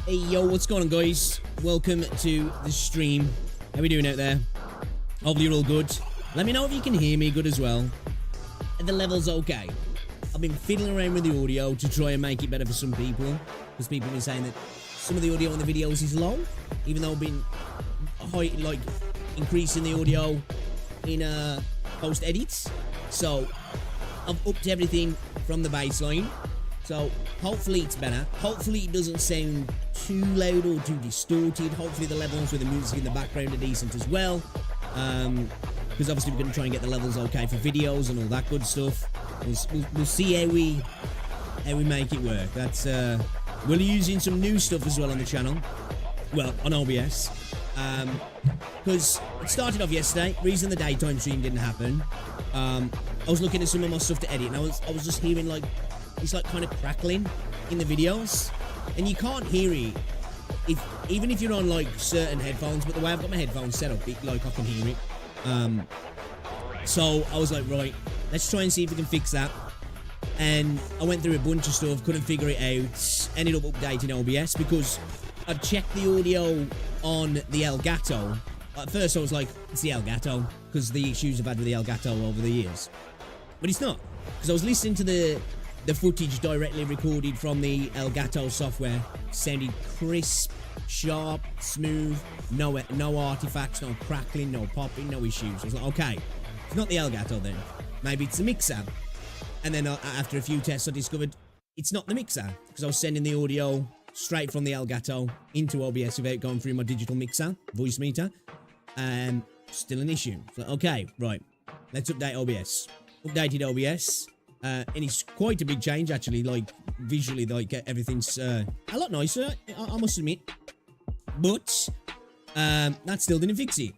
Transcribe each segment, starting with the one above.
Hey yo, what's going on guys? Welcome to the stream. How we doing out there? Hopefully you're all good. Let me know if you can hear me good as well. And the level's okay. I've been fiddling around with the audio to try and make it better for some people. Because people have been saying that some of the audio in the videos is low. Even though I've been increasing the audio in post edits. So I've upped everything from the baseline. So hopefully it's better. Hopefully it doesn't sound too loud or too distorted. Hopefully the levels with the music in the background are decent as well. Because obviously we're going to try and get the levels okay for videos and all that good stuff. We'll see how we make it work. That's we're using some new stuff as well on the channel. Well, on OBS. Because it started off yesterday. Reason the daytime stream didn't happen. I was looking at some of my stuff to edit, and I was just hearing like it's like kind of crackling in the videos, and you can't hear it even if you're on like certain headphones. But the way I've got my headphones set up, like I can hear it. So I was like, right, let's try and see if we can fix that. And I went through a bunch of stuff, couldn't figure it out. Ended up updating OBS because I checked the audio on the Elgato. At first I was like, it's the Elgato, because the issues I've had with the Elgato over the years. But it's not, because I was listening to the footage directly recorded from the Elgato software. Sounded crisp, sharp, smooth, no artifacts, no crackling, no popping, no issues. I was like, okay, it's not the Elgato then. Maybe it's the mixer. And then after a few tests I discovered it's not the mixer, because I was sending the audio straight from the Elgato into OBS without going through my digital mixer, voice meter. Still an issue. So, okay, right, let's update OBS. Updated OBS. And it's quite a big change actually, like visually, like everything's a lot nicer, I must admit. But that still didn't fix it.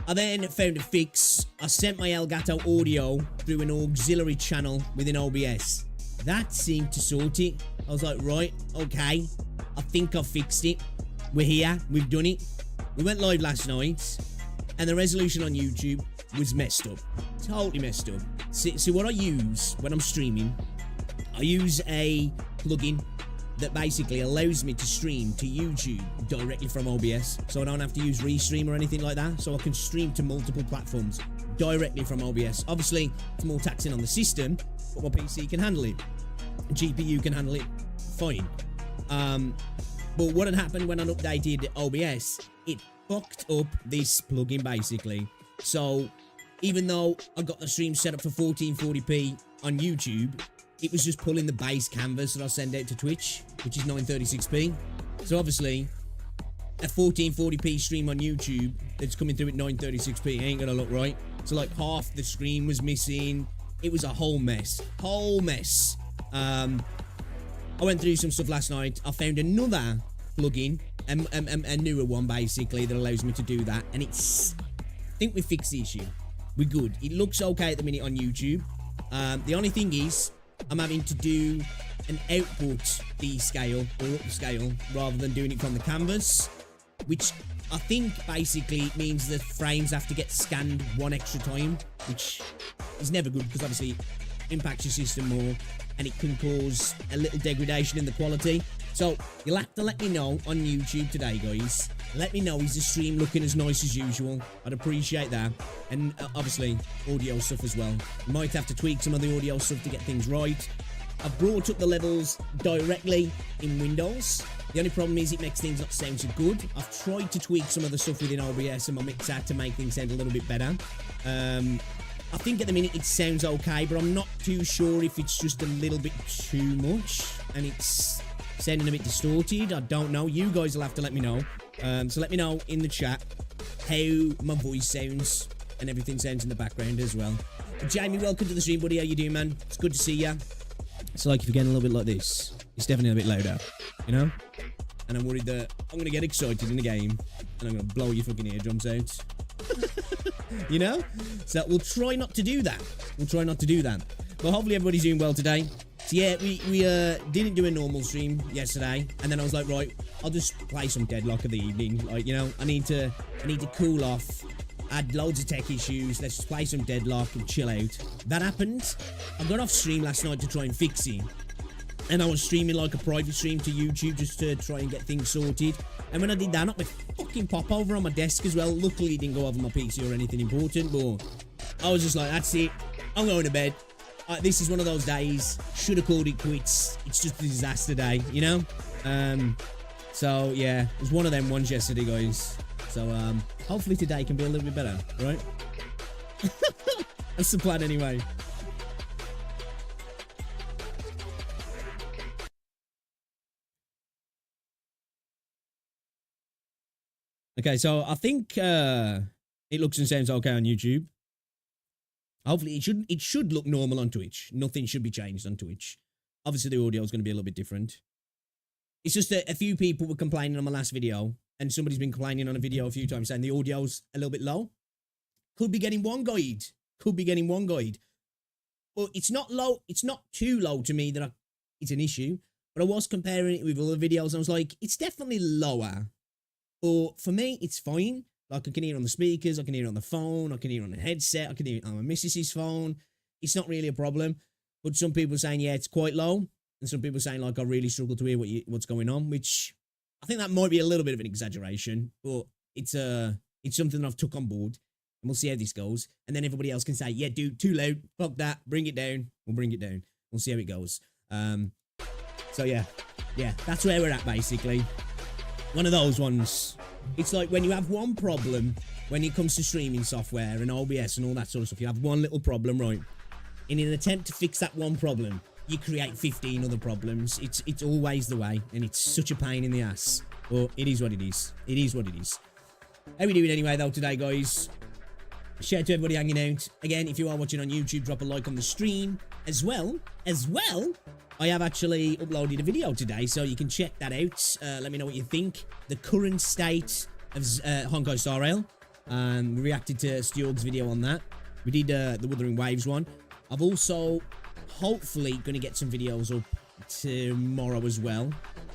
I then found a fix. I sent my Elgato audio through an auxiliary channel within OBS. That seemed to sort it. I was like, right, okay, I think I've fixed it. We're here, we've done it. We went live last night, and the resolution on YouTube was messed up. Totally messed up. See what I use when I'm streaming, I use a plugin that basically allows me to stream to YouTube directly from OBS, so I don't have to use Restream or anything like that, so I can stream to multiple platforms directly from OBS. Obviously, it's more taxing on the system, but my PC can handle it. GPU can handle it fine. But what had happened when I updated OBS, it fucked up this plugin basically. So even though I got the stream set up for 1440p on YouTube, it was just pulling the base canvas that I send out to Twitch, which is 936p. So obviously, a 1440p stream on YouTube that's coming through at 936p ain't gonna look right. So like half the screen was missing. It was a whole mess. Whole mess. I went through some stuff last night. I found another plugin, a newer one basically, that allows me to do that. And it's, I think we fixed the issue. We're good. It looks okay at the minute on YouTube. The only thing is, I'm having to do an output descale or upscale rather than doing it from the canvas, which I think basically means that frames have to get scanned one extra time, which is never good because obviously it impacts your system more and it can cause a little degradation in the quality. So you'll have to let me know on YouTube today, guys. Let me know, is the stream looking as nice as usual? I'd appreciate that. And obviously, audio stuff as well. Might have to tweak some of the audio stuff to get things right. I've brought up the levels directly in Windows. The only problem is it makes things not sound so good. I've tried to tweak some of the stuff within OBS and my mixer to make things sound a little bit better. I think at the minute it sounds okay, but I'm not too sure if it's just a little bit too much and it's sounding a bit distorted. I don't know. You guys will have to let me know. So let me know in the chat how my voice sounds and everything sounds in the background as well. But Jamie, welcome to the stream, buddy. How you doing, man? It's good to see ya. It's like if you're getting a little bit like this, it's definitely a bit louder, you know? And I'm worried that I'm going to get excited in the game and I'm going to blow your fucking eardrums out. You know? So we'll try not to do that. We'll try not to do that. But hopefully everybody's doing well today. So yeah, we didn't do a normal stream yesterday, and then I was like, right, I'll just play some Deadlock of the evening. Like, you know, I need to cool off. I had loads of tech issues. Let's just play some Deadlock and chill out. That happened. I got off stream last night to try and fix it. And I was streaming like a private stream to YouTube just to try and get things sorted. And when I did that, I knocked my fucking pop over on my desk as well. Luckily, it didn't go over my PC or anything important, but I was just like, that's it. I'm going to bed. This is one of those days. Should have called it quits. It's just a disaster day, you know? So, yeah, it was one of them ones yesterday, guys. So, hopefully today can be a little bit better, right? That's the plan anyway. Okay, so I think it looks and sounds okay on YouTube. Hopefully it should look normal on Twitch. Nothing should be changed on Twitch. Obviously the audio is going to be a little bit different. It's just that a few people were complaining on my last video, and somebody's been complaining on a video a few times saying the audio's a little bit low. Could be getting one guide. Could be getting one guide. But it's not low. It's not too low to me that it's an issue. But I was comparing it with other videos, and I was like, it's definitely lower. But for me, it's fine. Like, I can hear it on the speakers, I can hear it on the phone, I can hear it on the headset, I can hear it on my missus's phone. It's not really a problem. But some people are saying, yeah, it's quite low. And some people are saying, like, I really struggle to hear what's going on, which I think that might be a little bit of an exaggeration. But it's something that I've took on board. And we'll see how this goes. And then everybody else can say, yeah, dude, too loud. Fuck that. Bring it down. We'll bring it down. We'll see how it goes. So, yeah. Yeah, that's where we're at, basically. One of those ones. It's like when you have one problem when it comes to streaming software and OBS and all that sort of stuff. You have one little problem, right? In an attempt to fix that one problem, you create 15 other problems. It's always the way, and it's such a pain in the ass. But it is what it is. It is what it is. How we doing anyway, though, today, guys? Shout out to everybody hanging out. Again, if you are watching on YouTube, drop a like on the stream. As well, I have actually uploaded a video today, so you can check that out. Let me know what you think. The current state of Honkai Star Rail. We reacted to Stjorg's video on that. We did the Wuthering Waves one. I've also, hopefully, going to get some videos up tomorrow as well.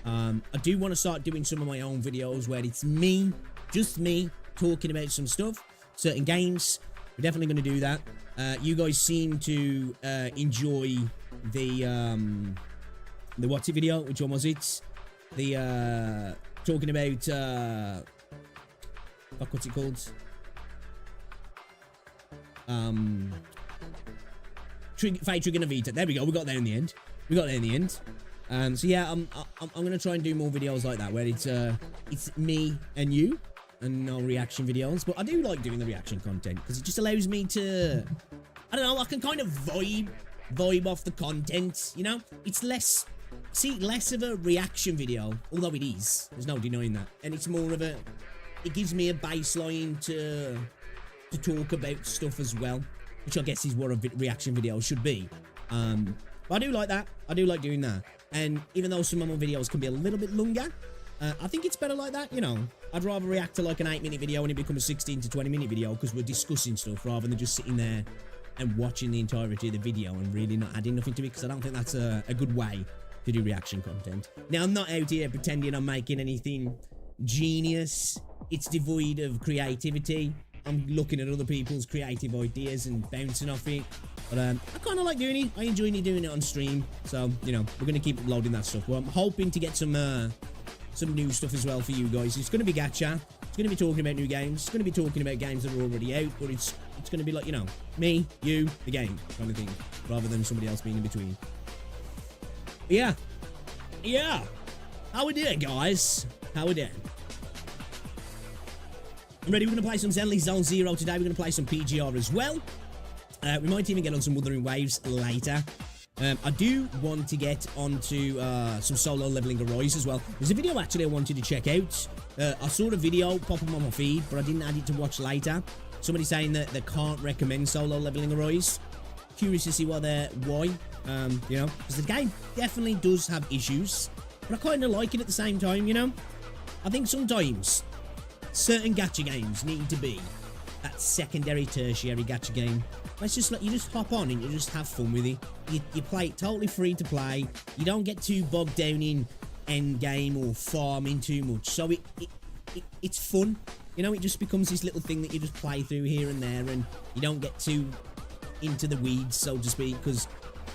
I do want to start doing some of my own videos where it's me, just me, talking about some stuff, certain games. We're definitely going to do that. You guys seem to enjoy the what's it video? Which one was it? The talking about fuck, what's it called? Fate Trigger Vita. There we go. We got there in the end. So yeah, I'm gonna try and do more videos like that where it's me and you and no reaction videos. But I do like doing the reaction content because it just allows me to, I don't know, I can kind of vibe off the content, you know? It's less of a reaction video, although it is. There's no denying that. And it's more of it gives me a baseline to talk about stuff as well, which I guess is what a reaction video should be. But I do like that. I do like doing that. And even though some of my videos can be a little bit longer, I think it's better like that, you know. I'd rather react to like an 8-minute video and it become a 16 to 20-minute video because we're discussing stuff rather than just sitting there and watching the entirety of the video and really not adding nothing to it, because I don't think that's a good way to do reaction content. Now, I'm not out here pretending I'm making anything genius. It's devoid of creativity. I'm looking at other people's creative ideas and bouncing off it. But I kind of like doing it. I enjoy doing it on stream. So, you know, we're going to keep uploading that stuff. Well, I'm hoping to get some new stuff as well for you guys. It's going to be gacha. It's going to be talking about new games. It's going to be talking about games that are already out. But it's going to be like, you know, me, you, the game kind of thing. Rather than somebody else being in between. But yeah. Yeah. How we doing, guys? How we doing? I'm ready. We're going to play some Zenless Zone Zero today. We're going to play some PGR as well. We might even get on some Wuthering Waves later. I do want to get onto some solo leveling Arise as well. There's a video actually I wanted to check out. I saw the video pop up on my feed, but I didn't add it to watch later. Somebody saying that they can't recommend solo leveling Arise. Curious to see why. You know, because the game definitely does have issues, but I kind of like it at the same time, you know. I think sometimes certain gacha games need to be that secondary, tertiary gacha game. It's just like you just hop on and you just have fun with it. You play it totally free to play. You don't get too bogged down in end game or farming too much. So it's fun. You know, it just becomes this little thing that you just play through here and there, and you don't get too into the weeds, so to speak, because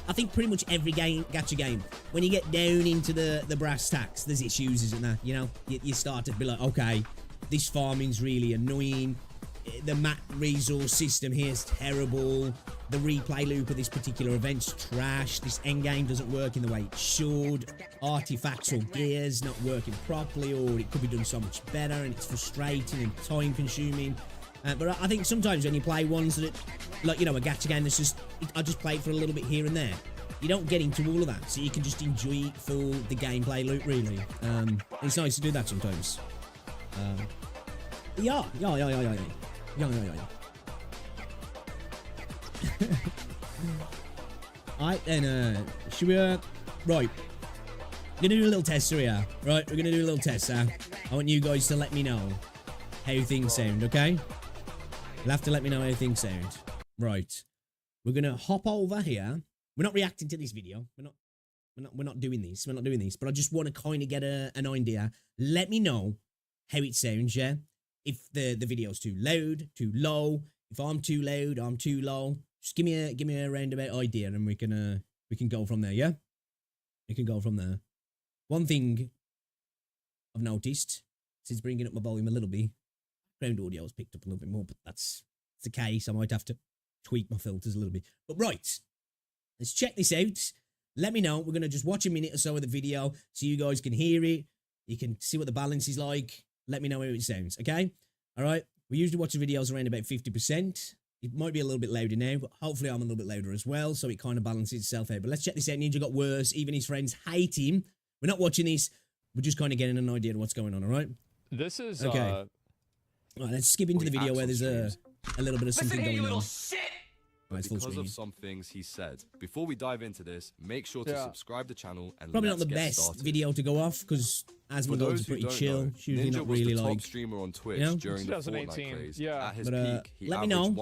I think pretty much every gacha game, when you get down into the brass tacks, there's issues, isn't there? You know, you start to be like, okay, this farming's really annoying. The map resource system here is terrible. The replay loop of this particular event's trash. This endgame doesn't work in the way it should. Artifacts or gears not working properly, or it could be done so much better, and it's frustrating and time consuming. But I think sometimes when you play ones that, like, you know, a gacha game that's just, I just play it for a little bit here and there. You don't get into all of that, so you can just enjoy it for the gameplay loop, really. It's nice to do that sometimes. Yeah. Alright, then, should we, right. We're gonna do a little test here, right? We're gonna do a little test, I want you guys to let me know how things sound, okay? You'll have to let me know how things sound. Right. We're gonna hop over here. We're not reacting to this video. We're not doing this. We're not doing this. But I just want to kind of get an idea. Let me know how it sounds, yeah? If the video's too loud, too low. If I'm too loud, I'm too low. Just give me a roundabout idea, and we can go from there, yeah? We can go from there. One thing I've noticed since bringing up my volume a little bit, background audio's picked up a little bit more, but that's the case. I might have to tweak my filters a little bit. But right, let's check this out. Let me know. We're going to just watch a minute or so of the video so you guys can hear it. You can see what the balance is like. Let me know how it sounds, okay? All right. We usually watch the videos around about 50%. It might be a little bit louder now, but hopefully I'm a little bit louder as well, so it kind of balances itself out. But let's check this out. Ninja got worse. Even his friends hate him. We're not watching this. We're just kind of getting an idea of what's going on, all right? This is, okay. All right, let's skip into the video where there's a little bit of something going on. But because of some things he said. Before we dive into this, make sure to subscribe the channel and probably not the best video to go off, because Asmongold's pretty chill. She's usually not really was the like top streamer on Twitch, you know? during the Fortnite craze. Yeah. At his peak, he let me know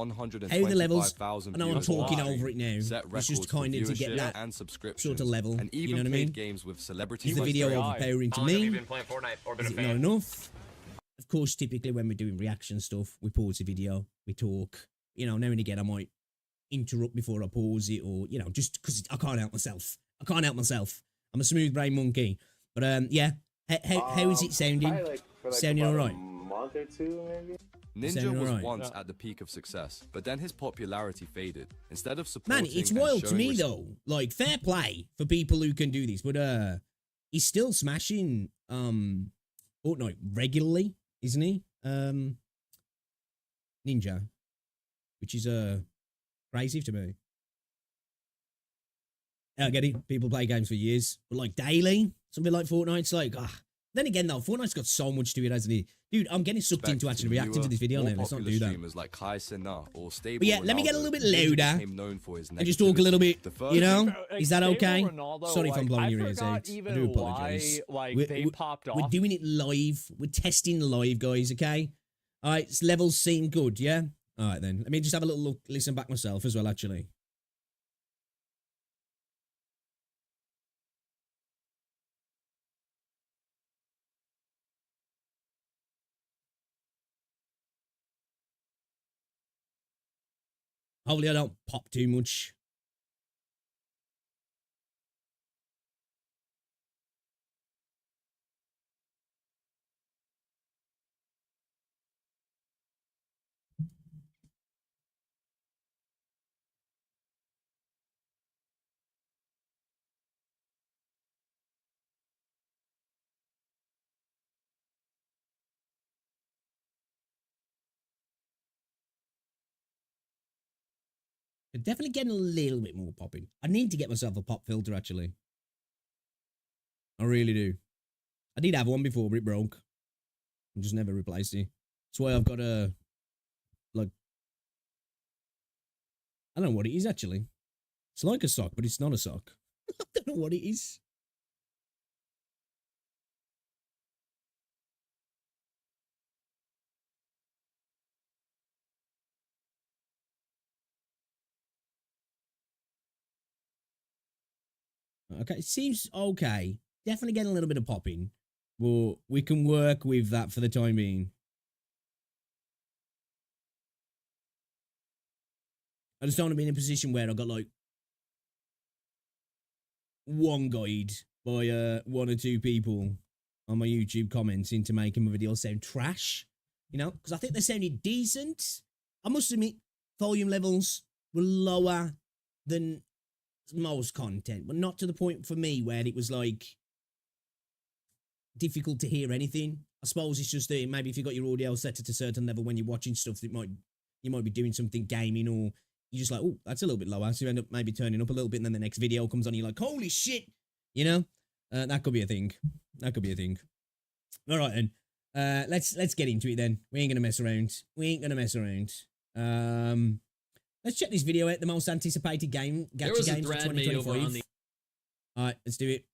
how the levels. I know I'm talking over it now. It's just kind of to get that and sort of level. And even you know what I mean? games with celebrities. Is the video overpowering to me? Is it not enough? Of course, typically when we're doing reaction stuff, we pause the video, we talk. You know, now and again I might interrupt before I pause it, or, you know, just because I can't help myself. I'm a smooth brain monkey. But yeah, how is it sounding? Sounding all right? A month or two, maybe. Ninja was once at the peak of success, but then his popularity faded. Instead of supporting, man, it's wild to me though. Like, fair play for people who can do this, but he's still smashing Fortnite regularly, isn't he? Ninja, which is crazy to me. I get it. People play games for years, but like daily, something like Fortnite's like, Then again, though, Fortnite's got so much to it, hasn't it? Dude, I'm getting sucked into actually reacting to this video now. Let's not do that. Like but yeah, let me get a little bit louder and just talk a little bit, you you know? Is that okay? Ronaldo, Sorry if I'm blowing your ears out. I do apologize. We're doing it live. We're testing live, guys, okay? All right, levels seem good, yeah? All right, then. Let me just have a little look, listen back myself as well, actually. Hopefully I don't pop too much. Definitely getting a little bit more popping. I need to get myself a pop filter, actually. I really do. I did have one before, but it broke. I just never replaced it. That's why I've got a, like, I don't know what it is, actually. It's like a sock, but it's not a sock. I don't know what it is. Okay, it seems okay. Definitely getting a little bit of popping. But we can work with that for the time being. I just don't want to be in a position where I got like one guide by one or two people on my YouTube commenting to making my videos sound trash, you know, because I think they sounded decent. I must admit, volume levels were lower than most content, but not to the point for me where it was like difficult to hear anything. I suppose it's just that maybe if you got your audio set at a certain level when you're watching stuff, that you might be doing something gaming, or you're just like, oh, that's a little bit lower, so you end up maybe turning up a little bit, and then the next video comes on, and you're like, holy shit, you know. That could be a thing. That could be a thing. All right then. Let's get into it then. We ain't gonna mess around. Let's check this video out. The most anticipated gacha games for 2025. All right, let's do it.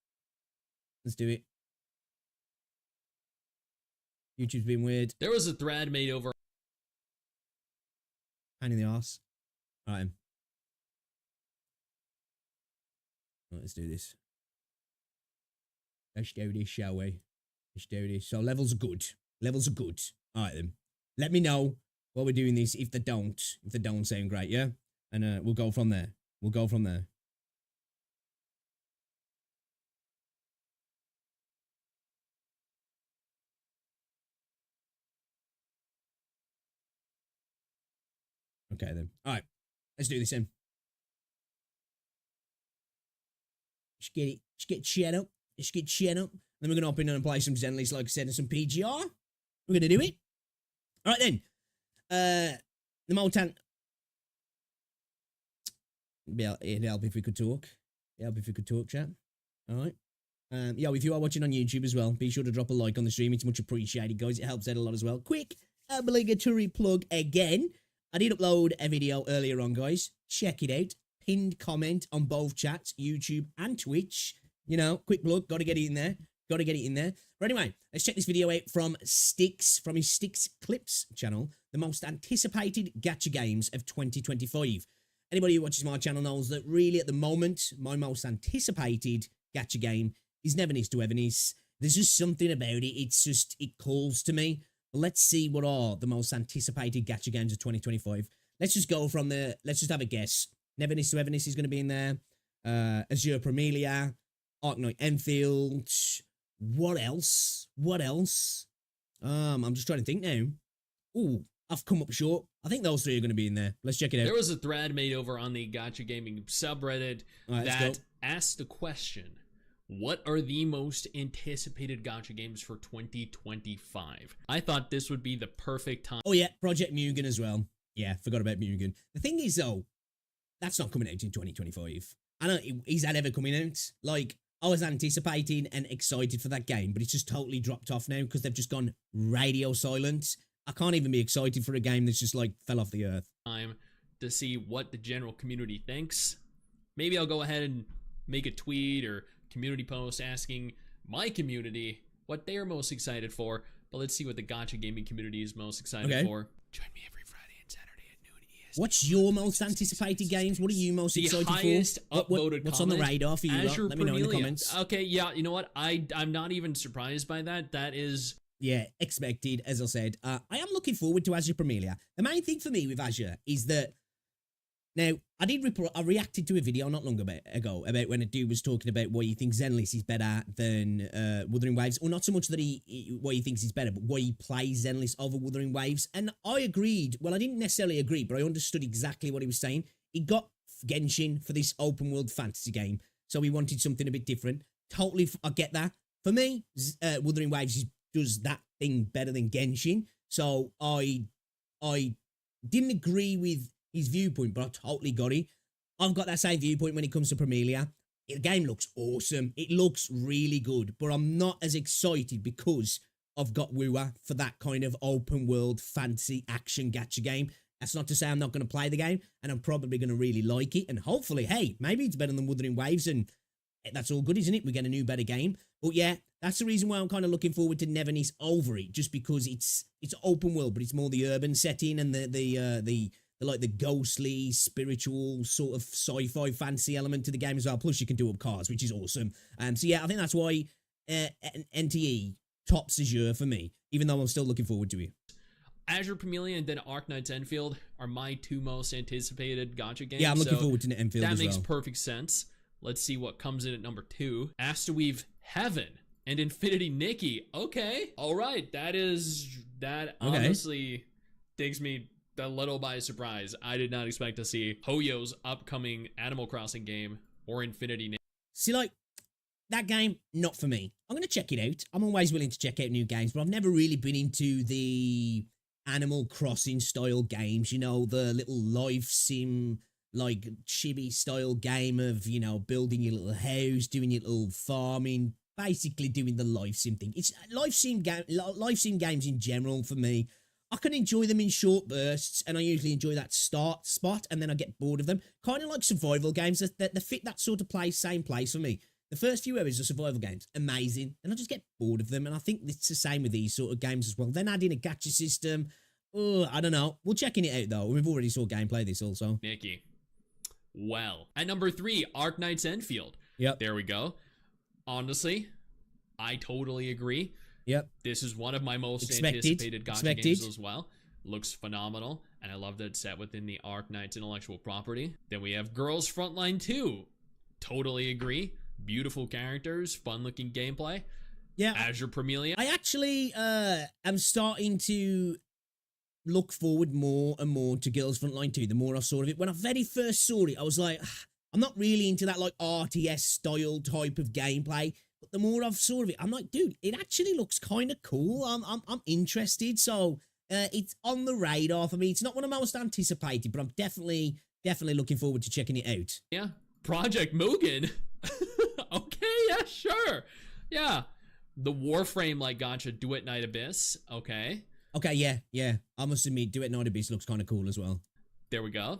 YouTube's been weird. There was a thread made over. Pain in the arse. All right. Let's do this. Let's do this, shall we? Let's do this. So levels are good. All right then. Let me know while we're doing this if they don't sound great, yeah? And we'll go from there. Okay then. All right. Let's do this then. Let's get chat up. Then we're going to hop in and play some Zenless, like I said, and some PGR. We're going to do it. All right then. The Moltan. It'd help if we could talk. Chat. All right. Yo, if you are watching on YouTube as well, be sure to drop a like on the stream. It's much appreciated, guys. It helps out a lot as well. Quick obligatory plug again. I did upload a video earlier on, guys. Check it out. Pinned comment on both chats, YouTube and Twitch. You know, quick plug. Got to get it in there. But anyway, let's check this video out from Sticks, from his Sticks Clips channel. The most anticipated gacha games of 2025. Anybody who watches my channel knows that really at the moment, my most anticipated gacha game is Neverness to Everness. There's just something about it. It calls to me. Let's see what are the most anticipated gacha games of 2025. Let's just have a guess. Neverness to Everness is going to be in there. Azure Promelia, Arknight Enfield. What else? I'm just trying to think now. Ooh, I've come up short. I think those three are going to be in there. Let's check it out. There was a thread made over on the Gacha Gaming subreddit that asked the question, what are the most anticipated gacha games for 2025? I thought this would be the perfect time. Oh yeah, Project Mugen as well. Yeah, forgot about Mugen. The thing is though, that's not coming out in 2025. I don't, is that ever coming out? Like, I was anticipating and excited for that game, but it's just totally dropped off now because they've just gone radio silent. I can't even be excited for a game that's just like fell off the earth. Time to see what the general community thinks. Maybe I'll go ahead and make a tweet or community post asking my community what they're most excited for. But let's see what the gacha gaming community is most excited for. Join me every Friday and Saturday at noon EST. What's your most anticipated games? What are you most excited for? What's on the radar for you? Let me know in the comments. Okay, yeah, you know what? I'm not even surprised by that. That is... Yeah, expected, as I said. I am looking forward to Azure Promelia. The main thing for me with Azure is that... Now, I reacted to a video not long ago about when a dude was talking about why he thinks Zenless is better than Wuthering Waves. Or not so much that why he thinks he's better, but why he plays Zenless over Wuthering Waves. And I agreed. Well, I didn't necessarily agree, but I understood exactly what he was saying. He got Genshin for this open world fantasy game. So he wanted something a bit different. Totally, I get that. For me, Wuthering Waves does that thing better than Genshin. So I didn't agree with his viewpoint, but I totally got it. I've got that same viewpoint when it comes to Promelia. The game looks awesome. It looks really good, but I'm not as excited because I've got WuWa for that kind of open world fantasy action gacha game. That's not to say I'm not going to play the game, and I'm probably going to really like it, and hopefully, hey, maybe it's better than Wuthering Waves, and that's all good, isn't it? We get a new, better game. But yeah, that's the reason why I'm kind of looking forward to Neverness over it, just because it's open world, but it's more the urban setting and the like the ghostly, spiritual sort of sci-fi fantasy element to the game as well. Plus, you can do up cars, which is awesome. So yeah, I think that's why NTE tops Azure for me, even though I'm still looking forward to it. Azure Promelia and then Arknights Enfield are my two most anticipated gacha games. Yeah, I'm looking forward to Enfield as well. That makes perfect sense. Let's see what comes in at number 2. Astaweave Heaven and Infinity Nikki. Okay. All right. That honestly takes me a little by surprise. I did not expect to see Hoyo's upcoming Animal Crossing game or Infinity Nikki. See, like, that game, not for me. I'm going to check it out. I'm always willing to check out new games, but I've never really been into the Animal Crossing style games, you know, the little life sim, like chibi style game of, you know, building your little house, doing your little farming, basically doing the life sim thing. It's life sim games in general for me. I can enjoy them in short bursts, and I usually enjoy that start spot, and then I get bored of them. Kind of like survival games that fit that sort of same place for me. The first few hours of survival games, amazing, and I just get bored of them, and I think it's the same with these sort of games as well. Then add in a gacha system. Oh, I don't know. We're checking it out, though. We've already saw gameplay of this also. Nikki. Well, at number 3, Arknight's Enfield. Yep. There we go. Honestly, I totally agree. Yep. This is one of my most anticipated gacha games as well. Looks phenomenal, and I love that it's set within the Arknight's intellectual property. Then we have Girls Frontline 2. Totally agree. Beautiful characters, fun-looking gameplay. Yeah. Azure Promelia. I actually am starting to look forward more and more to Girls Frontline 2, the more I saw of it. When I very first saw it, I was like, I'm not really into that like RTS style type of gameplay. But the more I've saw of it, I'm like, dude, it actually looks kind of cool. I'm interested. So it's on the radar for me. It's not one of my most anticipated, but I'm definitely looking forward to checking it out. Yeah. Project Mugen. Okay, yeah, sure. Yeah. The Warframe like gacha Duet Night Abyss. Okay. Okay, yeah. I must admit, Duet Night Abyss looks kind of cool as well. There we go.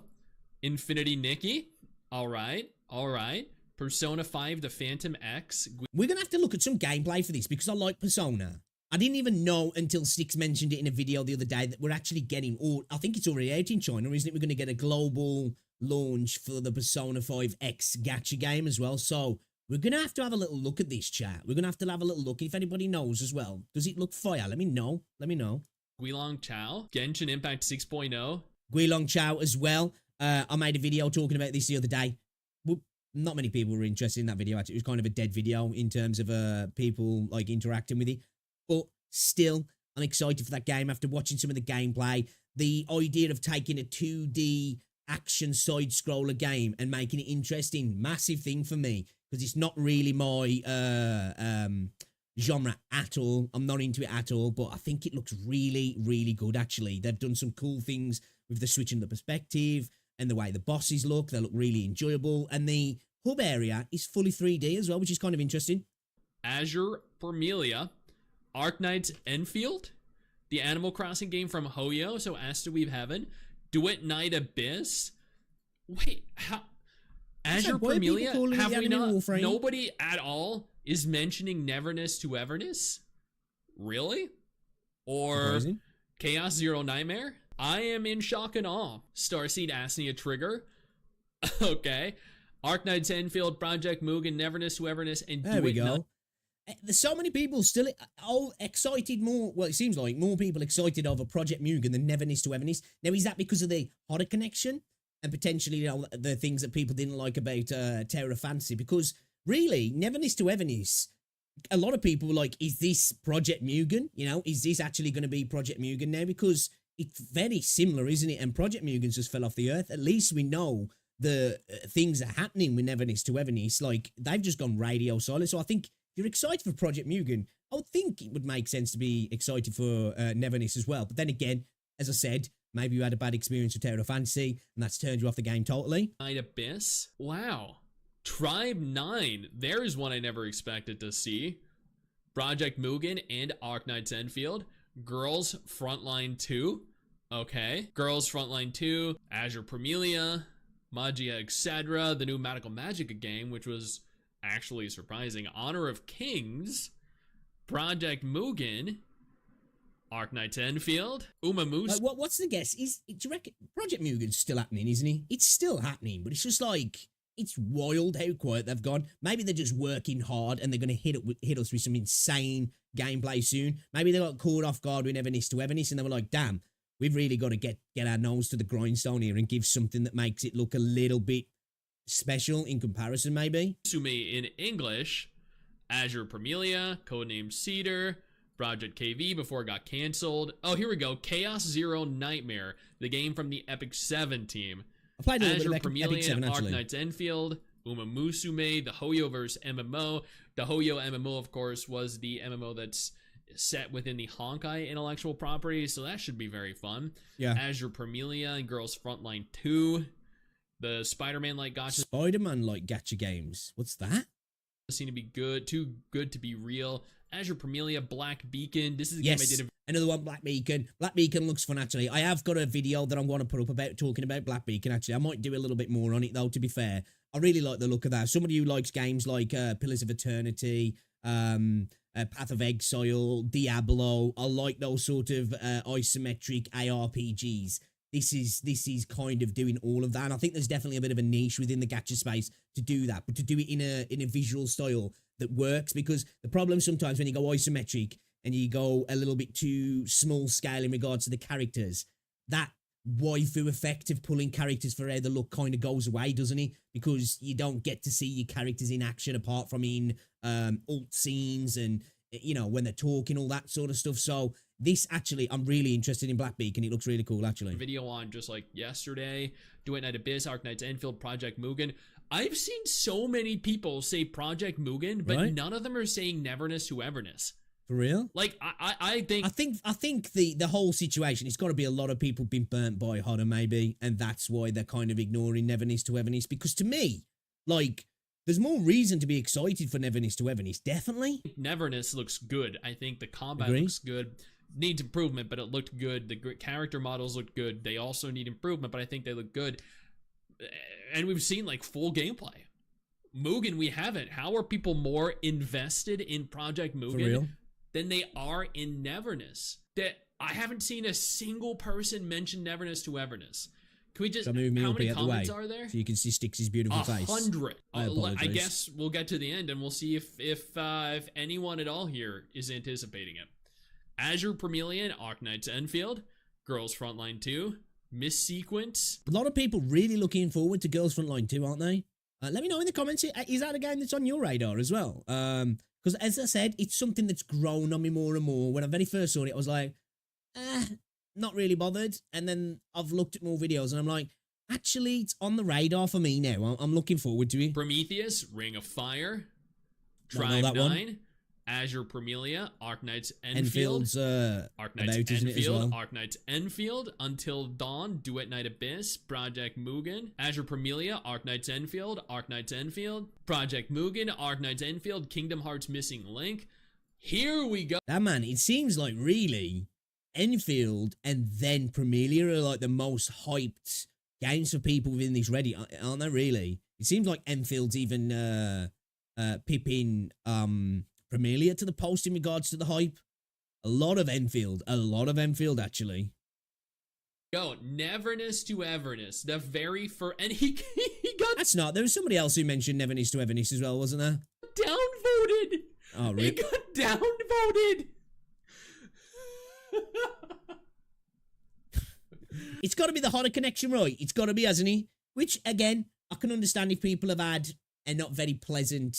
Infinity Nikki. All right. Persona 5 The Phantom X. We're going to have to look at some gameplay for this because I like Persona. I didn't even know until Six mentioned it in a video the other day that we're actually getting, or I think it's already out in China, isn't it? We're going to get a global launch for the Persona 5 X gacha game as well. So we're going to have a little look at this, chat. We're going to have a little look. If anybody knows as well, does it look fire? Let me know. Guilong Chao. Genshin Impact 6.0. Guilong Chao as well. I made a video talking about this the other day. Well, not many people were interested in that video. Actually, it was kind of a dead video in terms of people like interacting with it. But still, I'm excited for that game after watching some of the gameplay. The idea of taking a 2D action side-scroller game and making it interesting, massive thing for me. Because it's not really my genre at all. I'm not into it at all, but I think it looks really, really good, actually. They've done some cool things with the switching the perspective and the way the bosses look. They look really enjoyable. And the hub area is fully 3D as well, which is kind of interesting. Azure Promelia. Arknight's Enfield. The Animal Crossing game from Hoyo, so Astaweave Heaven. Duet Night Abyss. Wait, how... Azure Promelia, have we not? Nobody at all is mentioning Neverness to Everness? Really? Or Chaos Zero Nightmare? I am in shock and awe. Starseed Asnia Trigger. Okay. Arknight's Enfield, Project Mugen, Neverness to Everness, and there we go. There's so many people still excited more. Well, it seems like more people excited over Project Mugen than Neverness to Everness. Now, is that because of the horror connection? And potentially, you know, the things that people didn't like about Terra Fantasy, because really, Neverness to Everness, a lot of people were like, is this Project Mugen? You know, is this actually going to be Project Mugen now? Because it's very similar, isn't it? And Project Mugen just fell off the earth. At least we know the things are happening with Neverness to Everness. Like, they've just gone radio silent. So I think if you're excited for Project Mugen, I would think it would make sense to be excited for Neverness as well. But then again, as I said, maybe you had a bad experience with Terra Fantasy, and that's turned you off the game totally. Night Abyss? Wow. Tribe 9. There is one I never expected to see. Project Mugen and Arknight's Enfield. Girls Frontline 2. Okay. Girls Frontline 2. Azure Promelia. Magia Etc. The new Medical Magica game, which was actually surprising. Honor of Kings. Project Mugen. Arknight's Enfield, Uma Moose. What's the guess? Do you reckon Project Mugen's still happening, isn't he? It's still happening, but it's just like, it's wild how quiet they've gone. Maybe they're just working hard and they're going to hit us with some insane gameplay soon. Maybe they got caught off guard with Neverness to Everness and they were like, damn, we've really got to get our nose to the grindstone here and give something that makes it look a little bit special in comparison, maybe. Sume in English, Azure Premilia, codenamed Cedar, Project KV before it got canceled. Oh, here we go. Chaos Zero Nightmare, the game from the Epic 7 team. I played a little Azure bit of Epic 7, Arc actually. Knights Enfield, Musume, the Hoyoverse MMO. The Hoyo MMO, of course, was the MMO that's set within the Honkai intellectual property, so that should be very fun. Yeah. Azure Premilia and Girls Frontline 2. The Spider-Man-like gacha Spider-Man-like gacha games. What's that? seem to be good, too good to be real. Azure Premilia, Black Beacon. This is a game I did. Another one, Black Beacon. Black Beacon looks fun, actually. I have got a video that I'm going to put up about talking about Black Beacon, actually. I might do a little bit more on it, though, to be fair. I really like the look of that. Somebody who likes games like Pillars of Eternity, Path of Exile, Diablo. I like those sort of isometric ARPGs. This is kind of doing all of that. And I think there's definitely a bit of a niche within the gacha space to do that, but to do it in a visual style that works, because the problem sometimes when you go isometric and you go a little bit too small scale in regards to the characters, that waifu effect of pulling characters for how they look kind of goes away, doesn't it? Because you don't get to see your characters in action apart from in alt scenes and, you know, when they're talking, all that sort of stuff. So this actually, I'm really interested in Black Beacon. It looks really cool, actually. Video on just like yesterday. Duet Night Abyss, Arc Knights Enfield, Project Mugen. I've seen so many people say Project Mugen, but none of them are saying Neverness to Everness. For real? Like, I think the whole situation, it's got to be a lot of people been burnt by Hodder, maybe, and that's why they're kind of ignoring Neverness to Everness, because to me, like, there's more reason to be excited for Neverness to Everness, definitely. Neverness looks good. I think the combat looks good. Needs improvement, but it looked good. The character models look good. They also need improvement, but I think they look good. And we've seen like full gameplay. Mugen, we haven't. How are people more invested in Project Mugen than they are in Neverness? That I haven't seen a single person mention Neverness to Everness. Can we just, how many comments are there? So you can see Styx's beautiful face. 100. I guess we'll get to the end and we'll see if anyone at all here is anticipating it. Azure Premilia and Arc Knights Enfield, Girls Frontline 2, Miss Sequence. A lot of people really looking forward to Girls Frontline 2, aren't they? Let me know in the comments, is that a game that's on your radar as well? Because as I said, it's something that's grown on me more and more. When I very first saw it, I was like, not really bothered. And then I've looked at more videos and I'm like, actually, it's on the radar for me now. I'm looking forward to it. Prometheus, Ring of Fire, Tribe 9, Azure Premilia, Arc Knights Enfield, Arc Knights Enfield, Arc Knights Enfield, Until Dawn, Duet Night Abyss, Project Mugen, Azure Premilia, Arc Knights Enfield, Arc Knights Enfield, Project Mugen, Arc Knights Enfield, Kingdom Hearts Missing Link. Here we go. That man, it seems like really Enfield and then Premilia are like the most hyped games for people within this Reddit, aren't they? Really, it seems like Enfield's even pipping Premilia to the post in regards to the hype. A lot of Enfield actually. Go Neverness to Everness, the very first, and he got. That's not. There was somebody else who mentioned Neverness to Everness as well, wasn't there? Downvoted. Oh, really? He got downvoted. It's got to be the Hodder connection, right? It's got to be, hasn't he? Which again, I can understand if people have had a not very pleasant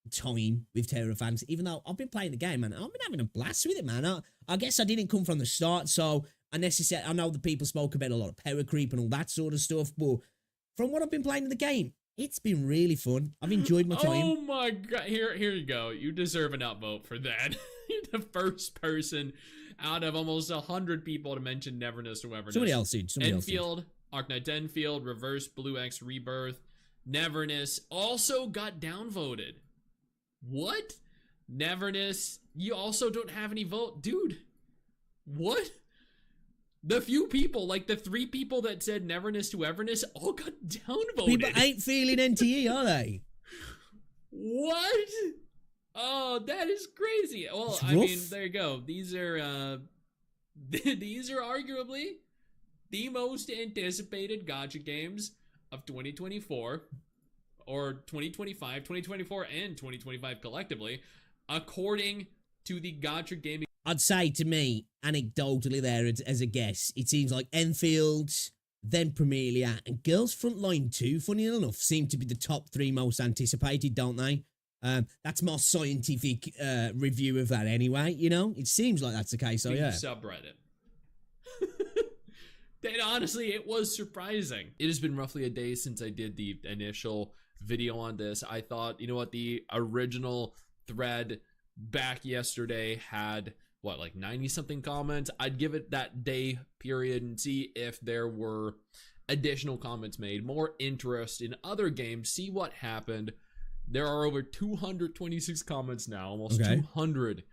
time with Terra fans, even though I've been playing the game, man. I've been having a blast with it, man. I guess I didn't come from the start, so I know the people spoke about a lot of power creep and all that sort of stuff, but from what I've been playing in the game, it's been really fun. I've enjoyed my time. Oh my god, here you go. You deserve an upvote for that. You're the first person out of almost 100 people to mention Neverness to Everness. Somebody else did. Enfield, Arc Knight Enfield, Reverse Blue X Rebirth, Neverness also got downvoted. What? Neverness, you also don't have any vote? Dude, what? The few people, like the 3 people that said Neverness to Everness, all got downvoted. People ain't feeling NTE, are they? What? Oh, that is crazy. Well, I mean, there you go. These are arguably the most anticipated gacha games of 2024. Or 2025, 2024, and 2025 collectively, according to the Gacha Gaming. I'd say to me, anecdotally there as a guess, it seems like Enfield, then Premielia, and Girls Frontline 2, funny enough, seem to be the top 3 most anticipated, don't they? That's my scientific review of that anyway, you know? It seems like that's the case, so yeah. Subreddit. And honestly, it was surprising. It has been roughly a day since I did the initial video on this. I thought, you know what, the original thread back yesterday had, what, like 90-something comments? I'd give it that day period and see if there were additional comments made, more interest in other games, see what happened. There are over 226 comments now, almost 200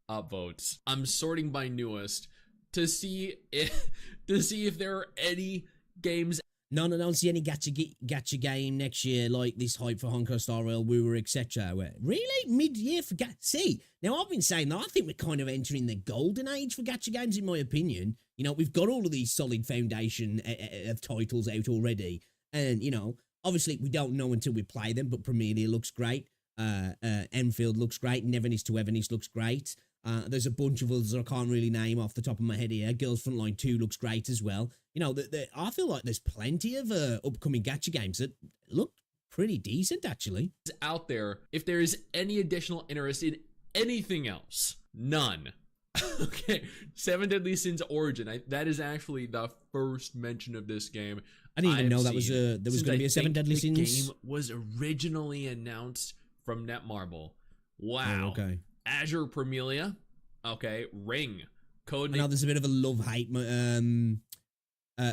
upvotes. I'm sorting by newest to see if there are any games. No, I don't see any gacha game next year like this hype for Honkai Star Rail, WuWa, etc. Really? Mid-year for gacha? See, now I've been saying that I think we're kind of entering the golden age for gacha games, in my opinion. You know, we've got all of these solid foundation of titles out already. And, you know, obviously we don't know until we play them, but Premielia looks great. Enfield looks great. Nevernis to Everness looks great. There's a bunch of others that I can't really name off the top of my head here. Girls Frontline 2 looks great as well. You know, I feel like there's plenty of upcoming gacha games that look pretty decent, actually. Out there, if there is any additional interest in anything else, none. Okay, Seven Deadly Sins Origin. That is actually the first mention of this game. I didn't even know that was there was going to be a Seven Deadly Sins. The game was originally announced from Netmarble. Wow. Oh, okay. Azure Premielia. Okay. Ring. Code. I know there's a bit of a love-hate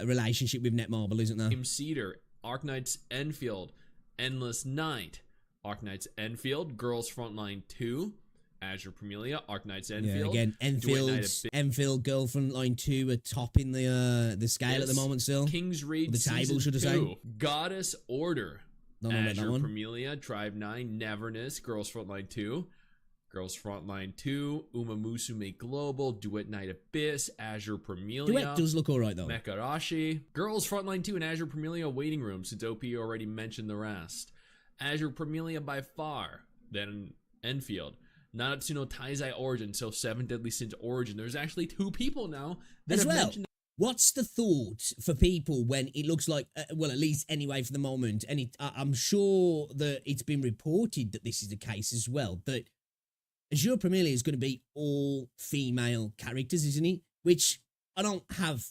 relationship with Netmarble, isn't there? Cedar. Arknights Enfield. Endless Night. Arknights Enfield. Girls Frontline 2. Azure Premielia. Arknights Enfield. Yeah, again, Enfield, Girl Frontline 2 are topping the scale at the moment still. King's Raid the table, should I say. Goddess Order. Don't know about that one. Premielia. Tribe 9. Neverness. Girls Frontline 2. Girls Frontline 2, Uma Musume Global, Duet Night Abyss, Azure Premielia. Duet does look alright though. Mekarashi. Girls Frontline 2 and Azure Premielia Waiting Room, since OP already mentioned the rest. Azure Premielia by far. Then Enfield. Nanatsu no Taizai Origin, so Seven Deadly Sins Origin. There's actually 2 people now that as have well. mentioned. What's the thought for people when it looks like, well, at least anyway for the moment, and I'm sure that it's been reported that this is the case as well, that Azure Premielia is going to be all female characters, isn't it? Which I don't have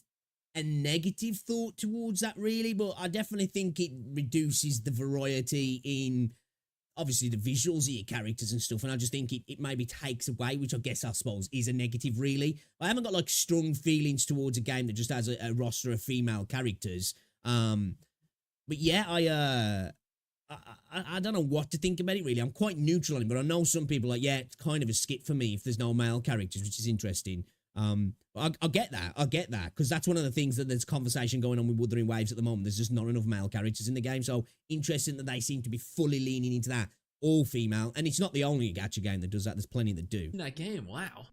a negative thought towards that really, but I definitely think it reduces the variety in, obviously, the visuals of your characters and stuff, and I just think it maybe takes away, which I guess I suppose is a negative really. I haven't got like strong feelings towards a game that just has a roster of female characters. But yeah, I don't know what to think about it really. I'm quite neutral on it, but I know some people are like, yeah, it's kind of a skip for me if there's no male characters, which is interesting. But I get that, because that's one of the things that there's conversation going on with Wuthering Waves at the moment. There's just not enough male characters in the game, so interesting that they seem to be fully leaning into that, all female, and it's not the only gacha game that does that. There's plenty that do. In that game, wow.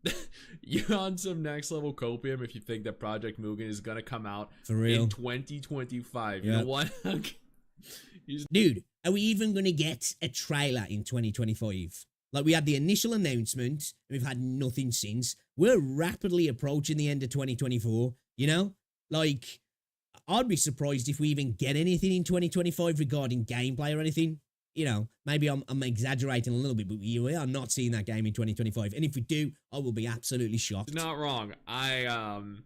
You're on some next level copium if you think that Project Mugen is gonna come out for real in 2025. Yep. You know what? Dude, are we even going to get a trailer in 2025? Like, we had the initial announcement, and we've had nothing since. We're rapidly approaching the end of 2024, you know? Like, I'd be surprised if we even get anything in 2025 regarding gameplay or anything. You know, maybe I'm exaggerating a little bit, but we are not seeing that game in 2025. And if we do, I will be absolutely shocked. Not wrong. I'm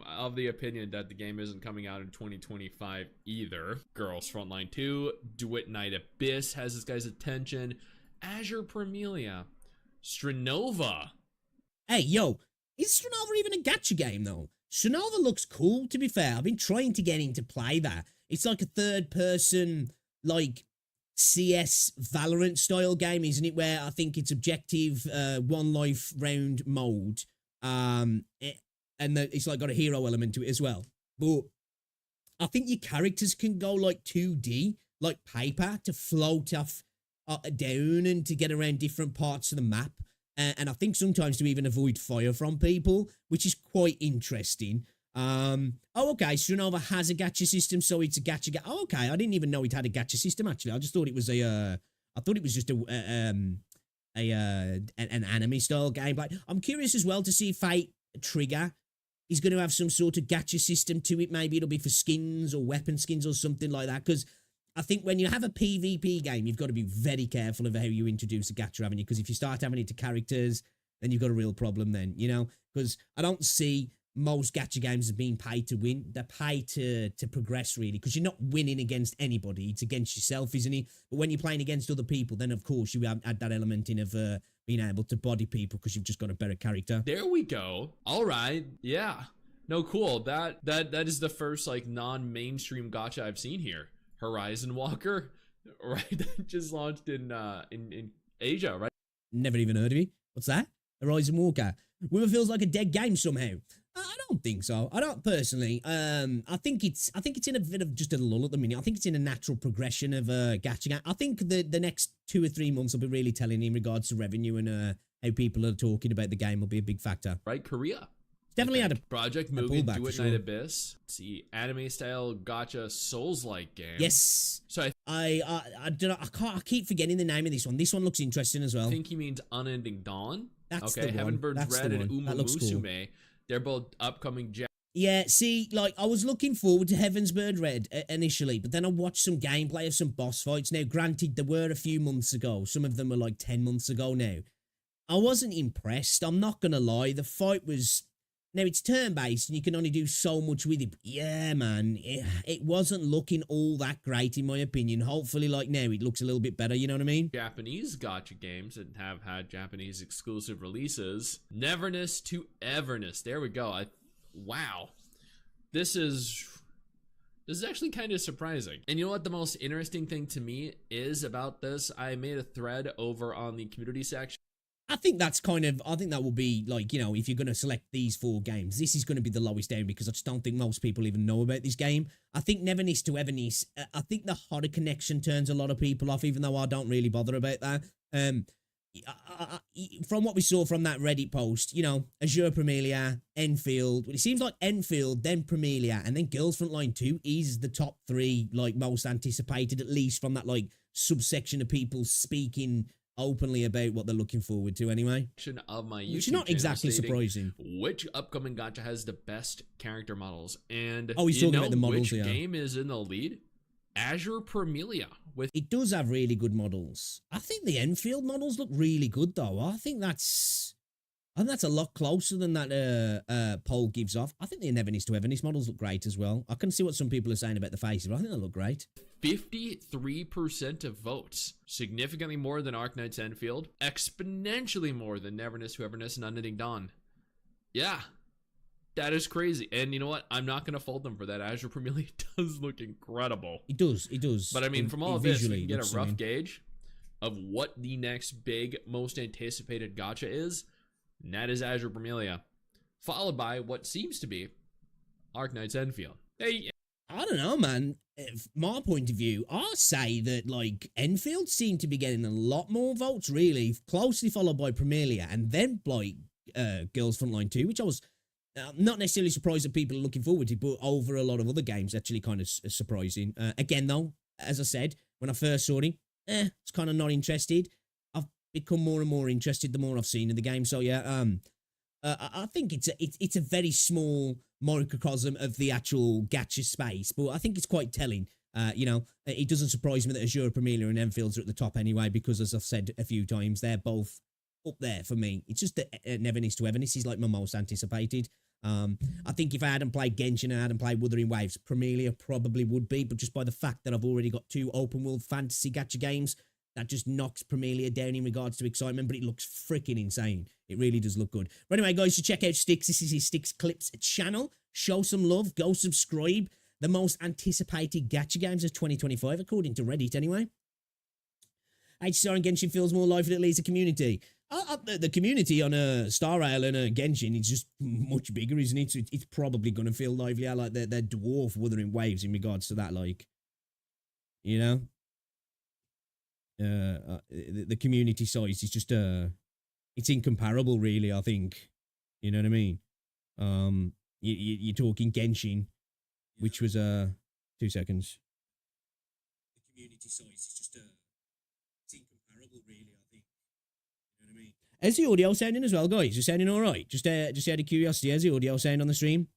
of the opinion that the game isn't coming out in 2025 either. Girls Frontline 2, Duet Night Abyss has this guy's attention. Azure Premielia. Strenova. Hey, yo, is Strenova even a gacha game, though? Strenova looks cool, to be fair. I've been trying to get into play that. It's like a third-person, like, CS Valorant style game, isn't it? Where I think it's objective, one life round mode. It's like got a hero element to it as well. But I think your characters can go like 2D, like paper, to float off down and to get around different parts of the map. And I think sometimes to even avoid fire from people, which is quite interesting. Okay, Strenova has a gacha system, so it's a gacha. Okay, I didn't even know it had a gacha system. Actually, I just thought it was just an anime style gameplay. I'm curious as well to see if Fate Trigger is going to have some sort of gacha system to it. Maybe it'll be for skins or weapon skins or something like that. Because I think when you have a PvP game, you've got to be very careful of how you introduce a gacha, haven't you? Because if you start having it to characters, then you've got a real problem then, you know? Because I don't see most gacha games as being paid to win. They're paid to progress, really, because you're not winning against anybody. It's against yourself, isn't it? But when you're playing against other people, then, of course, you add that element in of being able to body people because you've just got a better character. There we go. All right. Yeah. No, cool. That is the first, like, non-mainstream gacha I've seen here. Horizon Walker, right? That just launched in Asia, right? Never even heard of it. What's that? Horizon Walker. WuWa feels like a dead game somehow. I don't think so. I don't personally. I think it's in a bit of just a lull at the minute. I think it's in a natural progression of gacha game. I think the next 2 or 3 months will be really telling in regards to revenue and how people are talking about the game will be a big factor. Right, Korea. Definitely had a Project Mugen, Do It Night Abyss. See, anime style gacha Souls-like game. Yes. So I don't know. I keep forgetting the name of this one. This one looks interesting as well. I think he means Unending Dawn. That's okay. the one. Heaven Burns That's Red the and one. Uma That looks cool. Musume. They're both upcoming. Yeah, see, like, I was looking forward to Heaven's Bird Red initially, but then I watched some gameplay of some boss fights. Now, granted, there were a few months ago. Some of them were like 10 months ago now. I wasn't impressed. I'm not going to lie. The fight was... Now, it's turn-based, and you can only do so much with it. But yeah, man, it wasn't looking all that great, in my opinion. Hopefully, like, now, it looks a little bit better, you know what I mean? Japanese gacha games that have had Japanese exclusive releases. Neverness to Everness. There we go. Wow. This is actually kind of surprising. And you know what the most interesting thing to me is about this? I made a thread over on the community section. I think that will be like, you know, if you're going to select these 4 games, this is going to be the lowest down because I just don't think most people even know about this game. I think Neverness to Everness, I think the horror connection turns a lot of people off, even though I don't really bother about that. From what we saw from that Reddit post, you know, Azure Premilia, Enfield, well, it seems like Enfield, then Premilia, and then Girls Frontline 2 is the top 3, like, most anticipated, at least from that, like, subsection of people speaking openly about what they're looking forward to anyway. Of my YouTube Which is not exactly surprising. Which upcoming gacha has the best character models? And he's talking about the models, which game is in the lead? Azure Premilia. It does have really good models. I think the Enfield models look really good though. I think that's a lot closer than that poll gives off. I think the Neverness to Everness models look great as well. I can see what some people are saying about the faces, but I think they look great. 53% of votes, significantly more than Arknight's Enfield, exponentially more than Neverness to Everness and Unending Dawn. Yeah, that is crazy. And you know what? I'm not going to fault them for that. Azure Premilia does look incredible. It does. But I mean, from all of this, we can get a rough gauge of what the next big, most anticipated gacha is. And that is Azure Premilia, followed by what seems to be Arknight's Enfield. Hey, I don't know, man. From my point of view, I'll say that, like, Enfield seem to be getting a lot more votes, really, closely followed by Premilia, and then, like, Girls Frontline 2, which I was not necessarily surprised that people are looking forward to, but over a lot of other games, actually kind of surprising. Again, though, as I said, when I first saw it, it's kind of not interested. I've become more and more interested the more I've seen of the game, so yeah, I think it's a very small microcosm of the actual gacha space, but I think it's quite telling. You know, it doesn't surprise me that Azure Premilia and Enfields are at the top anyway, because as I've said a few times, they're both up there for me. It's just that Neverness to Everness is like my most anticipated. I think if I hadn't played Genshin and I hadn't played Wuthering Waves, Premilia probably would be, but just by the fact that I've already got 2 open world fantasy gacha games, that just knocks Premilia down in regards to excitement, but it looks freaking insane. It really does look good. But anyway, guys, so check out Styx. This is his Styx Clips channel. Show some love. Go subscribe. The most anticipated gacha games of 2025, according to Reddit, anyway. HCR and Genshin feels more lively, at least a community. The community on Star Rail and Genshin is just much bigger, isn't it? So it's probably going to feel livelier, like they're dwarf Wuthering Waves in regards to that, like, you know? The community size is just it's incomparable, really. I think, you know what I mean. You're talking Genshin, which was 2 seconds. The community size is just it's incomparable, really. I think, you know what I mean. How's the audio sounding as well, guys? Is it sounding all right? Just out of curiosity, how's the audio sound on the stream?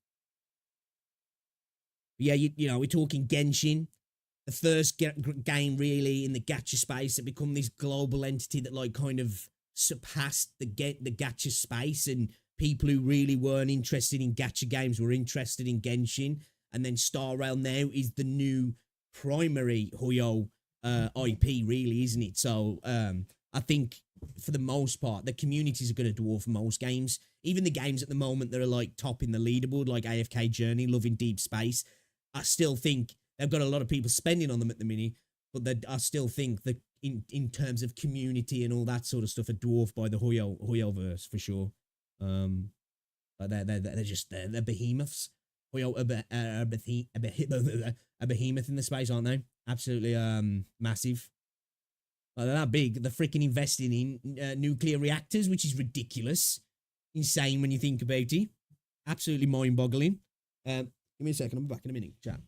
Yeah, you know, we're talking Genshin, the first game really in the gacha space that become this global entity that like kind of surpassed the gacha space, and people who really weren't interested in gacha games were interested in Genshin. And then Star Rail now is the new primary Huyo IP, really, isn't it? So I think for the most part, the communities are going to dwarf most games. Even the games at the moment that are like top in the leaderboard, like AFK Journey, Loving Deep Space, I still think they've got a lot of people spending on them at the minute, but I still think that in terms of community and all that sort of stuff are dwarfed by the Huyo-verse for sure. They're behemoths. Huyo a behemoth in the space, aren't they? Absolutely massive. They're that big. They're freaking investing in nuclear reactors, which is ridiculous. Insane when you think about it. Absolutely mind-boggling. Give me a second. I'll be back in a minute. Chat.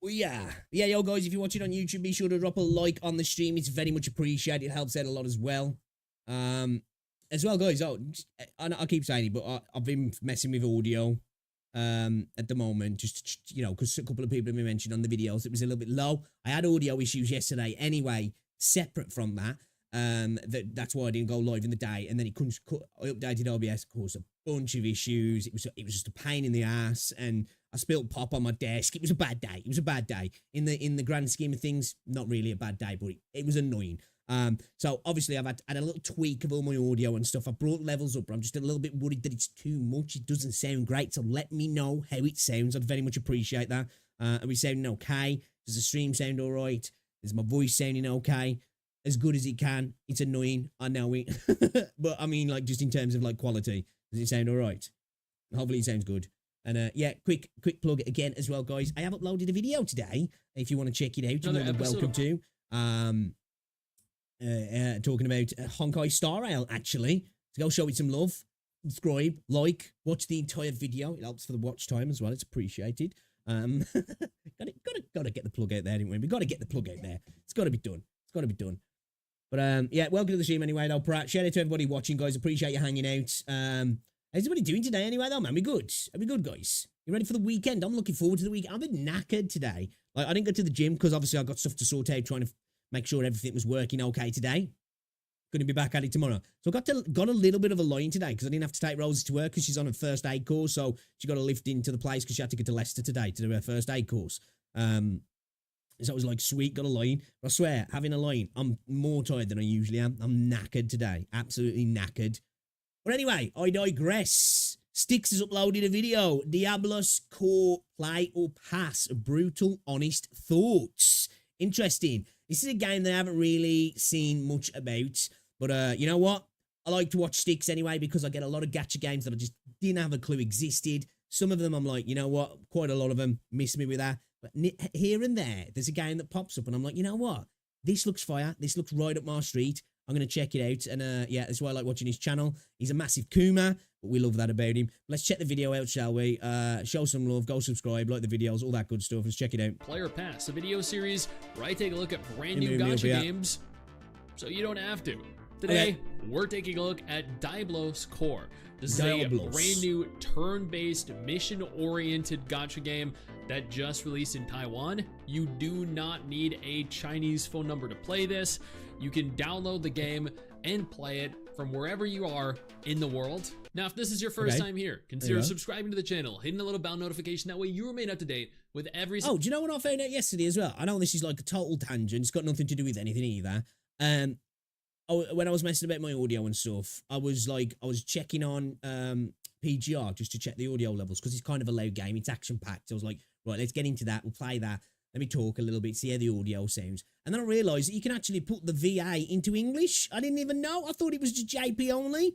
Well, yeah, yo, guys, if you're watching on YouTube, be sure to drop a like on the stream. It's very much appreciated. It helps out a lot as well. As well, guys, I keep saying it, but I've been messing with audio at the moment, just, you know, because a couple of people have been mentioned on the videos. It was a little bit low. I had audio issues yesterday anyway, separate from that. That's why I didn't go live in the day, and then it couldn't. I updated OBS, caused a bunch of issues. It was just a pain in the ass, and I spilled pop on my desk. It was a bad day. It was a bad day in the grand scheme of things. Not really a bad day, but it was annoying. So obviously I've had a little tweak of all my audio and stuff. I brought levels up, but I'm just a little bit worried that it's too much. It doesn't sound great. So let me know how it sounds. I'd very much appreciate that. Are we sounding okay? Does the stream sound all right? Is my voice sounding okay? As good as it can. It's annoying, I know it. But I mean, like, just in terms of like quality, does it sound all right? Hopefully it sounds good. And yeah, quick plug again as well, guys. I have uploaded a video today. If you want to check it out, you're more than welcome to. Talking about Honkai Star Rail, actually. So go show it some love. Subscribe, like, watch the entire video. It helps for the watch time as well. It's appreciated. Gotta get the plug out there, didn't we? We gotta get the plug out there. It's gotta be done. It's gotta be done. But yeah, welcome to the stream anyway, though. Shout out to everybody watching, guys. Appreciate you hanging out. How's everybody doing today anyway, though, man? We good? Are we good, guys? You ready for the weekend? I'm looking forward to the weekend. I'm a bit knackered today. Like, I didn't go to the gym because obviously I got stuff to sort out, trying to make sure everything was working okay today. Gonna be back at it tomorrow. So I got a little bit of a line today because I didn't have to take Rosie to work because she's on a first aid course. So she got to lift into the place because she had to get to Leicester today to do her first aid course. So I was like, sweet, got a line. But I swear, having a line, I'm more tired than I usually am. I'm knackered today. Absolutely knackered. But anyway, I digress. Styx has uploaded a video. Diablos Core Play or Pass. Brutal, honest thoughts. Interesting. This is a game that I haven't really seen much about. But you know what? I like to watch sticks anyway because I get a lot of gacha games that I just didn't have a clue existed. Some of them I'm like, you know what? Quite a lot of them miss me with that. But here and there, there's a game that pops up and I'm like, you know what? This looks fire. This looks right up my street. I'm going to check it out. And yeah, that's why I like watching his channel. He's a massive Kuma, but we love that about him. Let's check the video out, shall we? Show some love, go subscribe, like the videos, all that good stuff. Let's check it out. Player Pass, a video series where I take a look at brand new gacha games so you don't have to. Today, we're taking a look at Diablos Core. This is a brand new turn-based, mission-oriented gacha game that just released in Taiwan. You do not need a Chinese phone number to play this. You can download the game and play it from wherever you are in the world. Now, if this is your first time here, consider subscribing to the channel, hitting the little bell notification. That way you remain up to date with every... Oh, do you know what I found out yesterday as well? I know this is like a total tangent. It's got nothing to do with anything either. When I was messing about my audio and stuff, I was checking on PGR just to check the audio levels because it's kind of a low game. It's action-packed. So I was like, right, let's get into that. We'll play that. Let me talk a little bit, see how the audio sounds. And then I realised that you can actually put the VA into English. I didn't even know. I thought it was just JP only.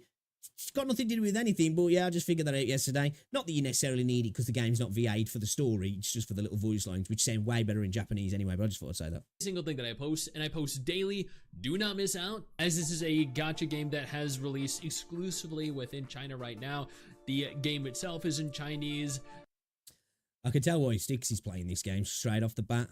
It's got nothing to do with anything, but yeah, I just figured that out yesterday. Not that you necessarily need it because the game's not VA'd for the story. It's just for the little voice lines, which sound way better in Japanese anyway, but I just thought I'd say that. Single thing that I post, and I post daily, do not miss out, as this is a gacha game that has released exclusively within China right now. The game itself is in Chinese. I can tell why Sticks is playing this game straight off the bat.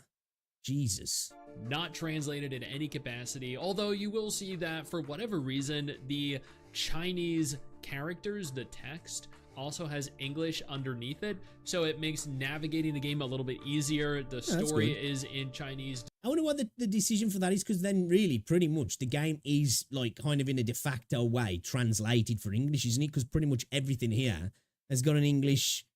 Jesus. Not translated in any capacity, although you will see that for whatever reason, the Chinese characters, the text, also has English underneath it, so it makes navigating the game a little bit easier. The story is in Chinese. I wonder what the decision for that is, because then really pretty much the game is like kind of in a de facto way translated for English, isn't it? Because pretty much everything here has got an English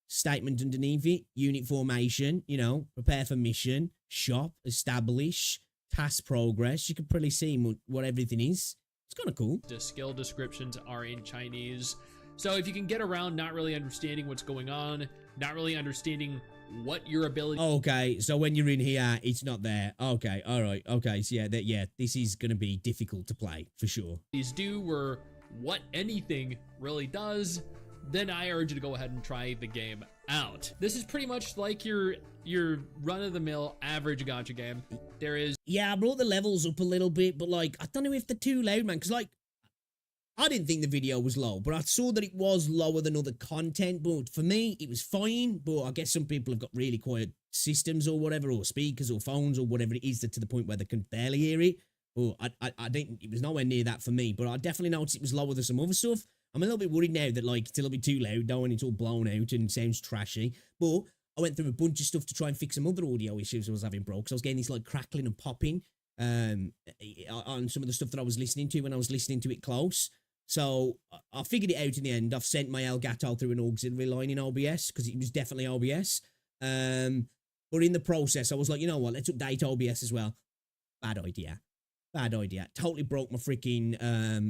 statement underneath it. Unit formation, you know, prepare for mission, shop, establish, task progress. You can pretty see what everything is. It's kind of cool. The skill descriptions are in Chinese. So if you can get around not really understanding what's going on, not really understanding what your ability... Okay, so when you're in here, it's not there. Okay, all right. Okay, so yeah, this is going to be difficult to play, for sure. These do, or what anything really does, then I urge you to go ahead and try the game out. This is pretty much like your run-of-the-mill average gacha game. There is... Yeah, I brought the levels up a little bit, but like, I don't know if they're too loud, man, because like, I didn't think the video was low, but I saw that it was lower than other content, but for me, it was fine, but I guess some people have got really quiet systems or whatever, or speakers or phones or whatever it is, that to the point where they can barely hear it. But I didn't, it was nowhere near that for me, but I definitely noticed it was lower than some other stuff. I'm a little bit worried now that like it's a little bit too loud though, and it's all blown out and sounds trashy. But I went through a bunch of stuff to try and fix some other audio issues I was having, bro, because I was getting this like crackling and popping on some of the stuff that I was listening to when I was listening to it close. So I figured it out in the end. I've sent my Elgato through an auxiliary line in OBS because it was definitely OBS. But in the process, I was like, you know what? Let's update OBS as well. Bad idea. Bad idea. Totally broke my freaking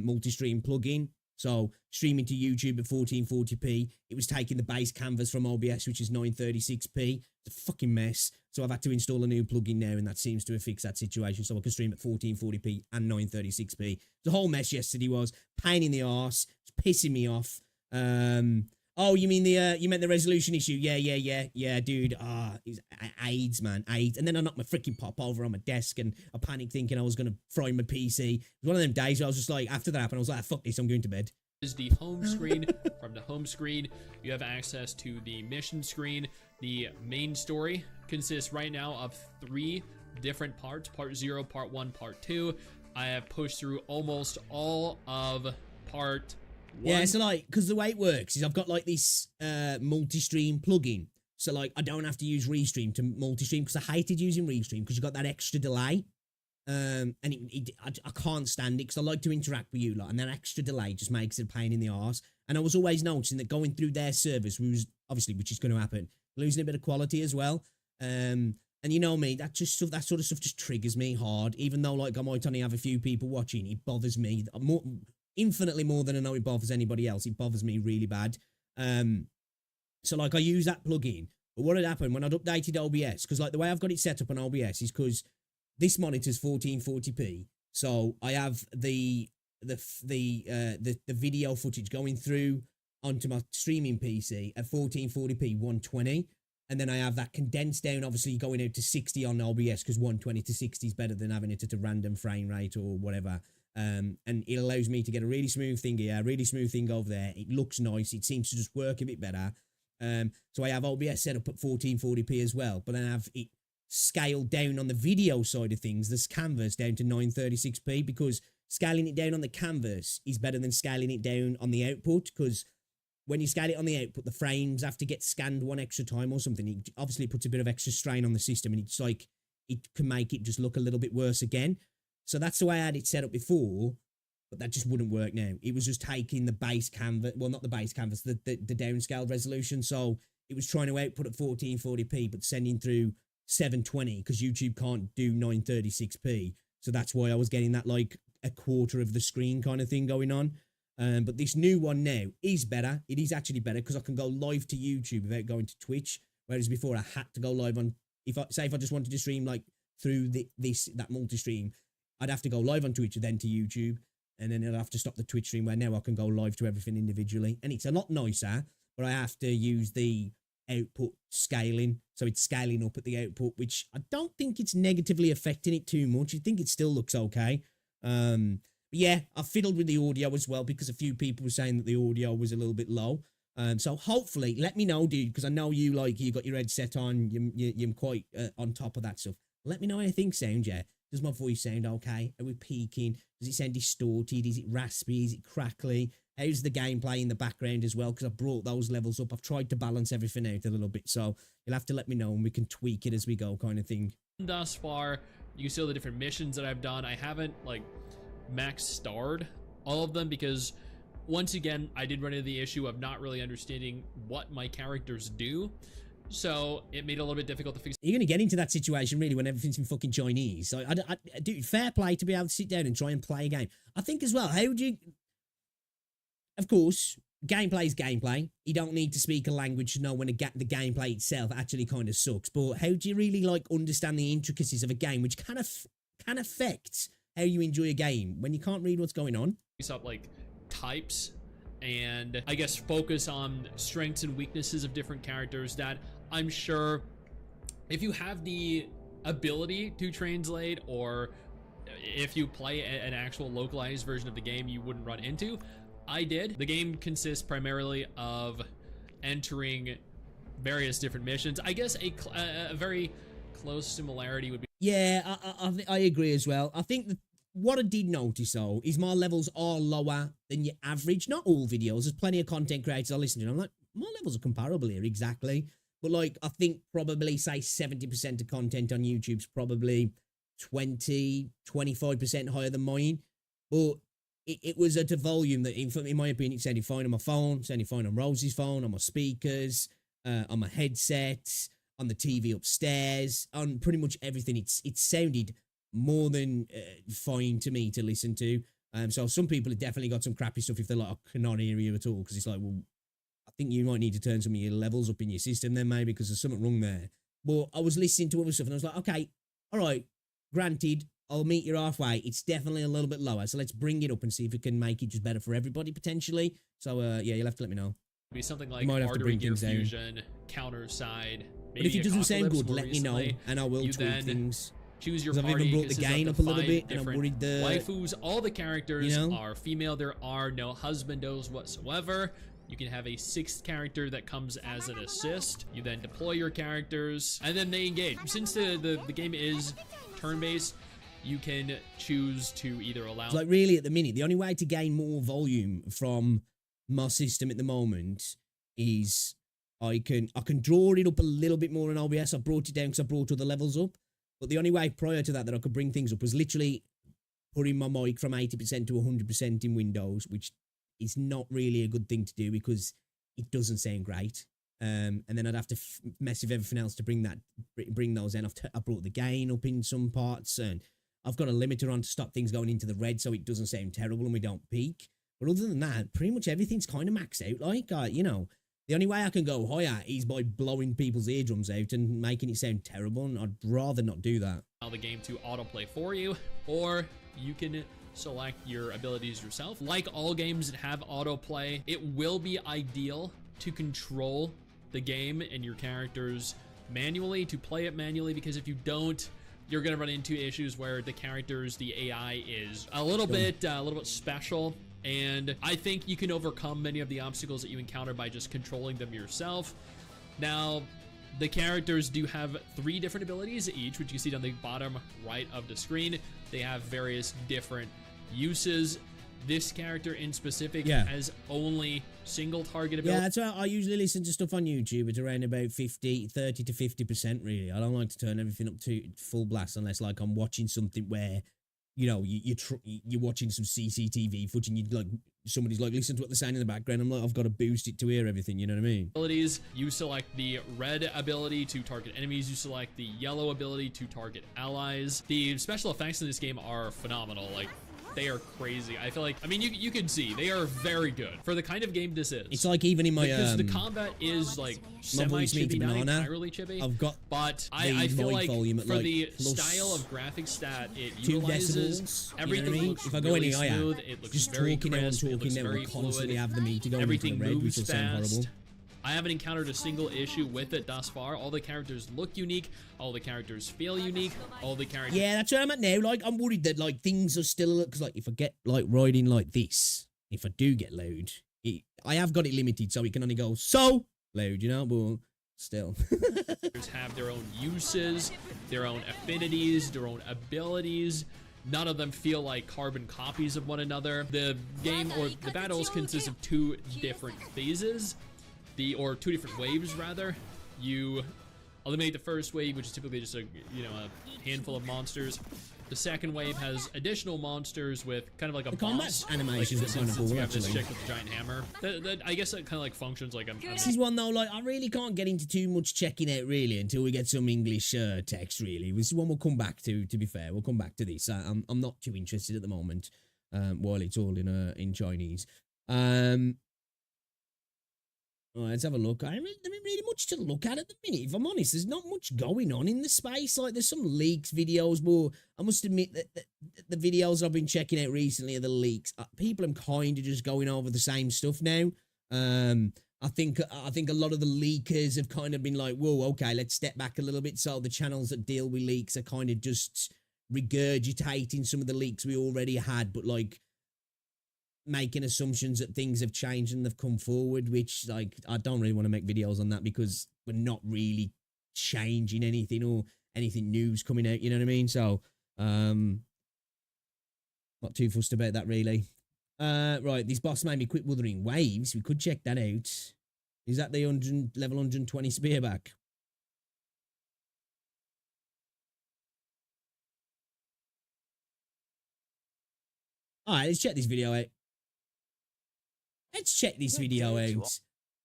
multi-stream plugin. So streaming to YouTube at 1440p, it was taking the base canvas from OBS, which is 936p. It's a fucking mess. So I've had to install a new plugin now, and that seems to have fixed that situation. So I can stream at 1440p and 936p. The whole mess yesterday was pain in the arse. It's pissing me off. Oh, you mean you meant the resolution issue? Yeah, dude. It's AIDS, man, AIDS. And then I knocked my freaking pop over on my desk, and I panicked thinking I was gonna fry my PC. It was one of them days where I was just like, after that happened, I was like, fuck this, I'm going to bed. Is the home screen. From the home screen, you have access to the mission screen. The main story consists right now of 3 different parts: Part 0, Part 1, Part 2. I have pushed through almost all of Part 1. Yeah, so like, because the way it works is I've got like this multi-stream plugin. So like, I don't have to use Restream to multi-stream, because I hated using Restream because you got that extra delay. And I can't stand it because I like to interact with you lot, and that extra delay just makes it a pain in the arse. And I was always noticing that going through their service was obviously, which is going to happen, losing a bit of quality as well. And you know me, that sort of stuff just triggers me hard. Even though like I might only have a few people watching, it bothers me infinitely more than I know it bothers anybody else. It bothers me really bad. So like I use that plugin, but what had happened when I'd updated OBS, because like the way I've got it set up on OBS is because this monitor's 1440p, so I have the video footage going through onto my streaming PC at 1440p 120, and then I have that condensed down, obviously going out to 60 on OBS, because 120 to 60 is better than having it at a random frame rate or whatever. And it allows me to get a really smooth thing here, a really smooth thing over there. It looks nice. It seems to just work a bit better. So I have OBS set up at 1440p as well, but then I have it scaled down on the video side of things, this canvas down to 936p, because scaling it down on the canvas is better than scaling it down on the output, because when you scale it on the output, the frames have to get scanned one extra time or something. It obviously puts a bit of extra strain on the system, and it's like, it can make it just look a little bit worse again. So that's the way I had it set up before, but that just wouldn't work now. It was just taking the base canvas, well, not the base canvas, the downscaled resolution. So it was trying to output at 1440p, but sending through 720, because YouTube can't do 936p. So that's why I was getting that like a quarter of the screen kind of thing going on. But this new one now is better. It is actually better because I can go live to YouTube without going to Twitch. Whereas before I had to go live on, if I just wanted to stream like through that multi-stream, I'd have to go live on Twitch and then to YouTube. And then I'd have to stop the Twitch stream, where now I can go live to everything individually. And it's a lot nicer, but I have to use the output scaling. So it's scaling up at the output, which I don't think it's negatively affecting it too much. I think it still looks okay. But yeah, I fiddled with the audio as well, because a few people were saying that the audio was a little bit low. So hopefully, let me know, dude, because I know you got your headset on. You're quite on top of that stuff. Let me know how things sound, yeah. Does my voice sound okay? Are we peaking? Does it sound distorted? Is it raspy? Is it crackly? How's the gameplay in the background as well? Because I've brought those levels up. I've tried to balance everything out a little bit. So you'll have to let me know and we can tweak it as we go, kind of thing. Thus far, you can see all the different missions that I've done. I haven't like max starred all of them, because once again, I did run into the issue of not really understanding what my characters do. So it made it a little bit difficult to fix. You're going to get into that situation really when everything's in fucking Chinese. So dude, fair play to be able to sit down and try and play a game. I think as well, how would you... Of course, gameplay is gameplay. You don't need to speak a language to know when the gameplay itself actually kind of sucks. But how do you really like understand the intricacies of a game, which can affect how you enjoy a game when you can't read what's going on? Up like types, and I guess focus on strengths and weaknesses of different characters that I'm sure if you have the ability to translate, or if you play an actual localized version of the game, you wouldn't run into. I did. The game consists primarily of entering various different missions. I guess a very close similarity would be... Yeah, I agree as well. I think that what I did notice, though, is my levels are lower than your average. Not all videos. There's plenty of content creators I listen to. I'm like, my levels are comparable here, exactly. But, like, I think probably, say, 70% of content on YouTube's probably 25% higher than mine. But it was at a volume that, in my opinion, it sounded fine on my phone, sounded fine on Rosie's phone, on my speakers, on my headsets, on the TV upstairs, on pretty much everything. It sounded more than fine to me to listen to. So some people have definitely got some crappy stuff if they're like, I cannot hear you at all, because it's like, well, I think you might need to turn some of your levels up in your system then, maybe, because there's something wrong there. But I was listening to other stuff and I was like, okay, all right, granted, I'll meet you halfway. It's definitely a little bit lower, so let's bring it up and see if we can make it just better for everybody potentially. So yeah, you'll have to let me know. Be something like Artery Gear Fusion, Counter Side. But if it doesn't sound good, let me know and I will tweak things. Choose your party. I've even brought the gain up a little bit, and I'm worried the waifus. All the characters are female. There are no husbandos whatsoever. You can have a sixth character that comes as an assist. You then deploy your characters, and then they engage. Since the game is turn-based, you can choose to either allow... It's like, really, at the minute, the only way to gain more volume from my system at the moment is I can draw it up a little bit more in OBS. I brought it down because I brought other levels up. But the only way prior to that I could bring things up was literally putting my mic from 80% to 100% in Windows, which is not really a good thing to do because it doesn't sound great. And then I'd have to mess with everything else to bring those in. I brought the gain up in some parts, and I've got a limiter on to stop things going into the red so it doesn't sound terrible and we don't peak. But other than that, pretty much everything's kind of maxed out. Like, you know, The only way I can go higher is by blowing people's eardrums out and making it sound terrible, and I'd rather not do that. Allow the game to autoplay for you, or you can select your abilities yourself. Like all games that have autoplay, it will be ideal to control the game and your characters manually, to play it manually, because if you don't, you're gonna run into issues where the characters, the AI is a little bit special. And I think you can overcome many of the obstacles that you encounter by just controlling them yourself. Now, the characters do have 3 different abilities each, which you see on the bottom right of the screen. They have various different uses. This character in specific has only single target ability. Yeah, that's why I usually listen to stuff on YouTube. It's around about 30 to 50%, really. I don't like to turn everything up to full blast unless, like, I'm watching something where, you know, you're watching some CCTV footage and like somebody's like, listen to what they're saying in the background. I'm like, I've got to boost it to hear everything. You know what I mean? Abilities. You select the red ability to target enemies. You select the yellow ability to target allies. The special effects in this game are phenomenal. Like, they are crazy. I feel like, I mean, you can see they are very good for the kind of game this is. It's like even in my because the combat is like semi-chibi, not entirely chibi. I've got but I feel like for like the style of graphics that it 2 utilizes, decibels, everything you know what I mean? looks If I go really any higher, smooth. It looks just very talking crisp. and It talking looks now will very constantly fluid. have the meat to go Everything into the red, which moves will sound horrible. fast. I haven't encountered a single issue with it thus far. All the characters look unique. All the characters feel unique. All the characters... Yeah, that's where I'm at now. Like, I'm worried that, like, things are still... Because, like, if I get, like, riding like this, if I do get loud, I have got it limited, so it can only go so loud, you know? But still. have their own uses, their own affinities, their own abilities. None of them feel like carbon copies of one another. The game, or the battles, consist of 2 different phases, or 2 different waves rather. You eliminate the first wave, which is typically just a handful of monsters. The second wave has additional monsters with kind of like a boss. Animations like are kind of cool, you have this actually. chick with a giant hammer. I guess that kind of like functions like This is one though, like, I really can't get into too much checking out really until we get some English text really. This is one we'll come back to be fair. We'll come back to this. I'm not too interested at the moment while it's all in Chinese. All right, let's have a look. There ain't really much to look at the minute. If I'm honest, there's not much going on in the space. Like, there's some leaks videos, but I must admit that the videos I've been checking out recently are the leaks. People are kind of just going over the same stuff now. I think a lot of the leakers have kind of been like, whoa, okay, let's step back a little bit. So the channels that deal with leaks are kind of just regurgitating some of the leaks we already had, but like making assumptions that things have changed and they've come forward, which, like, I don't really want to make videos on that because we're not really changing anything or anything new's coming out, you know what I mean? So, not too fussed about that, really. Right, this boss made me quit Wuthering Waves. We could check that out. Is that the level 120 spearback? Alright, let's check this video out. Let's check this video out.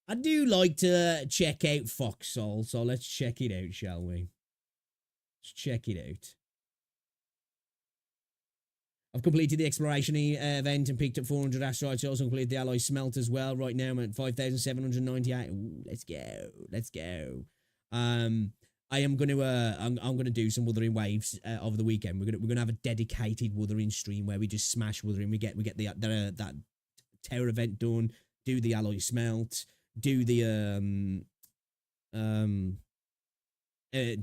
I do like to check out Foxhole, so let's check it out, shall we? Let's check it out. I've completed the exploration event and picked up 400 asteroids. I also completed the alloy smelt as well. Right now I'm at 5,798. Ooh, let's go. Let's go. I am going to I'm going to do some Wuthering Waves over the weekend. We're going to have a dedicated Wuthering stream where we just smash Wuthering. We get that terror event done, do the alloy smelt, do the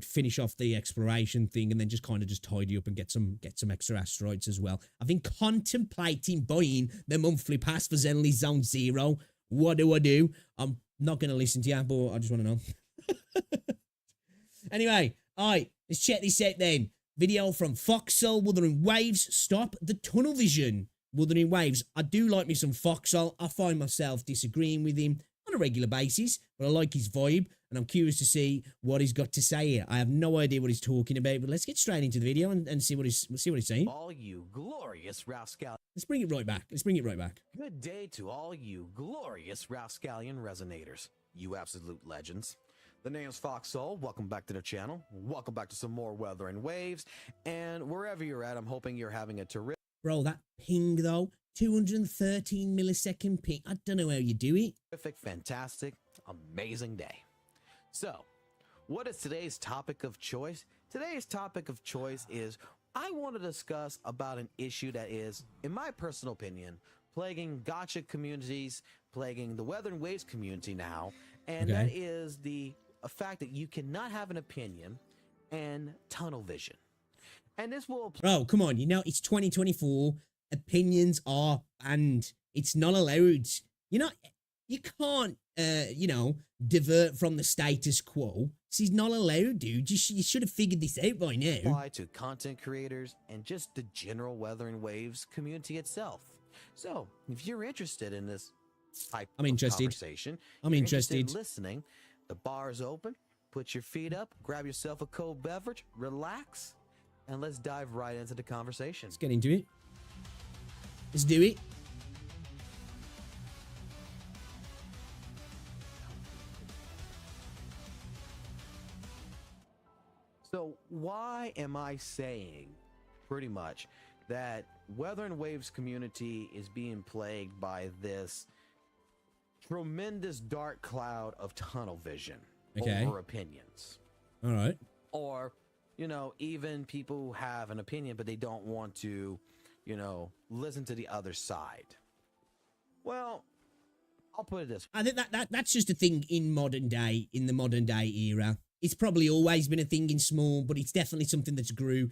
finish off the exploration thing, and then just kind of just tidy up and get some extra asteroids as well. I've been contemplating buying the monthly pass for Zenless Zone Zero. What do I do? I'm not going to listen to you, but I just want to know. Anyway, alright, let's check this out then. Video from Foxhole, Wuthering Waves. Stop the tunnel vision. Wuthering Waves. I do like me some Foxhole. I find myself disagreeing with him on a regular basis, but I like his vibe, and I'm curious to see what he's got to say here. I have no idea what he's talking about, but let's get straight into the video and see what he's saying. All you glorious rascal. Let's bring it right back. Good day to all you glorious rascallion resonators, you absolute legends. The name's Foxhole. Welcome back to the channel. Welcome back to some more Wuthering Waves, and wherever you're at, I'm hoping you're having a terrific. Bro, that ping though, 213 millisecond ping. I don't know how you do it. Fantastic, amazing day. So, what is today's topic of choice? Today's topic of choice is I want to discuss about an issue that is, in my personal opinion, plaguing gacha communities, plaguing the Weather and Waves community now, and that is the fact that you cannot have an opinion and tunnel vision. And this will apply. Bro, come on, you know, it's 2024. Opinions are banned. It's not allowed. You can't, divert from the status quo. This is not allowed, dude. You should have figured this out by now. Apply to content creators and just the general Weather and Waves community itself. So, if you're interested in this type of conversation, I'm interested in listening, the bar is open. Put your feet up, grab yourself a cold beverage, relax, and let's dive right into the conversation. Let's get into it. Let's do it. So why am I saying pretty much that Weather and Waves community is being plagued by this tremendous dark cloud of tunnel vision over opinions? All right. Or, even people who have an opinion, but they don't want to, listen to the other side. Well, I'll put it this way. I think that's just a thing in the modern day era. It's probably always been a thing in small, but it's definitely something that's grew.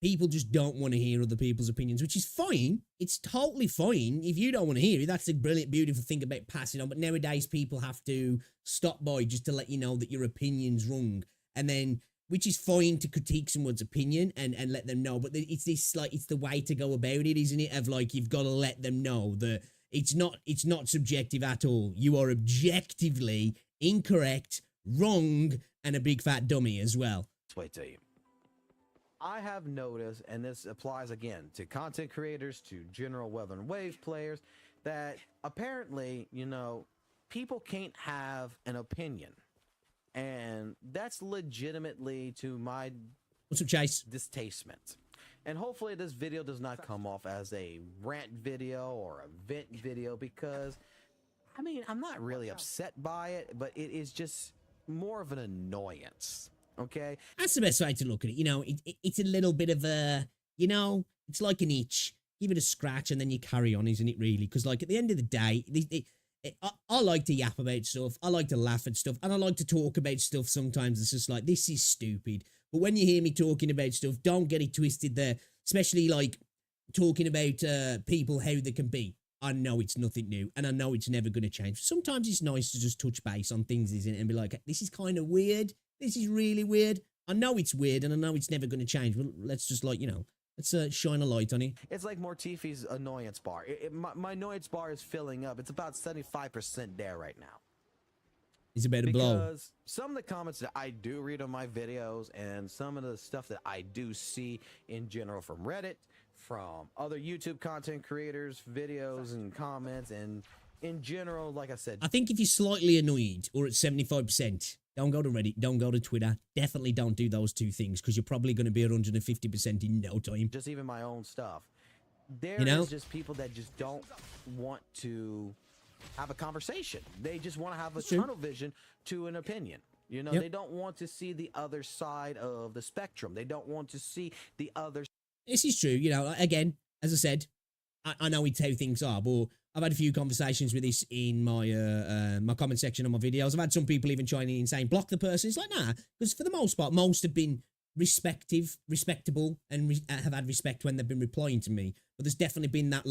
People just don't want to hear other people's opinions, which is fine. It's totally fine. If you don't want to hear it, that's a brilliant, beautiful thing about passing on. But nowadays, people have to stop by just to let you know that your opinion's wrong. And then, which is fine to critique someone's opinion and let them know. But it's the way to go about it, isn't it? Of you've got to let them know that it's not subjective at all. You are objectively incorrect, wrong, and a big fat dummy as well. Wait till you. I have noticed, and this applies again to content creators, to general Weather and Waves players, that apparently, people can't have an opinion. And that's legitimately to my What's up, Chase? distastement. And hopefully this video does not come off as a rant video or a vent video, because, I'm not really upset by it, but it is just more of an annoyance. Okay, that's the best way to look at it. It's a little bit of a, it's like an itch. Give it a scratch and then you carry on, isn't it? Really, because at the end of the day, I like to yap about stuff. I like to laugh at stuff, and I like to talk about stuff. Sometimes it's just this is stupid. But when you hear me talking about stuff, don't get it twisted. There, especially talking about people, how they can be. I know it's nothing new, and I know it's never going to change. Sometimes it's nice to just touch base on things, isn't it? And be like, this is kind of weird. This is really weird. I know it's weird, and I know it's never going to change. Well, let's just let's shine a light on it. It's like Mortifi's annoyance bar. My annoyance bar is filling up. It's about 75% there right now. It's about to blow. Because some of the comments that I do read on my videos, and some of the stuff that I do see in general from Reddit, from other YouTube content creators, videos and comments, and in general, like I said, I think if you're slightly annoyed or at 75%, don't go to Reddit, don't go to Twitter. Definitely don't do those two things, because you're probably going to be 150% in no time. Just even my own stuff. There is just people that just don't want to have a conversation. They just want to have a tunnel vision to an opinion. They don't want to see the other side of the spectrum. They don't want to see the other. This is true. Again, as I said, I know it's how things are, but I've had a few conversations with this in my my comment section on my videos. I've had some people even trying to saying block the person. It's nah, because for the most part, most have been respectable, and have had respect when they've been replying to me. But there's definitely been that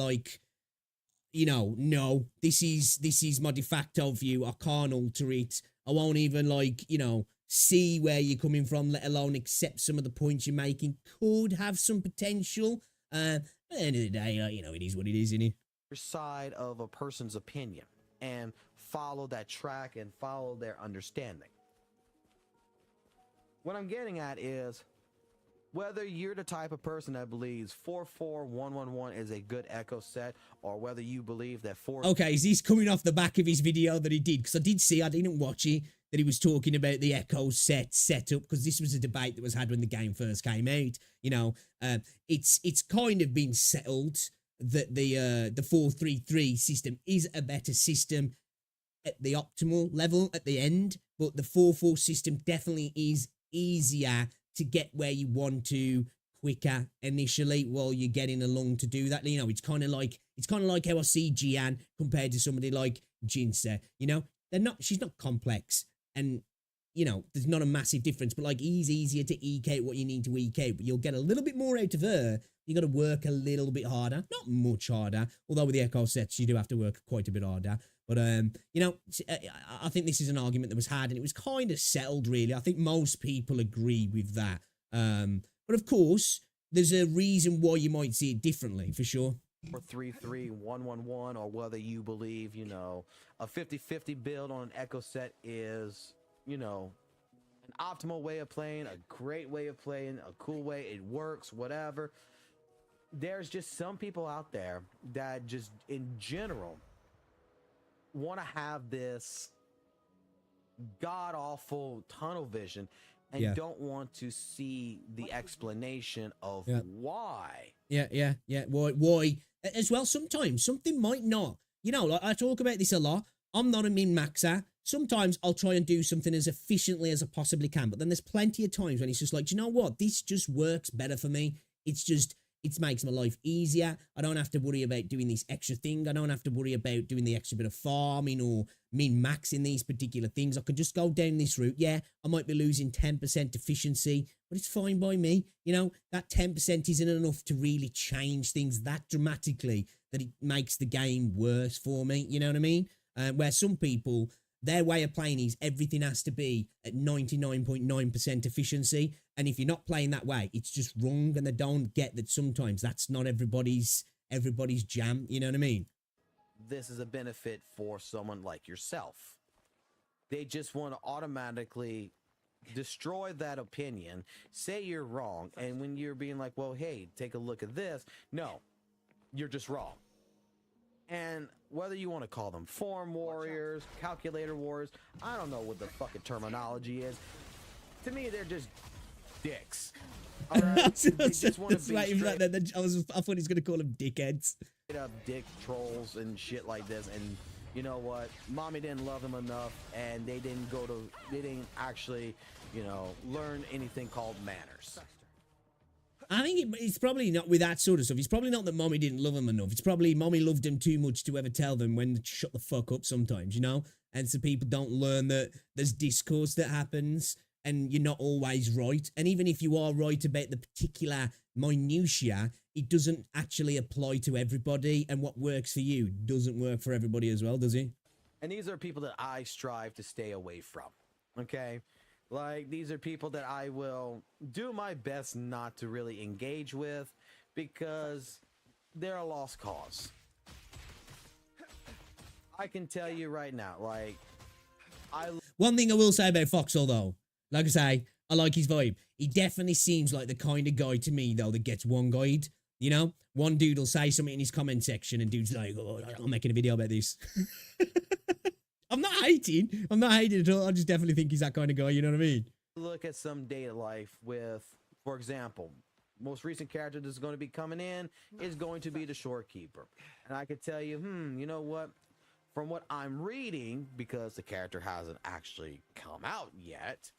no, this is my de facto view. I can't alter it. I won't even see where you're coming from, let alone accept some of the points you're making. Could have some potential. At the end of the day, it is what it is, isn't it? Side of a person's opinion and follow that track and follow their understanding. What I'm getting at is whether you're the type of person that believes 44111 is a good echo set, or whether you believe that 4. Okay, is this coming off the back of his video that he did? Because I didn't watch it, that he was talking about the echo setup, because this was a debate that was had when the game first came out. It's kind of been settled that the 433 system is a better system. at the optimal level at the end, but the 4-4 system definitely is easier to get where you want to quicker initially while you're getting along to do that. You know, it's kind of like how I see Jian compared to somebody like Jinse. You know, she's not complex, and you know, there's not a massive difference, but like he's easier to eke out what you need to eke out, but you'll get a little bit more out of her. You got to work a little bit harder, not much harder, although with the echo sets, you do have to work quite a bit harder. But, you know, I think this is an argument that was had, and it was kind of settled, really. I think most people agree with that. But of course, there's a reason why you might see it differently, for sure. Or 3-3, 1-1-1, or whether you believe, you know, a 50-50 build on an echo set is, you know, an optimal way of playing, a great way of playing, a cool way, it works, whatever. There's just some people out there that just, in general, want to have this god-awful tunnel vision and don't want to see the explanation of why. Yeah. Why? As well, sometimes something might not. You know, like I talk about this a lot. I'm not a min-maxer. Sometimes I'll try and do something as efficiently as I possibly can, but then there's plenty of times when it's just like, do you know what? This just works better for me. It makes my life easier. I don't have to worry about doing this extra thing. I don't have to worry about doing the extra bit of farming or min-maxing these particular things. I could just go down this route. Yeah, I might be losing 10% efficiency, but it's fine by me. You know, that 10% isn't enough to really change things that dramatically that it makes the game worse for me. You know what I mean? Where some people, their way of playing is everything has to be at 99.9% efficiency. And if you're not playing that way, it's just wrong. And they don't get that sometimes that's not everybody's jam. You know what I mean? This is a benefit for someone like yourself. They just want to automatically destroy that opinion, say you're wrong. And when you're being like, well, hey, take a look at this. No, you're just wrong. And whether you want to call them form warriors, calculator warriors, I don't know what the fucking terminology is. To me, they're just dicks. All right? They just want to be I thought he was going to call them dickheads. Straight up dick trolls and shit like this. And you know what? Mommy didn't love them enough, and they didn't actually, you know, learn anything called manners. I think it's probably not with that sort of stuff. It's probably not that mommy didn't love him enough. It's probably mommy loved him too much to ever tell them when to shut the fuck up sometimes, you know? And so people don't learn that there's discourse that happens and you're not always right. And even if you are right about the particular minutiae, it doesn't actually apply to everybody. And what works for you doesn't work for everybody as well, does it? And these are people that I strive to stay away from, okay? Like, these are people that I will do my best not to really engage with because they're a lost cause. I can tell you right now, like, one thing I will say about Foxhole, though, like I say, I like his vibe. He definitely seems like the kind of guy to me, though, that gets one guide, you know? One dude will say something in his comment section and dude's like, oh, I'm making a video about this. I'm not hating at all. I just definitely think he's that kind of guy, you know what I mean? Look at some data life with, for example, most recent character that's going to be coming in is going to be the Shorekeeper. And I could tell you, you know what? From what I'm reading, because the character hasn't actually come out yet,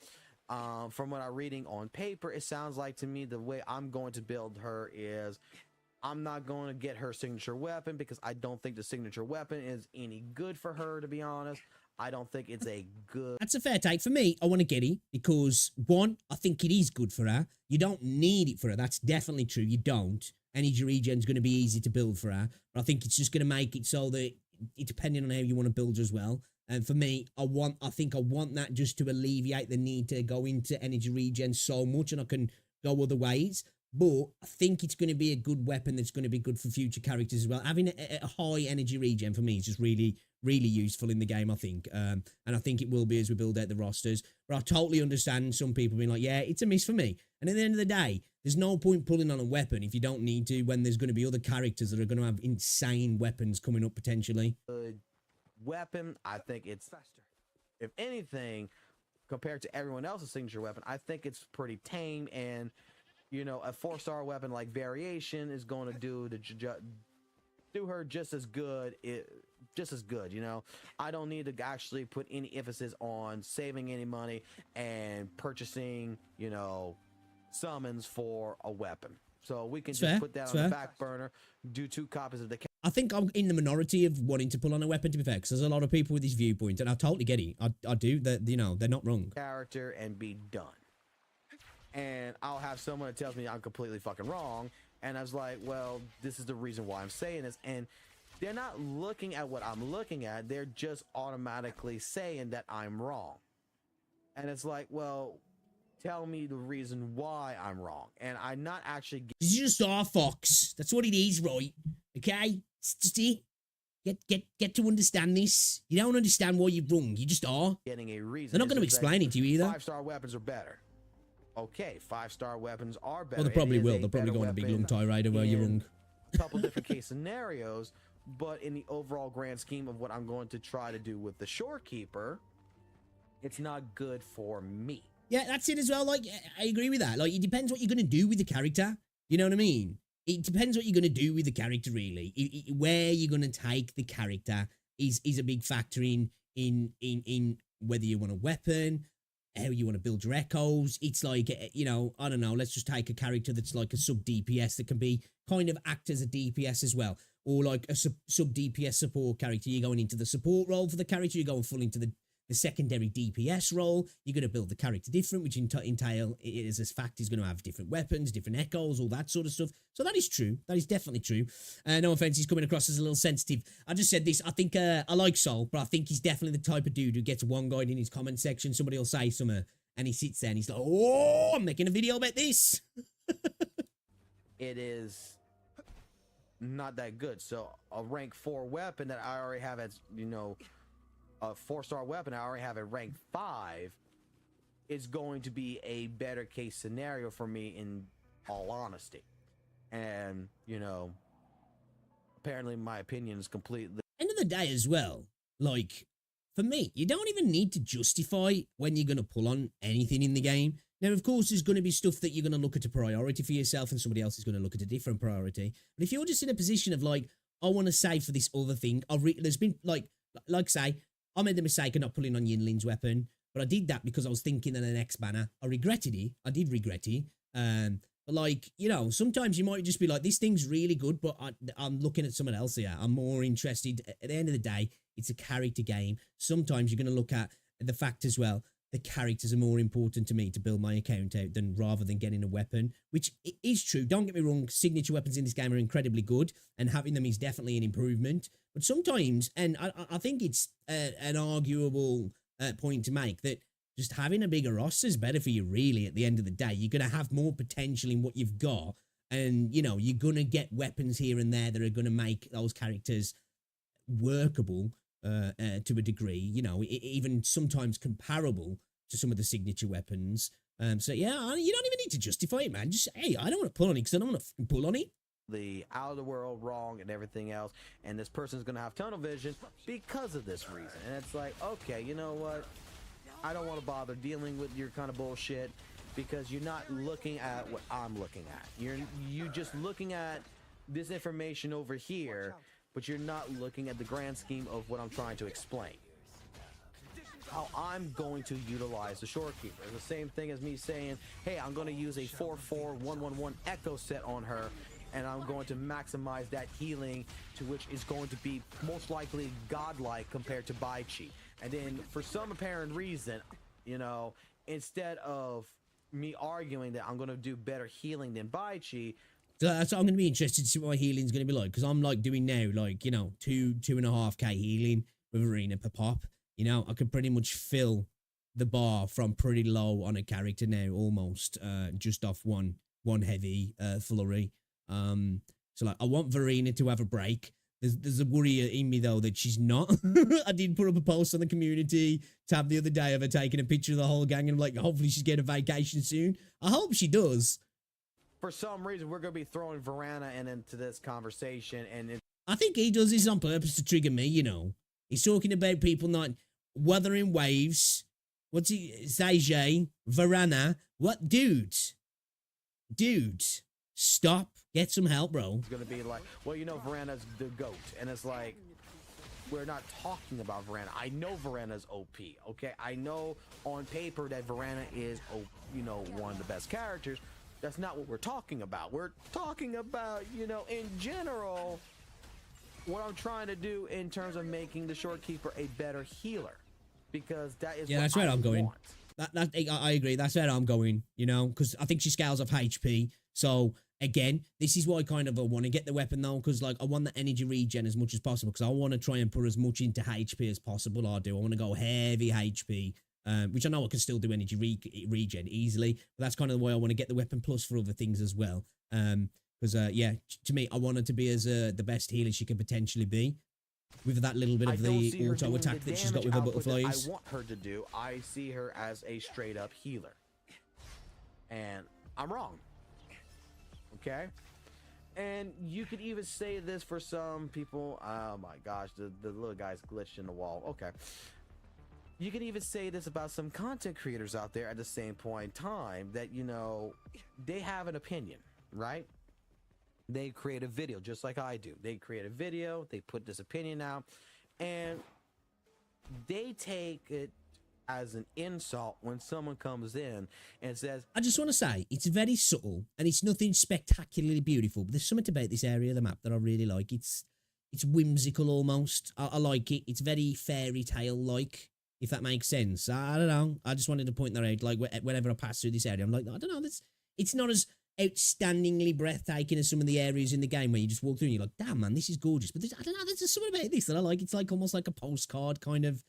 from what I'm reading on paper, it sounds like to me the way I'm going to build her is I'm not going to get her signature weapon because I don't think the signature weapon is any good for her, to be honest. I don't think it's a good... That's a fair take. For me, I want to get it because, one, I think it is good for her. You don't need it for her. That's definitely true. You don't. Energy regen's going to be easy to build for her. But I think it's just going to make it so that, depending on how you want to build her as well. And for me, I think I want that just to alleviate the need to go into energy regen so much, and I can go other ways. But I think it's going to be a good weapon that's going to be good for future characters as well. Having a high energy regen for me is just really, really useful in the game, I think. And I think it will be as we build out the rosters. But I totally understand some people being like, yeah, it's a miss for me. And at the end of the day, there's no point pulling on a weapon if you don't need to when there's going to be other characters that are going to have insane weapons coming up potentially. Good weapon. I think it's, if anything, compared to everyone else's signature weapon, I think it's pretty tame. And you know, a 4-star weapon like Variation is going to do her just as good just as good, you know. I don't need to actually put any emphasis on saving any money and purchasing, you know, summons for a weapon. So we can just put that on the back burner, do 2 copies of the. I think I'm in the minority of wanting to pull on a weapon, to be fair, because there's a lot of people with this viewpoint, and I totally get it. I do. That, you know, they're not wrong. Character and be done. And I'll have someone that tells me I'm completely fucking wrong, and I was like, well, this is the reason why I'm saying this, and they're not looking at what I'm looking at. They're just automatically saying that I'm wrong. And it's like, well, tell me the reason why I'm wrong. And I'm not actually... You just are, Fox. That's what it is, right? Okay? It's just it. Get to understand this. You don't understand why you're wrong. You just are. Getting a reason. They're not going to explain it to you either. 5-star weapons are better. Okay, 5-star weapons are better. Well, they probably will. They'll probably go on a big long tirade where you're wrong. A couple different case scenarios, but in the overall grand scheme of what I'm going to try to do with the Shorekeeper, it's not good for me. Yeah, that's it as well. Like, I agree with that. Like, it depends what you're going to do with the character. You know what I mean? It depends what you're going to do with the character, really. Where you're going to take the character is a big factor in whether you want a weapon, how you want to build your echoes. It's like, you know, I don't know, let's just take a character that's like a sub DPS that can be kind of act as a DPS as well, or like a sub DPS support character. You're going into the support role for the character, you're going full into the secondary DPS role. You're going to build the character different, which entail is as fact is going to have different weapons, different echoes, all that sort of stuff. So that is true. That is definitely true. No offense, he's coming across as a little sensitive. I just said this. I think I like Sol, but I think he's definitely the type of dude who gets one guy in his comment section. Somebody will say something, and he sits there and he's like, "Oh, I'm making a video about this." It is not that good. So a rank 4 weapon that I already have as, you know, a 4-star weapon I already have at rank 5 is going to be a better case scenario for me, in all honesty. And, you know, apparently my opinion is completely... End of the day as well, like, for me, you don't even need to justify when you're going to pull on anything in the game. Now, of course, there's going to be stuff that you're going to look at a priority for yourself and somebody else is going to look at a different priority. But if you're just in a position of, like, I want to save for this other thing, there's been, like say, I made the mistake of not pulling on Yinlin's weapon, but I did that because I was thinking of the next banner. I regretted it. I did regret it. But like, you know, sometimes you might just be like, this thing's really good, but I'm looking at someone else here. I'm more interested. At the end of the day, it's a character game. Sometimes you're going to look at the fact as well, the characters are more important to me to build my account out than rather than getting a weapon, which is true. Don't get me wrong. Signature weapons in this game are incredibly good, and having them is definitely an improvement. But sometimes, and I think it's an arguable point to make, that just having a bigger roster is better for you, really, at the end of the day. You're going to have more potential in what you've got, and, you know, you're going to get weapons here and there that are going to make those characters workable to a degree, you know, even sometimes comparable to some of the signature weapons. So, yeah, you don't even need to justify it, man. Just, hey, I don't want to pull on it because I don't want to pull on it. The out of the world wrong and everything else, and this person's gonna have tunnel vision because of this reason. And it's like, okay, you know what, I don't want to bother dealing with your kind of bullshit, because you're not looking at what I'm looking at. You're just looking at this information over here, but you're not looking at the grand scheme of what I'm trying to explain. How I'm going to utilize the Shorekeeper. It's the same thing as me saying, hey, I'm going to use a 44111 Echo set on her, and I'm going to maximize that healing, to which is going to be most likely godlike compared to Baichi. And then for some apparent reason, you know, instead of me arguing that I'm going to do better healing than Baichi, so I'm going to be interested to see what my healing's going to be like, because I'm like doing now, like, you know, 2.5k healing with Arena per pop. You know, I can pretty much fill the bar from pretty low on a character now, almost just off one heavy flurry. So like, I want Verena to have a break. There's a worry in me though that she's not. I did put up a post on the community tab the other day of her taking a picture of the whole gang, and I'm like, hopefully she's getting a vacation soon. I hope she does. For some reason, we're going to be throwing Verena into this conversation, and I think he does this on purpose to trigger me, you know. He's talking about people not weathering waves. What's he? Zajay, Verena. What? Dude, stop. Get some help, bro. It's going to be like, well, you know, Verena's the GOAT. And it's like, we're not talking about Varana. I know Varana's OP, okay? I know on paper that Varana is, you know, one of the best characters. That's not what we're talking about. We're talking about, you know, in general, what I'm trying to do in terms of making the Shorekeeper a better healer. Because that is that's where I'm going. I agree. That's where I'm going, you know, because I think she scales off HP. So, again, this is why I kind of want to get the weapon, though, because, like, I want the energy regen as much as possible, because I want to try and put as much into HP as possible. I want to go heavy HP, which I know I can still do energy regen easily, but that's kind of the way I want to get the weapon plus for other things as well. Because, yeah, to me, I want her to be as the best healer she can potentially be. With that little bit of the auto attack that she's got with her butterflies. I want her to do. I see her as a straight up healer. And I'm wrong. Okay? And you could even say this for some people. Oh my gosh, the little guy's glitched in the wall. Okay. You can even say this about some content creators out there at the same point in time that, you know, they have an opinion, right? They create a video just like I do. They create a video, they put this opinion out, and they take it as an insult when someone comes in and says, I just want to say, it's very subtle, and it's nothing spectacularly beautiful, but there's something about this area of the map that I really like. It's whimsical almost. I like it. It's very fairy tale-like, if that makes sense. I don't know. I just wanted to point that out. Like, whenever I pass through this area, I'm like, I don't know, it's not as outstandingly breathtaking as some of the areas in the game where you just walk through and you're like, damn, man, this is gorgeous. But I don't know, there's just something about this that I like. It's like almost like a postcard kind of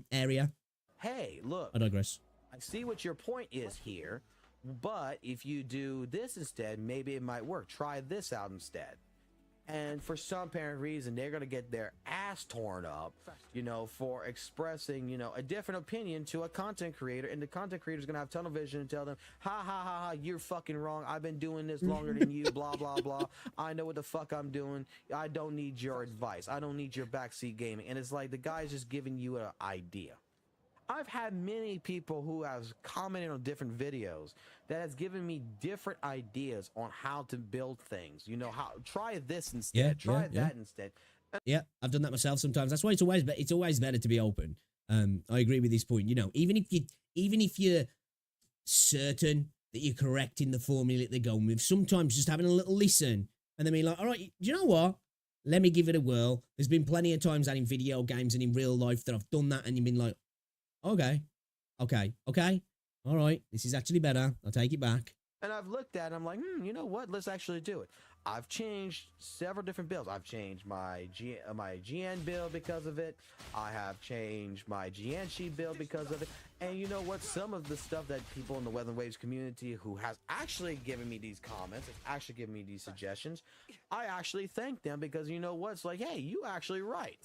area. Hey, look, I digress. I see what your point is here, but if you do this instead, maybe it might work. Try this out instead. And for some apparent reason, they're going to get their ass torn up, you know, for expressing, you know, a different opinion to a content creator. And the content creator is going to have tunnel vision and tell them, ha, ha, ha, ha, you're fucking wrong. I've been doing this longer than you, blah, blah, blah. I know what the fuck I'm doing. I don't need your advice. I don't need your backseat gaming. And it's like the guy's just giving you an idea. I've had many people who have commented on different videos that has given me different ideas on how to build things. You know, try this instead, try that instead. Yeah, I've done that myself sometimes. That's why it's always better to be open. I agree with this point. You know, even if you're certain that you're correct in the formula that they're going with, sometimes just having a little listen and then being like, all right, do you know what? Let me give it a whirl. There's been plenty of times that in video games and in real life that I've done that and you've been like, okay, all right, this is actually better. I'll take it back. And I've looked at it, I'm like, you know what? Let's actually do it. I've changed several different builds. I've changed my GN build because of it. I have changed my GNC build because of it. And you know what? Some of the stuff that people in the Weather Waves community who has actually given me these comments, actually given me these suggestions, I actually thank them because you know what? It's like, hey, you actually right.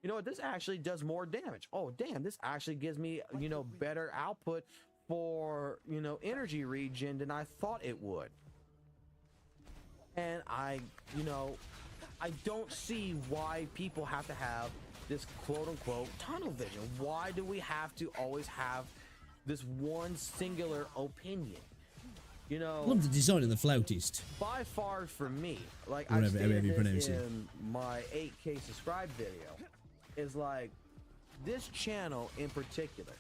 You know what? This actually does more damage. Oh, damn. This actually gives me, you know, better output for, you know, energy regen than I thought it would. And you know, I don't see why people have to have this quote-unquote tunnel vision. Why do we have to always have this one singular opinion? You know, I love the design of the flautist. By far for me, like I've stated this in my 8K subscribe video, is like this channel in particular.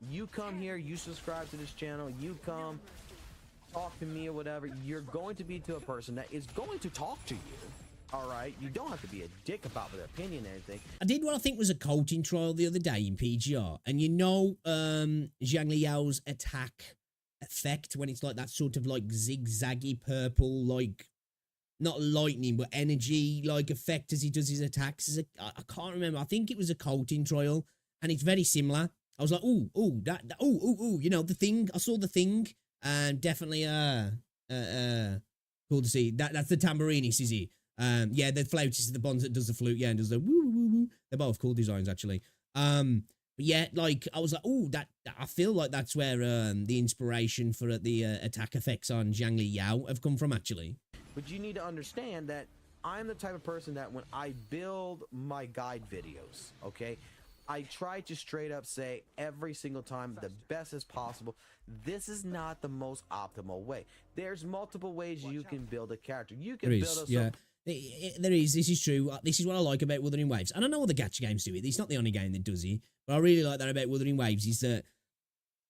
You come here, you subscribe to this channel, you come talk to me or whatever, you're going to be to a person that is going to talk to you. All right, you don't have to be a dick about their opinion or anything. I did what I think was a coaching trial the other day in PGR, and you know, Zhang Liao's attack effect when it's like that sort of like zigzaggy purple, like not lightning but energy like effect as he does his attacks. I can't remember. I think it was a coaching trial, and it's very similar. I was like, ooh, you know, the thing. I saw the thing, and definitely cool to see. That's the tambourine, is he? Yeah, the flautist is the one that does the flute, yeah, and does the woo woo woo. They're both cool designs actually. But yeah, like I was like, oh, that I feel like that's where the inspiration for the attack effects on Zhang Liao have come from actually. But you need to understand that I'm the type of person that when I build my guide videos, okay, I try to straight up say every single time the best as possible. This is not the most optimal way. There's multiple ways you can build a character. You can build a There is. This is true. This is what I like about Wuthering Waves. And I know other gacha games do it. It's not the only game that does it. But I really like that about Wuthering Waves is that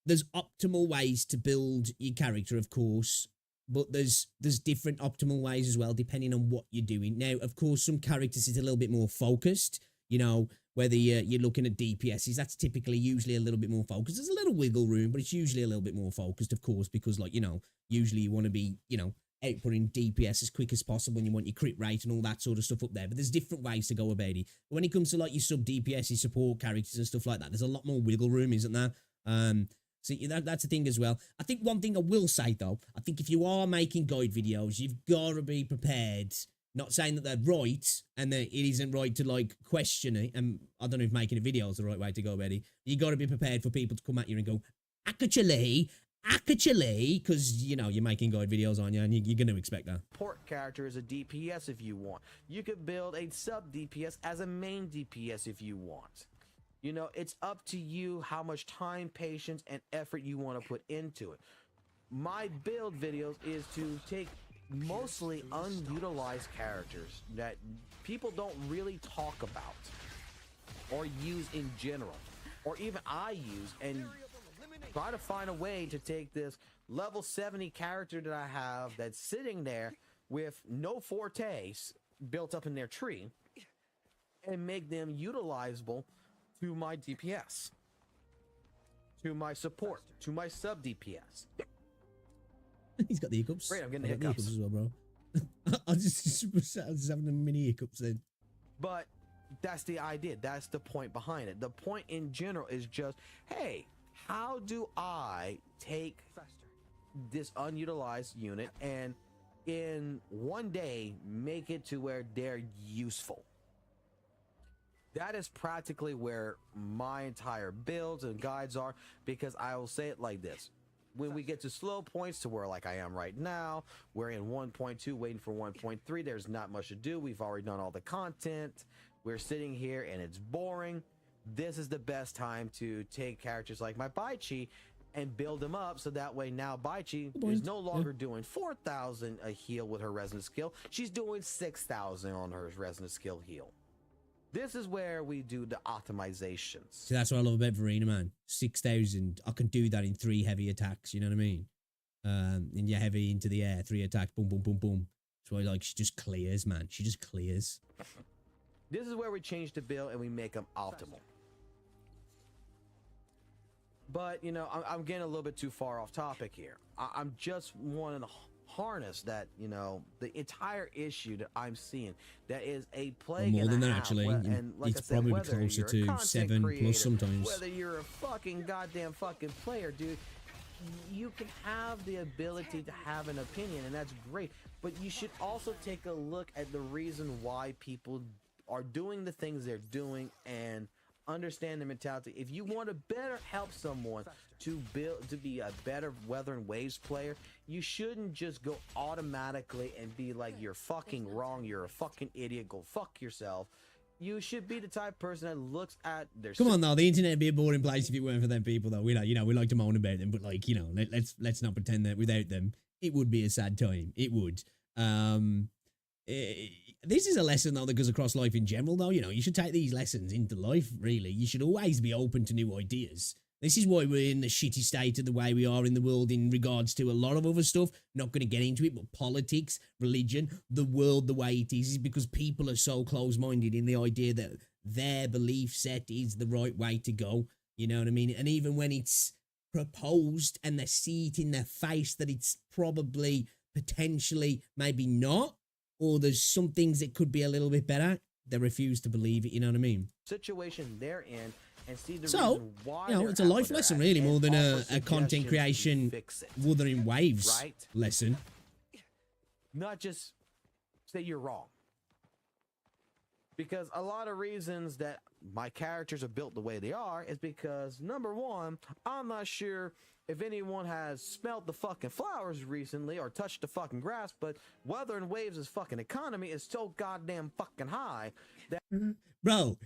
there's optimal ways to build your character, of course. But there's different optimal ways as well, depending on what you're doing. Now, of course, some characters is a little bit more focused. You know, whether you're looking at DPSs, that's typically usually a little bit more focused. There's a little wiggle room, but it's usually a little bit more focused, of course, because, like, you know, usually you want to be, you know, outputting DPS as quick as possible and you want your crit rate and all that sort of stuff up there. But there's different ways to go about it. But when it comes to, like, your sub DPS, your support characters and stuff like that, there's a lot more wiggle room, isn't there? So that's the thing as well. I think one thing I will say, though, I think if you are making guide videos, you've got to be prepared. Not saying that they're right and that it isn't right to, like, question it. And I don't know if making a video is the right way to go about it. You got to be prepared for people to come at you and go, actually, because, you know, you're making guide videos on you and you're going to expect that. Support character as a DPS if you want. You could build a sub DPS as a main DPS if you want. You know, it's up to you how much time, patience, and effort you want to put into it. My build videos is to take mostly unutilized characters that people don't really talk about or use in general, or even I use, and try to find a way to take this level 70 character that I have that's sitting there with no fortes built up in their tree and make them utilizable to my DPS, to my support, to my sub DPS. He's got the hiccups. Great, I'm getting the hiccups as well, bro. I was just having the mini hiccups then. But that's the idea. That's the point behind it. The point in general is just, hey, how do I take this unutilized unit and in one day make it to where they're useful? That is practically where my entire builds and guides are, because I will say it like this. When we get to slow points to where, like I am right now, we're in 1.2 waiting for 1.3, there's not much to do. We've already done all the content. We're sitting here and it's boring. This is the best time to take characters like my Baichi and build them up, so that way now Baichi is no longer doing 4,000 a heal with her resonant skill. She's doing 6,000 on her resonant skill heal. This is where we do the optimizations. So that's what I love about Verena, man. 6,000. I can do that in 3 heavy attacks. You know what I mean? And you're heavy into the air, 3 attacks, boom, boom, boom, boom. So like she just clears, man. She just clears. This is where we change the build and we make them optimal. But, you know, I'm getting a little bit too far off topic here. I'm just wanting to harness that, you know, the entire issue that I'm seeing that is a plague. More than that, actually. And like it's I said, probably closer to 7 creator, plus sometimes. whether you're a fucking goddamn fucking player, dude, you can have the ability to have an opinion, and that's great. But you should also take a look at the reason why people are doing the things they're doing and understand the mentality. If you want to better help someone to be a better Wuthering Waves player, you shouldn't just go automatically and be like, you're fucking wrong, you're a fucking idiot, go fuck yourself. You should be the type of person that looks at their... Come on, though. The internet would be a boring place if it weren't for them people, though. We know, you know, we like to moan about them, but, like, you know, let's not pretend that without them, it would be a sad time. It would. This is a lesson, though, that goes across life in general, though. You know, you should take these lessons into life, really. You should always be open to new ideas. This is why we're in the shitty state of the way we are in the world in regards to a lot of other stuff. Not going to get into it, but politics, religion, the world the way it is because people are so close-minded in the idea that their belief set is the right way to go. You know what I mean? And even when it's proposed and they see it in their face that it's probably, potentially, maybe not, or there's some things that could be a little bit better, they refuse to believe it, you know what I mean? Situation they're in and see the so, reason why, you know, it's a life lesson really more than a content creation Wuthering Waves lesson. Not just say you're wrong. Because a lot of reasons that my characters are built the way they are is because, number one, I'm not sure if anyone has smelled the fucking flowers recently or touched the fucking grass, but Wuthering Waves' fucking economy is so goddamn fucking high that... Bro,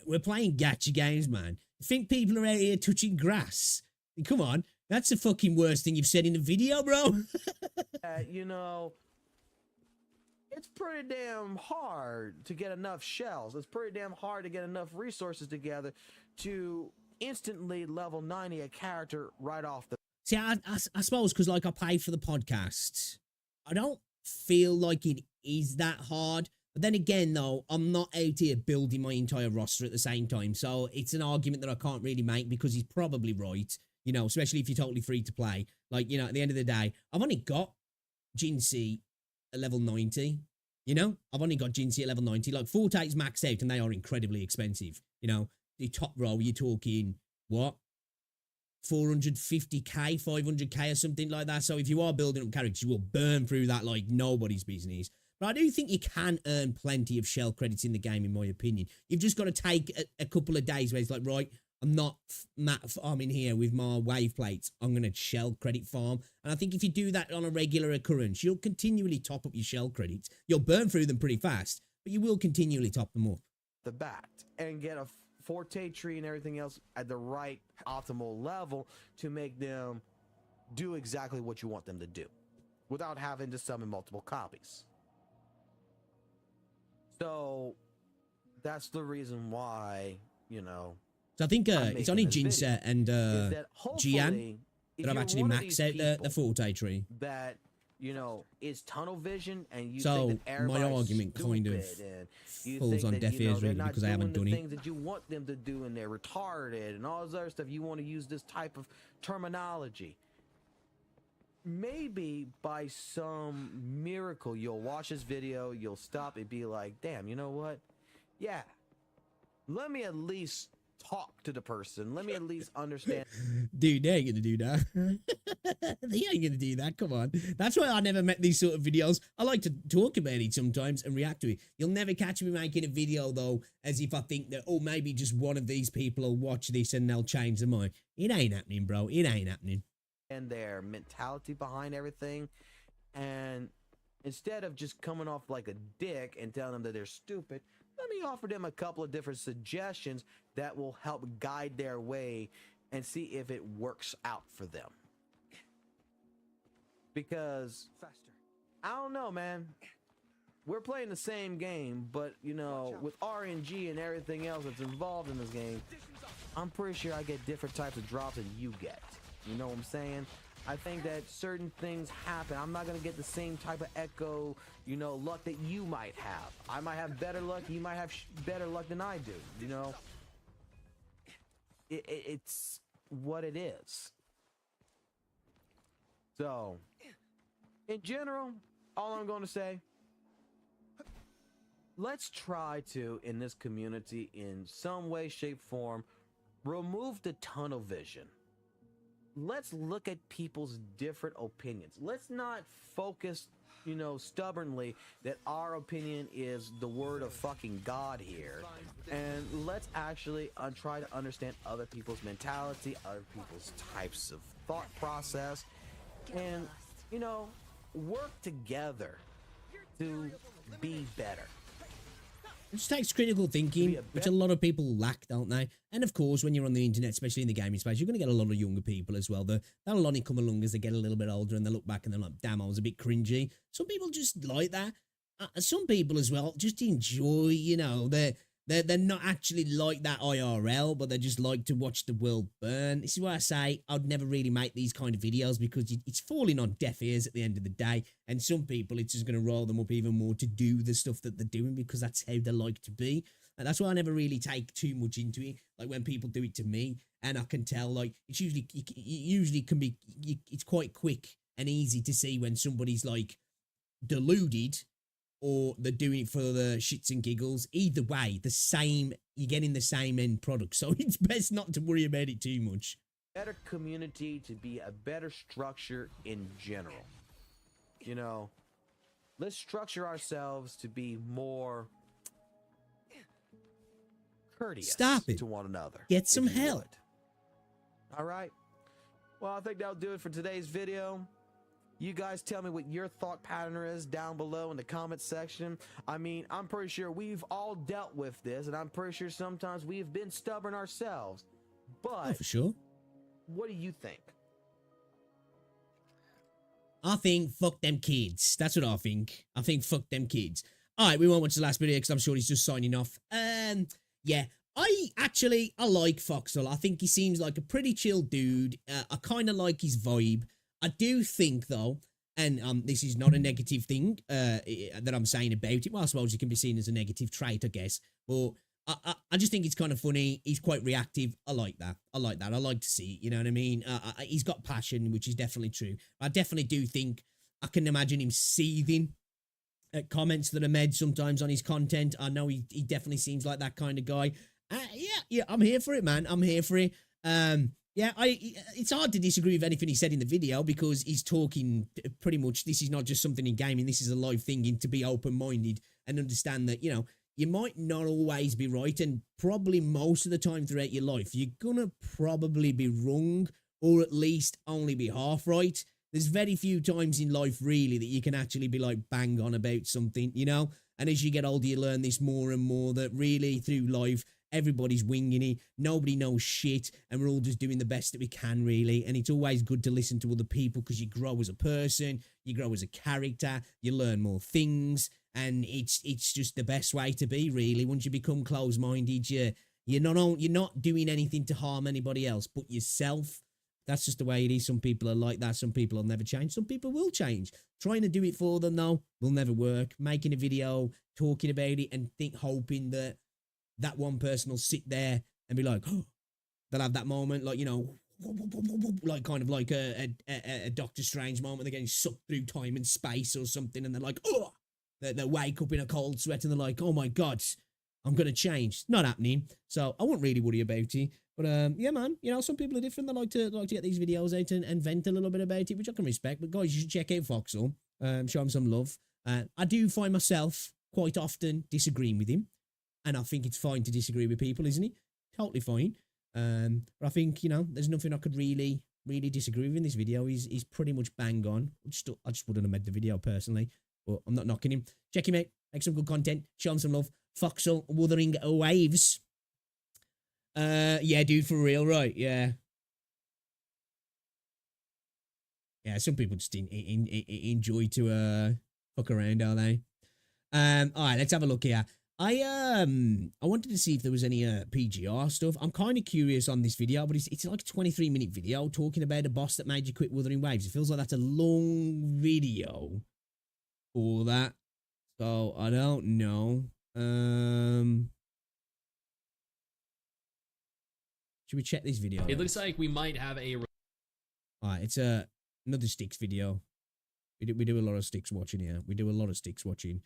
we're playing gacha games, man. You think people are out here touching grass? Come on, that's the fucking worst thing you've said in the video, bro. You know, it's pretty damn hard to get enough shells. It's pretty damn hard to get enough resources together to instantly level 90 a character right off the. See, I suppose because like I pay for the podcast, I don't feel like it is that hard. But then again, though, I'm not out here building my entire roster at the same time. So it's an argument that I can't really make because he's probably right, you know, especially if you're totally free to play. Like, you know, at the end of the day, I've only got Jinsey at level 90, you know? I've only got Jinsey at level 90. Like, Forte's maxed out and they are incredibly expensive, you know? The top row, you're talking, what? 450k, 500k or something like that. So if you are building up characters, you will burn through that like nobody's business. But I do think you can earn plenty of shell credits in the game, in my opinion. You've just got to take a couple of days where it's like, right, I'm not farming here with my wave plates. I'm going to shell credit farm. And I think if you do that on a regular occurrence, you'll continually top up your shell credits. You'll burn through them pretty fast, but you will continually top them up. The bat and get a Forte tree and everything else at the right optimal level to make them do exactly what you want them to do without having to summon multiple copies. So that's the reason why, you know. So I think it's only Jinsa and Gian that have actually maxed out the Forte tree. That, you know, is tunnel vision, and you so think that my argument kind of falls on deaf ears really because I haven't done it. Things that you want them to do, and they're retarded, and all this other stuff. You want to use this type of terminology. Maybe by some miracle, you'll watch this video, you'll stop and be like, damn, you know what? Yeah, let me at least talk to the person. Let me at least understand. Dude, they ain't gonna do that. They ain't gonna do that. Come on. That's why I never make these sort of videos. I like to talk about it sometimes and react to it. You'll never catch me making a video, though, as if I think that, oh, maybe just one of these people will watch this and they'll change their mind. It ain't happening, bro. It ain't happening. And their mentality behind everything, and instead of just coming off like a dick and telling them that they're stupid, let me offer them a couple of different suggestions that will help guide their way and see if it works out for them. Because I don't know, man, we're playing the same game, but you know, with RNG and everything else that's involved in this game, I'm pretty sure I get different types of drops than you get. You know what I'm saying? I think that certain things happen. I'm not going to get the same type of echo, you know, luck that you might have. I might have better luck. You might have better luck than I do, you know? It's what it is. So, in general, all I'm going to say, let's try to, in this community, in some way, shape, form, remove the tunnel vision. Let's look at people's different opinions. Let's not focus, you know, stubbornly that our opinion is the word of fucking God here. And let's actually try to understand other people's mentality, other people's types of thought process, and, you know, work together to be better. It just takes critical thinking, which a lot of people lack, don't they? And of course, when you're on the internet, especially in the gaming space, you're going to get a lot of younger people as well. That'll only come along as they get a little bit older and they look back and they're like, damn, I was a bit cringy. Some people just like that. Some people as well just enjoy, you know, they're not actually like that IRL, but they just like to watch the world burn. This is why I say I'd never really make these kind of videos because it's falling on deaf ears at the end of the day. And some people, it's just going to roll them up even more to do the stuff that they're doing because that's how they like to be. And that's why I never really take too much into it. Like when people do it to me and I can tell, like, it's it's quite quick and easy to see when somebody's like deluded or they're doing it for the shits and giggles. Either way, you're getting the same end product. So it's best not to worry about it too much. Better community, to be a better structure in general. You know, let's structure ourselves to be more courteous to one another. Get some help. All right. Well, I think that'll do it for today's video. You guys tell me what your thought pattern is down below in the comment section. I mean, I'm pretty sure we've all dealt with this, and I'm pretty sure sometimes we've been stubborn ourselves. But for sure. What do you think? I think fuck them kids. That's what I think. I think fuck them kids. All right, we won't watch the last video because I'm sure he's just signing off. Yeah, I like Foxhole. I think he seems like a pretty chill dude. I kind of like his vibe. I do think though, and this is not a negative thing that I'm saying about it. Well, I suppose it can be seen as a negative trait, I guess. But I just think it's kind of funny. He's quite reactive. I like that. I like to see it, you know what I mean? He's got passion, which is definitely true. I definitely do think I can imagine him seething at comments that are made sometimes on his content. I know he definitely seems like that kind of guy. Yeah, I'm here for it, man. I'm here for it. Yeah, it's hard to disagree with anything he said in the video because he's talking pretty much, this is not just something in gaming, this is a live thing, and to be open-minded and understand that, you know, you might not always be right, and probably most of the time throughout your life, you're gonna probably be wrong, or at least only be half right. There's very few times in life, really, that you can actually be, like, bang on about something, you know? And as you get older, you learn this more and more, that really, through life, everybody's winging it, nobody knows shit, and we're all just doing the best that we can, really. And it's always good to listen to other people because you grow as a person, you grow as a character, you learn more things, and it's just the best way to be, really. Once you become closed-minded, you're not doing anything to harm anybody else but yourself. That's just the way it is. Some people are like that. Some people will never change. Some people will change. Trying to do it for them, though, will never work. Making a video, talking about it, and hoping that that one person will sit there and be like, oh, they'll have that moment, like, you know, like kind of like a Doctor Strange moment. They're getting sucked through time and space or something, and they're like, oh, they wake up in a cold sweat and they're like, oh my God, I'm going to change. Not happening. So I won't really worry about it. But yeah, man, you know, some people are different. They like to get these videos out and vent a little bit about it, which I can respect. But guys, you should check out Foxhole. Show him some love. I do find myself quite often disagreeing with him. And I think it's fine to disagree with people, isn't it? Totally fine. But I think, you know, there's nothing I could really disagree with in this video. He's pretty much bang on. I just wouldn't have made the video personally. But I'm not knocking him. Check him out. Make some good content. Show him some love. Foxhole Wuthering Waves. Yeah, dude, for real, right? Yeah. Yeah, some people just enjoy to fuck around, are they? All right, let's have a look here. I wanted to see if there was any PGR stuff. I'm kind of curious on this video, but it's like a 23-minute video talking about a boss that made you quit Wuthering Waves. It feels like that's a long video for that. So I don't know. Should we check this video? It looks like we might have a... Alright, it's another Sticks video. We do a lot of Sticks watching here. We do a lot of Sticks watching.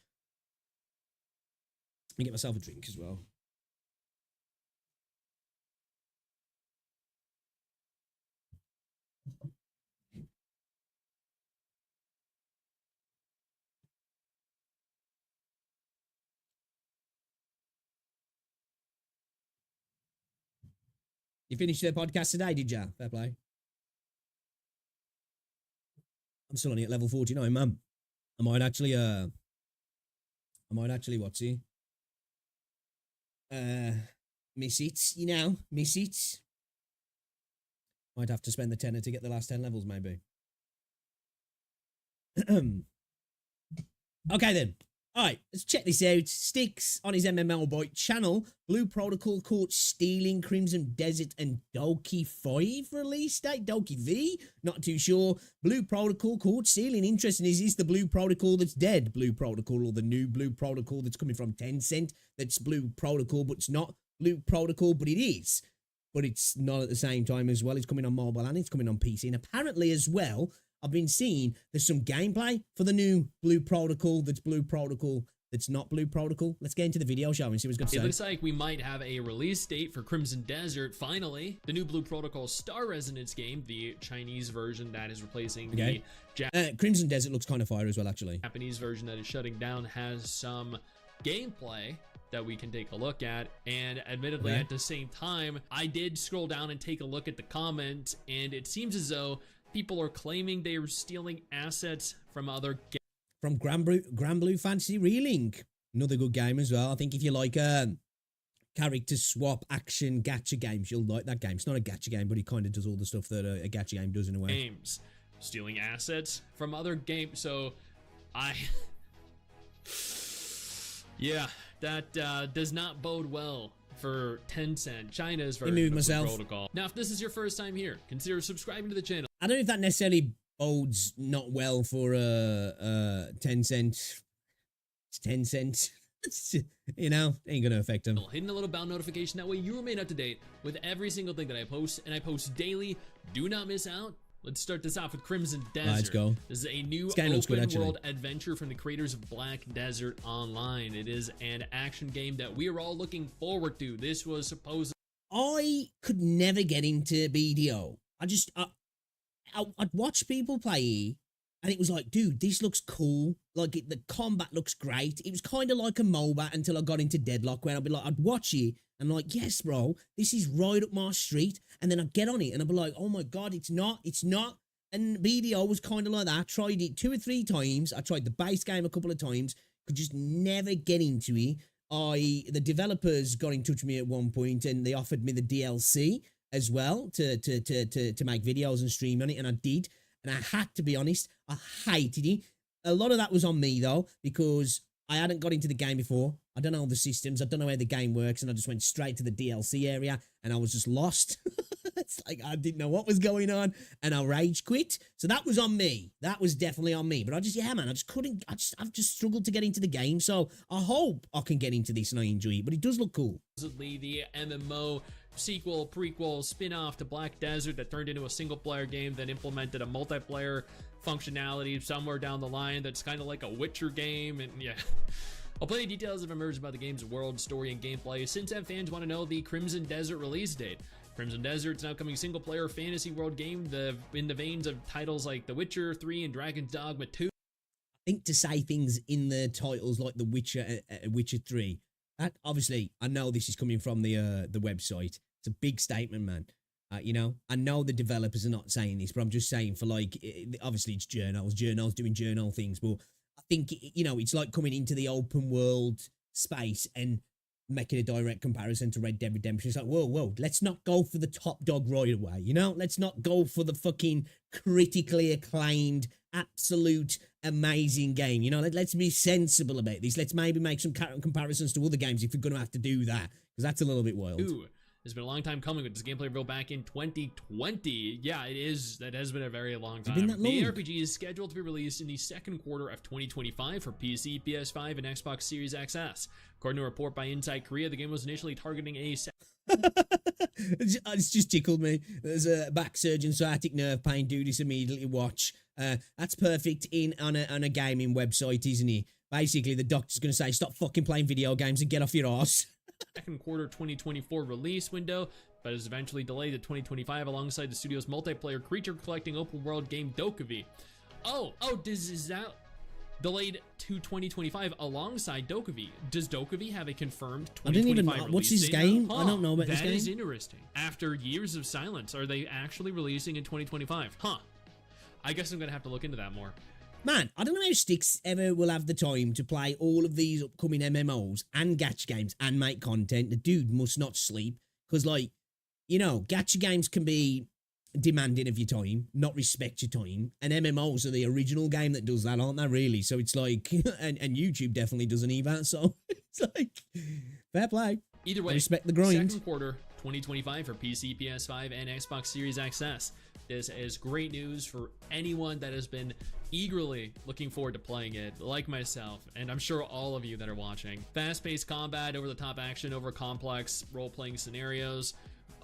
Let me get myself a drink as well. You finished the podcast today, did ya? Fair play. I'm still only at level 49, man. I might actually, what's he? Miss it, you know, miss it. Might have to spend the tenner to get the last 10 levels, maybe. Okay, then. All right, let's check this out. Sticks on his MML Boy channel. Blue Protocol caught stealing Crimson Desert and Doki 5 release date. Doki V? Not too sure. Blue Protocol caught stealing. Interesting. Is this the Blue Protocol that's dead? Blue Protocol, or the new Blue Protocol that's coming from Tencent? That's Blue Protocol, but it's not Blue Protocol, but it is. But it's not at the same time as well. It's coming on mobile and it's coming on PC. And apparently as well, I've been seeing there's some gameplay for the new Blue Protocol that's Blue Protocol that's not Blue Protocol. Let's get into the video, shall we, and see what's going to say. It looks like we might have a release date for Crimson Desert, finally. The new Blue Protocol Star Resonance game, the Chinese version that is replacing the Crimson Desert looks kind of fire as well, actually. Japanese version that is shutting down has some gameplay that we can take a look at, and admittedly at the same time, I did scroll down and take a look at the comments, and it seems as though people are claiming they are stealing assets from other games. From Grand Blue Fantasy Relink. Another good game as well. I think if you like character swap action gacha games, you'll like that game. It's not a gacha game, but it kind of does all the stuff that a gacha game does in a way. Games. stealing assets from other games. So yeah, that does not bode well for Tencent, China's version of the protocol. Now, if this is your first time here, consider subscribing to the channel. I don't know if that necessarily bodes not well for Tencent. It's Tencent. You know, ain't gonna affect them. Hitting a little bell notification, that way you remain up to date with every single thing that I post, and I post daily. Do not miss out. Let's start this off with Crimson Desert. Let's go. This is a new open world adventure from the creators of Black Desert Online. It is an action game that we are all looking forward to. This was supposed. I could never get into BDO. I'd watch people play, and it was like, dude, this looks cool. Like, the combat looks great. It was kind of like a MOBA until I got into Deadlock, where I'd be like, I'd watch it, and like, yes, bro, this is right up my street. And then I'd get on it, and I'd be like, oh my God, it's not. And BDO was kind of like that. I tried it 2 or 3 times. I tried the base game a couple of times. Could just never get into it. The developers got in touch with me at one point, and they offered me the DLC as well to make videos and stream on it, and I did. And I had to be honest, I hated it. A lot of that was on me though, because I hadn't got into the game before. I don't know all the systems. I don't know how the game works, and I just went straight to the DLC area, and I was just lost. It's like I didn't know what was going on, and I rage quit. So that was on me. That was definitely on me. But I just couldn't. I've just struggled to get into the game. So I hope I can get into this and I enjoy it. But it does look cool. The MMO sequel, prequel, spin-off to Black Desert that turned into a single-player game that implemented a multiplayer functionality somewhere down the line that's kind of like a Witcher game, and yeah. While plenty of details have emerged about the game's world, story, and gameplay, since fans want to know the Crimson Desert release date. Crimson Desert's an upcoming single-player fantasy world game in the veins of titles like The Witcher 3 and Dragon's Dogma 2. I think to say things in the titles like The Witcher, Witcher 3, that obviously, I know this is coming from the website. It's a big statement, man. You know, I know the developers are not saying this, but I'm just saying for like, obviously it's journals doing journal things, but I think, you know, it's like coming into the open world space and making a direct comparison to Red Dead Redemption. It's like, whoa, let's not go for the top dog right away, you know? Let's not go for the fucking critically acclaimed, absolute amazing game, you know? Let's be sensible about this. Let's maybe make some comparisons to other games if we're going to have to do that, because that's a little bit wild. Ooh. It's been a long time coming with this gameplay reveal back in 2020. Yeah, it is. That has been a very long time. That long? The RPG is scheduled to be released in the second quarter of 2025 for PC, PS5, and Xbox Series XS. According to a report by Inside Korea, the game was initially targeting a... It's just tickled me. There's a back surgeon, sciatic nerve pain. Do this immediately. Watch. That's perfect on a gaming website, isn't it? Basically, the doctor's going to say, stop fucking playing video games and get off your ass. Second quarter 2024 release window, but is eventually delayed to 2025 alongside the studio's multiplayer creature collecting open world game Dokkaebi. Is that delayed to 2025 alongside Dokkaebi? Does Dokkaebi have a confirmed 2025 I didn't even know. What's this game? I don't know about this game. That is interesting. After years of silence, are they actually releasing in 2025? I guess I'm gonna have to look into that more. Man, I don't know how Sticks ever will have the time to play all of these upcoming MMOs and gacha games and make content. The dude must not sleep, because, like, you know, gacha games can be demanding of your time, not respect your time, and MMOs are the original game that does that, aren't they, really? So it's like, and YouTube definitely doesn't either, so it's like, fair play. Either way, I respect the grind. Second quarter 2025 for PC, PS5, and Xbox Series XS. This is great news for anyone that has been eagerly looking forward to playing it, like myself, and I'm sure all of you that are watching. Fast-paced combat, over-the-top action, over complex role-playing scenarios,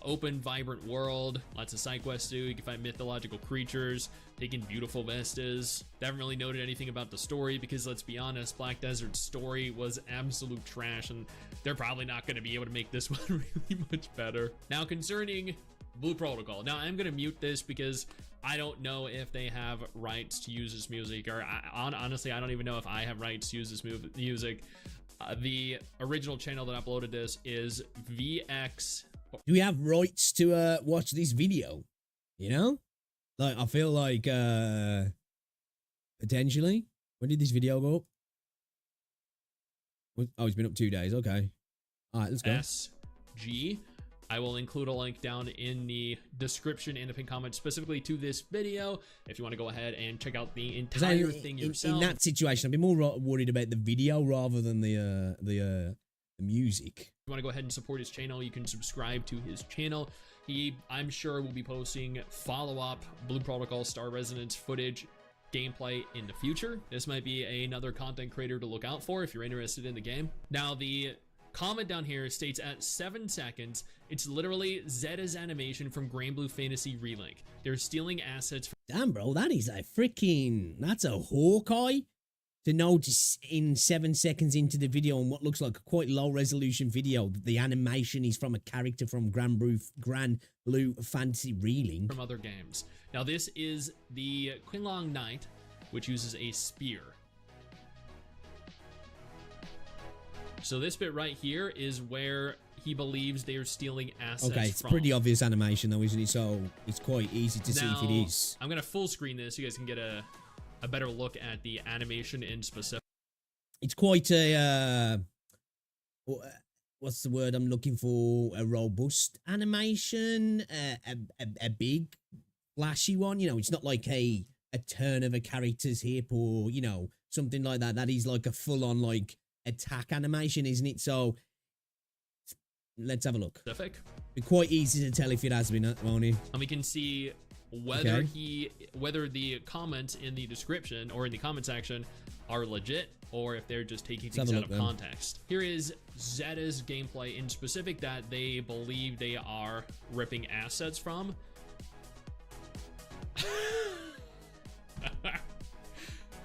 open, vibrant world, lots of side quests too. You can find mythological creatures, taking beautiful vistas. They haven't really noted anything about the story because, let's be honest, Black Desert's story was absolute trash, and they're probably not going to be able to make this one really much better. Now, concerning Blue Protocol. Now, I'm going to mute this because I don't know if they have rights to use this music, or honestly, I don't even know if I have rights to use this music. The original channel that uploaded this is VX. Do we have rights to watch this video? You know? Like, I feel like, potentially. When did this video go up? Oh, it's been up 2 days. Okay. All right, let's go. SG. I will include a link down in the description and the pinned comment specifically to this video if you want to go ahead and check out the entire thing yourself. In that situation, I'd be more worried about the video rather than the music. If you want to go ahead and support his channel, you can subscribe to his channel. I'm sure, will be posting follow-up Blue Protocol Star Resonance footage gameplay in the future. This might be another content creator to look out for if you're interested in the game. Now, the comment down here states at 7 seconds, it's literally Zeta's animation from Granblue Fantasy Relink. They're stealing assets from— Damn, bro, that is a freaking, that's a Hawkeye to notice in 7 seconds into the video on what looks like a quite low resolution video that the animation is from a character from Granblue Fantasy Relink. from other games. Now, this is the Qinglong Knight, which uses a spear. So this bit right here is where he believes they are stealing assets Okay, it's from. pretty obvious animation though, isn't it? So it's quite easy to see if it is. I'm gonna full screen this so you guys can get a better look at the animation in specific. It's quite a what's the word I'm looking for? A robust animation, a big flashy one. You know, it's not like a turn of a character's hip or, you know, something like that. That is like a full on like attack animation, isn't it? So let's have a look. Specific. Be quite easy to tell if it has been, won't it? And we can see whether whether the comments in the description or in the comment section are legit or if they're just taking things out of context. Here is Zeta's gameplay in specific that they believe they are ripping assets from.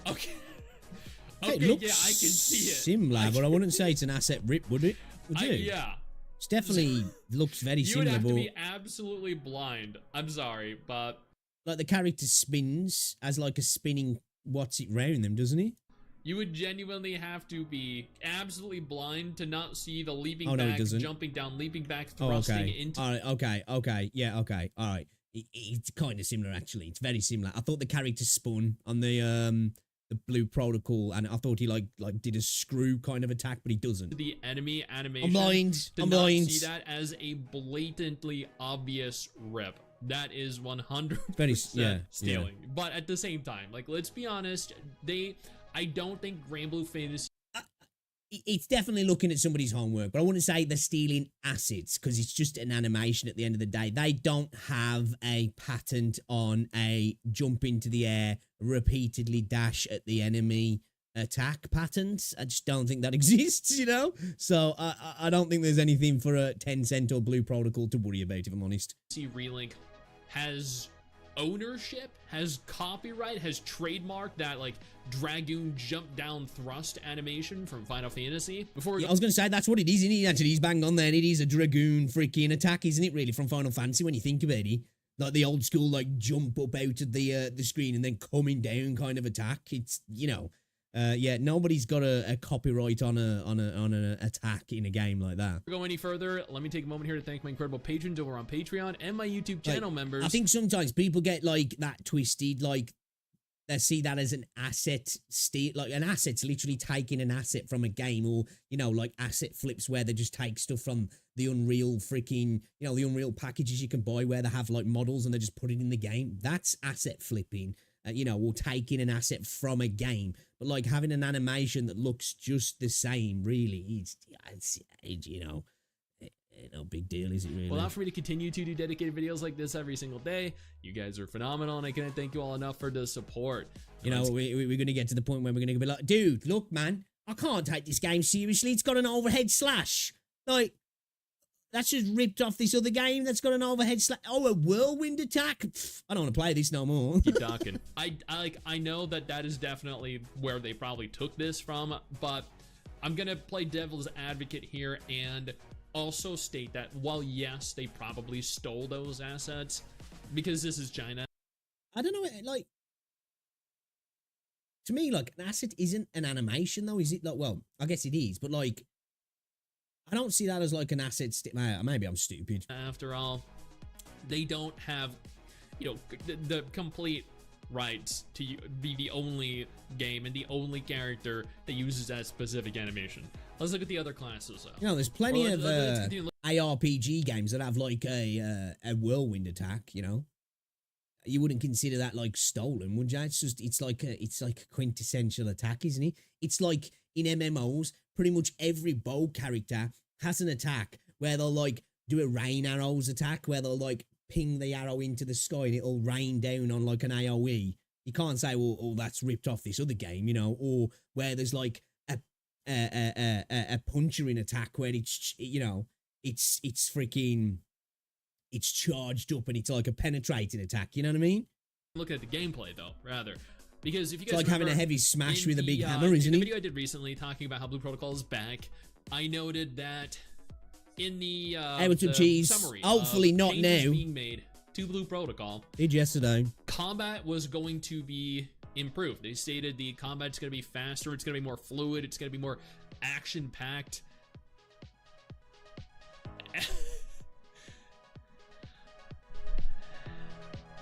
Okay. Okay, it looks yeah, I can see it. Similar, but I wouldn't say it's an asset rip, would it? Would you? Yeah. It's definitely looks very You similar. would have to but be absolutely blind. I'm sorry, but like the character spins as like a spinning what's it round them, doesn't he? you would genuinely have to be absolutely blind to not see the leaping Oh, no, he back, doesn't. jumping down, leaping back, thrusting into. All right, okay, yeah, okay, all right. It's kind of similar actually. It's very similar. I thought the character spun on the Blue Protocol, and I thought he like did a screw kind of attack, but he doesn't. The enemy animation. I'm blind. Did I'm not blind. see that as a blatantly obvious rip. That is 100% Very, stealing. But at the same time, like, let's be honest, I don't think Granblue Fantasy. It's definitely looking at somebody's homework, but I wouldn't say they're stealing assets because it's just an animation at the end of the day. They don't have a patent on a jump into the air, repeatedly dash at the enemy attack patent. I just don't think that exists, you know? So I don't think there's anything for a Tencent or Blue Protocol to worry about, if I'm honest. Relink has ownership, has copyright, has trademarked that like Dragoon jump down thrust animation from Final Fantasy. Before we I was going to say that's what it is, isn't it? Actually, he's banged on there. It is a Dragoon freaking attack, isn't it? Really, from Final Fantasy when you think about it, like the old school like jump up out of the screen and then coming down kind of attack. It's, you know, yeah, nobody's got a copyright on an attack in a game like that. go any further, let me take a moment here to thank my incredible patrons over on Patreon and my YouTube channel members. I think sometimes people get like that twisted, like they see that as an asset steal, like an asset's literally taking an asset from a game, or, you know, like asset flips where they just take stuff from the Unreal freaking, you know, the Unreal packages you can buy where they have like models and they just put it in the game. That's asset flipping, you know, or taking an asset from a game. But like having an animation that looks just the same, really, it's you know, no big deal, is it really? Well, not for me to continue to do dedicated videos like this every single day. You guys are phenomenal, and I can't thank you all enough for the support. You know, we're going to get to the point where we're going to be like, dude, look, man, I can't take this game seriously. It's got an overhead slash. Like, that's just ripped off this other game that's got an overhead slash. Oh, a whirlwind attack? Pfft, I don't want to play this no more. Keep talking. I know that is definitely where they probably took this from, but I'm going to play devil's advocate here and also state that while, yes, they probably stole those assets because this is China. I don't know, like, to me, like, an asset isn't an animation, though, is it? Like, well, I guess it is, but, like, I don't see that as, like, an asset. Maybe I'm stupid. After all, they don't have, you know, the complete rights to be the only game and the only character that uses that specific animation. Let's look at the other classes. You know, there's plenty of ARPG games that have like a whirlwind attack. You know, you wouldn't consider that like stolen, would you? It's like a quintessential attack, isn't it? It's like in MMOs, pretty much every bow character has an attack where they'll like do a rain arrows attack where they'll like ping the arrow into the sky and it'll rain down on like an AoE. You can't say, well, oh, that's ripped off this other game, you know, or where there's like a puncturing attack where it's, you know, it's freaking, it's charged up and it's like a penetrating attack, you know what I mean? Look at the gameplay though, rather. Because if you guys it's like having a heavy smash with a big hammer, isn't it? In the video I did recently talking about how Blue Protocol is back, I noted that in the summary, hopefully not now, being made to Blue Protocol, did yesterday, combat was going to be improved. They stated the combat's going to be faster, it's going to be more fluid, it's going to be more action-packed.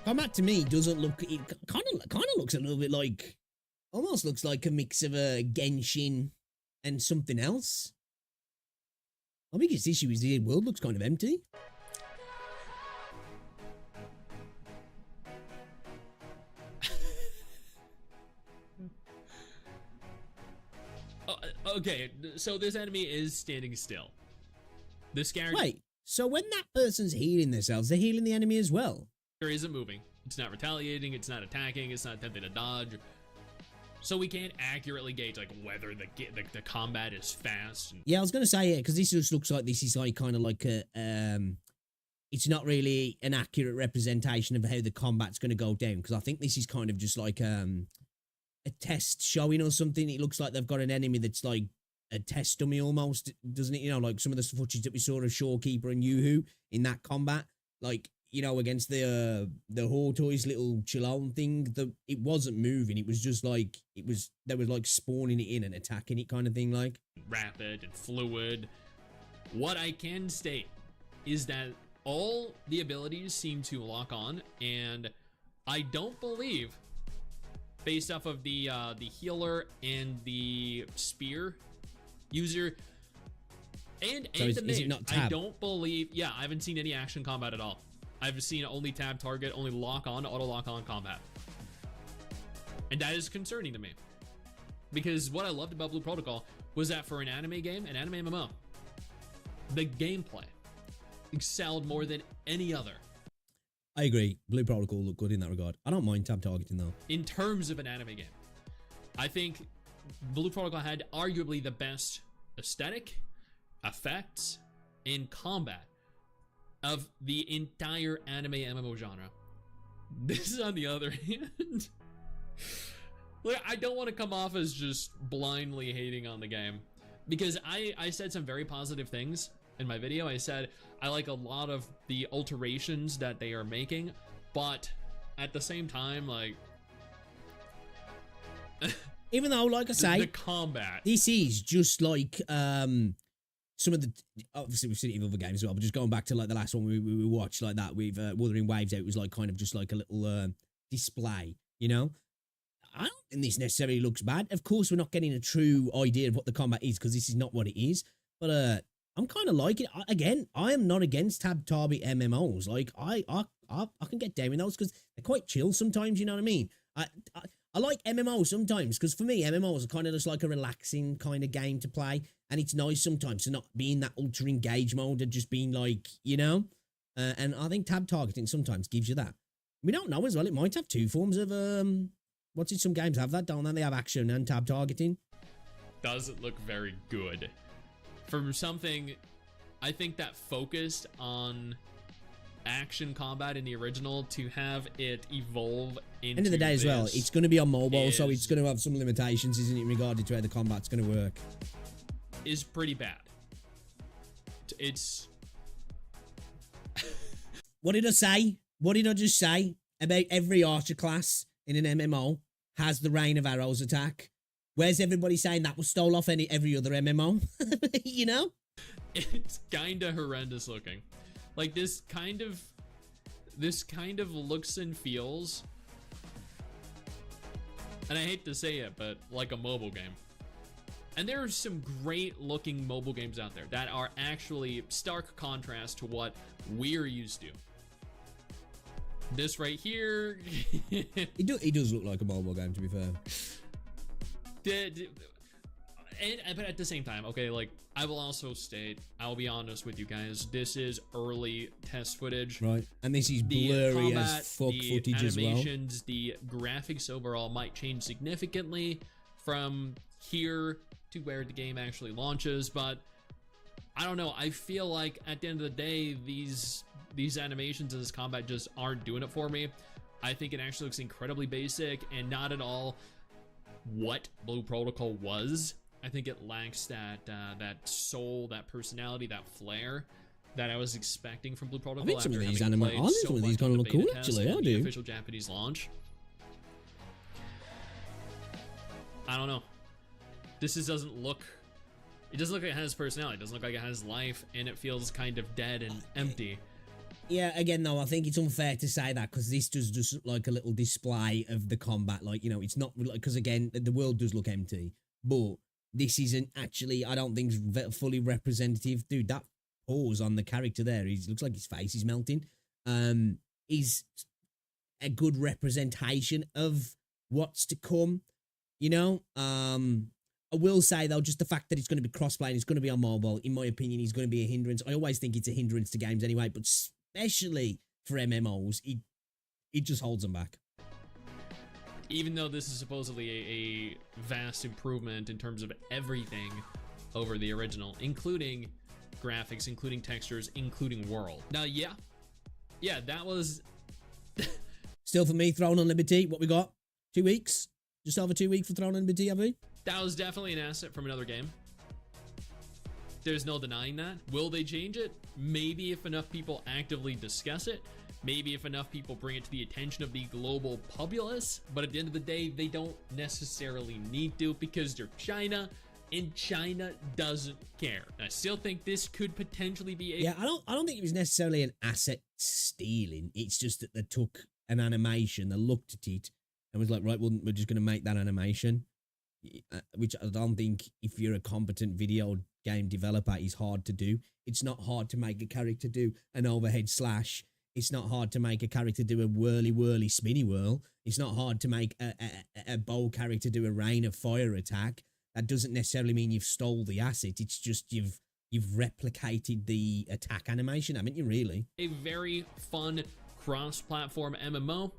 Combat to me doesn't look. It kind of looks a little bit like, almost looks like a mix of a Genshin and something else. My biggest issue is the world looks kind of empty. Okay, so this enemy is standing still. This character. Wait, so when that person's healing themselves, they're healing the enemy as well? Isn't moving. It's not retaliating, it's not attacking, it's not attempting to dodge. So we can't accurately gauge like whether the combat is fast. Yeah, I was gonna say, yeah, because this just looks like this is like kind of like a it's not really an accurate representation of how the combat's gonna go down, because I think this is kind of just like a test showing or something. It looks like they've got an enemy that's like a test dummy almost, doesn't it? You know, like some of the footage that we saw of Shorekeeper and Yoo-Hoo in that combat, like, you know, against the Hortoise little Chillon thing, it wasn't moving. It was just like, they were like spawning it in and attacking it kind of thing, like. Rapid and fluid. What I can state is that all the abilities seem to lock on, and I don't believe, based off of the healer and the spear user and so the is it mage, not tab? I don't believe, yeah, I haven't seen any action combat at all. I've seen only tab target, only lock on, auto lock on combat. And that is concerning to me. Because what I loved about Blue Protocol was that for an anime game, an anime MMO, the gameplay excelled more than any other. I agree. Blue Protocol looked good in that regard. I don't mind tab targeting though. In terms of an anime game, I think Blue Protocol had arguably the best aesthetic, effects, and combat of the entire anime MMO genre. This is on the other hand. Look, I don't want to come off as just blindly hating on the game, because I said some very positive things in my video. I said I like a lot of the alterations that they are making, but at the same time, like, even though, like I say, the combat, this is just like some of the, obviously we've seen it in other games as well, but just going back to like the last one we watched like that with Wuthering Waves Out, it was like kind of just like a little display, you know. I don't think this necessarily looks bad. Of course, we're not getting a true idea of what the combat is, because this is not what it is, but I'm kind of like it. Again, I am not against tab target MMOs. Like I can get down with those because they're quite chill sometimes, you know what I mean? I like MMOs sometimes, because for me, MMOs are kind of just like a relaxing kind of game to play, and it's nice sometimes to not be in that ultra engage mode and just being like, you know, and I think tab targeting sometimes gives you that. We don't know as well. It might have two forms of what's it? Some games have that, don't they? They have action and tab targeting. Doesn't look very good. From something, I think that focused on action combat in the original, to have it evolve into end of the day as well, it's going to be on mobile, so it's going to have some limitations, isn't it, in regard to how the combat's going to work. Is pretty bad. It's what did I say? What did I just say about every archer class in an MMO has the rain of arrows attack? Where's everybody saying that was stole off every other MMO? You know? It's kind of horrendous looking. Like this kind of looks and feels And I hate to say it, but like a mobile game. And there are some great looking mobile games out there that are actually stark contrast to what we're used to. This right here. He does look like a mobile game, to be fair. But at the same time, okay, like, I will also state, I'll be honest with you guys, this is early test footage. Right, and this is blurry as fuck footage as well. The graphics overall might change significantly from here to where the game actually launches, but I don't know, I feel like at the end of the day, these animations and this combat just aren't doing it for me. I think it actually looks incredibly basic and not at all what Blue Protocol was. I think it lacks that soul, that personality, that flair that I was expecting from Blue Protocol. I think some of these animations gonna look cool, actually. I do. Official Japanese launch. I don't know. This just doesn't look. It doesn't look like it has personality. It doesn't look like it has life, and it feels kind of dead and empty. Yeah, again, though, I think it's unfair to say that because this does just look like a little display of the combat. Like, you know, it's not because again, the world does look empty, but this isn't actually, I don't think, fully representative. Dude, that pose on the character there, he looks like his face is melting. Is a good representation of what's to come. You know, I will say though, just the fact that it's going to be crossplay and it's going to be on mobile, in my opinion, is going to be a hindrance. I always think it's a hindrance to games anyway, but especially for MMOs, it just holds them back. Even though this is supposedly a vast improvement in terms of everything over the original, including graphics, including textures, including world. Now, yeah, that was... Still for me, Throne on Liberty, what we got? 2 weeks? Just over 2 weeks for Throne on Liberty, have we? That was definitely an asset from another game. There's no denying that. Will they change it? Maybe if enough people actively discuss it. Maybe if enough people bring it to the attention of the global populace. But at the end of the day, they don't necessarily need to because they're China, and China doesn't care. And I still think this could potentially be a... Yeah, I don't think it was necessarily an asset stealing. It's just that they took an animation, they looked at it, and was like, right, well, we're just going to make that animation. Which I don't think, if you're a competent video game developer, is hard to do. It's not hard to make a character do an overhead slash. It's not hard to make a character do a whirly spinny whirl. It's not hard to make a bow character do a rain of fire attack. That doesn't necessarily mean you've stole the asset. It's just you've replicated the attack animation, haven't you, really? A very fun cross-platform MMO,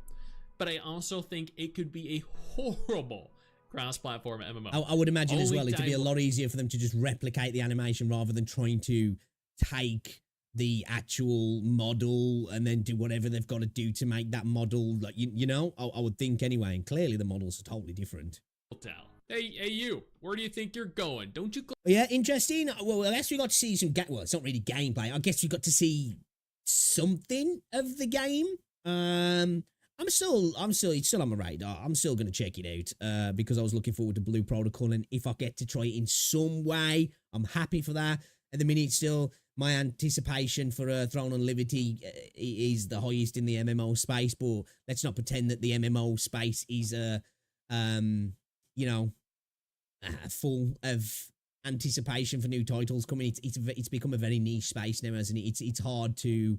but I also think it could be a horrible cross-platform MMO. I would imagine as well it'd be a lot easier for them to just replicate the animation rather than trying to take the actual model and then do whatever they've got to do to make that model, like, you know, I would think anyway, and clearly the models are totally different. Hey you, where do you think you're going? Don't you go? Yeah, interesting. Well, I guess we got to see some well, it's not really gameplay. I guess we got to see something of the game. It's still on my radar. I'm still going to check it out because I was looking forward to Blue Protocol, and if I get to try it in some way, I'm happy for that. At the minute, still, my anticipation for Throne on Liberty is the highest in the MMO space, but let's not pretend that the MMO space is, full of anticipation for new titles coming. It's become a very niche space now, hasn't it? It's hard to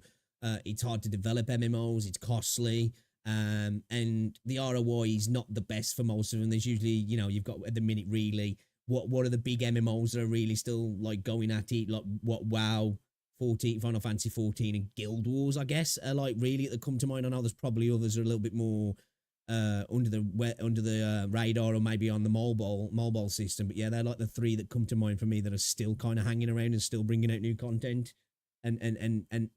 develop MMOs. It's costly. And the ROI is not the best for most of them. There's usually, you've got at the minute really, what are the big MMOs that are really still like going at it, like what WoW, 14, Final Fantasy 14 and Guild Wars, I guess, are like really that come to mind. I know there's probably others that are a little bit more under the radar or maybe on the mobile system, but yeah, they're like the three that come to mind for me that are still kind of hanging around and still bringing out new content and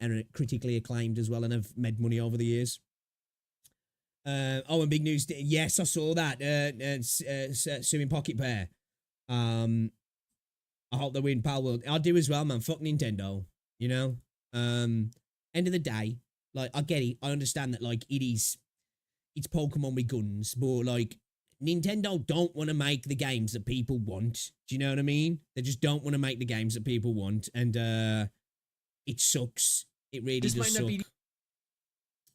are critically acclaimed as well and have made money over the years. And big news. Yes, I saw that. Suing Pocket Pair. I hope they win Pal World. I do as well, man. Fuck Nintendo. You know? End of the day, like, I get it. I understand that, like, it's Pokemon with guns, but, like, Nintendo don't want to make the games that people want. Do you know what I mean? They just don't want to make the games that people want, and it sucks. It really does suck.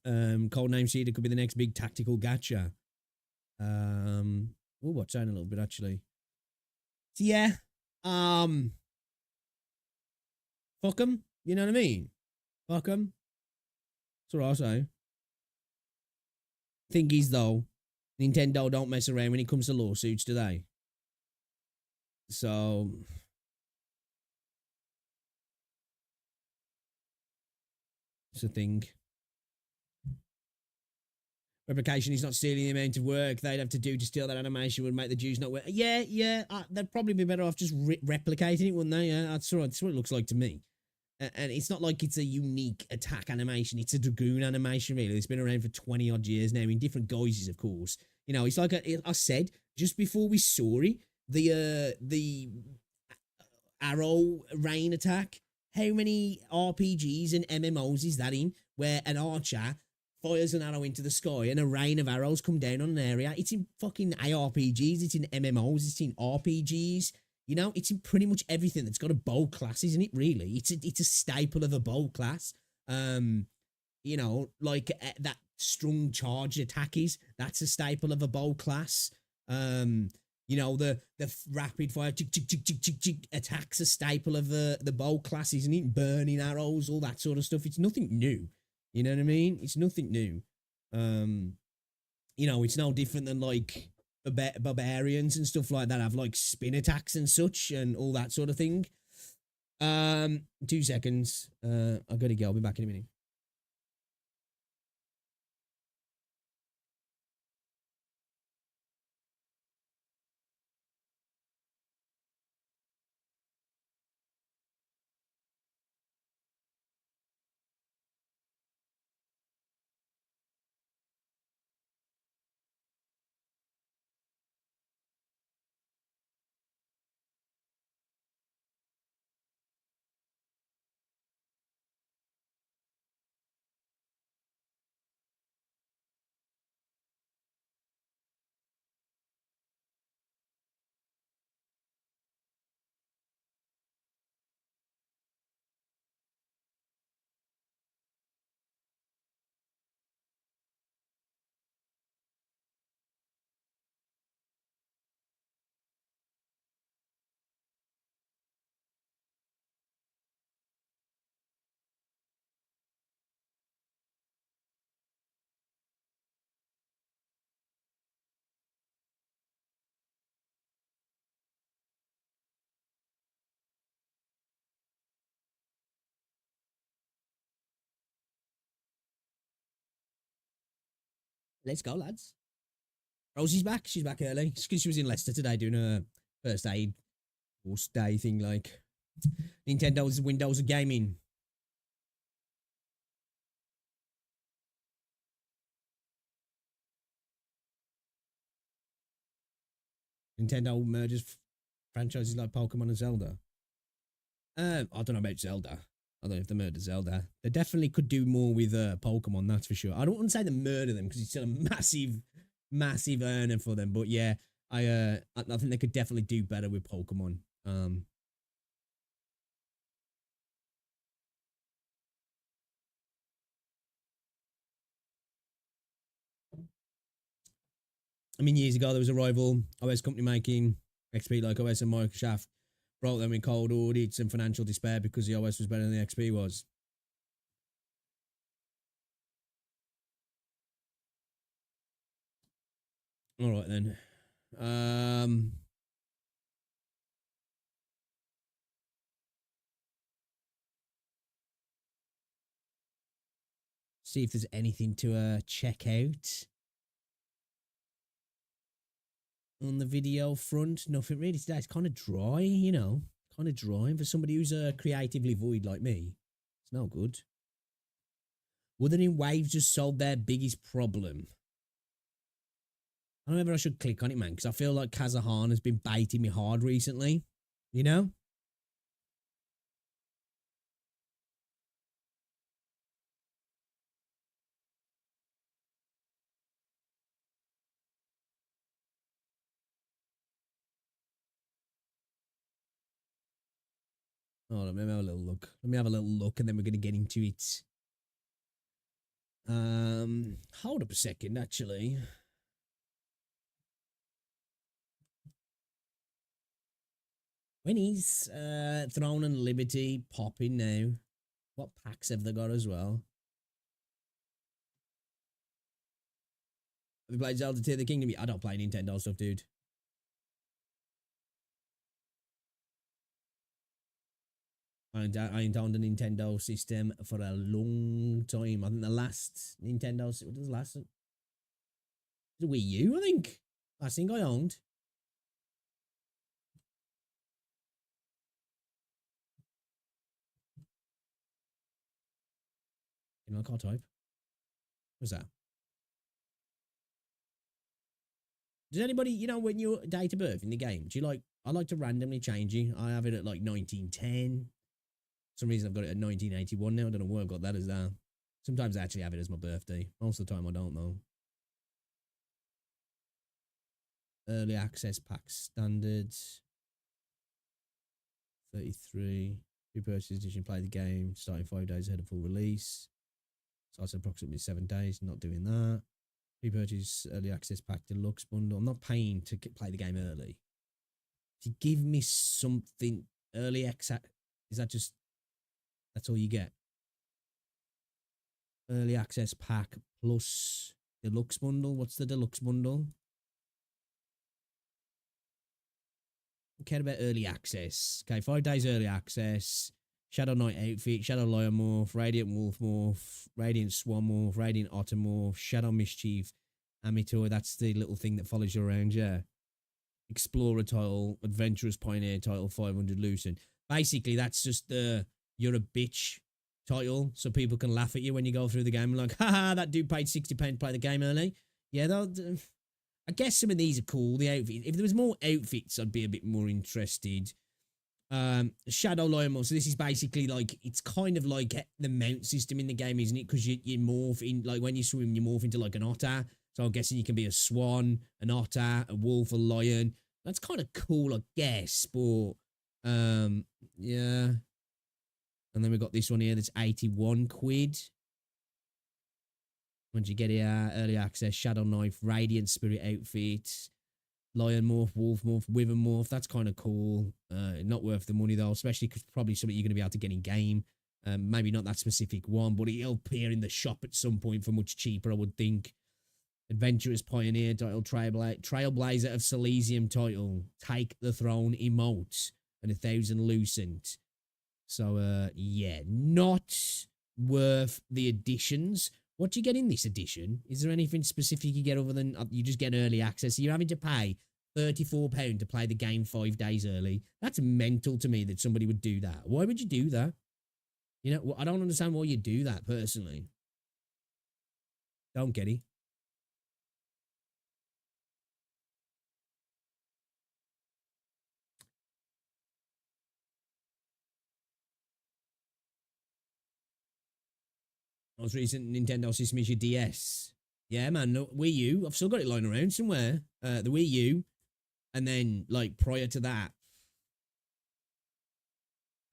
Codename Cedar could be the next big tactical gacha. We'll watch that in a little bit actually. So yeah, fuck 'em. You know what I mean? Fuck 'em. That's what I say. Thing is though, Nintendo don't mess around when it comes to lawsuits, do they? So it's a thing. Replication is not stealing the amount of work they'd have to do to steal that animation would make the Jews not work. Yeah, they'd probably be better off just replicating it, wouldn't they? Yeah, that's what it looks like to me. And it's not like it's a unique attack animation. It's a Dragoon animation, really. It's been around for 20 odd years now in different guises, of course. You know, it's like I said just before we saw it, the arrow rain attack. How many RPGs and MMOs is that in where an archer fires an arrow into the sky and a rain of arrows come down on an area? It's in fucking ARPGs, it's in MMOs, it's in RPGs. You know, it's in pretty much everything that's got a bow class, isn't it? Really, it's a staple of a bow class. You know, like that strong charge attack that's a staple of a bow class. You know, the rapid fire attacks a staple of the bow class, isn't it? Burning arrows, all that sort of stuff. It's nothing new. You know what I mean? It's nothing new. You know, it's no different than like barbarians and stuff like that have like spin attacks and such and all that sort of thing. 2 seconds. I gotta go. I'll be back in a minute. Let's go, lads. Rosie's back. She's back early. It's because she was in Leicester today doing a first aid course day thing like Nintendo's Windows of Gaming. Nintendo merges franchises like Pokemon and Zelda. I don't know about Zelda. I don't know if they murdered Zelda. They definitely could do more with Pokemon, that's for sure. I don't want to say they murder them because it's still a massive earner for them. But yeah, I think they could definitely do better with Pokemon. I mean, years ago there was a rival OS company making XP like OS, and Microsoft brought them in cold audits and financial despair because the OS was better than the XP was. All right then. See if there's anything to check out on the video front. Nothing really today. It's kind of dry, you know, kind of dry. And for somebody who's creatively void like me, it's no good. Wuthering Waves just solved their biggest problem. I don't know whether I should click on it, man, because I feel like Kazahan has been baiting me hard recently, you know? Oh, let me have a little look. Let me have a little look, and then we're going to get into it. Hold up a second, actually. When is Throne and Liberty popping now? What packs have they got as well? Have you played Zelda Tear of the Kingdom? I don't play Nintendo stuff, dude. I ain't owned a Nintendo system for a long time. I think the last Nintendo... What was the last one? The Wii U, I think. Last thing I owned. You know, I can't type. What's that? Does anybody, you know, when your date of birth in the game, do you like... I like to randomly change it. I have it at like 1910. For some reason I've got it at 1981 now. I don't know where I've got that as that. Sometimes I actually have it as my birthday. Most of the time I don't know. Early access pack standards. 33. Pre-purchase edition, play the game. Starting 5 days ahead of full release. Starts approximately 7 days. Not doing that. Pre-purchase early access pack deluxe bundle. I'm not paying to play the game early. If you give me something early access, is that just... That's all you get? Early access pack plus deluxe bundle. What's the deluxe bundle? I care about early access. Okay, 5 days early access. Shadow Knight outfit, Shadow Lion morph, Radiant Wolf morph, Radiant Swan morph, Radiant Otter morph, Shadow Mischief, Amitoy. That's the little thing that follows you around, yeah. Explorer title, Adventurous Pioneer title, 500 Lucent. Basically, that's just the you're a bitch title, so people can laugh at you when you go through the game and like, haha, that dude paid £60 to play the game early. Yeah, I guess some of these are cool. The outfit. If there was more outfits, I'd be a bit more interested. Shadow Lion morph. So this is basically like, it's kind of like the mount system in the game, isn't it? Because you morph in, like when you swim, you morph into like an otter. So I'm guessing you can be a swan, an otter, a wolf, a lion. That's kind of cool, I guess. But yeah. And then we've got this one here that's 81 quid. Once you get here, early access, Shadow Knife, Radiant Spirit outfit, Lion morph, Wolf morph, Wyvern morph. That's kind of cool. Not worth the money though, especially because probably something you're going to be able to get in game. Maybe not that specific one, but it'll appear in the shop at some point for much cheaper, I would think. Adventurous Pioneer title, Trailblazer of Silesium title, Take the Throne emote, and 1,000 Lucent. So, yeah, not worth the additions. What do you get in this edition? Is there anything specific you get other than you just get early access? So you're having to pay £34 to play the game 5 days early. That's mental to me that somebody would do that. Why would you do that? You know, I don't understand why you do that, personally. Don't get it. Most recent Nintendo system is your DS. Yeah, man. No, Wii U. I've still got it lying around somewhere. The Wii U. And then, like, prior to that,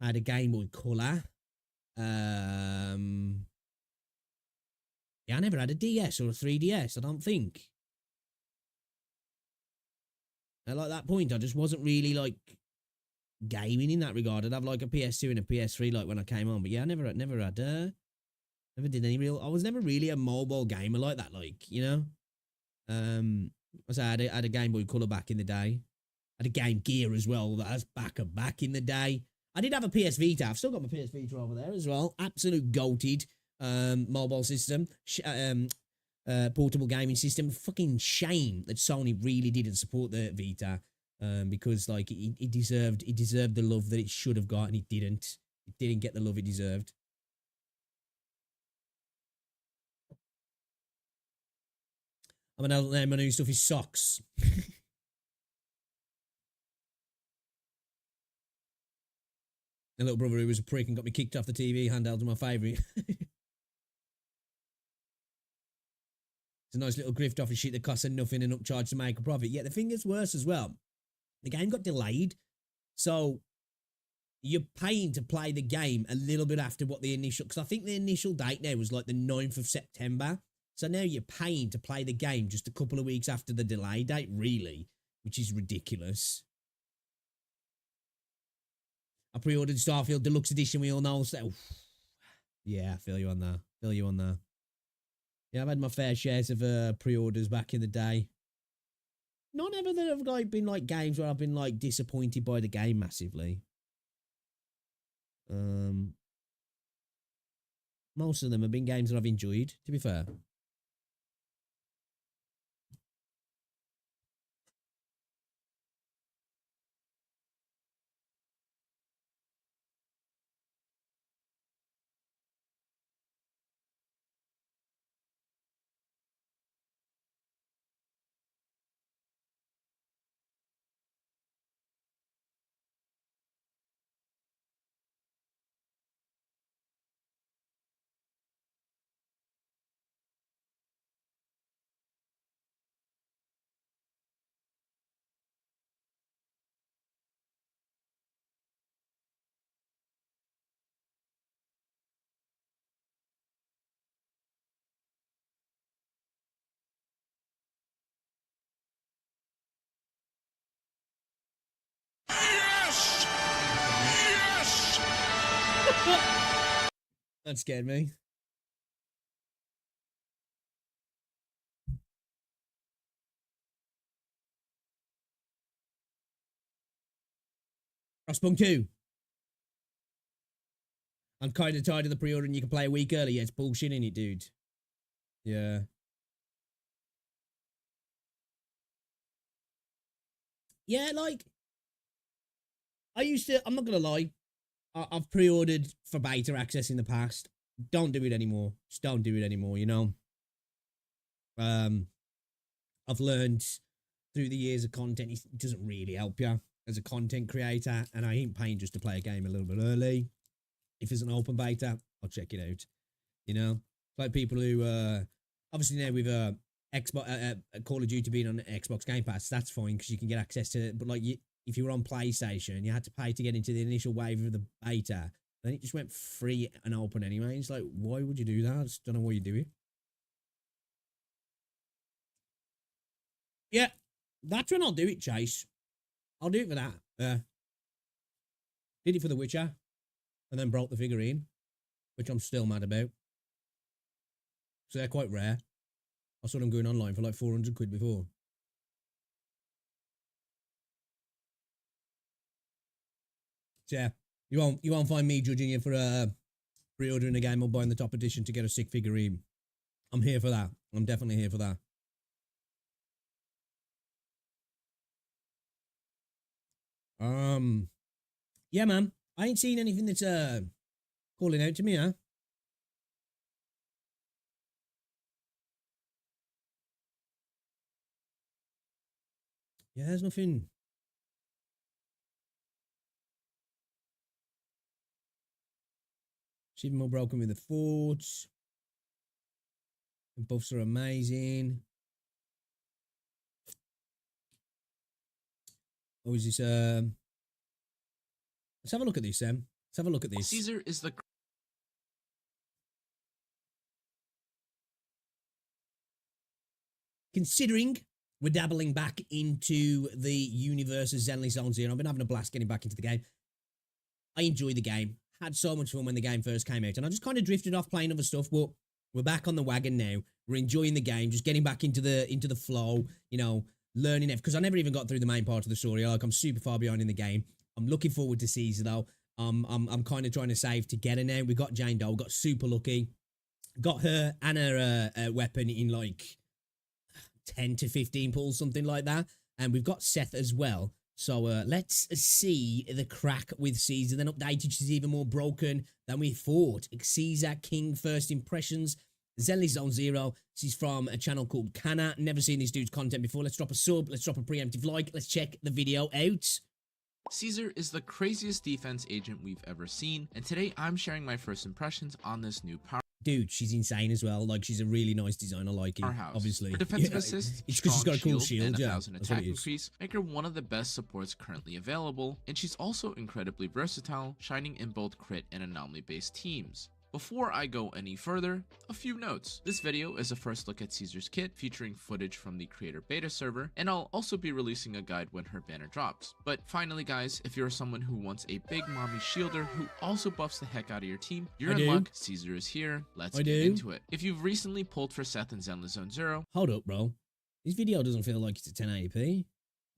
I had a Game Boy Color. Yeah, I never had a DS or a 3DS, I don't think. At like that point, I just wasn't really, like, gaming in that regard. I'd have, like, a PS2 and a PS3, like, when I came on. But, yeah, I never had, never did any real... I was never really a mobile gamer like that, like, you know? I had a Game Boy Color back in the day. I had a Game Gear as well. That was back in the day. I did have a PS Vita. I've still got my PS Vita over there as well. Absolute goated mobile system. Portable gaming system. Fucking shame that Sony really didn't support the Vita. Because, like, it deserved the love that it should have got, and it didn't. It didn't get the love it deserved. I'm an adult name, my new stuff is socks. A little brother who was a prick and got me kicked off the TV, handheld to my favourite. It's a nice little grift off a shit that costs nothing and upcharged to make a profit. Yeah, the thing gets worse as well. The game got delayed. So you're paying to play the game a little bit after what the initial... Because I think the initial date now was like the 9th of September. So now you're paying to play the game just a couple of weeks after the delay date, really, which is ridiculous. I pre-ordered Starfield Deluxe Edition. We all know. So, yeah, I feel you on that. Feel you on that. Yeah, I've had my fair shares of pre-orders back in the day. Not ever that have like been like games where I've been like disappointed by the game massively. Most of them have been games that I've enjoyed, to be fair. That scared me. Frostpunk 2. I'm kind of tired of the pre-order and you can play a week early. Yeah, it's bullshit, ain't it, dude? Yeah. Yeah, like, I'm not going to lie. I've pre-ordered for beta access in the past. Don't do it anymore. Just don't do it anymore, you know? I've learned through the years of content, it doesn't really help you as a content creator, and I ain't paying just to play a game a little bit early. If it's an open beta, I'll check it out. You know, like people who obviously now with Xbox Call of Duty being on Xbox Game Pass, that's fine because you can get access to it. But like if you were on PlayStation, you had to pay to get into the initial wave of the beta. Then it just went free and open anyway. It's like, why would you do that? I just don't know why you do it. Yeah, that's when I'll do it, Chase. I'll do it for that. Did it for The Witcher, and then broke the figurine, which I'm still mad about. So they're quite rare. I saw them going online for like 400 quid before. So yeah, you won't find me judging you for pre-ordering a game or buying the top edition to get a sick figurine. I'm here for that. I'm definitely here for that. Yeah, man. I ain't seen anything that's calling out to me, huh? Yeah, there's nothing. It's even more broken with the forts. The buffs are amazing. What was this? Let's have a look at this, Sam. Let's have a look at this. Caesar is the... Considering we're dabbling back into the universe of Zenless Zone Zero, I've been having a blast getting back into the game. I enjoy the game. Had so much fun when the game first came out, and I just kind of drifted off playing other stuff, but we're back on the wagon now. We're enjoying the game, just getting back into the flow, you know, learning it, because I never even got through the main part of the story. Like, I'm super far behind in the game. I'm looking forward to Caesar, though. I'm kind of trying to save to get her now. We got Jane Doe, got super lucky. Got her and her weapon in like 10 to 15 pulls, something like that. And we've got Seth as well. So let's see the crack with Caesar. Then updated, she's even more broken than we thought. Caesar King First Impressions. Zenless Zone Zero. She's from a channel called Kana. Never seen this dude's content before. Let's drop a sub. Let's drop a preemptive like. Let's check the video out. Caesar is the craziest defense agent we've ever seen, and today I'm sharing my first impressions on this new Dude, she's insane as well. Like, she's a really nice design. I like it. powerhouse. Obviously. Her defensive assist, it's because she's got a cool shield, and yeah. 1,000 attack increase make her one of the best supports currently available, and she's also incredibly versatile, shining in both crit and anomaly based teams. Before I go any further, a few notes. This video is a first look at Caesar's kit featuring footage from the creator beta server, and I'll also be releasing a guide when her banner drops. But finally guys, if you're someone who wants a big mommy shielder who also buffs the heck out of your team, you're in luck. Caesar is here. Let's get into it. If you've recently pulled for Seth in Zenless Zone 0, hold up, bro. This video doesn't feel like it's a 1080p.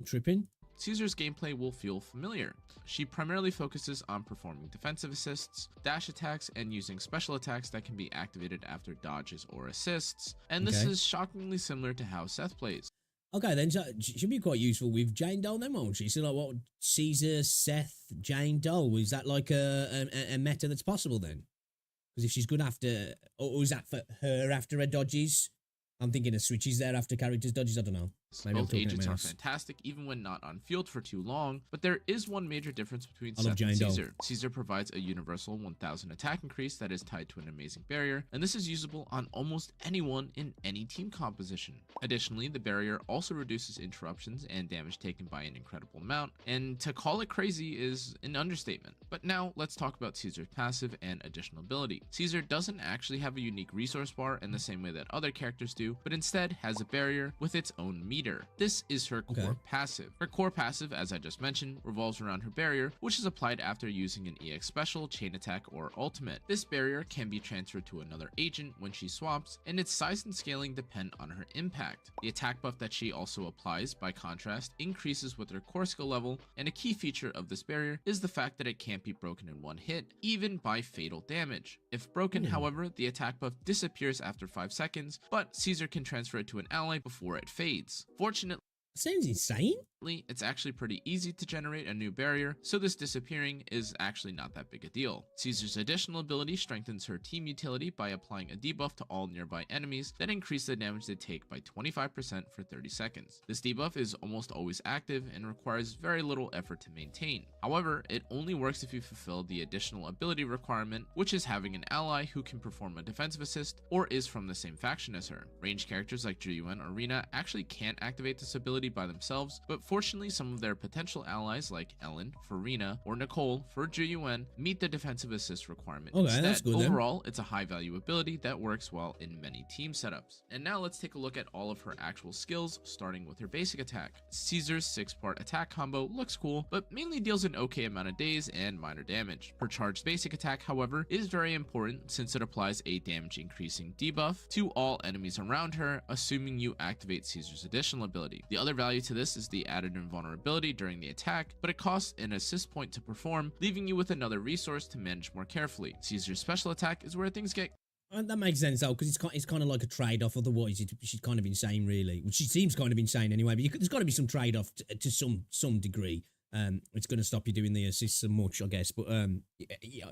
I'm tripping. Caesar's gameplay will feel familiar. She primarily focuses on performing defensive assists, dash attacks, and using special attacks that can be activated after dodges or assists, and this is shockingly similar to how Seth plays. Okay, then so she should be quite useful with Jane Doll then, won't she? So like what, Caesar, Seth, Jane Doll, is that like a meta that's possible then? Because if she's good after, or is that for her after her dodges? I'm thinking of switches there after characters dodges, I don't know. Maybe both agents are fantastic even when not on field for too long, but there is one major difference between Seth and Caesar. Caesar provides a universal 1000 attack increase that is tied to an amazing barrier, and this is usable on almost anyone in any team composition. Additionally, the barrier also reduces interruptions and damage taken by an incredible amount, and to call it crazy is an understatement. But now let's talk about Caesar's passive and additional ability. Caesar doesn't actually have a unique resource bar in the same way that other characters do, but instead has a barrier with its own meter. This is her core passive. Her core passive, as I just mentioned, revolves around her barrier, which is applied after using an EX special, chain attack, or ultimate. This barrier can be transferred to another agent when she swaps, and its size and scaling depend on her impact. The attack buff that she also applies, by contrast, increases with her core skill level, and a key feature of this barrier is the fact that it can't be broken in one hit, even by fatal damage. If broken, however, the attack buff disappears after 5 seconds, but Caesar can transfer it to an ally before it fades. Fortunately, sounds insane. It's actually pretty easy to generate a new barrier, so this disappearing is actually not that big a deal. Caesar's additional ability strengthens her team utility by applying a debuff to all nearby enemies that increase the damage they take by 25% for 30 seconds. This debuff is almost always active and requires very little effort to maintain. However, it only works if you fulfill the additional ability requirement, which is having an ally who can perform a defensive assist or is from the same faction as her. Ranged characters like WuWa or Rina actually can't activate this ability by themselves, but fortunately some of their potential allies like Ellen for Rina or Nicole for WuWa meet the defensive assist requirement instead. That's good, overall, it's a high value ability that works well in many team setups. And now let's take a look at all of her actual skills, starting with her basic attack. Caesar's 6-part attack combo looks cool, but mainly deals an okay amount of daze and minor damage. Her charged basic attack, however, is very important since it applies a damage increasing debuff to all enemies around her, assuming you activate Caesar's additional ability. The other value to this is the added invulnerability during the attack, but it costs an assist point to perform, leaving you with another resource to manage more carefully. Caesar's special attack is where things get that makes sense though, because it's kind of like a trade-off. Otherwise, she's kind of insane, really. Well, she seems kind of insane anyway. But there's got to be some trade-off to some degree. It's going to stop you doing the assists so much, I guess. But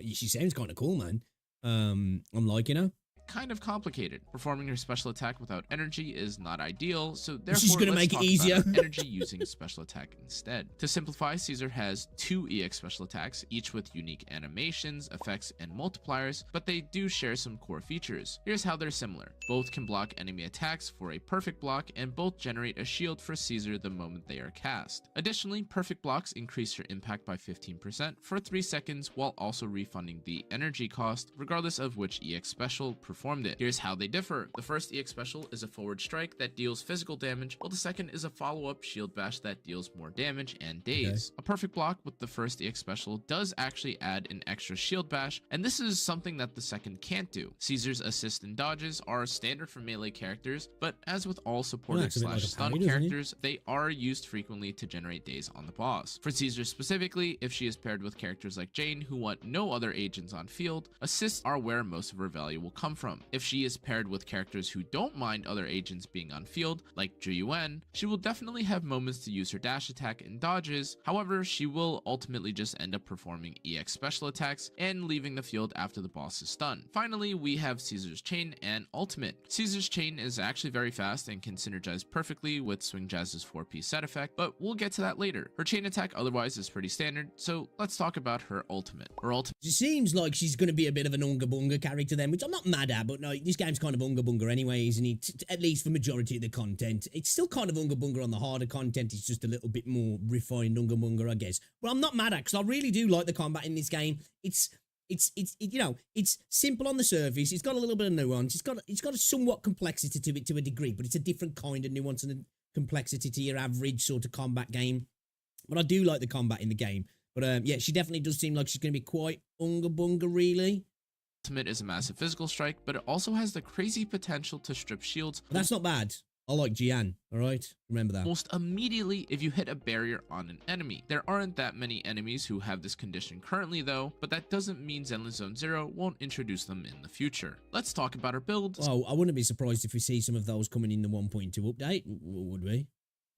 she sounds kind of cool, man. I'm liking her. Kind of complicated. Performing her special attack without energy is not ideal, so therefore she's gonna make it easier. Energy using special attack instead. To simplify, Caesar has 2 EX special attacks, each with unique animations, effects, and multipliers, but they do share some core features. Here's how they're similar. Both can block enemy attacks for a perfect block, and both generate a shield for Caesar the moment they are cast. Additionally, perfect blocks increase your impact by 15% for 3 seconds while also refunding the energy cost, regardless of which EX special performed it. Here's how they differ. The first EX special is a forward strike that deals physical damage, while the second is a follow-up shield bash that deals more damage and daze. A perfect block with the first EX special does actually add an extra shield bash, and this is something that the second can't do. Caesar's assist and dodges are standard for melee characters, but as with all supported / stun characters, they are used frequently to generate daze on the boss. For Caesar specifically, if she is paired with characters like Jane who want no other agents on field, assists are where most of her value will come from. If she is paired with characters who don't mind other agents being on field, like WuWa, she will definitely have moments to use her dash attack and dodges. However, she will ultimately just end up performing EX special attacks and leaving the field after the boss is stunned. Finally, we have Caesar's chain and ultimate. Caesar's chain is actually very fast and can synergize perfectly with Swing Jazz's 4-piece set effect, but we'll get to that later. Her chain attack otherwise is pretty standard, so let's talk about her ultimate. She seems like she's going to be a bit of an Unga Bunga character then, which I'm not mad at, but no, this game's kind of Unga Bunga anyway, isn't it? At least for majority of the content. It's still kind of Unga Bunga on the harder content. It's just a little bit more refined Unga Bunga, I guess. But I'm not mad at it, because I really do like the combat in this game. It's you know, it's simple on the surface. It's got a little bit of nuance. It's got a somewhat complexity to it to a degree, but it's a different kind of nuance and complexity to your average sort of combat game. But I do like the combat in the game. But yeah, she definitely does seem like she's going to be quite unga bunga, really. Ultimate is a massive physical strike, but it also has the crazy potential to strip shields. But that's not bad. I like Jian, alright? Remember that. Almost immediately if you hit a barrier on an enemy. There aren't that many enemies who have this condition currently though, but that doesn't mean Zenless Zone Zero won't introduce them in the future. Let's talk about her build. Oh, I wouldn't be surprised if we see some of those coming in the 1.2 update, would we?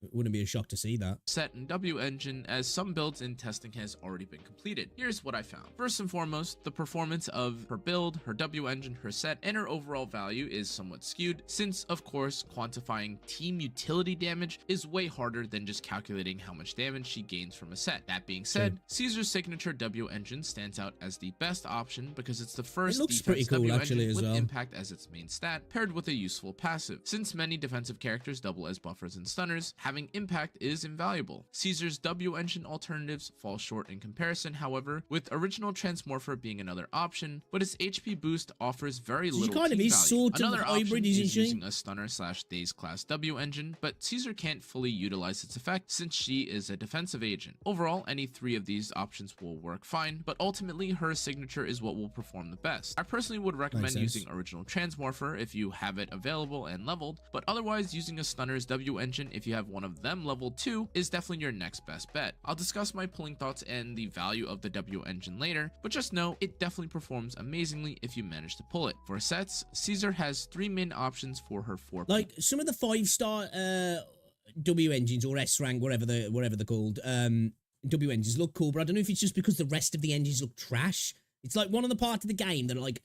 It wouldn't be a shock to see that. Set in W engine, as some builds in testing has already been completed. Here's what I found. First and foremost, the performance of her build, her W engine, her set, and her overall value is somewhat skewed, since of course quantifying team utility damage is way harder than just calculating how much damage she gains from a set. That being said, Caesar's signature W engine stands out as the best option because it's the first defense cool, W actually, engine as with well. impact as its main stat, paired with a useful passive. Since many defensive characters double as buffers and stunners, having impact is invaluable. Caesar's W engine alternatives fall short in comparison, however, with original Transmorpher being another option, but its HP boost offers very little kind of key is value. sort of Another hybrid, option isn't is she? using a stunner / daze class W engine, but Caesar can't fully utilize its effect since she is a defensive agent. Overall, any three of these options will work fine, but ultimately her signature is what will perform the best. I personally would recommend using original Transmorpher if you have it available and leveled, but otherwise using a stunner's W engine if you have one of them level 2 is definitely your next best bet. I'll discuss my pulling thoughts and the value of the W engine later, but just know it definitely performs amazingly if you manage to pull it. For sets, Caesar has 3 main options for her 4. Like some of the 5-star W engines or S rank, whatever they're called, W engines look cool, but I don't know if it's just because the rest of the engines look trash. It's like one of the parts of the game that like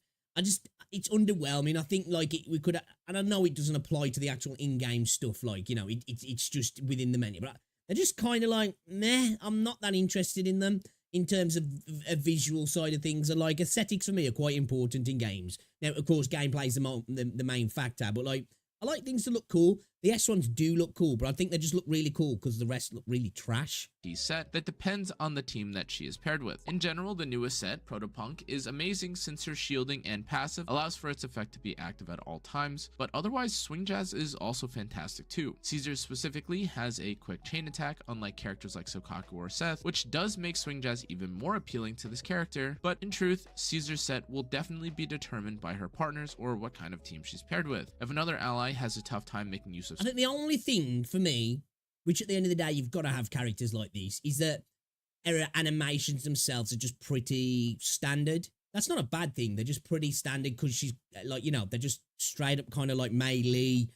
it's underwhelming. I think like we could, and I know it doesn't apply to the actual in-game stuff. Like, you know, it's just within the menu, but they're just kind of like, meh. I'm not that interested in them in terms of a visual side of things. And like aesthetics for me are quite important in games. Now, of course, gameplay is the main factor, but like I like things to look cool. The S ones do look cool, but I think they just look really cool because the rest look really trash. Set that depends on the team that she is paired with. In general, the newest set, Protopunk, is amazing since her shielding and passive allows for its effect to be active at all times, but otherwise Swing Jazz is also fantastic too. Caesar specifically has a quick chain attack, unlike characters like Sokaku or Seth, which does make Swing Jazz even more appealing to this character, but in truth, Caesar's set will definitely be determined by her partners or what kind of team she's paired with. If another ally has a tough time making use of... I think the only thing for me, which at the end of the day you've got to have characters like this, is that her animations themselves are just pretty standard. That's not a bad thing. They're just pretty standard because she's like, you know, they're just straight up kind of like melee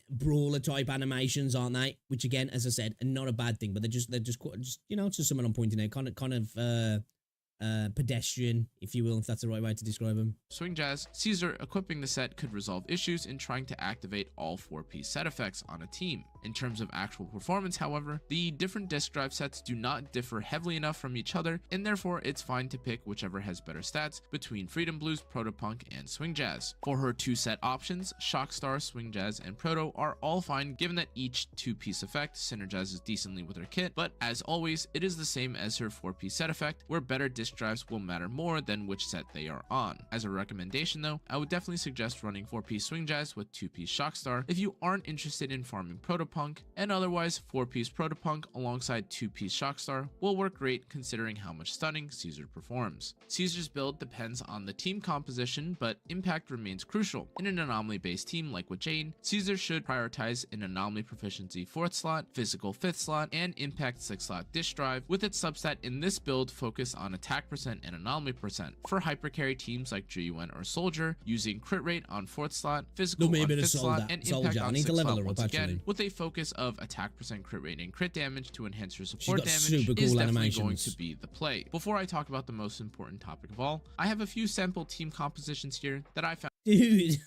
brawler type animations, aren't they? Which again, as I said, are not a bad thing, but they're just you know, it's just someone I'm pointing out, kind of pedestrian, if you will, if that's the right way to describe them. Swing Jazz, Caesar equipping the set could resolve issues in trying to activate all 4-piece set effects on a team. In terms of actual performance, however, the different disk drive sets do not differ heavily enough from each other, and therefore it's fine to pick whichever has better stats between Freedom Blues, Protopunk, and Swing Jazz. For her 2 set options, Shockstar, Swing Jazz, and Proto are all fine given that each 2-piece effect synergizes decently with her kit, but as always, it is the same as her 4-piece set effect, where better disk drives will matter more than which set they are on. As a recommendation though, I would definitely suggest running 4-piece Swing Jazz with 2-piece Shockstar if you aren't interested in farming Protopunk, and otherwise 4-piece Protopunk alongside 2-piece Shockstar will work great considering how much stunning Caesar performs. Caesar's build depends on the team composition, but impact remains crucial. In an anomaly based team like with Jane, Caesar should prioritize an anomaly proficiency 4th slot, physical 5th slot, and impact 6th slot disk drive, with its subset in this build focus on attack percent and anomaly percent. For hypercarry teams like GUN or Soldier, using crit rate on 4th slot, physical on 5th slot, and impact on 6th slot once again, with a focus of attack percent, crit rate, and crit damage to enhance your support damage cool is definitely going to be the play. Before I talk about the most important topic of all, I have a few sample team compositions here that I found. Dude,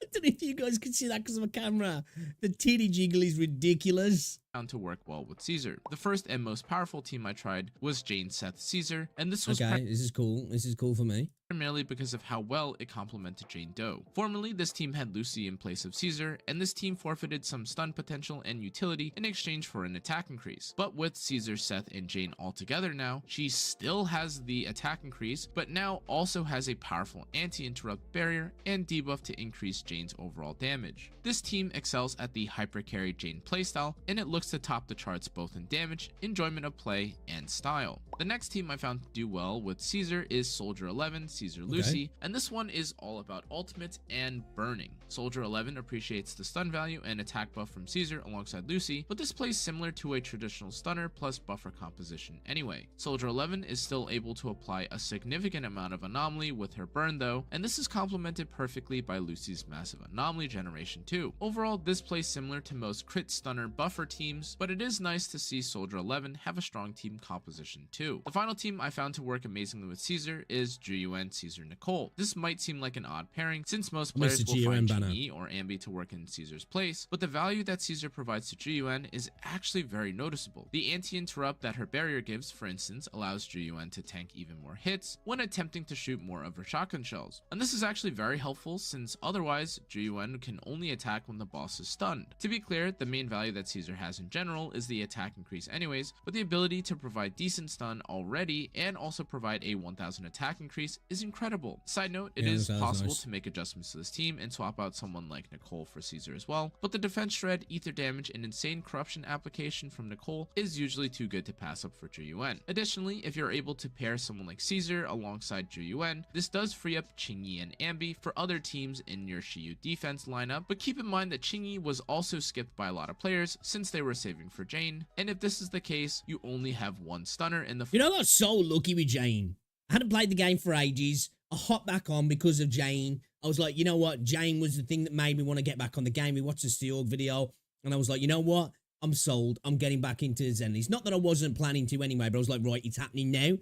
I don't know if you guys can see that because of a camera. The titty jiggle is ridiculous. found to work well with Caesar. The first and most powerful team I tried was Jane, Seth, Caesar, and this was Okay, this is cool. This is cool for me. primarily because of how well it complemented Jane Doe. Formerly, this team had Lucy in place of Caesar, and this team forfeited some stun potential and utility in exchange for an attack increase. But with Caesar, Seth, and Jane all together now, she still has the attack increase, but now also has a powerful anti-interrupt barrier and debuff to increase Jane's overall damage. This team excels at the hyper carry Jane playstyle, and it looks to top the charts both in damage, enjoyment of play, and style. The next team I found to do well with Caesar is Soldier 11, Caesar Lucy, and this one is all about ultimates and burning. Soldier 11 appreciates the stun value and attack buff from Caesar alongside Lucy, but this plays similar to a traditional stunner plus buffer composition anyway. Soldier 11 is still able to apply a significant amount of anomaly with her burn though, and this is complemented perfectly by Lucy's massive anomaly generation too. Overall, this plays similar to most crit stunner buffer teams, but it is nice to see Soldier 11 have a strong team composition too. The final team I found to work amazingly with Caesar is WuWa, Caesar, Nicole. This might seem like an odd pairing since most players will find Ching-Yi or Ambi to work in Caesar's place, but the value that Caesar provides to WuWa is actually very noticeable. The anti-interrupt that her barrier gives, for instance, allows WuWa to tank even more hits when attempting to shoot more of her shotgun shells. And this is actually very helpful since otherwise WuWa can only attack when the boss is stunned. To be clear, the main value that Caesar has in general is the attack increase anyways, but the ability to provide decent stun already and also provide a 1000 attack increase is incredible. Side note, it is possible to make adjustments to this team and swap out someone like Nicole for Caesar as well, but the defense shred, ether damage, and insane corruption application from Nicole is usually too good to pass up for WuWa. Additionally, if you're able to pair someone like Caesar alongside WuWa, this does free up Ching-Yi and Ambi for other teams in your Shiyu defense lineup, but keep in mind that Ching-Yi was also skipped by a lot of players since they were saving for Jane, and if this is the case, you only have one stunner in the— You know, I got so lucky with Jane. I hadn't played the game for ages. I hopped back on because of Jane. I was like, you know what? Jane was the thing that made me want to get back on the game. We watched the Steorg video, and I was like, you know what? I'm sold. I'm getting back into Zenless. Not that I wasn't planning to anyway, but I was like, right, it's happening now.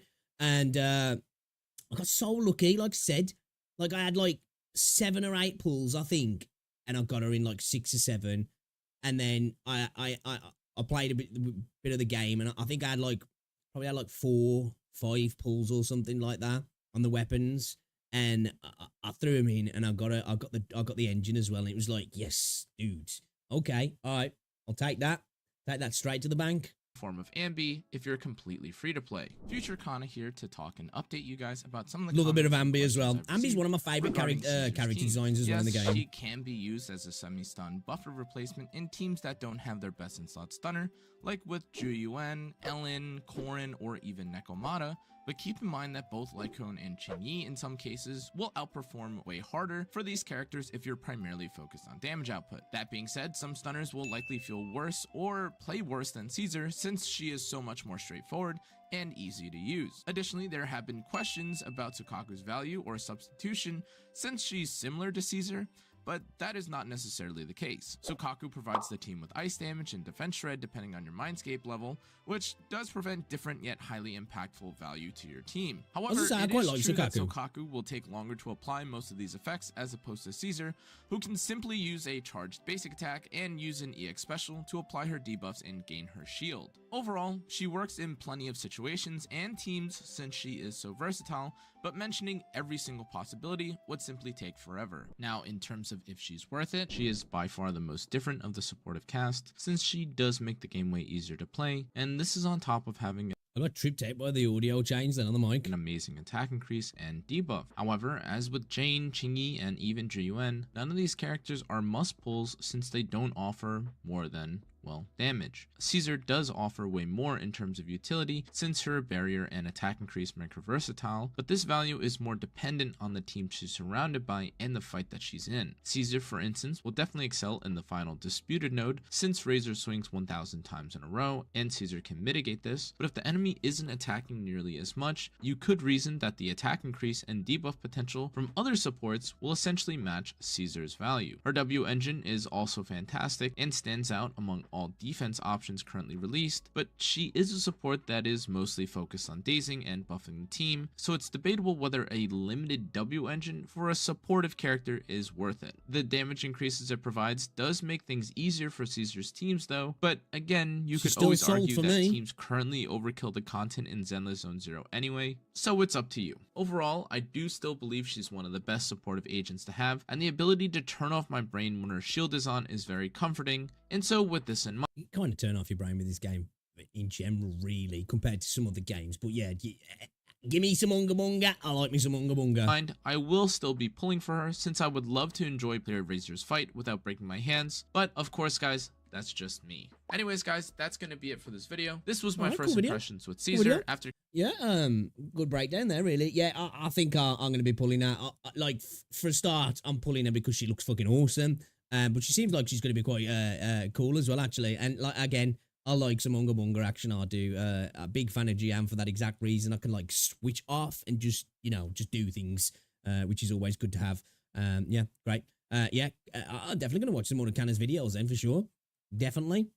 And I got so lucky, like I said. Like, I had like 7 or 8 pulls, I think, and I got her in like 6 or 7. And then I played a bit of the game, and I think I had like, probably had like 4, 5 pulls or something like that on the weapons, and I threw him in, and I got the engine as well, and it was like, yes, dude, okay, all right, I'll take that straight to the bank. Form of Ambi if you're completely free to play. Future Kana here to talk and update you guys about some of the— Love a bit of Ambi as well. Ambi's one of my favorite character designs as well in the game. She can be used as a semi-stun buffer replacement in teams that don't have their best in slot stunner, like with WuWa, Ellen, Corrin, or even Nekomata. But keep in mind that both Lycone and Ching-Yi in some cases will outperform way harder for these characters if you're primarily focused on damage output. That being said, some stunners will likely feel worse or play worse than Caesar since she is so much more straightforward and easy to use. Additionally, there have been questions about Sukaku's value or substitution since she's similar to Caesar, but that is not necessarily the case. Sukaku provides the team with ice damage and defense shred depending on your mindscape level, which does prevent different yet highly impactful value to your team. However, it is true that Sukaku will take longer to apply most of these effects as opposed to Caesar, who can simply use a charged basic attack and use an EX special to apply her debuffs and gain her shield. Overall, she works in plenty of situations and teams since she is so versatile, but mentioning every single possibility would simply take forever. Now, in terms of if she's worth it, she is by far the most different of the supportive cast, since she does make the game way easier to play, and this is on top of having I got tripped out by the audio change then on the mic. An amazing attack increase and debuff. However, as with Jane, Ching-Yi, and even WuWa, none of these characters are must pulls since they don't offer more than, well, damage. Caesar does offer way more in terms of utility since her barrier and attack increase make her versatile, but this value is more dependent on the team she's surrounded by and the fight that she's in. Caesar, for instance, will definitely excel in the final disputed node since Razor swings 1000 times in a row and Caesar can mitigate this, but if the enemy isn't attacking nearly as much, you could reason that the attack increase and debuff potential from other supports will essentially match Caesar's value. Her W engine is also fantastic and stands out among all defense options currently released, but she is a support that is mostly focused on dazing and buffing the team, so it's debatable whether a limited W engine for a supportive character is worth it. The damage increases it provides does make things easier for Caesar's teams though, but again, you could always argue that teams currently overkill the content in Zenless Zone Zero anyway, so it's up to you. Overall, I do still believe she's one of the best supportive agents to have, and the ability to turn off my brain when her shield is on is very comforting, and so with this in mind, You kind of turn off your brain with this game in general, really, compared to some other games. But yeah, give me some Unga Bunga. I like me some Unga Bunga. I will still be pulling for her, since I would love to enjoy player Razor's fight without breaking my hands, but of course guys, that's just me. Anyways guys, that's gonna be it for this video. This was my first impressions with Caesar after... Yeah, good breakdown there, really. Yeah, I think I'm going to be pulling her. Like, for a start, I'm pulling her because she looks fucking awesome. But she seems like she's going to be quite cool as well, actually. And, like, again, I like some Unga Bunga action. I do. A big fan of GM for that exact reason. I can, like, switch off and just, you know, just do things, which is always good to have. Yeah, great. Yeah, I'm definitely going to watch some more of Canna's videos then, for sure. Definitely.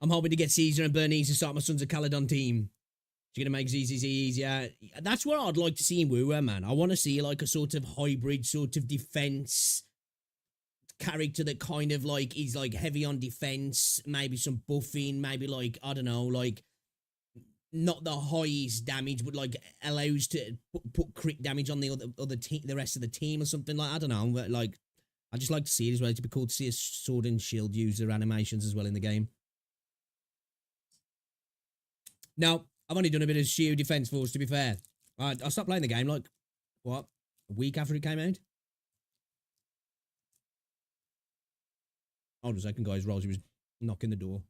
I'm hoping to get Caesar and Bernice to start my Sons of Caledon team. She's going to make ZZZ easier. That's what I'd like to see in WuWa, man. I want to see like a sort of hybrid sort of defense character that kind of like is like heavy on defense, maybe some buffing, maybe like, I don't know, like not the highest damage, but like allows to put crit damage on the rest of the team or something like, I don't know, but like I just like to see it as well. It'd be cool to see a sword and shield user animations as well in the game. No, I've only done a bit of Shield Defense Force, to be fair. I stopped playing the game, like, what, a week after it came out? Hold on a second, guys. Rosie was knocking the door.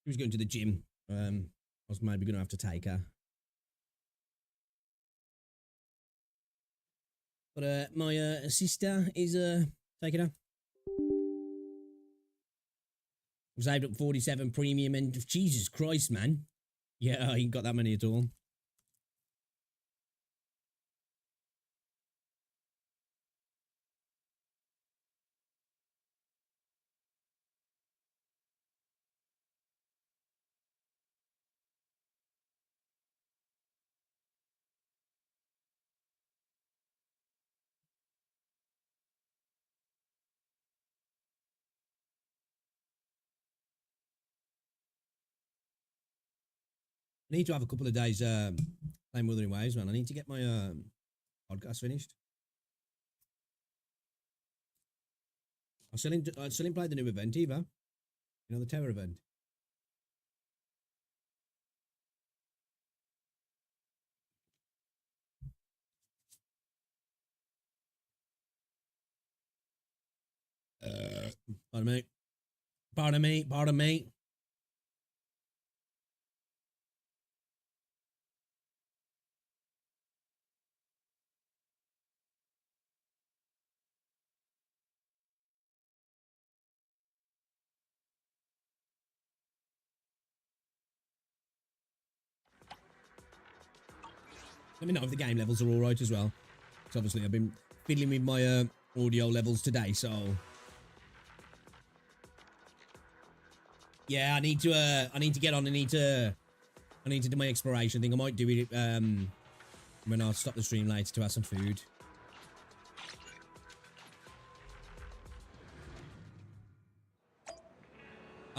She was going to the gym. I was maybe going to have to take her. But my sister is taking her. We saved up 47 premium and Jesus Christ, man. Yeah, I ain't got that many at all. I need to have a couple of days playing Wuthering Waves, man. I need to get my podcast finished. I still ain't played the new event either. You know, the terror event. Pardon me. Pardon me. Pardon me. Let me know if the game levels are all right as well. So obviously I've been fiddling with my audio levels today, so yeah, I need to get on. I need to do my exploration thing. I might do it when I stop the stream later to have some food.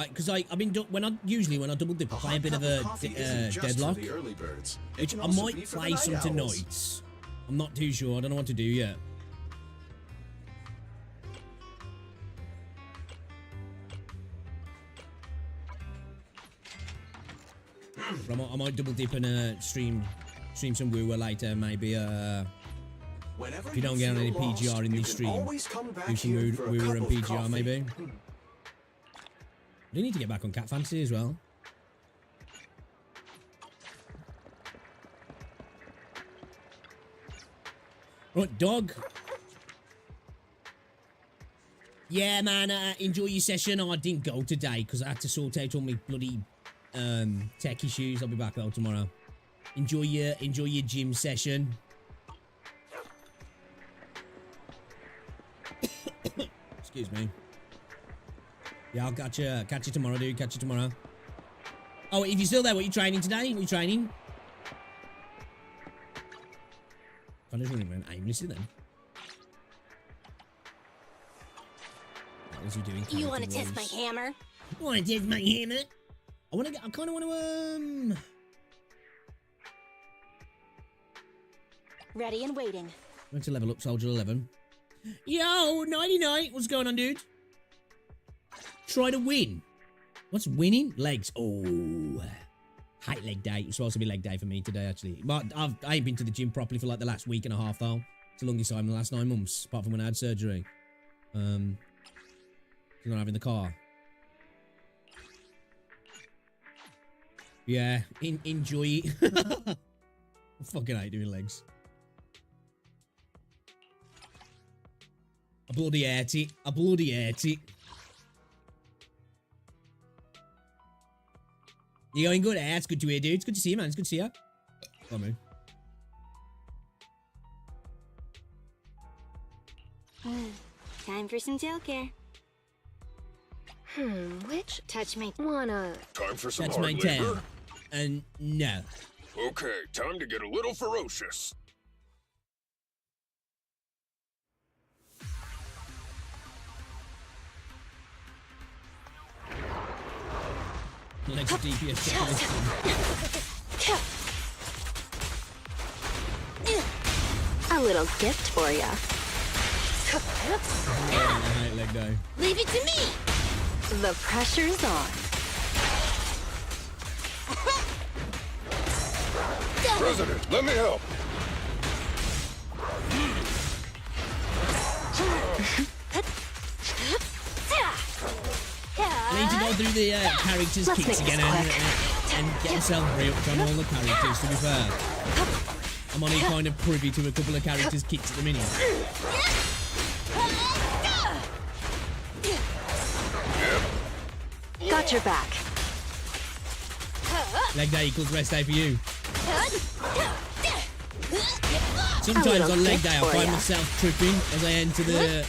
Because I've been when I double dip, I play a bit of a deadlock, which I might play some tonight. I'm not too sure. I don't know what to do yet. I might double dip and stream some WuWa later, maybe. If you don't get on any PGR in this stream, do some WuWa and PGR maybe. I do need to get back on Cat Fantasy as well. Right, dog. Yeah, man, enjoy your session. I didn't go today because I had to sort out all my bloody tech issues. I'll be back though tomorrow. Enjoy your gym session. Excuse me. Yeah, I'll catch you tomorrow, dude. Catch you tomorrow. Oh, if you're still there, what are you training today? What are you training? I'm just running around aimlessly then. What was he doing? You want to test my hammer? You want to test my hammer? I kind of want to, Ready and waiting. Went to level up Soldier 11. Yo, 99. What's going on, dude? Try to win. What's winning? Legs. Oh. Hate leg day. It's supposed to be leg day for me today, actually. But I ain't been to the gym properly for like the last week and a half, though. It's the longest time in the last 9 months, apart from when I had surgery. Not having the car. Yeah, enjoy it. I fucking hate doing legs. I bloody hate it. I bloody hate it. You going good? It's good to hear, dude. It's good to see you, man. It's good to see you. Come on, man. Time for some tail care. Which touch my Time for some That's hard my labor? tail. And no. Okay, time to get a little ferocious. Legs DPS. A little gift for ya. I hate leg day. Leave it to me. The pressure's on. President, let me help. I need to go through the characters' Let's kits make again this and get myself re-upped on all the characters, to be fair. I'm only kind of privy to a couple of characters' kits at the minute. Got your back. Leg day equals rest day for you. Sometimes little on leg gift day I for find ya. myself tripping as I enter the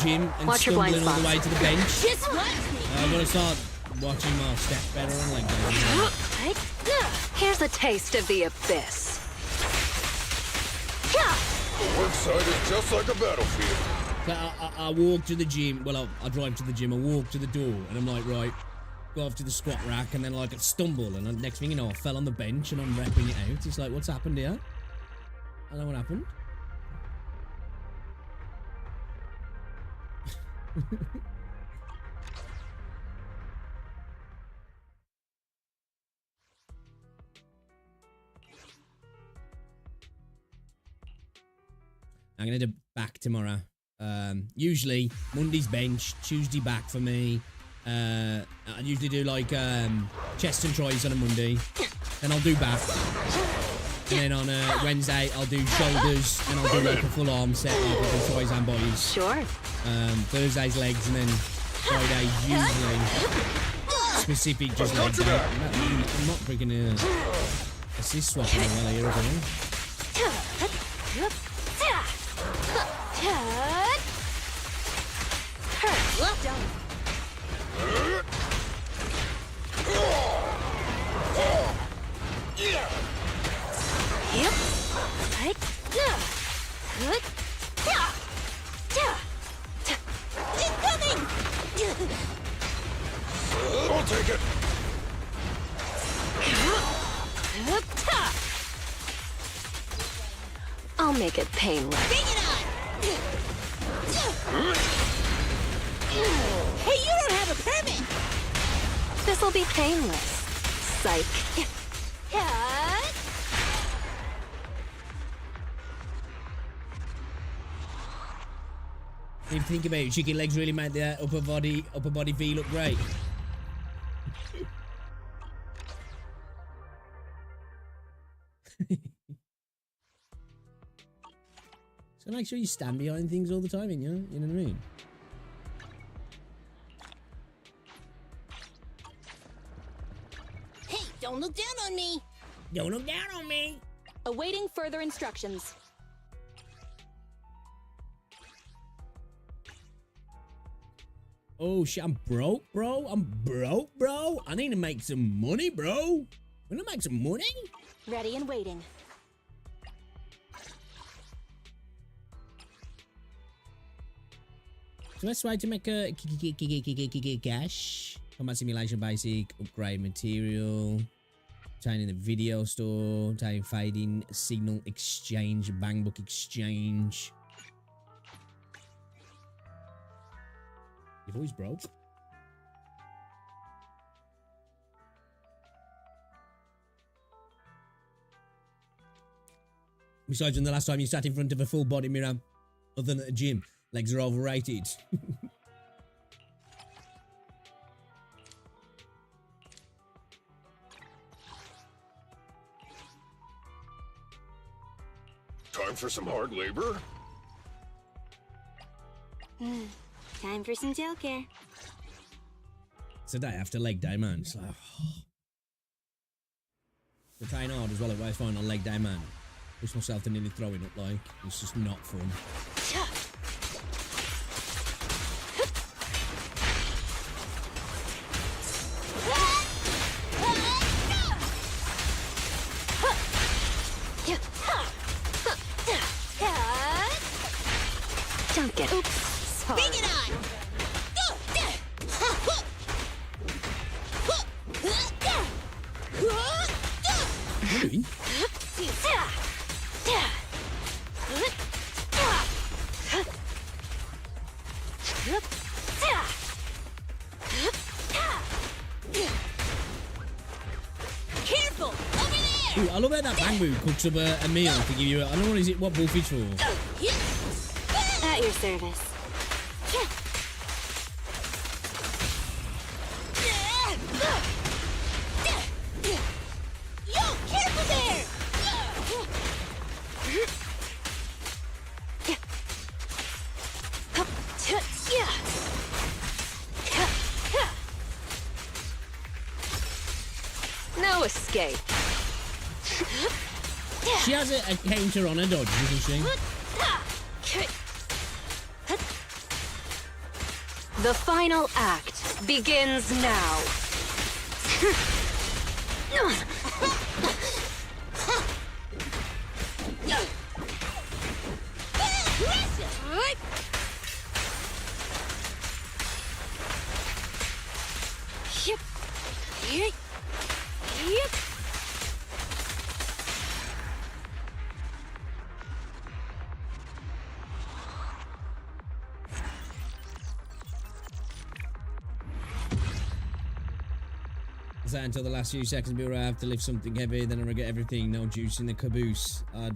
gym and Watch your blind stumbling all the way spots. to the bench. Just watch me. I'm gonna start watching my steps better on leg day. Here's a taste of the abyss. The work site is just like a battlefield. So I walk to the gym. Well, I drive to the gym. I walk to the door, and I'm like, right, go off to the squat rack, and then like I stumble, and then next thing you know, I fell on the bench, and I'm repping it out. It's like, what's happened here? I don't know what happened. I'm gonna do back tomorrow. Usually Monday's bench, Tuesday back for me. I usually do like chest and tries on a Monday. Then I'll do back. And then on a Wednesday I'll do shoulders and I'll do like a full arm set like I'll do tries and bodies. Sure. Thursday's legs and then Friday usually specific just leg day. I'm not freaking assist swapping well here as well. I'll take it. I'll make it painless. Bring it on! Hey, you don't have a permit! This'll be painless. Psych. If you think about it, chicken legs really make that upper body V look great. So make sure you stand behind things all the time, you know what I mean? Hey, don't look down on me! Don't look down on me! Awaiting further instructions. Oh shit, I'm broke, bro. I need to make some money, bro. I'm gonna make some money. Ready and waiting. So best way to make a cash. Combat simulation basic, upgrade material, obtaining the video store, obtaining fading signal exchange, bang book exchange. You've always broke. Besides, when the last time you sat in front of a full body mirror, other than at the gym, legs are overrated. Time for some hard labor? Time for some tail care. It's a day after leg day, man. It's like, to train hard as well, it was fine on leg day, man. Push myself to nearly throwing up, like, it's just not fun. Don't get oops. Sorry. Bring it on! Really? Careful! Over there! Ooh, I love how that bamboo cooks up a meal to give you. I don't know what is it. What bullfish for? At your service. Yo, careful there! No escape. She has a counter on her dodge, doesn't she? The final act begins now. Is that until the last few seconds before I have to lift something heavy, then I regret everything. No juice in the caboose. I'd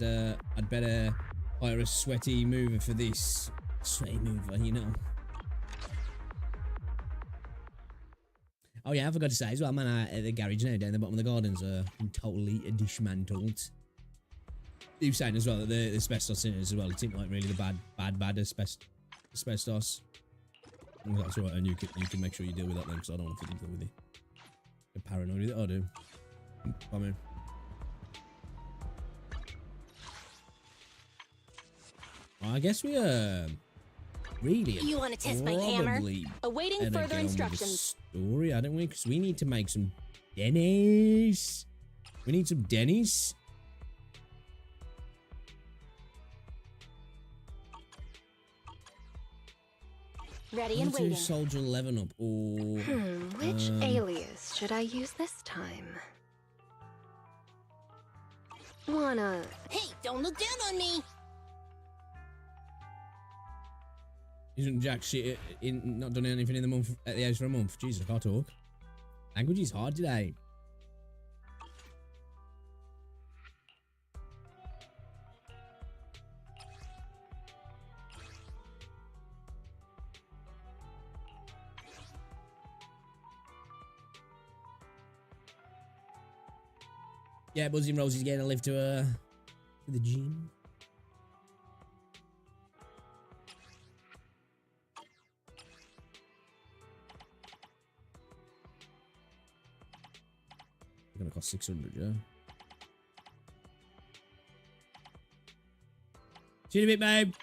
better hire a sweaty mover for this. Sweaty mover, you know. Oh yeah, I forgot to say as well, man, the garage now down the bottom of the gardens are totally dismantled. You were saying as well that the asbestos in it as well. It seemed like really the bad asbestos. That's alright, and you can make sure you deal with that then, because I don't want to fit into it with you. You're paranoid with it, I do. Come in. I guess we really. You want to test my hammer? Awaiting further instructions. Story, don't we? Because we need to make some Denny's. We need some Denny's. Ready and waiting. Soldier 11 up. Or Which alias should I use this time? Wanna... Hey, don't look down on me! Isn't Jack shit not done anything in the month at the house for a month? Jesus, I can't talk. Language is hard today. Yeah, Buzzy and Rosie's getting a lift to the gym. It's gonna cost 600, yeah. See you in a bit, babe.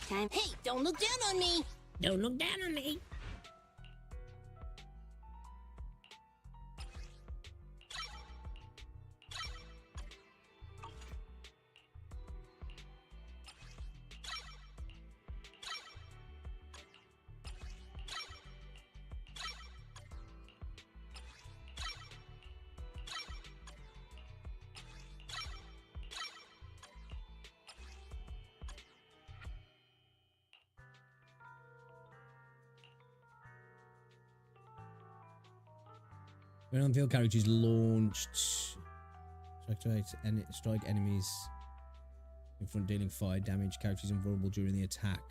Time. Hey, don't look down on me. Don't look down on me. When on-field characters launched, strike enemies in front, dealing fire damage. Characters invulnerable during the attack.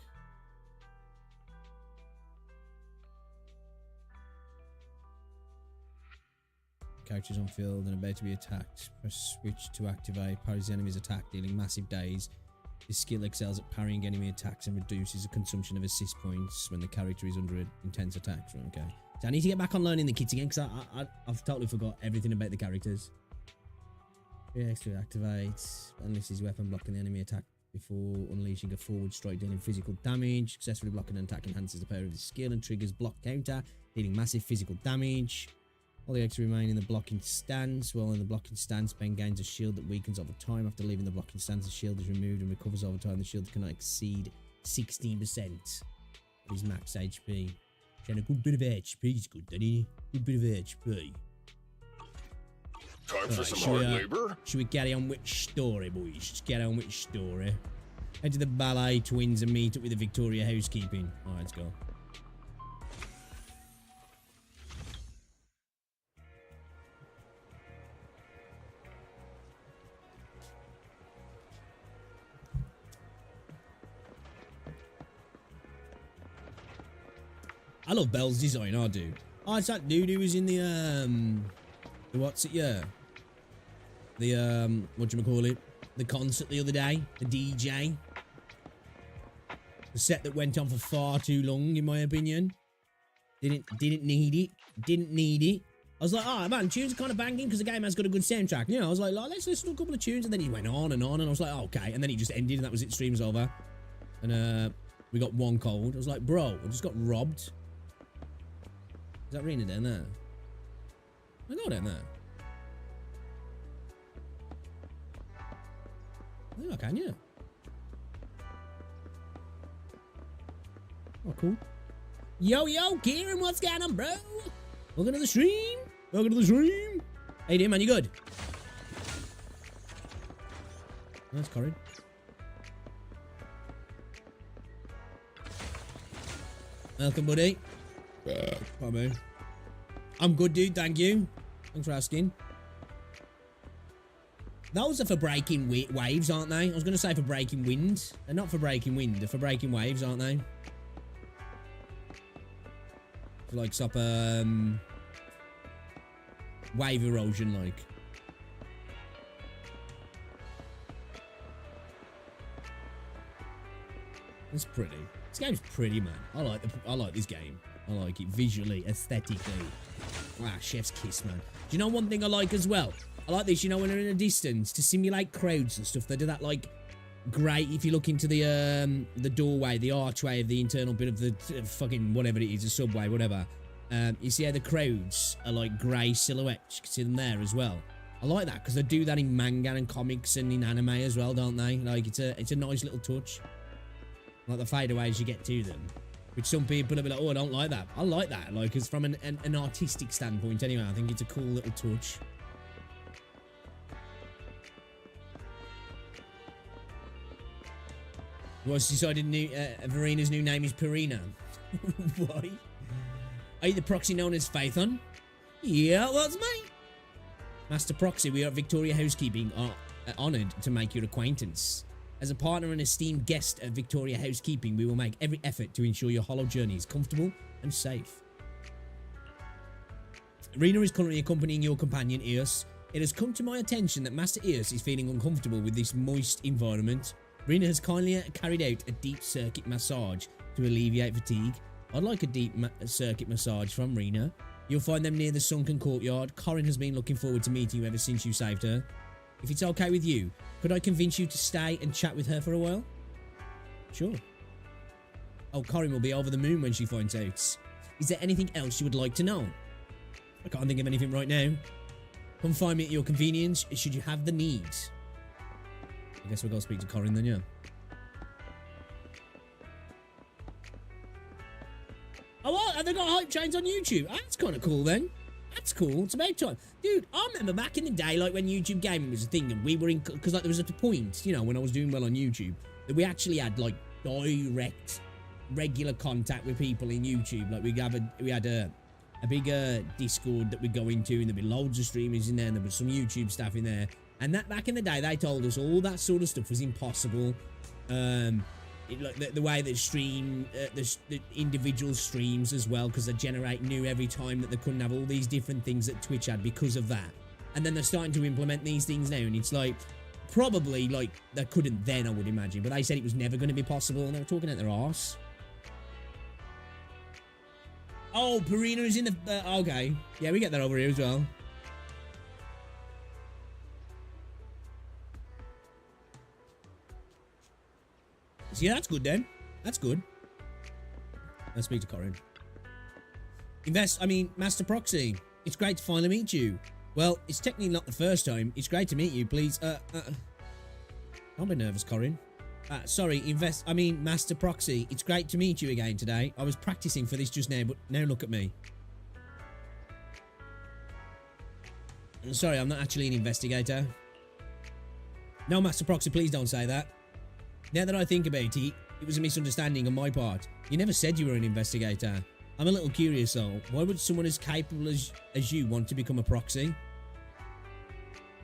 Characters on field and about to be attacked. Press switch to activate. Parries the enemy's attack, dealing massive daze. This skill excels at parrying enemy attacks and reduces the consumption of assist points when the character is under intense attacks. Right, okay. So I need to get back on learning the kits again because I've totally forgot everything about the characters. Reacts to activate. Unleashes weapon blocking the enemy attack before unleashing a forward strike dealing physical damage. Successfully blocking an attack enhances the power of the skill and triggers block counter, dealing massive physical damage. All the extra remain in the blocking stance. While in the blocking stance, Ben gains a shield that weakens over time. After leaving the blocking stance, the shield is removed and recovers over time. The shield cannot exceed 16% of his max HP. And a good bit of HP is good, doesn't he? Good bit of HP. Time for some hard labor? Should we carry on with story, boys? Just get on with story. Head to the Ballet Twins and meet up with the Victoria Housekeeping. Alright, let's go. I love Belle's design, I do. Oh, it's that dude who was in the what's it, yeah? The, whatchamacallit? The concert the other day, the DJ. The set that went on for far too long, in my opinion. Didn't need it. Didn't need it. I was like, oh, man, tunes are kind of banging because the game has got a good soundtrack. You know, I was like, let's listen to a couple of tunes. And then he went on, and I was like, oh, okay. And then he just ended, and that was it. Stream's over. And, we got one cold. I was like, bro, I just got robbed. Is that Rena down there? I go down there. I think I can, yeah. Oh, cool. Yo, Kieran, what's going on, bro? Welcome to the stream. Welcome to the stream. How you doing, man? You good? That's Corin. Welcome, buddy. Hi, man. I'm good, dude. Thank you. Thanks for asking. Those are for breaking waves, aren't they? I was going to say for breaking wind. They're not for breaking wind. They're for breaking waves, aren't they? To, like, stop, wave erosion, like. It's pretty. This game's pretty, man. I like this game. I like it visually, aesthetically. Wow, chef's kiss, man. Do you know one thing I like as well? I like this, you know, when they're in a distance to simulate crowds and stuff. They do that, like, great. If you look into the doorway, the archway of the internal bit of the fucking whatever it is, a subway, whatever. You see how the crowds are like grey silhouettes. You can see them there as well. I like that because they do that in manga and comics and in anime as well, don't they? Like it's a nice little touch. Like the fadeaways you get to them. Which some people will be like, oh, I don't like that. I like that. Like, it's from an artistic standpoint anyway. I think it's a cool little touch. What's decided Verena's new name is Purina. Why? Are you the proxy known as Phaethon? Yeah, that's me. Master Proxy, we are at Victoria Housekeeping are honoured to make your acquaintance. As a partner and esteemed guest at Victoria Housekeeping, we will make every effort to ensure your hollow journey is comfortable and safe. Rena is currently accompanying your companion, Eos. It has come to my attention that Master Eos is feeling uncomfortable with this moist environment. Rena has kindly carried out a deep circuit massage to alleviate fatigue. I'd like a deep circuit massage from Rena. You'll find them near the sunken courtyard. Corin has been looking forward to meeting you ever since you saved her. If it's okay with you, could I convince you to stay and chat with her for a while? Sure. Oh, Corin will be over the moon when she finds out. Is there anything else you would like to know? I can't think of anything right now. Come find me at your convenience should you have the need. I guess we'll go speak to Corin then, yeah. Oh, what? Have they got hype trains on YouTube? Oh, that's kind of cool then. That's cool. It's about time. Dude, I remember back in the day, like when YouTube gaming was a thing and we were in... Because like there was a point, you know, when I was doing well on YouTube, that we actually had like direct, regular contact with people in YouTube. Like we had a big Discord that we'd go into and there'd be loads of streamers in there and there was some YouTube stuff in there. And that back in the day, they told us all that sort of stuff was impossible. Like the way that the individual streams as well, because they generate new every time, that they couldn't have all these different things that Twitch had because of that. And then they're starting to implement these things now, and it's like probably like they couldn't then, I would imagine, but they said it was never going to be possible, and they were talking at their arse. Oh, Perina is in the okay, yeah, we get that over here as well. So yeah, that's good then. That's good. Let's speak to Corin. Master Proxy, it's great to finally meet you. Well, it's technically not the first time. It's great to meet you. Please, don't be nervous, Corin. Sorry, Master Proxy, it's great to meet you again today. I was practicing for this just now, but now look at me. Sorry, I'm not actually an investigator. No, Master Proxy, please don't say that. Now that I think about it, it was a misunderstanding on my part. You never said you were an investigator. I'm a little curious though. Why would someone as capable as you want to become a proxy?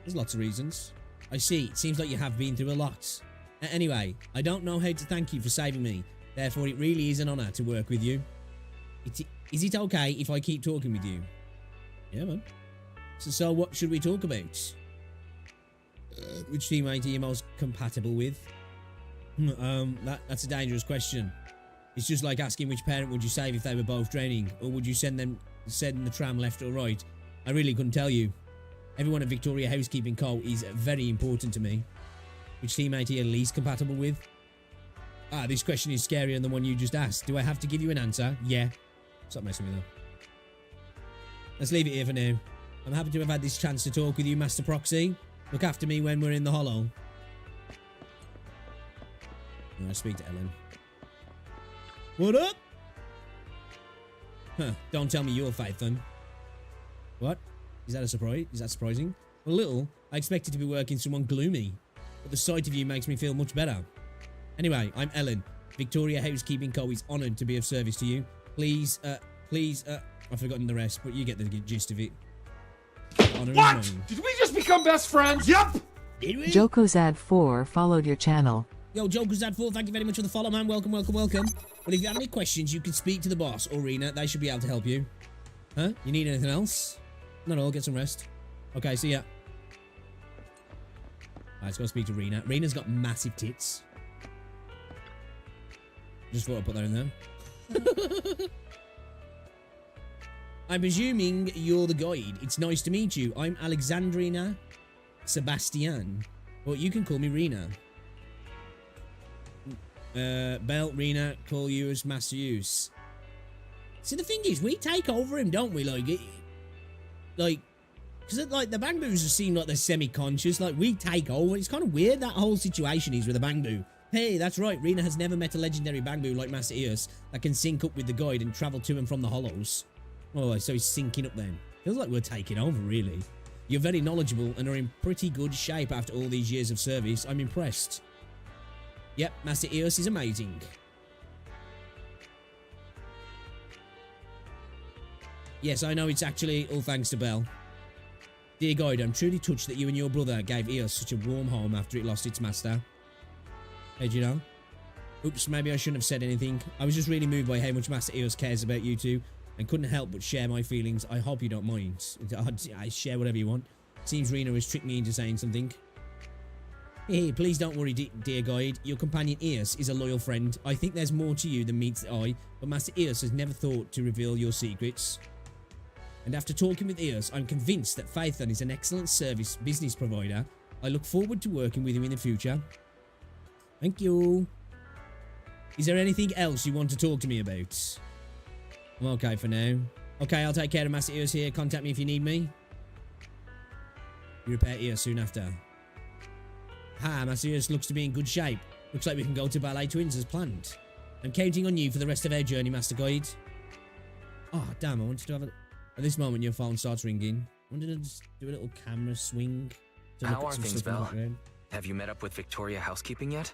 There's lots of reasons. I see. It seems like you have been through a lot. Anyway, I don't know how to thank you for saving me. Therefore, it really is an honor to work with you. Is it okay if I keep talking with you? Yeah, man. So what should we talk about? Which teammate are you most compatible with? That's a dangerous question. It's just like asking which parent would you save if they were both drowning, or would you send the tram left or right? I really couldn't tell you. Everyone at Victoria Housekeeping Co. is very important to me. Which teammate are you least compatible with? This question is scarier than the one you just asked. Do I have to give you an answer? Yeah. Stop messing with me though. Let's leave it here for now. I'm happy to have had this chance to talk with you, Master Proxy. Look after me when we're in the hollow. I speak to Ellen. What up? Huh, don't tell me you're Phaethon. What? Is that a surprise? Is that surprising? A little. I expected to be working someone gloomy, but the sight of you makes me feel much better. Anyway, I'm Ellen. Victoria Housekeeping Co. is honoured to be of service to you. Please, I've forgotten the rest, but you get the gist of it. What? Did we just become best friends? Yep! Did we? JokoZad4 followed your channel. Yo, JokoZad4, thank you very much for the follow, man. Welcome, welcome, welcome. Well, if you have any questions, you can speak to the boss or Rena. They should be able to help you. Huh? You need anything else? No, get some rest. Okay, see ya. Alright, let's go speak to Rena. Rena's got massive tits. Just thought I'd put that in there. I'm presuming you're the guide. It's nice to meet you. I'm Alexandrina Sebastian. Well, you can call me Rena. Bell, Rena, call you as Master Use. See, the thing is, we take over him, don't we? Because like the Bangboos seem like they're semi-conscious. Like, we take over. It's kind of weird, that whole situation is with the Bangbo. Hey, that's right. Rena has never met a legendary Bangbo like Master Eos that can sync up with the guide and travel to and from the hollows. Oh, so he's syncing up then. Feels like we're taking over, really. You're very knowledgeable and are in pretty good shape after all these years of service. I'm impressed. Yep, Master Eos is amazing. Yes, I know it's actually all thanks to Belle. Dear guide, I'm truly touched that you and your brother gave Eos such a warm home after it lost its master. How'd you know? Oops, maybe I shouldn't have said anything. I was just really moved by how much Master Eos cares about you two, and couldn't help but share my feelings. I hope you don't mind. I share whatever you want. Seems Rena has tricked me into saying something. Hey, please don't worry, dear guide. Your companion Eos is a loyal friend. I think there's more to you than meets the eye, but Master Eos has never thought to reveal your secrets. And after talking with Eos, I'm convinced that Phaethon is an excellent business provider. I look forward to working with him in the future. Thank you. Is there anything else you want to talk to me about? I'm okay for now. Okay, I'll take care of Master Eos here. Contact me if you need me. You repair Eos soon after. Ha, Master Eos looks to be in good shape. Looks like we can go to Ballet Twins as planned. I'm counting on you for the rest of our journey, Master Guide. Oh, damn, I wanted to have a... At this moment, your phone starts ringing. I wanted to just do a little camera swing. To How are things, Belle? Have you met up with Victoria Housekeeping yet?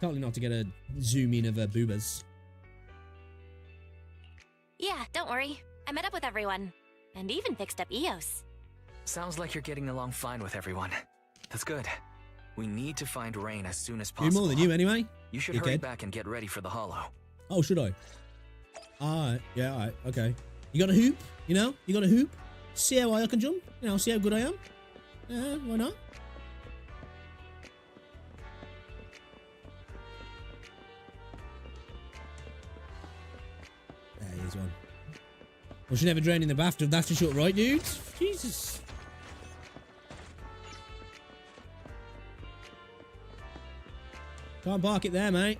Totally not to get a zoom in of boobas. Yeah, don't worry. I met up with everyone. And even fixed up Eos. Sounds like you're getting along fine with everyone. That's good. We need to find Rain as soon as possible. Do more than you, anyway. You should hurry back and get ready for the Hollow. Oh, should I? Alright, yeah, alright, okay. You got a hoop? You know? You got a hoop? See how high I can jump? You know, see how good I am? Why not? Here's one. We should never drain in the bathtub, that's for sure, right, dudes? Jesus. Can't park it there, mate.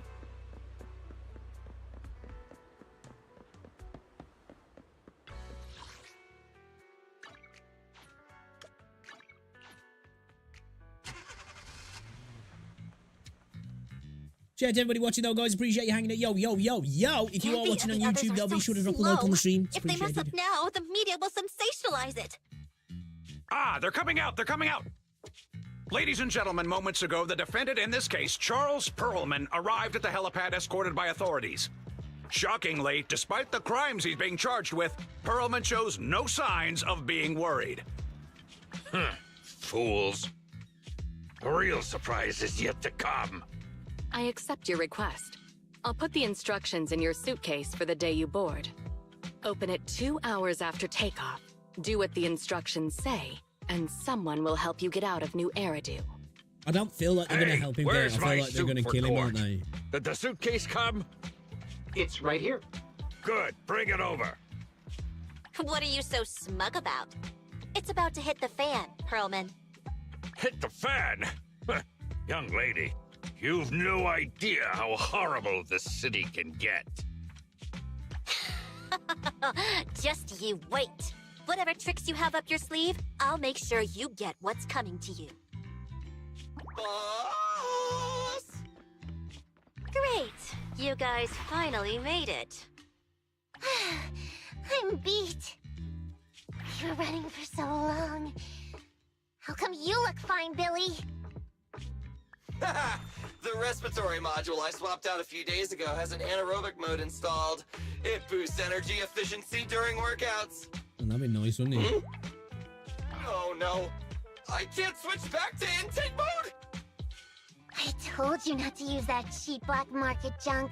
Shout out to everybody watching though, guys. Appreciate you hanging out. Yo, yo, yo, yo. If you are watching on YouTube, though, be sure to drop a like on the stream. If they mess up now, the media will sensationalize it. Ah, they're coming out. They're coming out. Ladies and gentlemen, moments ago, the defendant in this case, Charles Perlman, arrived at the helipad escorted by authorities. Shockingly, despite the crimes he's being charged with, Perlman shows no signs of being worried. Fools. The real surprise is yet to come. I accept your request. I'll put the instructions in your suitcase for the day you board. Open it 2 hours after takeoff. Do what the instructions say, and someone will help you get out of New Eridu. I don't feel like they're going to help him get. I feel like they're going to kill him, aren't they? Did the suitcase come? It's right here. Good, bring it over. What are you so smug about? It's about to hit the fan, Perlman. Hit the fan? Young lady, you've no idea how horrible this city can get. Just you wait. Whatever tricks you have up your sleeve, I'll make sure you get what's coming to you. Boss! Great. You guys finally made it. I'm beat. You're running for so long. How come you look fine, Billy? The respiratory module I swapped out a few days ago has an anaerobic mode installed. It boosts energy efficiency during workouts. That'd be nice, wouldn't it? Oh no, I can't switch back to intake mode! I told you not to use that cheap black market junk.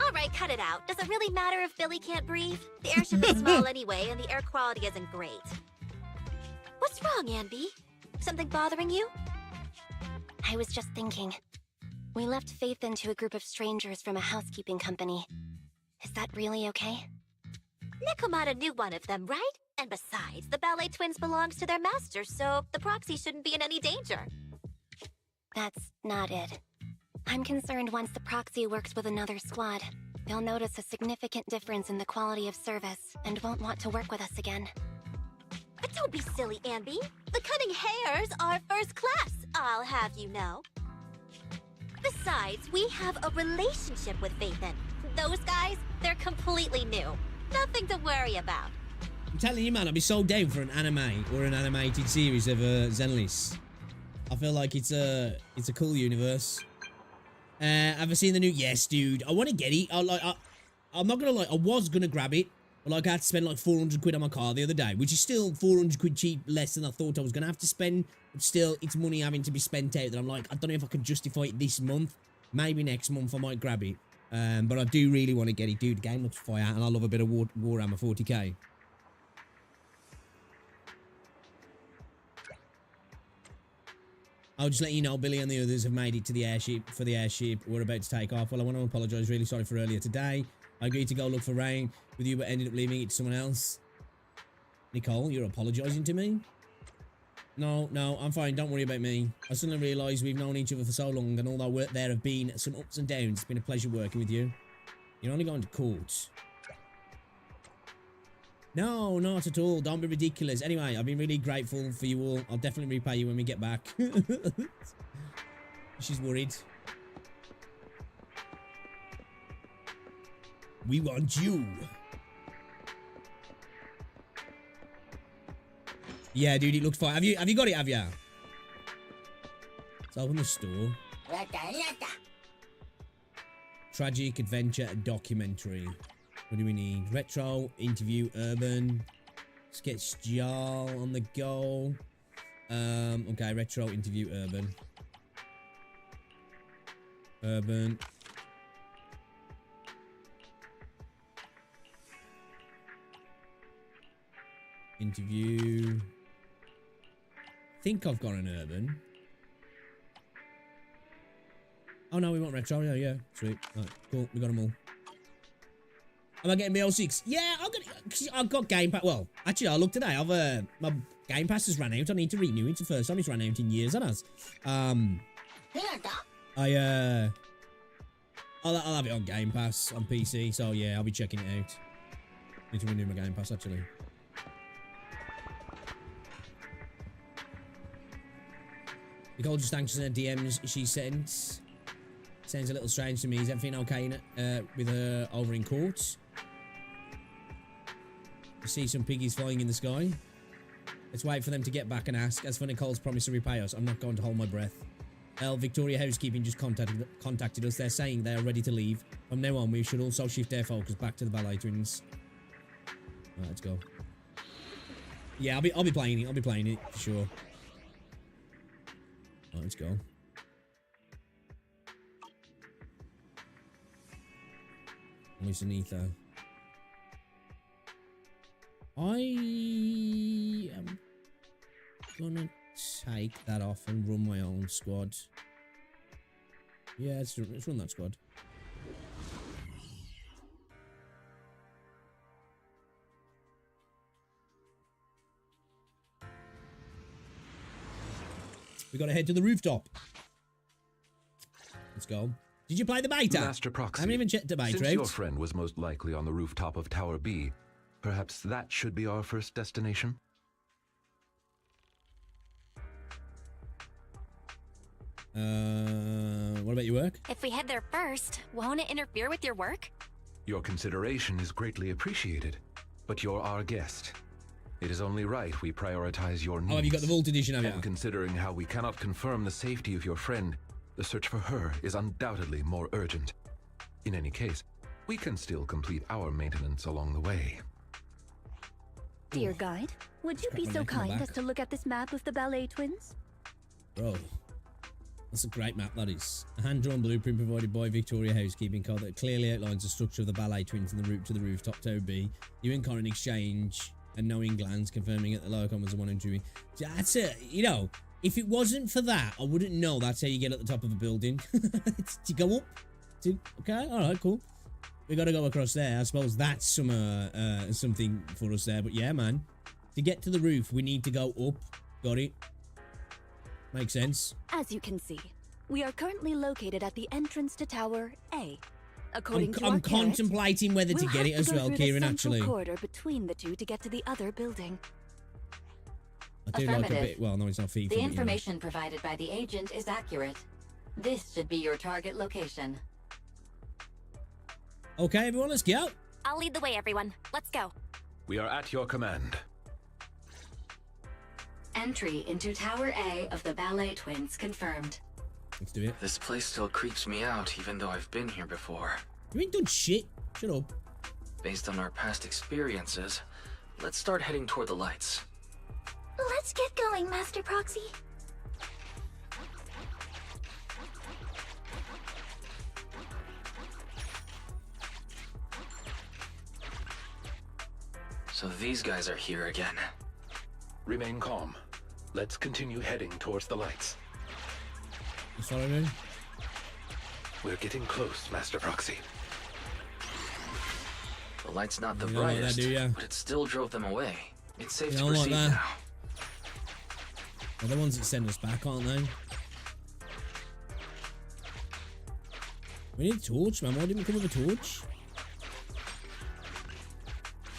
All right, cut it out. Does it really matter if Billy can't breathe? The airship is small anyway, and the air quality isn't great. What's wrong, Anby? Something bothering you? I was just thinking. We left Faith into a group of strangers from a housekeeping company. Is that really okay? Nekomata knew one of them, right? And besides, the Ballet Twins belongs to their master, so the proxy shouldn't be in any danger. That's not it. I'm concerned once the proxy works with another squad, they'll notice a significant difference in the quality of service and won't want to work with us again. But don't be silly, Anby. The Cunning Hares are first class, I'll have you know. Besides, we have a relationship with Phaethon. Those guys, they're completely new. Nothing to worry about. I'm telling you, man, I'd be so down for an anime or an animated series of Zenless. I feel like it's a cool universe. Have I seen the new? Yes, dude. I want to get it. I'm not gonna lie. I was gonna grab it But like I had to spend like 400 quid on my car the other day, which is still 400 quid cheap, less than I thought I was going to have to spend. But still, it's money having to be spent out that I'm like, I don't know if I can justify it this month. Maybe next month I might grab it. But I do really want to get it. Dude, the game looks fire, and I love a bit of Warhammer 40k. I'll just let you know, Billy and the others have made it to the airship. For the airship, we're about to take off. Well, I want to apologise. Really sorry for earlier today. I agreed to go look for rain with you, but ended up leaving it to someone else. Nicole, you're apologising to me? No, I'm fine. Don't worry about me. I suddenly realised we've known each other for so long, and although there have been some ups and downs, it's been a pleasure working with you. You're only going to court. No, not at all. Don't be ridiculous. Anyway, I've been really grateful for you all. I'll definitely repay you when we get back. She's worried. We want you. Yeah, dude, it looks fine. Have you got it, have you? Let's open the store. Tragic adventure documentary. What do we need? Retro, interview, urban. Sketch jar on the go. Okay, retro, interview, urban. Urban. Interview. Think I've got an urban. Oh no, we want retro. Yeah, sweet. Right, cool. We got them all. Am I getting BL6? Yeah, I've got Game Pass. Well, actually, I looked today. My Game Pass has ran out. I need to renew it. It's the first time it's ran out in years. That has. I'll have it on Game Pass on PC. So yeah, I'll be checking it out. Need to renew my Game Pass actually. Nicole just anxious in her DMs she sent. Sounds a little strange to me. Is everything okay with her over in court? You see some piggies flying in the sky. Let's wait for them to get back and ask. As for Nicole's promise to repay us, I'm not going to hold my breath. Victoria Housekeeping just contacted us. They're saying they are ready to leave. From now on, we should also shift their focus back to the ballet twins. Right, let's go. Yeah, I'll be playing it. I'll be playing it for sure. Right, let's go. Where's Anita? I am gonna take that off and run my own squad. Yeah, let's run that squad. We gotta head to the rooftop. Let's go. Did you play the beta? Master Proxy, I haven't even checked the beta since out. your friend was most likely on the rooftop of Tower B, perhaps that should be our first destination? What about your work? If we head there first, won't it interfere with your work? Your consideration is greatly appreciated, but you're our guest. It is only right we prioritize your needs. Oh, have you got the Vault Edition, have you? And considering how we cannot confirm the safety of your friend, the search for her is undoubtedly more urgent. In any case, we can still complete our maintenance along the way. Dear guide, would you be so kind as to look at this map of the ballet twins? Bro, that's a great map, that is. A hand-drawn blueprint provided by Victoria Housekeeping code that clearly outlines the structure of the ballet twins and the route to the rooftop Tower B. You and Corin exchange a knowing glance, confirming that the Locom was the one entering. That's it, you know. If it wasn't for that, I wouldn't know that's how you get at the top of a building. To go up. Okay, alright, cool. We gotta go across there. I suppose that's something for us there. But yeah, man. To get to the roof, we need to go up. Got it. Makes sense. As you can see, we are currently located at the entrance to Tower A. According to I'm contemplating whether to get it as well, Kieran, actually. Corridor between the two to get to the other building. I do like a bit. Well, no, it's not FIFA. The information provided by the agent is accurate. This should be your target location. Okay, everyone, let's go. I'll lead the way, everyone. Let's go. We are at your command. Entry into Tower A of the Ballet Twins confirmed. Let's do it. This place still creeps me out, even though I've been here before. You ain't done shit. Shut up. Based on our past experiences, let's start heading toward the lights. Let's get going, Master Proxy. So these guys are here again. Remain calm. Let's continue heading towards the lights. You follow me? We're getting close, Master Proxy. The light's not the You don't like that, brightest, do ya? but it still drove them away. It's safe You to don't like proceed that? now. They're the ones that send us back, aren't they? We need a torch, man. Why didn't we come with a torch?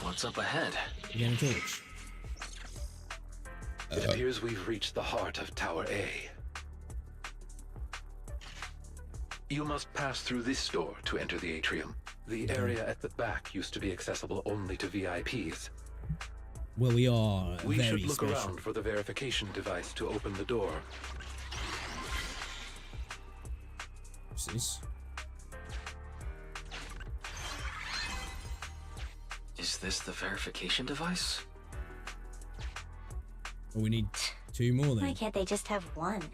What's up ahead? You get a torch. It appears we've reached the heart of Tower A. You must pass through this door to enter the atrium. The area at the back used to be accessible only to VIPs. Well, we are We very should look special. around for the verification device to open the door. What's this? Is this the verification device? Well, we need 2 more Why then. can't they just have one?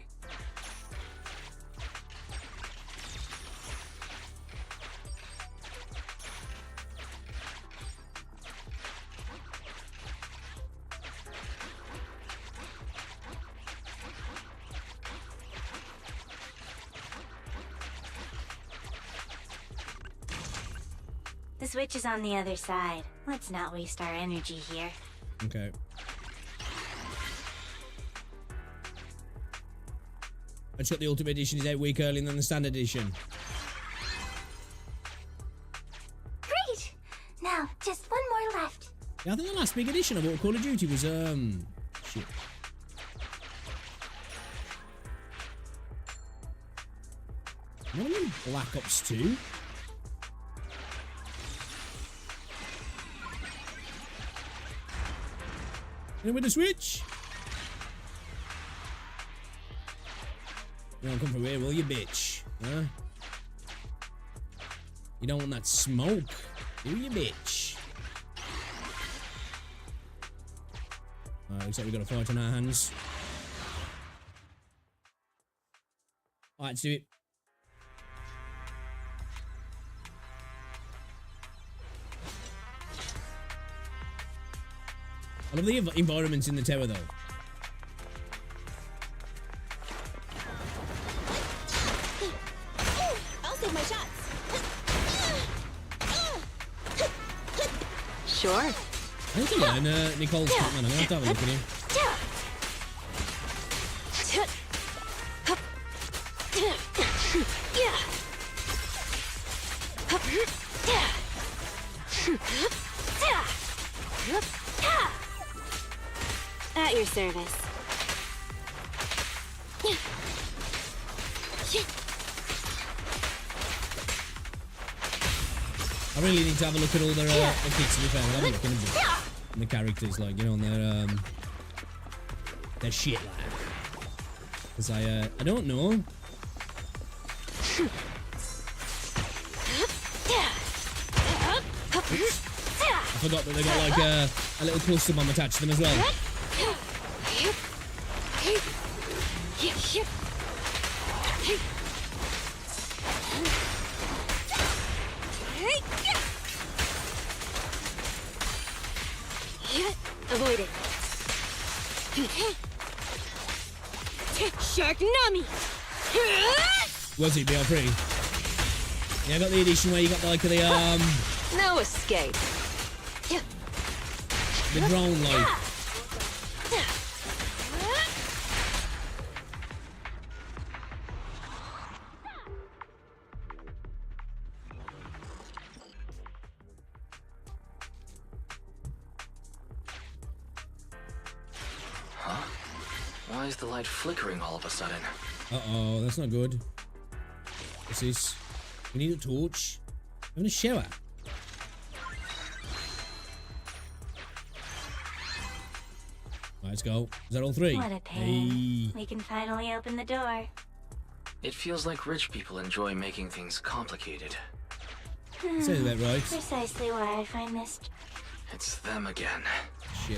The switch is on the other side. Let's not waste our energy here. Okay. I just got the Ultimate Edition is out a week earlier than the Standard Edition. Great! Now, just one more left. Yeah, I think the last big edition I bought Call of Duty was, shit. What am I Black Ops 2? In with the switch. You don't come from here, will you, bitch? Huh? You don't want that smoke, do you, bitch? Looks like we've got a fight on our hands. Alright, let's do it. I love the environments in the tower, though. I'll save my shots. Sure. I think you learn Nicole's cat, man. I'm gonna have to have a look at him. At your service. I really need to have a look at all their kits, to be fair. I'll have a look at the characters, like, you know, and their shit, like. Because I don't know. I forgot that they got like a little cluster bomb attached to them as well. Avoid it. Shark Nami! Was it BL3? Yeah, I got the edition where you got like the No escape. the drone like. Huh? Why is the light flickering all of a sudden? Uh-oh, that's not good. What's this? We need a torch. I'm in a shower. Right, let's go. Is that all 3? What a pain. Hey. We can finally open the door. It feels like rich people enjoy making things complicated. Sounds about right. Precisely why I find this. It's them again. Shit.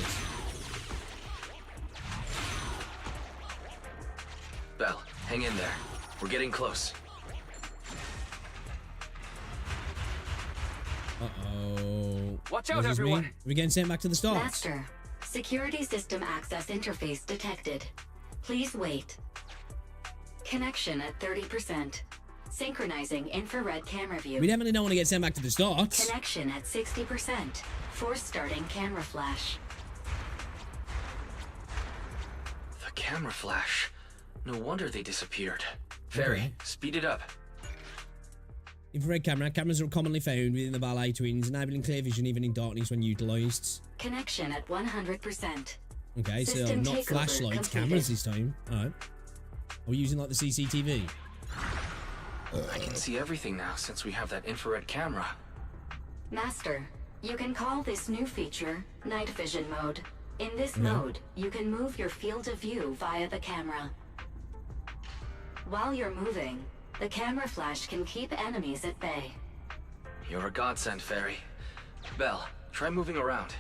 Belle, hang in there. We're getting close. Uh-oh. Watch out, everyone! We're getting sent back to the start. Master, security system access interface detected. Please wait. Connection at 30%. Synchronizing infrared camera view. We definitely don't want to get sent back to the start. Connection at 60%. Force starting camera flash. The camera flash. No wonder they disappeared. Fairy, Okay. speed it up. Infrared camera. Cameras are commonly found within the ballet twins, enabling clear vision even in darkness when utilised. Connection at 100%. Okay, so System not takeover flashlights, completed. cameras this time. Alright. Are we using like the CCTV? I can see everything now since we have that infrared camera. Master, you can call this new feature night vision mode. In this Yeah. mode, you can move your field of view via the camera. While you're moving, the camera flash can keep enemies at bay. You're a godsend, Fairy. Belle, try moving around.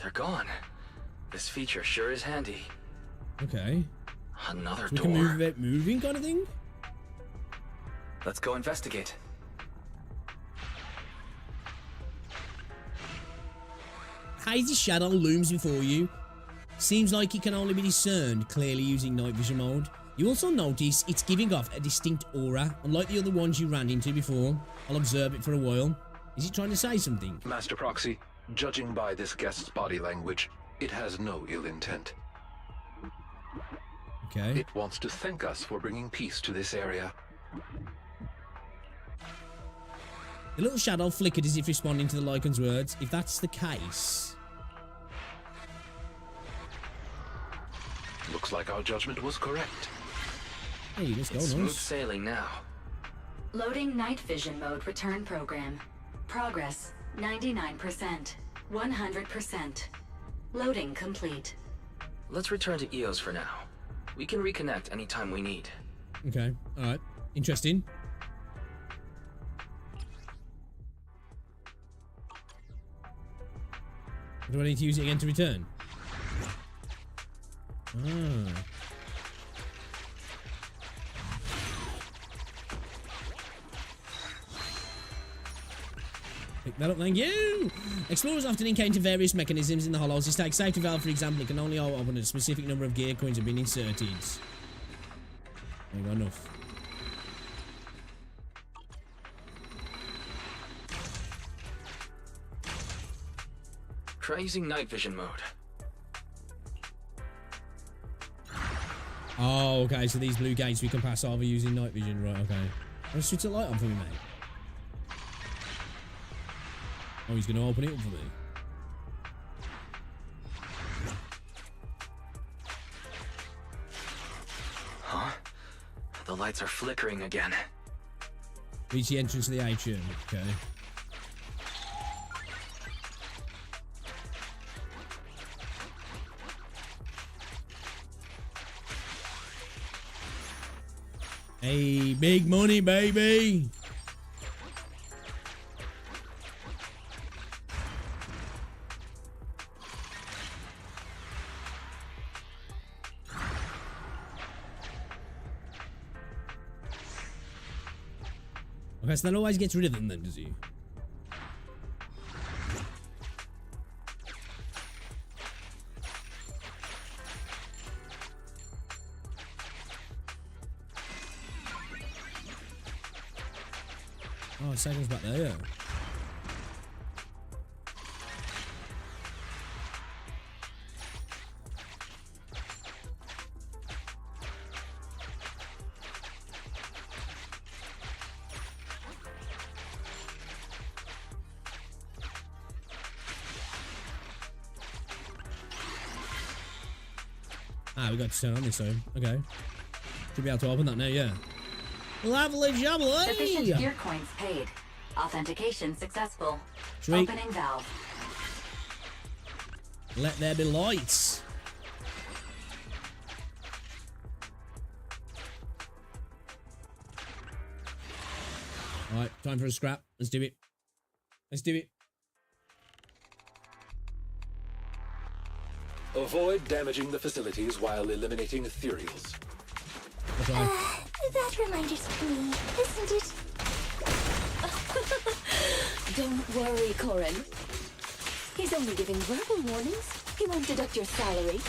They're gone. This feature sure is handy. Okay. Another So we door. can move without moving kind of thing? Let's go investigate. Hazy shadow looms before you. Seems like it can only be discerned clearly using night vision mode. You also notice it's giving off a distinct aura, unlike the other ones you ran into before. I'll observe it for a while. Is it trying to say something? Master Proxy, judging by this guest's body language, it has no ill intent. Okay. It wants to thank us for bringing peace to this area. The little shadow flickered as if responding to the Lycan's words. If that's the case... Looks like our judgment was correct. Hey, let's go, It's smooth nice. sailing now. Loading night vision mode return program. Progress 99%. 100%. Loading complete. Let's return to EOS for now. We can reconnect anytime we need. Okay, alright. Interesting. Do I need to use it again to return? Ah. Pick that up, thank you! Explorers often encounter various mechanisms in the hollows. This takes safety valve, for example, it can only open when a specific number of gear coins have been inserted. There we go, enough. Try using night vision mode. Oh, okay, so these blue gates we can pass over using night vision, right, okay. Let's switch the light on for me, mate. Oh, he's going to open it up for me. Huh? The lights are flickering again. Reach the entrance to the atrium, okay. Hey, big money, baby! Okay, so that always gets rid of them then, does he? Oh, seconds back there, yeah. Ah, we got to turn on this time. Okay. Should be able to open that now, yeah. Lovely jubbly! Sufficient gear coins paid. Authentication successful. Sweet. Opening valve. Let there be lights. Alright, time for a scrap. Let's do it. Let's do it. Avoid damaging the facilities while eliminating ethereals. That reminds me, isn't it? Don't worry, Corin. He's only giving verbal warnings. He won't deduct your salary.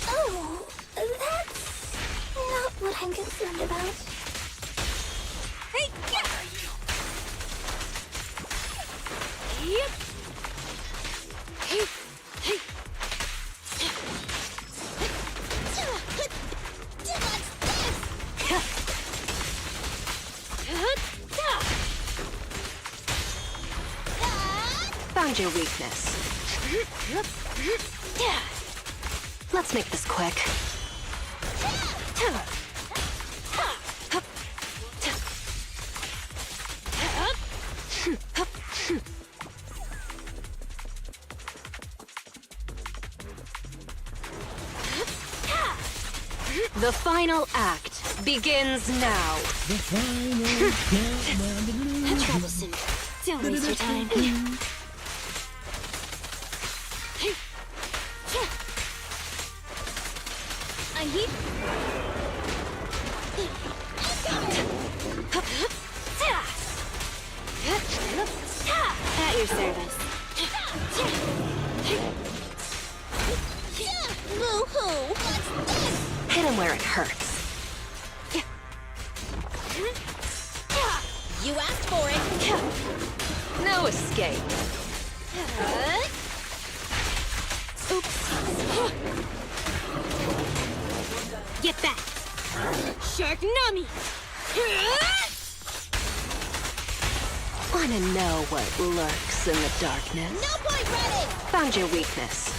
Oh, that's not what I'm concerned about. Hey, yeah! Yep. Hey, hey. Found your weakness. Let's make this quick. The final act begins now. The final countdown. Troublesome. Don't waste your time. I'm here. At your service. Woohoo! What's this? Hit him where it hurts. You asked for it. No escape. Oops. Get back. Shark Nami. Wanna know what lurks in the darkness? No point running. Found your weakness.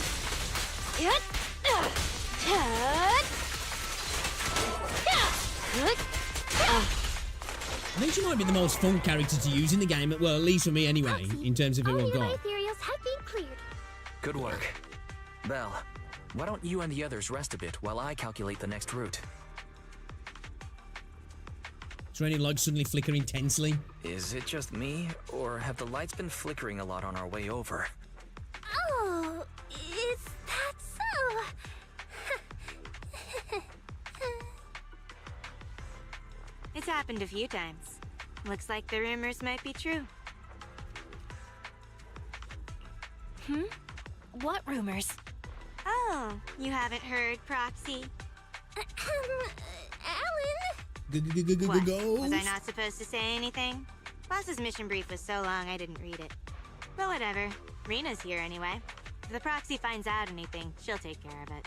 I think she might be the most fun character to use in the game, well, at least for me anyway, in terms of who I've got. Ethereals have been cleared. Good work. Belle, why don't you and the others rest a bit while I calculate the next route? Is there any lights suddenly flicker intensely? Is it just me, or have the lights been flickering a lot on our way over? Oh, is that so? It's happened a few times. Looks like the rumors might be true. What rumors? Oh, you haven't heard, Proxy? Alan? What? Was I not supposed to say anything? Boss's mission brief was so long I didn't read it. But whatever. Rena's here anyway. If the Proxy finds out anything, she'll take care of it.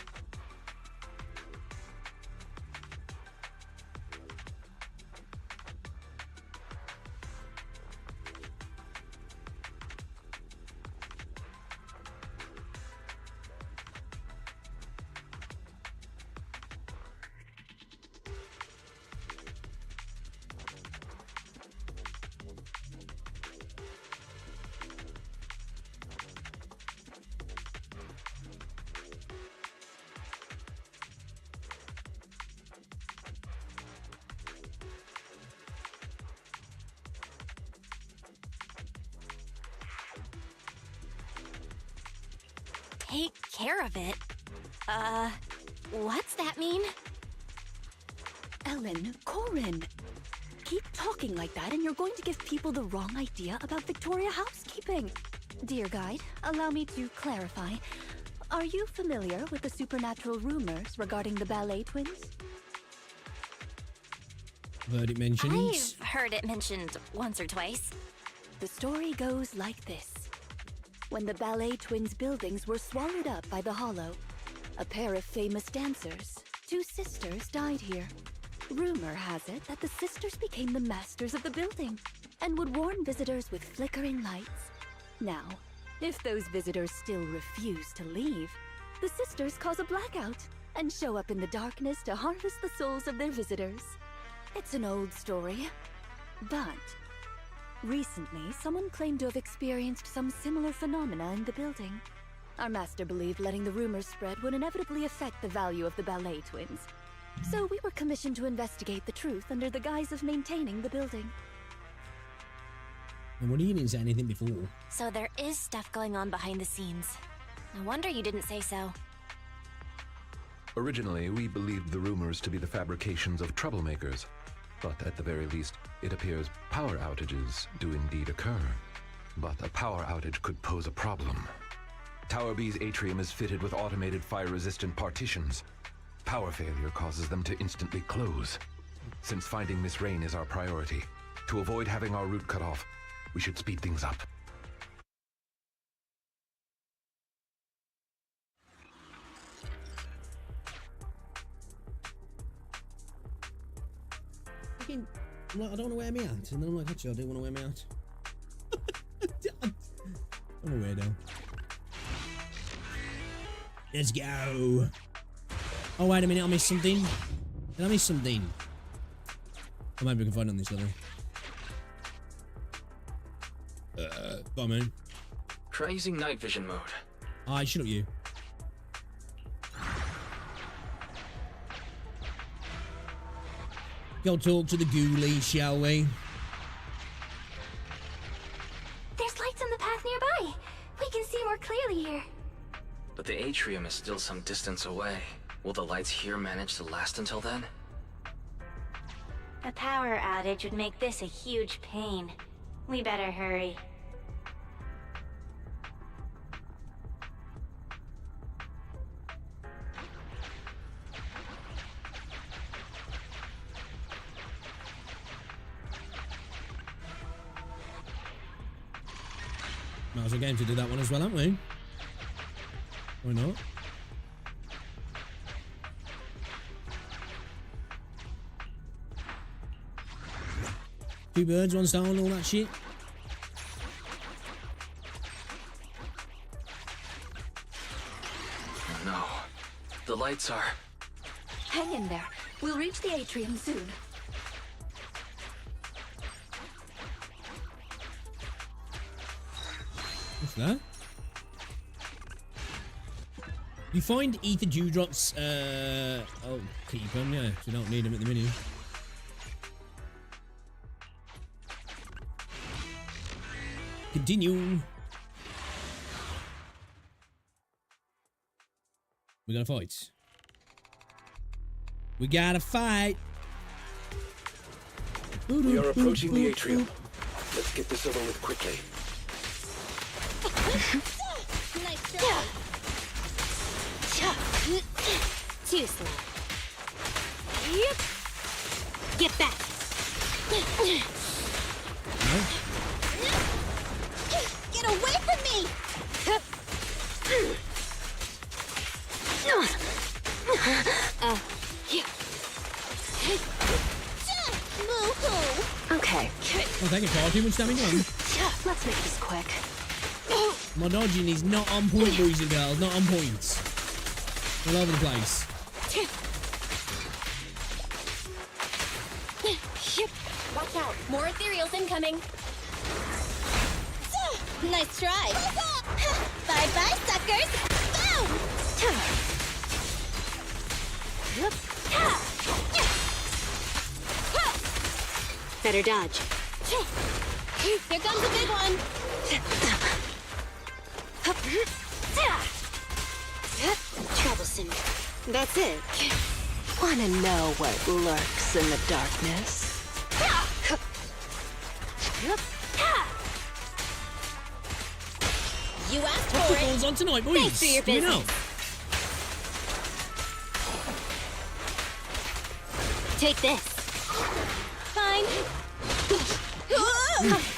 Take care of it? What's that mean? Ellen, Corin, keep talking like that and you're going to give people the wrong idea about Victoria housekeeping. Dear guide, allow me to clarify. Are you familiar with the supernatural rumors regarding the ballet twins? Heard it mentioned. I've heard it mentioned once or twice. The story goes like this. When the ballet twins' buildings were swallowed up by the Hollow, a pair of famous dancers, two sisters, died here. Rumor has it that the sisters became the masters of the building and would warn visitors with flickering lights. Now, if those visitors still refuse to leave, the sisters cause a blackout and show up in the darkness to harvest the souls of their visitors. It's an old story, but recently someone claimed to have experienced some similar phenomena in the building. Our master believed letting the rumors spread would inevitably affect the value of the ballet twins. So we were commissioned to investigate the truth under the guise of maintaining the building. And what do you didn't say anything before? So there is stuff going on behind the scenes. No wonder you didn't say so. Originally, we believed the rumors to be the fabrications of troublemakers. But at the very least, it appears power outages do indeed occur. But a power outage could pose a problem. Tower B's atrium is fitted with automated fire-resistant partitions. Power failure causes them to instantly close. Since finding Miss Rain is our priority, to avoid having our route cut off, we should speed things up. I'm like, I don't want to wear me out, and then I'm like, actually, I do want to wear me out. I'm a weirdo. Let's go. Oh, wait a minute, I missed something. Did I miss something? Oh, maybe we can find it on this level. Go on, man. Try using night vision mode. Alright, shut up, you. Go talk to the ghoulies, shall we? There's lights on the path nearby. We can see more clearly here. But the atrium is still some distance away. Will the lights here manage to last until then? A power outage would make this a huge pain. We better hurry. Might as well get him to do that one as well, haven't we? Why not? Two birds, one stone, all that shit. No. The lights are... Hang in there. We'll reach the atrium soon. What's that? You find ether dewdrops, oh, keep them, yeah, 'cause we don't need them at the minute. Continue. We gotta fight. We gotta fight. We are approaching the atrium. Let's get this over with quickly. Nice try. Too slow. Yep. Get back. Get away from me! Okay. Oh, thank you, Paul. Too much damage on. Let's make this quick. My dodging is not on point, boys and girls. Not on point. All over the place. Watch out. More ethereals incoming. Nice try. Bye-bye, suckers. Better dodge. Here comes a big one. Troublesome. That's it. Wanna know what lurks in the darkness? You asked What's for the it. balls on tonight, boys? Thanks for your Do we know? business. Take this. Fine.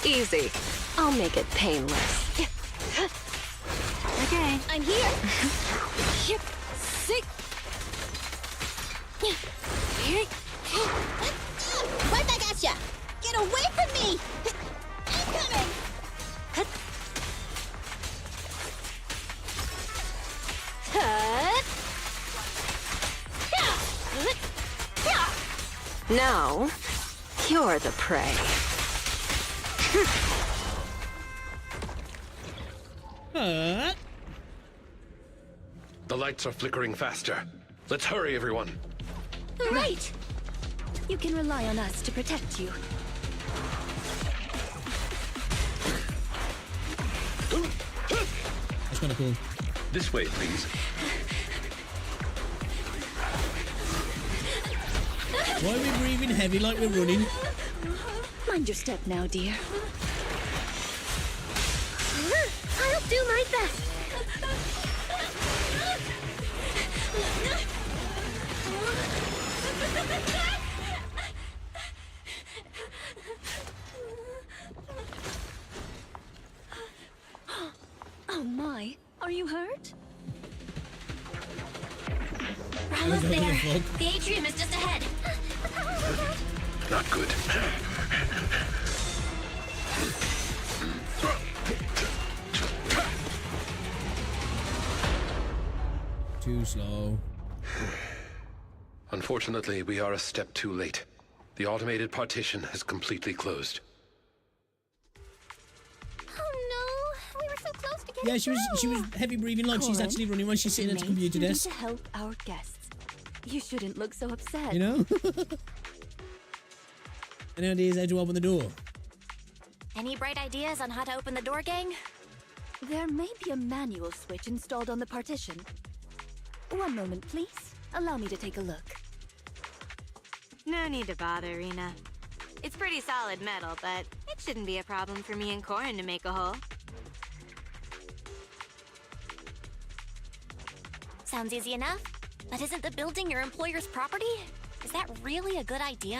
Easy. I'll make it painless. Okay. I'm here. Sick. Right back at ya. Get away from me. I'm coming. Now, you're the prey. The lights are flickering faster. Let's hurry, everyone. Right. You can rely on us to protect you. That's kind of cool. This way, please. Why are we breathing heavy like we're running? Mind your step now, dear. I'll do my best. Oh my, are you hurt? We're almost there. The atrium is just ahead. Not good. Too slow. Unfortunately, we are a step too late. The automated partition has completely closed. Oh no, we were so close to getting Yeah, she was heavy breathing like she's Corin, actually running when she's sitting at the main computer duty desk. to help our guests. You shouldn't look so upset. You know? Any ideas how to open the door? Any bright ideas on how to open the door, gang? There may be a manual switch installed on the partition. One moment, please. Allow me to take a look. No need to bother, Rena. It's pretty solid metal, but it shouldn't be a problem for me and Corin to make a hole. Sounds easy enough. But isn't the building your employer's property? Is that really a good idea?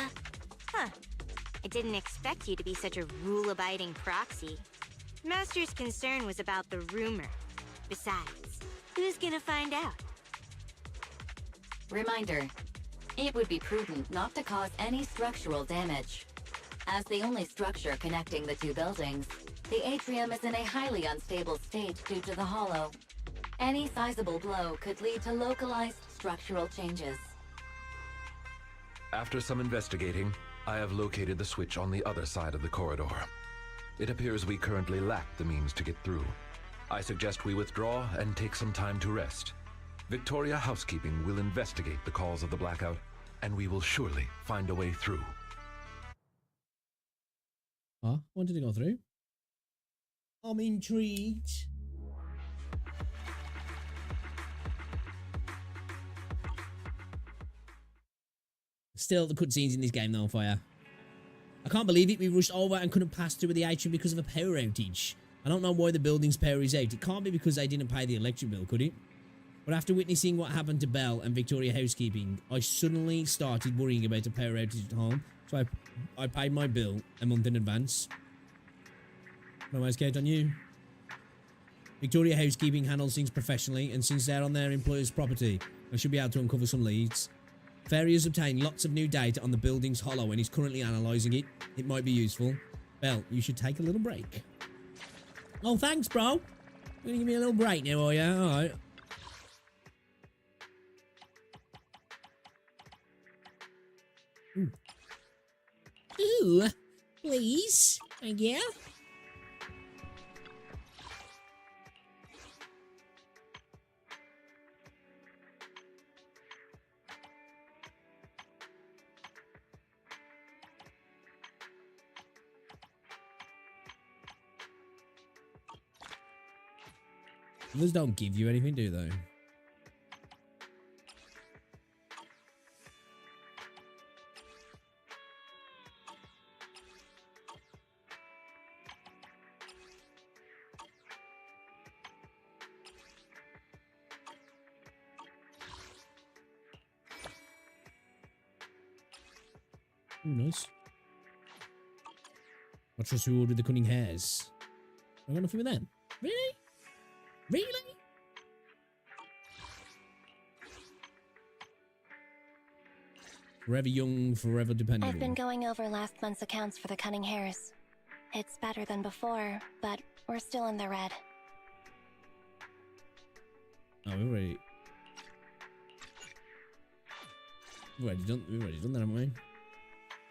Huh. I didn't expect you to be such a rule-abiding proxy. Master's concern was about the rumor. Besides, who's gonna find out? Reminder, it would be prudent not to cause any structural damage. As the only structure connecting the two buildings, the atrium is in a highly unstable state due to the hollow. Any sizable blow could lead to localized structural changes. After some investigating, I have located the switch on the other side of the corridor. It appears we currently lack the means to get through. I suggest we withdraw and take some time to rest. Victoria Housekeeping will investigate the cause of the blackout, and we will surely find a way through. Huh? What did it go through? I'm intrigued. Still, the cutscenes in this game, though, fire. I can't believe it. We rushed over and couldn't pass through the atrium because of a power outage. I don't know why the building's power is out. It can't be because they didn't pay the electric bill, could it? But after witnessing what happened to Belle and Victoria Housekeeping, I suddenly started worrying about a power outage at home. So I paid my bill a month in advance. No worries, Kate, on you. Victoria Housekeeping handles things professionally, and since they're on their employer's property, I should be able to uncover some leads. Fairy has obtained lots of new data on the building's hollow and is currently analysing it. It might be useful. Belle, you should take a little break. Oh, thanks, bro. You're gonna give me a little break now, are you? Alright. Ooh, please. Thank you. Those don't give you anything, do they? Ooh, nice. Not just who ordered the cunning hairs. I got nothing with them. Really? Really? Forever young, forever dependable. I've been going over last month's accounts for the cunning hairs. It's better than before, but we're still in the red. Oh, we've already done that, haven't we?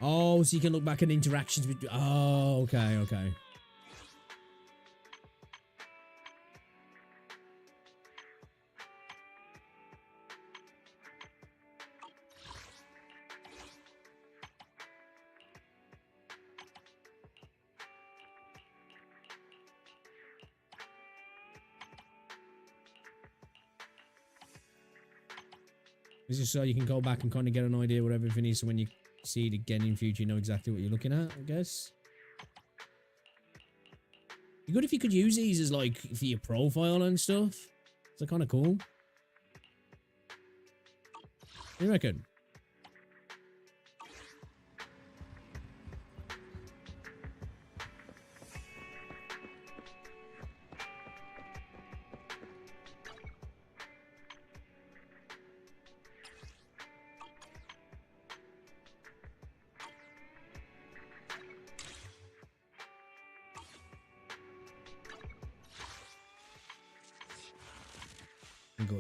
Oh, so you can look back at interactions between... Oh, okay, okay. It's just so you can go back and kind of get an idea what everything is, so when you see it again in future, you know exactly what you're looking at, I guess. It'd be good if you could use these as, like, for your profile and stuff. It's kind of cool. What do you reckon?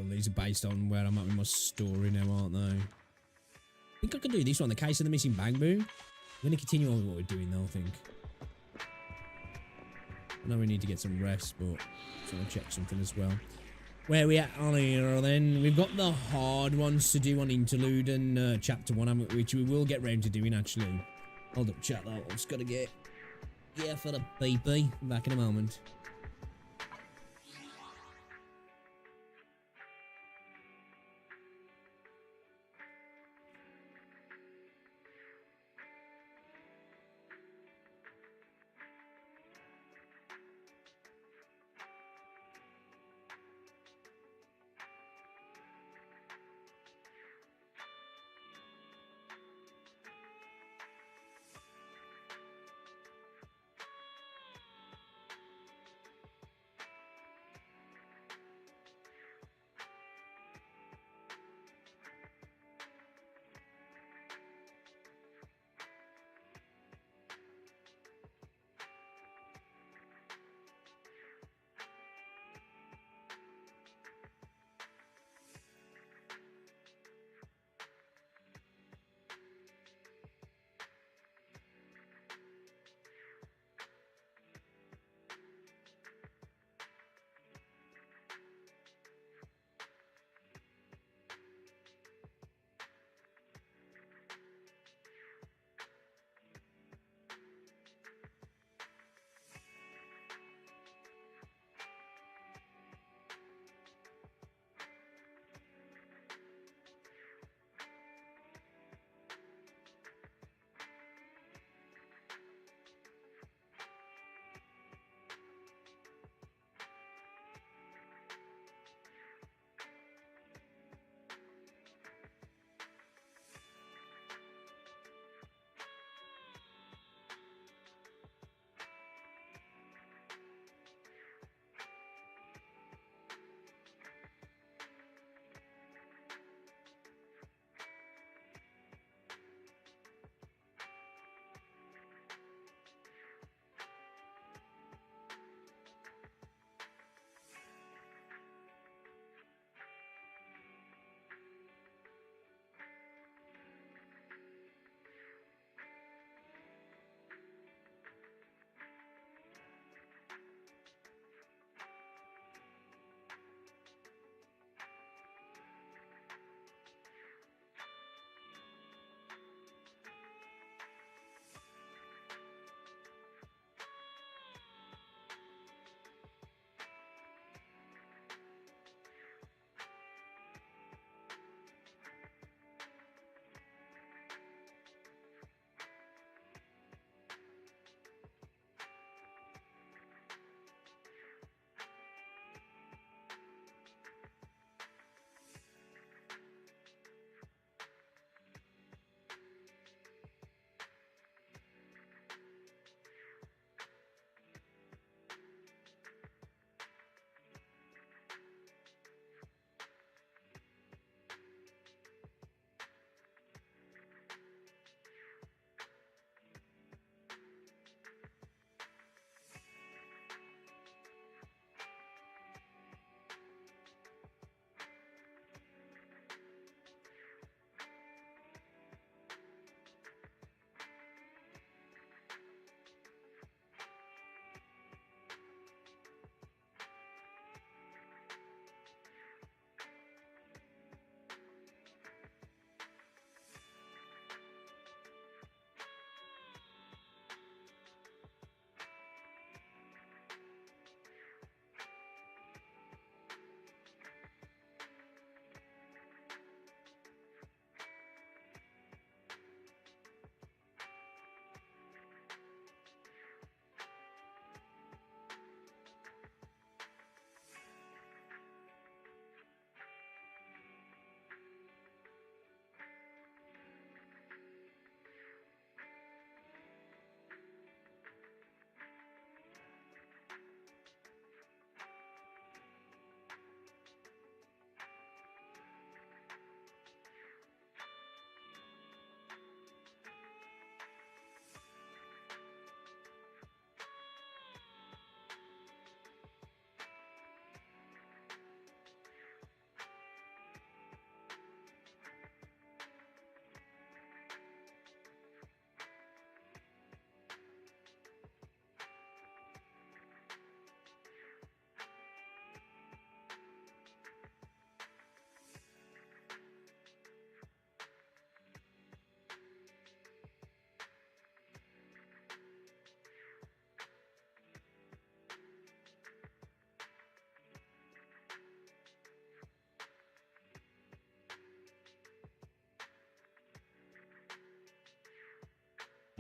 These are based on where I'm at with my story now, aren't they? I think I can do this one, the case of the missing bang boom. I'm going to continue on with what we're doing though, I think. I know we need to get some rest, but I'm going to check something as well. Where we at on here then? We've got the hard ones to do on Interlude and Chapter 1, which we will get round to doing actually. Hold up, chat though. I've just got to get for the PP. Back in a moment.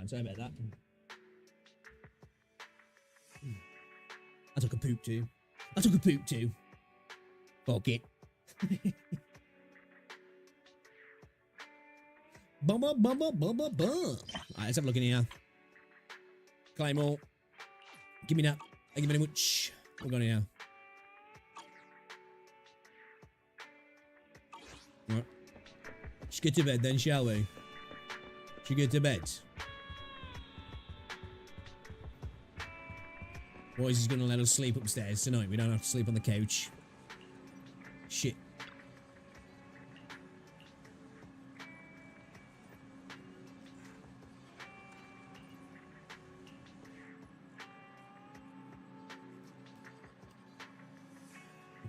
I'm sorry about that. I took a poop too. Fuck it. Bum. Alright, let's have a look in here. Claymore. Give me that. Thank you very much. We're going here. Alright. Let's get to bed then, shall we? Should we get to bed? Boys is gonna let us sleep upstairs tonight. We don't have to sleep on the couch. Shit.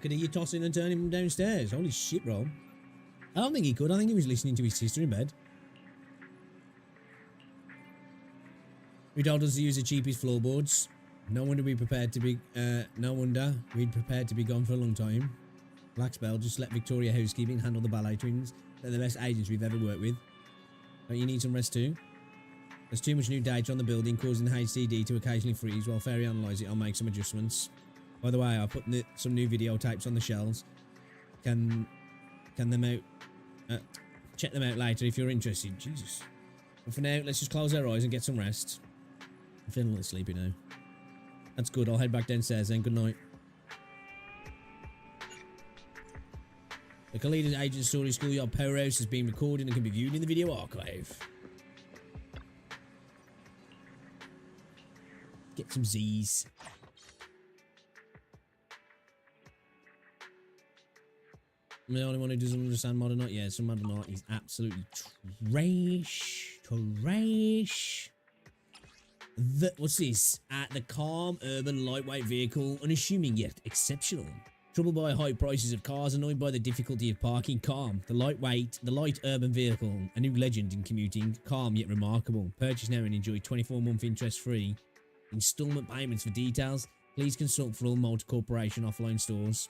Could he tossing and turning him downstairs? Holy shit, bro. I don't think he could. I think he was listening to his sister in bed. We told us to use the cheapest floorboards. No wonder we'd prepared to be gone for a long time. Black Spell, just let Victoria Housekeeping handle the ballet twins. They're the best agents we've ever worked with. Don't you need some rest too? There's too much new data on the building, causing the HDD to occasionally freeze. While Fairy analyses it, I'll make some adjustments. By the way, I'll put some new video tapes on the shelves. Check them out later if you're interested. Jesus. But for now, let's just close our eyes and get some rest. I'm feeling a little sleepy now. That's good. I'll head back downstairs then. Good night. The Kalida's Agent Story Schoolyard Powerhouse has been recorded and can be viewed in the video archive. Get some Z's. I'm the only one who doesn't understand modern art. Yeah, some modern art is absolutely trash. Trash. What's this? The calm, urban, lightweight vehicle, unassuming yet exceptional. Troubled by high prices of cars, annoyed by the difficulty of parking, calm. The light urban vehicle, a new legend in commuting, calm yet remarkable. Purchase now and enjoy 24-month interest-free installment payments. For details, please consult for all Malta Corporation offline stores.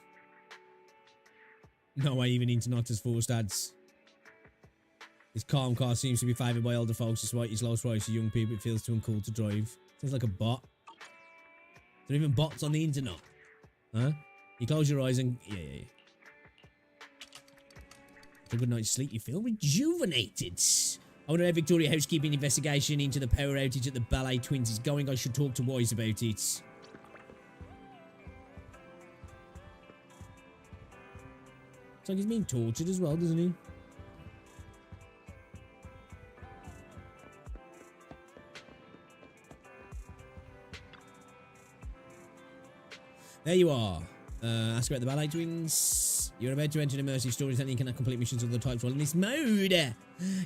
No way even Internet has forced ads. This calm car seems to be favoured by older folks despite its low price to young people. It feels too uncool to drive. Sounds like a bot. There are even bots on the internet. Huh? You close your eyes and... Yeah. After a good night's sleep, you feel rejuvenated. I wonder how Victoria Housekeeping investigation into the power outage at the Ballet Twins is going. I should talk to Wise about it. It's like he's being tortured as well, doesn't he? There you are. Ask about the Ballet Twins. You're about to enter an immersive story and you cannot complete missions of the types while in this mode.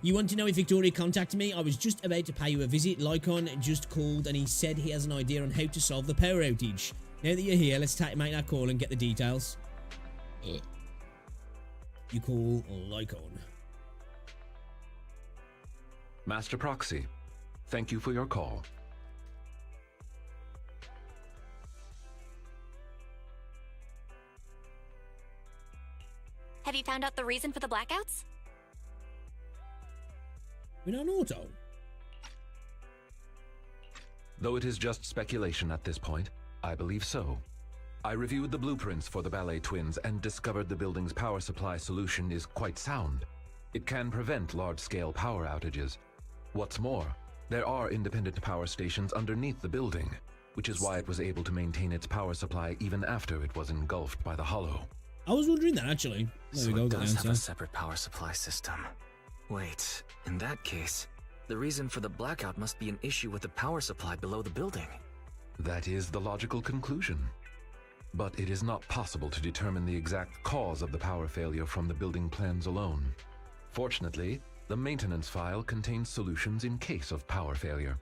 You want to know if Victoria contacted me? I was just about to pay you a visit. Lycon just called and he said he has an idea on how to solve the power outage. Now that you're here, let's make that call and get the details. You call Lycon. Master Proxy, thank you for your call. Have you found out the reason for the blackouts? We're not auto. Though it is just speculation at this point, I believe so. I reviewed the blueprints for the Ballet Twins and discovered the building's power supply solution is quite sound. It can prevent large-scale power outages. What's more, there are independent power stations underneath the building, which is why it was able to maintain its power supply even after it was engulfed by the hollow. I was wondering that, actually. There So we go, it got the does have answer. a separate power supply system. Wait, in that case, the reason for the blackout must be an issue with the power supply below the building. That is the logical conclusion. But it is not possible to determine the exact cause of the power failure from the building plans alone. Fortunately, the maintenance file contains solutions in case of power failure.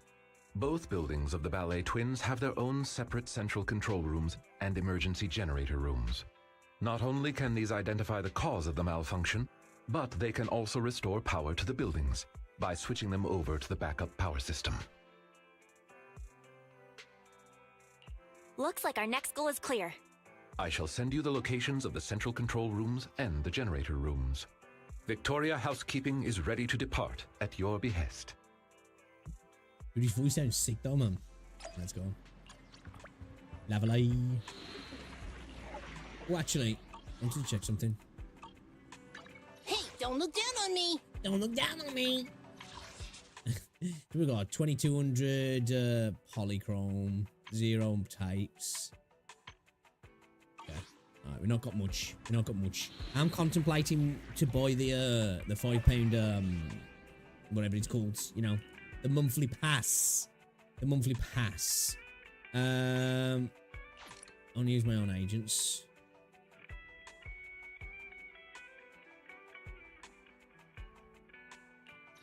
Both buildings of the Ballet Twins have their own separate central control rooms and emergency generator rooms. Not only can these identify the cause of the malfunction, but they can also restore power to the buildings by switching them over to the backup power system. Looks like our next goal is clear. I shall send you the locations of the central control rooms and the generator rooms. Victoria Housekeeping is ready to depart at your behest. Dude, his voice sounds sick though, man. Let's go. Lavalai. Oh, actually, I wanted to check something. Hey, don't look down on me. Don't look down on me. We got 2200 polychrome, 0 types. Okay. Alright, we've not got much. We've not got much. I'm contemplating to buy the £5 whatever it's called, you know, the monthly pass. The monthly pass. Only use my own agents.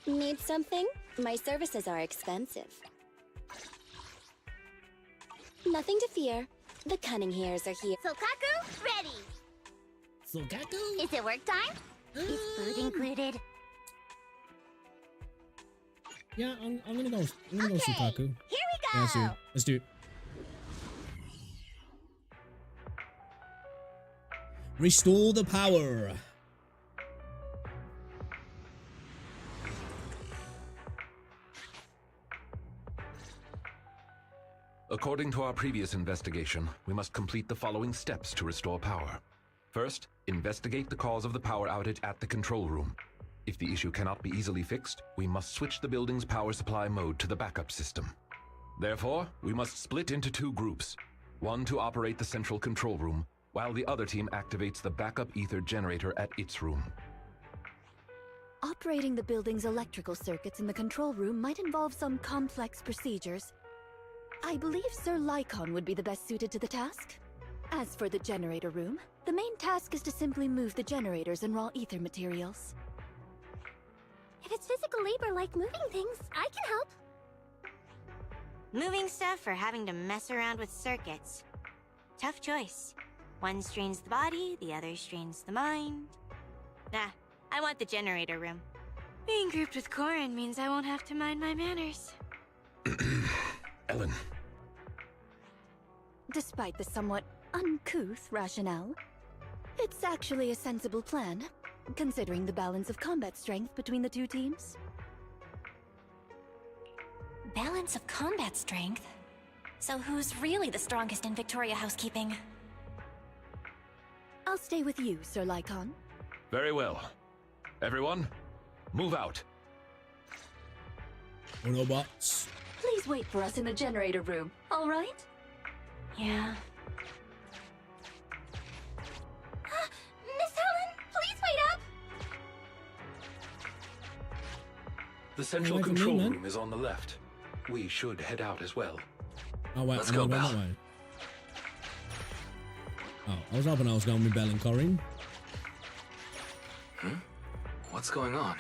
Need something? My services are expensive. Nothing to fear. The cunning hairs are here. Sokaku, ready. Sokaku? Is it work time? Is food included? Yeah, I'm gonna go. I'm gonna go Sokaku. Here we Yeah, go. let's do it. Restore the power. According to our previous investigation, we must complete the following steps to restore power. First, investigate the cause of the power outage at the control room. If the issue cannot be easily fixed, we must switch the building's power supply mode to the backup system. Therefore, we must split into 2 groups. One to operate the central control room, while the other team activates the backup ether generator at its room. Operating the building's electrical circuits in the control room might involve some complex procedures. I believe Sir Lycon would be the best suited to the task. As for the generator room, the main task is to simply move the generators and raw ether materials. If it's physical labor like moving things, I can help. Moving stuff or having to mess around with circuits. Tough choice. One strains the body, the other strains the mind. Nah, I want the generator room. Being grouped with Corin means I won't have to mind my manners. Ellen. Despite the somewhat uncouth rationale, it's actually a sensible plan, considering the balance of combat strength between the 2 teams. Balance of combat strength? So who's really the strongest in Victoria housekeeping? I'll stay with you, Sir Lycon. Very well. Everyone, move out. Autobots. Please wait for us in the generator room, all right? Yeah. Miss Helen, please wait up. The central Away from control me, man. room is on the left. We should head out as well. Oh wait, Let's I'm go, going Belle. that way. Oh, I was hoping I was going with Belle and Corin. What's going on?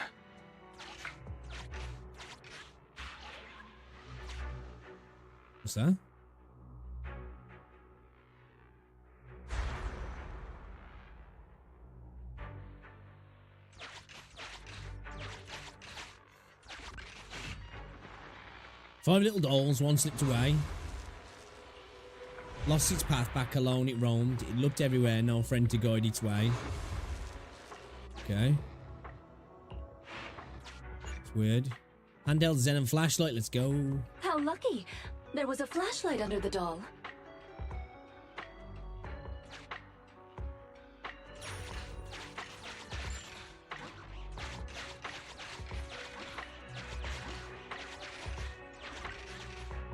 What's that? Five little dolls, one slipped away. Lost its path back alone, it roamed. It looked everywhere, no friend to guide its way. Okay. It's weird. Handheld Zen and flashlight, let's go. How lucky! There was a flashlight under the doll.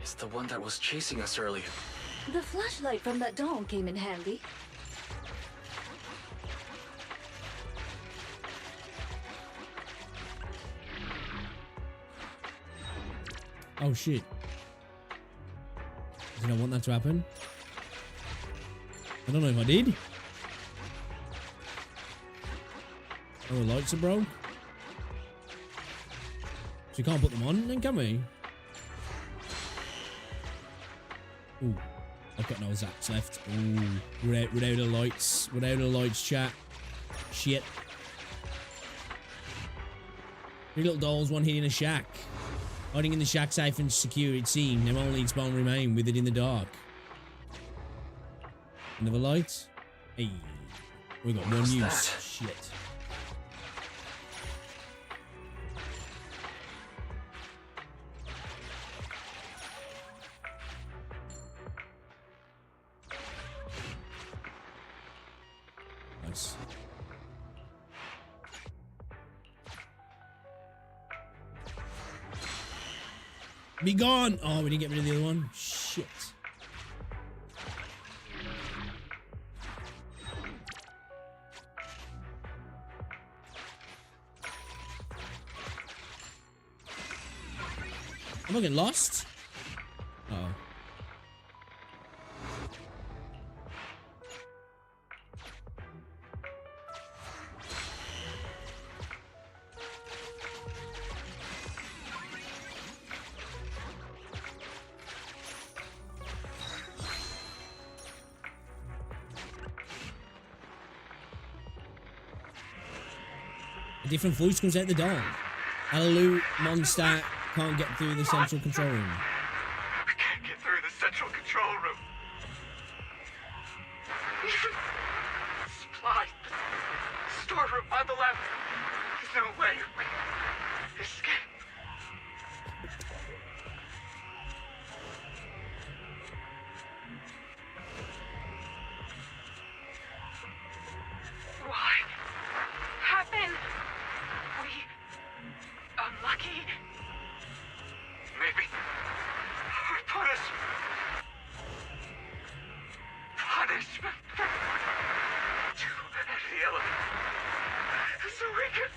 It's the one that was chasing us earlier. The flashlight from that doll came in handy. Oh shit. Did I want that to happen? I don't know if I did. Oh, the lights are broke. So you can't put them on then, can we? Ooh, I've got no zaps left. Ooh, without the lights. Without the lights, chat. Shit. 3 little dolls, one hidden in a shack. Hiding in the shack safe and secure, it seemed. Their only spawn remain with it in the dark. Another light. Hey. We got one use. That? Shit. Nice. Be gone! Oh, we didn't get rid of the other one. Shit. Am I getting lost? Uh-oh. A different voice comes out the door. Hallelujah, monster can't get through the central control room. We can't get through the central control room. Even supply storeroom on the left. There's no way we escape. Why happened? We unlucky? Maybe our punishment to the elevator so we can.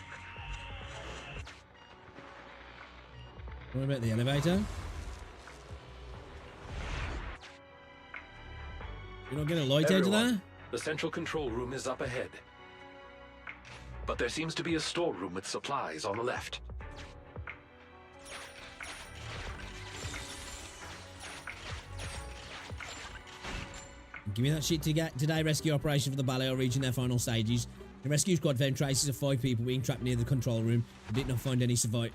What about the elevator? You don't get a light out of there? The central control room is up ahead. But there seems to be a storeroom with supplies on the left. Give me that shit to get today. Rescue operation for the ballet are reaching their final stages. The rescue squad found traces of 5 people being trapped near the control room, but did not find any survivors.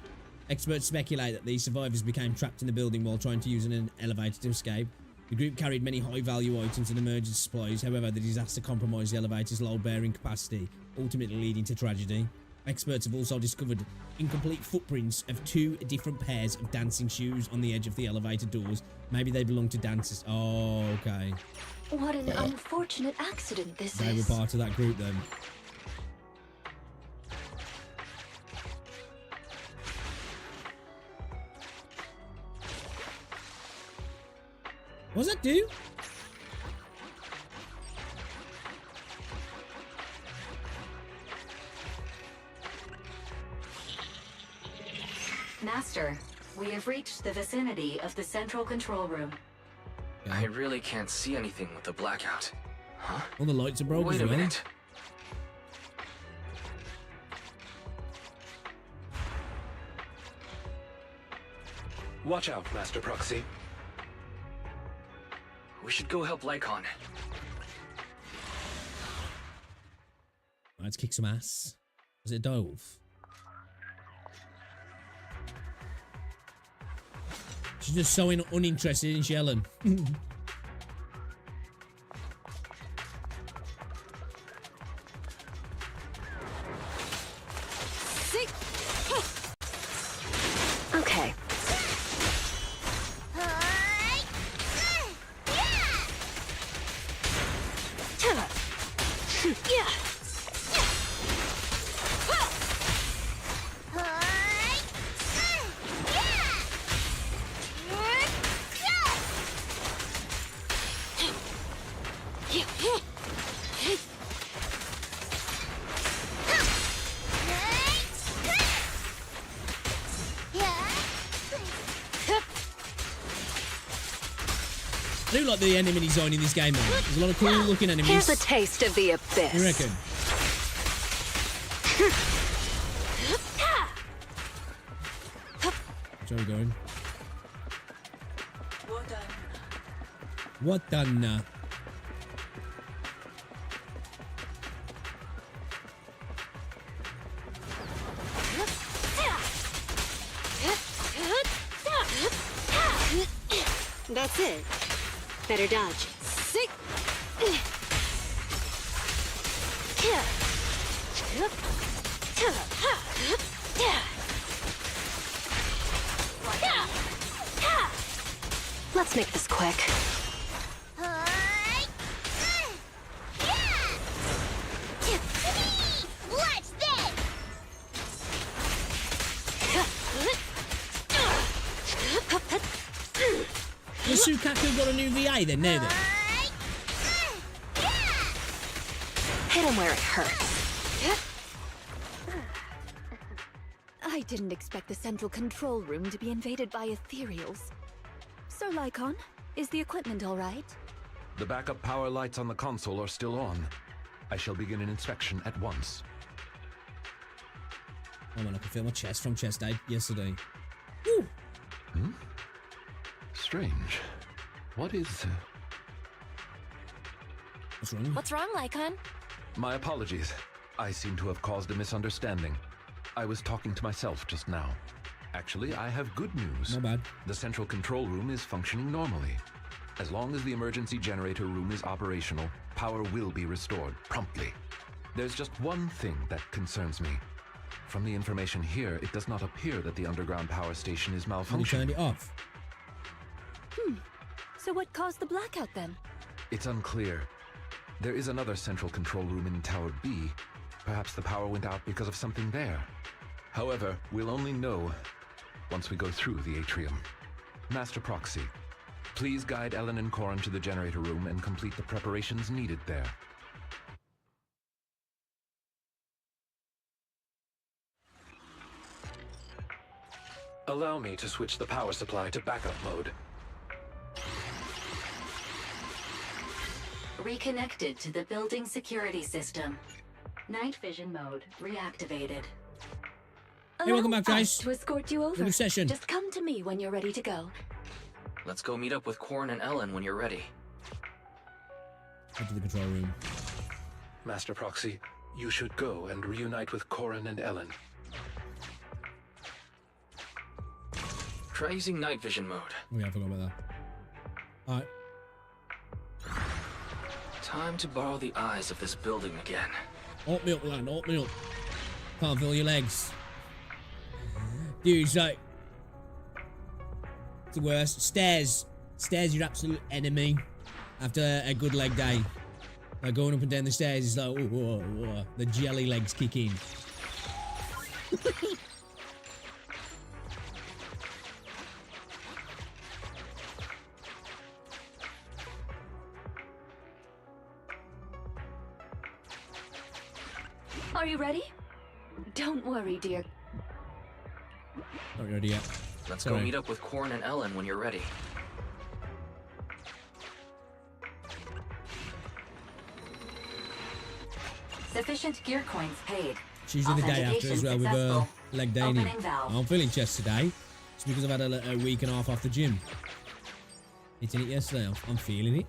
Experts speculate that these survivors became trapped in the building while trying to use an elevator to escape. The group carried many high-value items and emergency supplies. However, the disaster compromised the elevator's load-bearing capacity, ultimately leading to tragedy. Experts have also discovered incomplete footprints of 2 different pairs of dancing shoes on the edge of the elevator doors. Maybe they belong to dancers. Oh, okay. What an unfortunate accident this They is. were part of that group then. What does that do? Master, we have reached the vicinity of the central control room. I really can't see anything with the blackout. Huh? All the lights are broken. Wait a minute. Watch out, Master Proxy. We should go help Lycon. Let's kick some ass. Was it a dove? She's just so uninterested in Shellen. Okay. I do like the enemy design in this game, man. There's a lot of cool looking enemies. Here's a taste of the abyss. You reckon? Where are we going? What done? That's it. Better dodge. Sick. Let's make this quick. Has Sukaku got a new VA then, now then? Hit him where it hurts. I didn't expect the central control room to be invaded by ethereals. Sir Lycon, is the equipment all right? The backup power lights on the console are still on. I shall begin an inspection at once. Oh man, I can feel my chest from chest day yesterday. Hmm? Strange. What is... What's wrong? What's wrong, Lycon? My apologies. I seem to have caused a misunderstanding. I was talking to myself just now. Actually, I have good news. Not bad. The central control room is functioning normally. As long as the emergency generator room is operational, power will be restored promptly. There's just one thing that concerns me. From the information here, it does not appear that the underground power station is malfunctioning. You turned it off. So what caused the blackout then? It's unclear. There is another central control room in Tower B. Perhaps the power went out because of something there. However, we'll only know once we go through the atrium. Master Proxy, please guide Ellen and Corrin to the generator room and complete the preparations needed there. Allow me to switch the power supply to backup mode. Reconnected to the building security system. Night vision mode reactivated. Hey, welcome back, Allow guys. us to escort you over. Good session. Just come to me when you're ready to go. Let's go meet up with Corrin and Ellen when you're ready. Into the control room. Master Proxy, you should go and reunite with Corrin and Ellen. Try using night vision mode. Oh yeah, I forgot about that. Alright. Time to borrow the eyes of this building again. Oatmeal, man, oatmeal. Can't feel your legs. Dude, it's like... It's the worst. Stairs. Stairs, your absolute enemy. After a good leg day. Like going up and down the stairs, it's like, whoa. The jelly legs kick in. Are you ready? Don't worry, dear. Not ready yet. Let's go meet up with Corrin and Ellen when you're ready. Sufficient gear coins paid. She's in the day after as well with her leg day. Opening valve. I'm feeling chest today. It's because I've had a week and a half off the gym. Hitting it yesterday. I'm feeling it.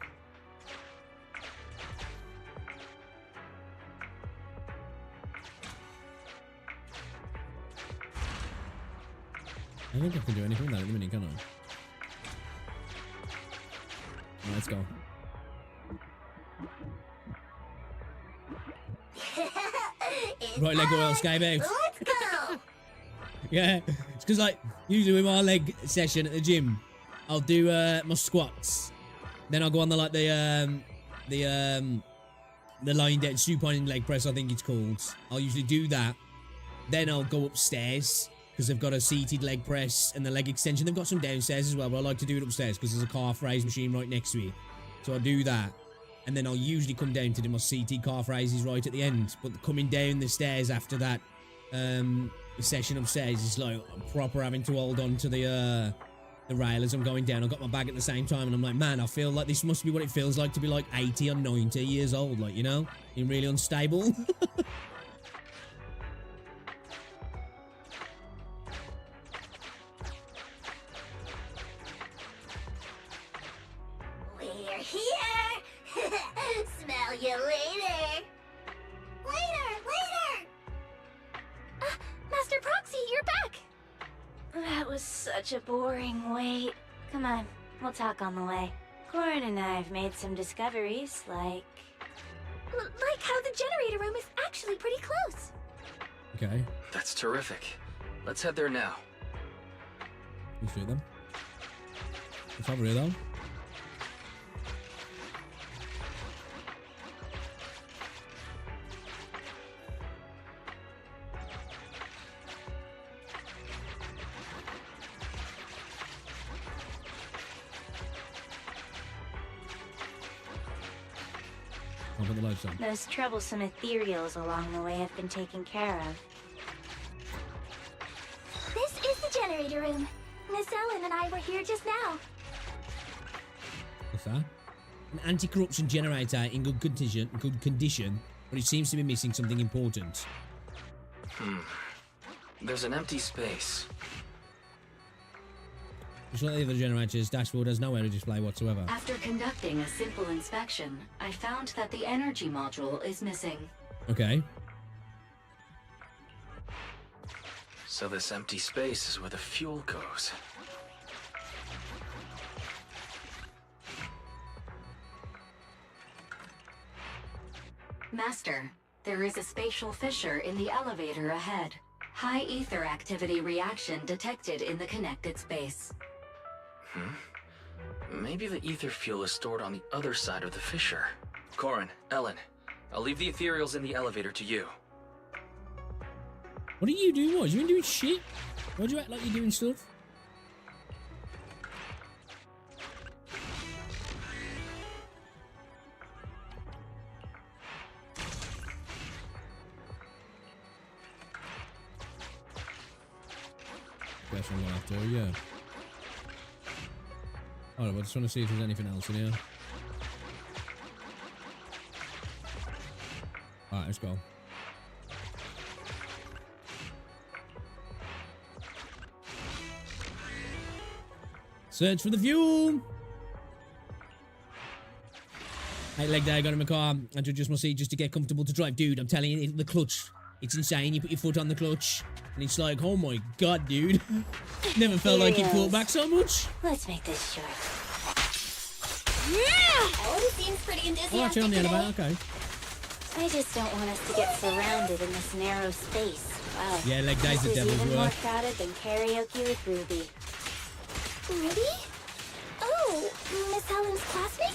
I don't think I can do anything with that at the minute, can I? Right, let's go. Right leg oil escape out. Let's go! Yeah, it's because like usually with my leg session at the gym, I'll do my squats, then I'll go on the lying down supine leg press, I think it's called. I'll usually do that, then I'll go upstairs because they've got a seated leg press and the leg extension. They've got some downstairs as well, but I like to do it upstairs because there's a calf raise machine right next to it. So I'll do that, and then I'll usually come down to do my CT calf raises right at the end. But coming down the stairs after that session upstairs is like proper having to hold on to the rail as I'm going down. I've got my bag at the same time, and I'm like, man, I feel like this must be what it feels like to be like 80 or 90 years old, like, you know, being really unstable. We're here! Smell you later! Later! Master Proxy, you're back! That was such a boring wait. Come on, we'll talk on the way. Corrin and I have made some discoveries, like how the generator room is actually pretty close. Okay. That's terrific. Let's head there now. Let's do them. It's over here though. I'll put the lights on. Those troublesome ethereals along the way have been taken care of. This is the generator room. Miss Ellen and I were here just now. What's that? An anti-corruption generator in good condition, but it seems to be missing something important. There's an empty space. Just like the other generators, dashboard has nowhere to display whatsoever. After conducting a simple inspection, I found that the energy module is missing. Okay. So this empty space is where the fuel goes. Master, there is a spatial fissure in the elevator ahead. High ether activity reaction detected in the connected space. Maybe the ether fuel is stored on the other side of the fissure. Corin, Ellen, I'll leave the ethereals in the elevator to you. What are you doing? What? You been doing shit? Why do you act like you're doing stuff? Guess I'm gonna have to, yeah. Alright, I just want to see if there's anything else in here. Alright, let's go. Search for the fuel! Hey, leg day, I got in my car. I had to adjust my seat just to get comfortable to drive. Dude, I'm telling you, the clutch. It's insane. You put your foot on the clutch, and it's like, oh my god, dude. Never felt like it pulled back so much. Let's make this short. Ellen seems pretty enthusiastic Oh, actually, on the today. elevator, okay. I just don't want us to get surrounded in this narrow space. Wow. Yeah, leg day's the This is devil's even more work. crowded than karaoke with Ruby. Ruby? Oh, Miss Helen's classmate?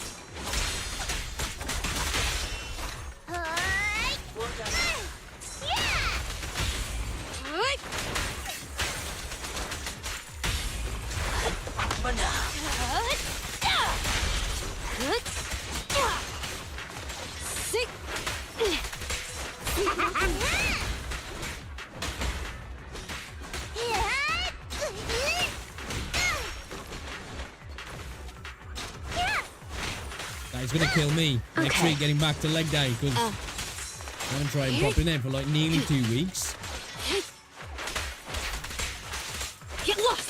That is gonna kill me next week getting back to leg day because I haven't tried popping in for like nearly 2 weeks. Get lost!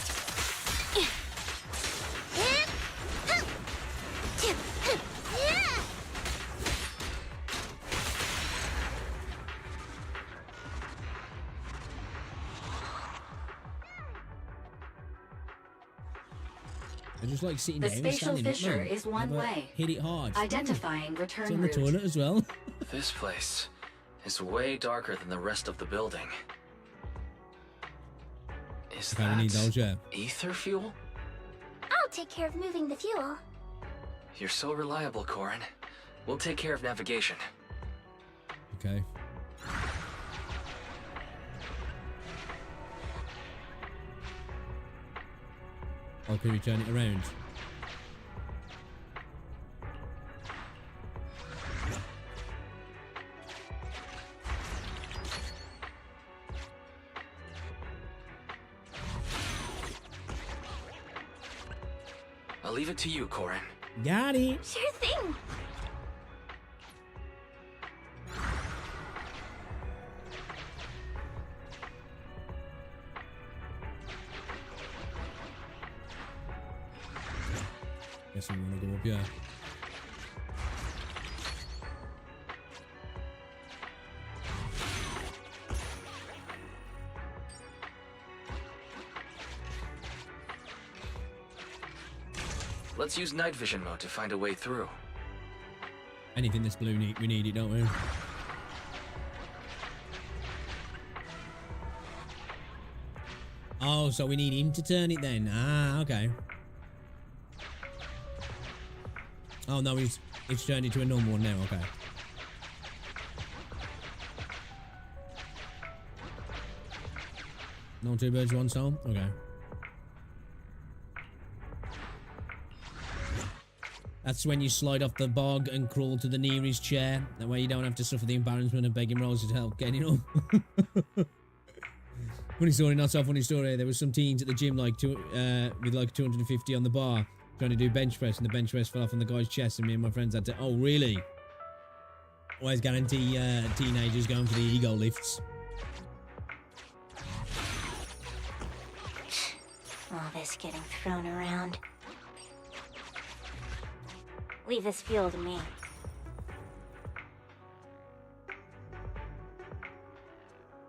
I just like sitting The there and spatial standing up, fissure man. is one Never way. Hit it hard. Identifying return It's on the route. toilet as well. This place is way darker than the rest of the building. Is Okay, we need those, yeah. ether fuel? I'll take care of moving the fuel. You're so reliable, Corin. We'll take care of navigation. Okay. Oh, can we turn it around? I'll leave it to you, Corin. Got it. Sure thing. Guess we want to go up, yeah. Let's use night vision mode to find a way through. Anything that's blue, we need it, don't we? Oh, so we need him to turn it then. Ah, okay. Oh no, it's turned into a normal one now. Okay. No two birds, one stone. Okay. That's when you slide off the bog and crawl to the nearest chair. That way you don't have to suffer the embarrassment of begging Rosie to help getting up. Funny story, not so funny story. There was some teens at the gym with like 250 on the bar trying to do bench press, and the bench press fell off on the guy's chest, and me and my friends had to, oh really? Always guarantee teenagers going for the ego lifts. All this getting thrown around. Leave this fuel to me.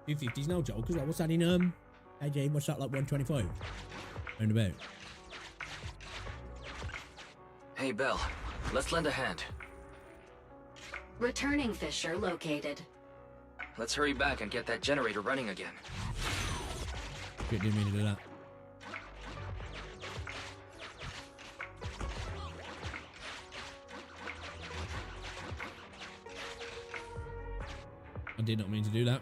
$250's no joke, because what's that in, AJ, what's that, like 125? Round about. Hey, Belle. Let's lend a hand. Returning fissure located. Let's hurry back and get that generator running again. Shit, didn't mean to do that. I did not mean to do that.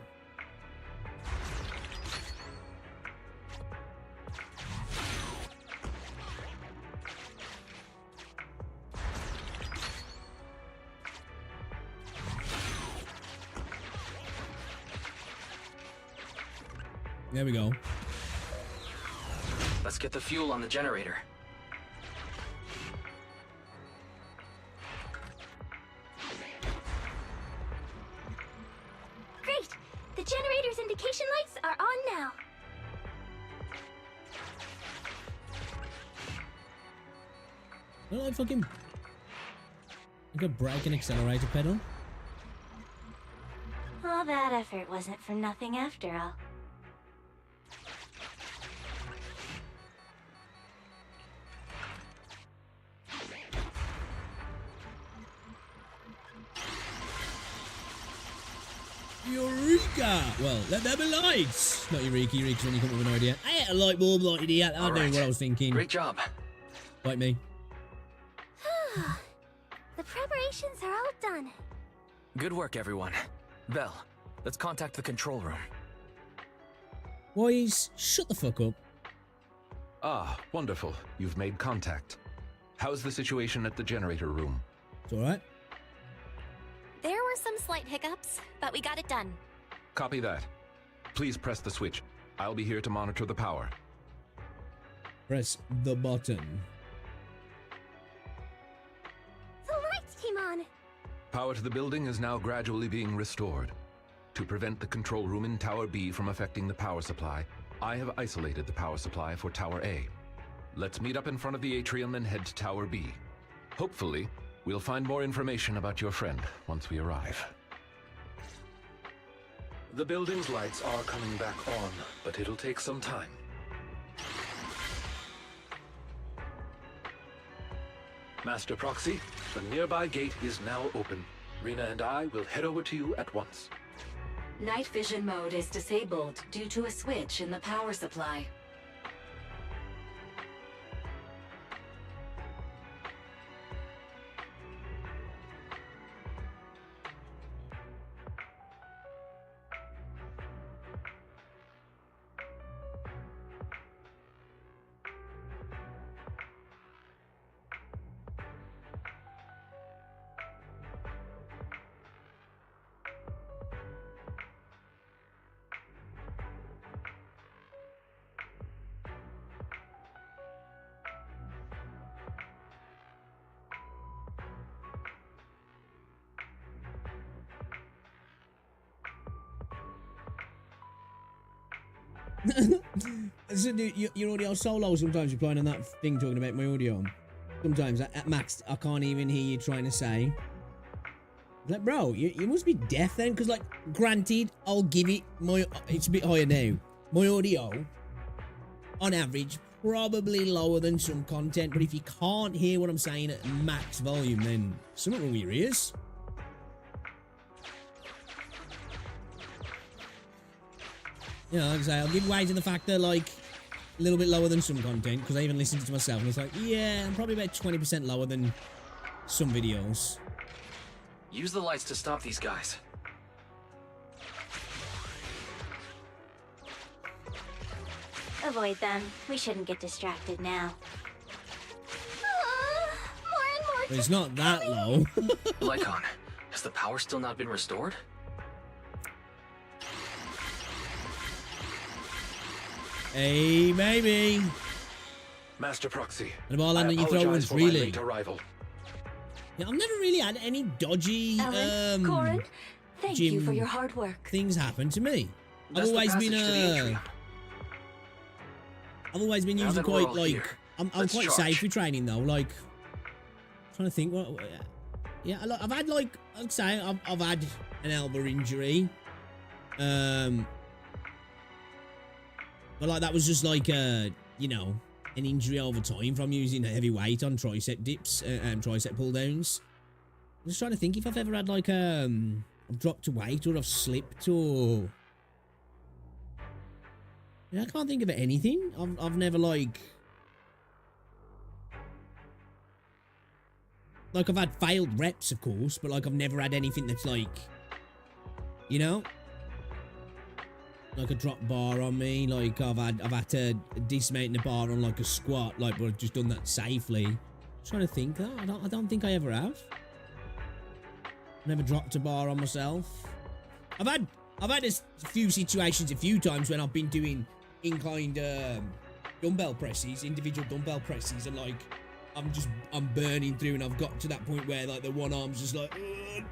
There we go. Let's get the fuel on the generator. Great! The generator's indication lights are on now. Don't I fucking... like a brake and accelerator pedal? All that effort wasn't for nothing after all. Eureka! Well, let there be lights! Not Eureka, Eureka's when you come up with an idea. I ate a light bulb, like idiot. I know what I was thinking. Great job. Like me. The preparations are all done. Good work, everyone. Belle, let's contact the control room. Boys, shut the fuck up. Ah, wonderful. You've made contact. How's the situation at the generator room? It's alright. There were some slight hiccups, but we got it done. Copy that. Please press the switch. I'll be here to monitor the power. Press the button. The lights came on. Power to the building is now gradually being restored. To prevent the control room in Tower B from affecting the power supply, I have isolated the power supply for Tower A. Let's meet up in front of the atrium and head to Tower B. Hopefully, we'll find more information about your friend once we arrive. The building's lights are coming back on, but it'll take some time. Master Proxy, the nearby gate is now open. Rena and I will head over to you at once. Night vision mode is disabled due to a switch in the power supply. So, dude, your audio so low sometimes you're playing on that thing talking about my audio. Sometimes at max, I can't even hear you trying to say. Like, bro, you must be deaf then, because, like, granted, I'll give it it's a bit higher now. My audio, on average, probably lower than some content, but if you can't hear what I'm saying at max volume, then something wrong with your ears. You know, like I say, I'll give way to the fact that, like, a little bit lower than some content, because I even listened to myself, and it's like, yeah, I'm probably about 20% lower than some videos. Use the lights to stop these guys. Avoid them. We shouldn't get distracted now. More and more But it's not that low. Lycon, has the power still not been restored? Hey, maybe. Master Proxy. And the ball I landing you throw apologize was for my really. late arrival. Yeah, I've never really had any dodgy Ellen, Corin, thank you gym for your hard work. things happen to me. I've That's the always been passage to the atrium. I've always been Now usually that we're quite all like here, I'm let's quite charge. safe with training though. Like trying to think what. Yeah, I've had like I'd say I've had an elbow injury. But like that was just like you know, an injury over time from using a heavy weight on tricep dips and tricep pull downs. I'm just trying to think if I've ever had like I've dropped a weight or I've slipped or yeah, I can't think of anything. I've never like I've had failed reps, of course, but like I've never had anything that's like, you know, like a drop bar on me. Like I've had to dismount the bar on like a squat, like, but I've just done that safely. I'm trying to think that I don't think I ever have. Never dropped a bar on myself. I've had a few situations a few times when I've been doing inclined dumbbell presses, individual dumbbell presses, and like I'm burning through, and I've got to that point where like the one arm's just like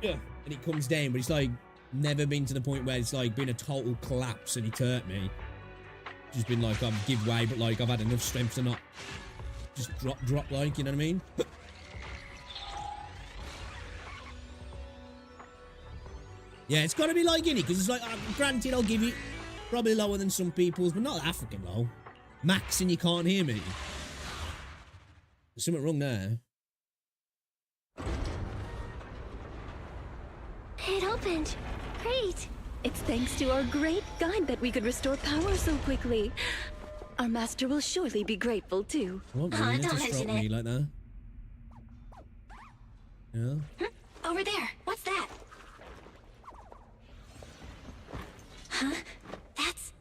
and it comes down, but it's like never been to the point where it's like been a total collapse and it hurt me. Just been like I've give way, but like I've had enough strength to not just drop like, you know what I mean? Yeah, it's gotta be like in it, because it's like granted I'll give it probably lower than some people's, but not that fucking low. Max and you can't hear me. There's something wrong there. It opened. Great. It's thanks to our great guide that we could restore power so quickly. Our master will surely be grateful too. What, Huh, really? don't Just mention drop me it. like that? Yeah. Over there. What's that? Huh? That's...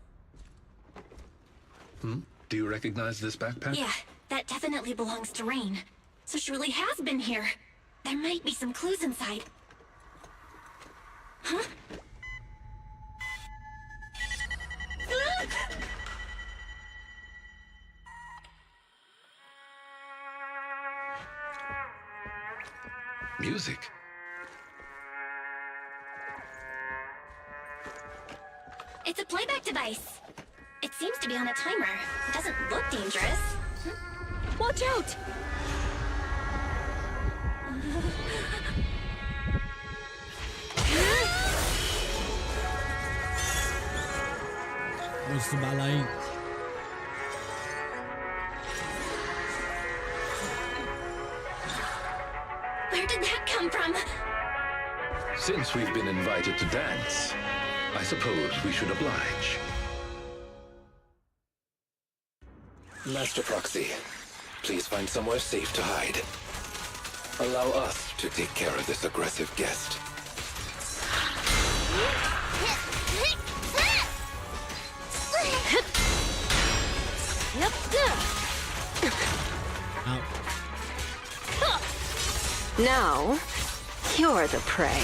Do you recognize this backpack? Yeah, that definitely belongs to Rain. So she really has been here. There might be some clues inside. Huh? Music. It's a playback device. It seems to be on a timer. It doesn't look dangerous. Watch out! What's the ballet? Where did that come from? Since we've been invited to dance, I suppose we should oblige. Master Proxy, please find somewhere safe to hide. Allow us to take care of this aggressive guest. Now, you're the prey.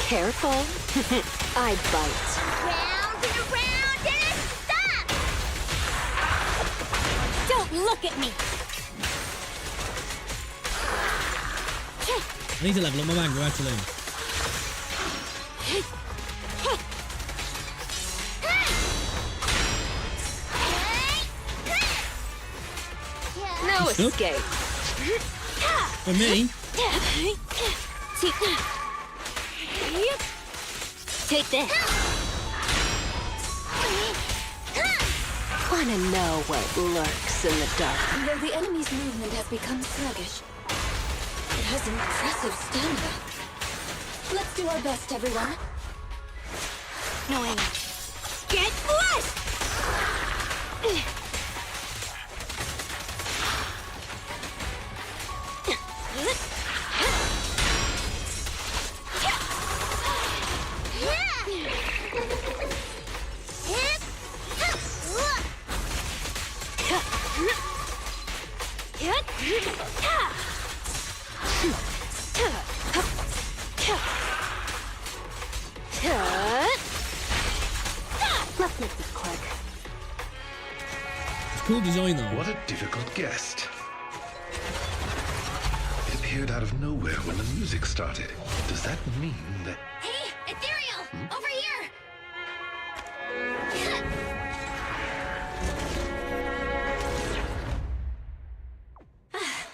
Careful. I bite. Round and around and stop! Don't look at me! I need to level up my mango actually. No Stuck? escape. For me. Take this. Wanna know what lurks in the dark? Though the enemy's movement has become sluggish, it has impressive stamina. Let's do our best, everyone. No aim. Get flushed! Let's make this quick. It's cool design, though. What a difficult guest. It appeared out of nowhere when the music started. Does that mean that... Hey, Ethereal! Over here!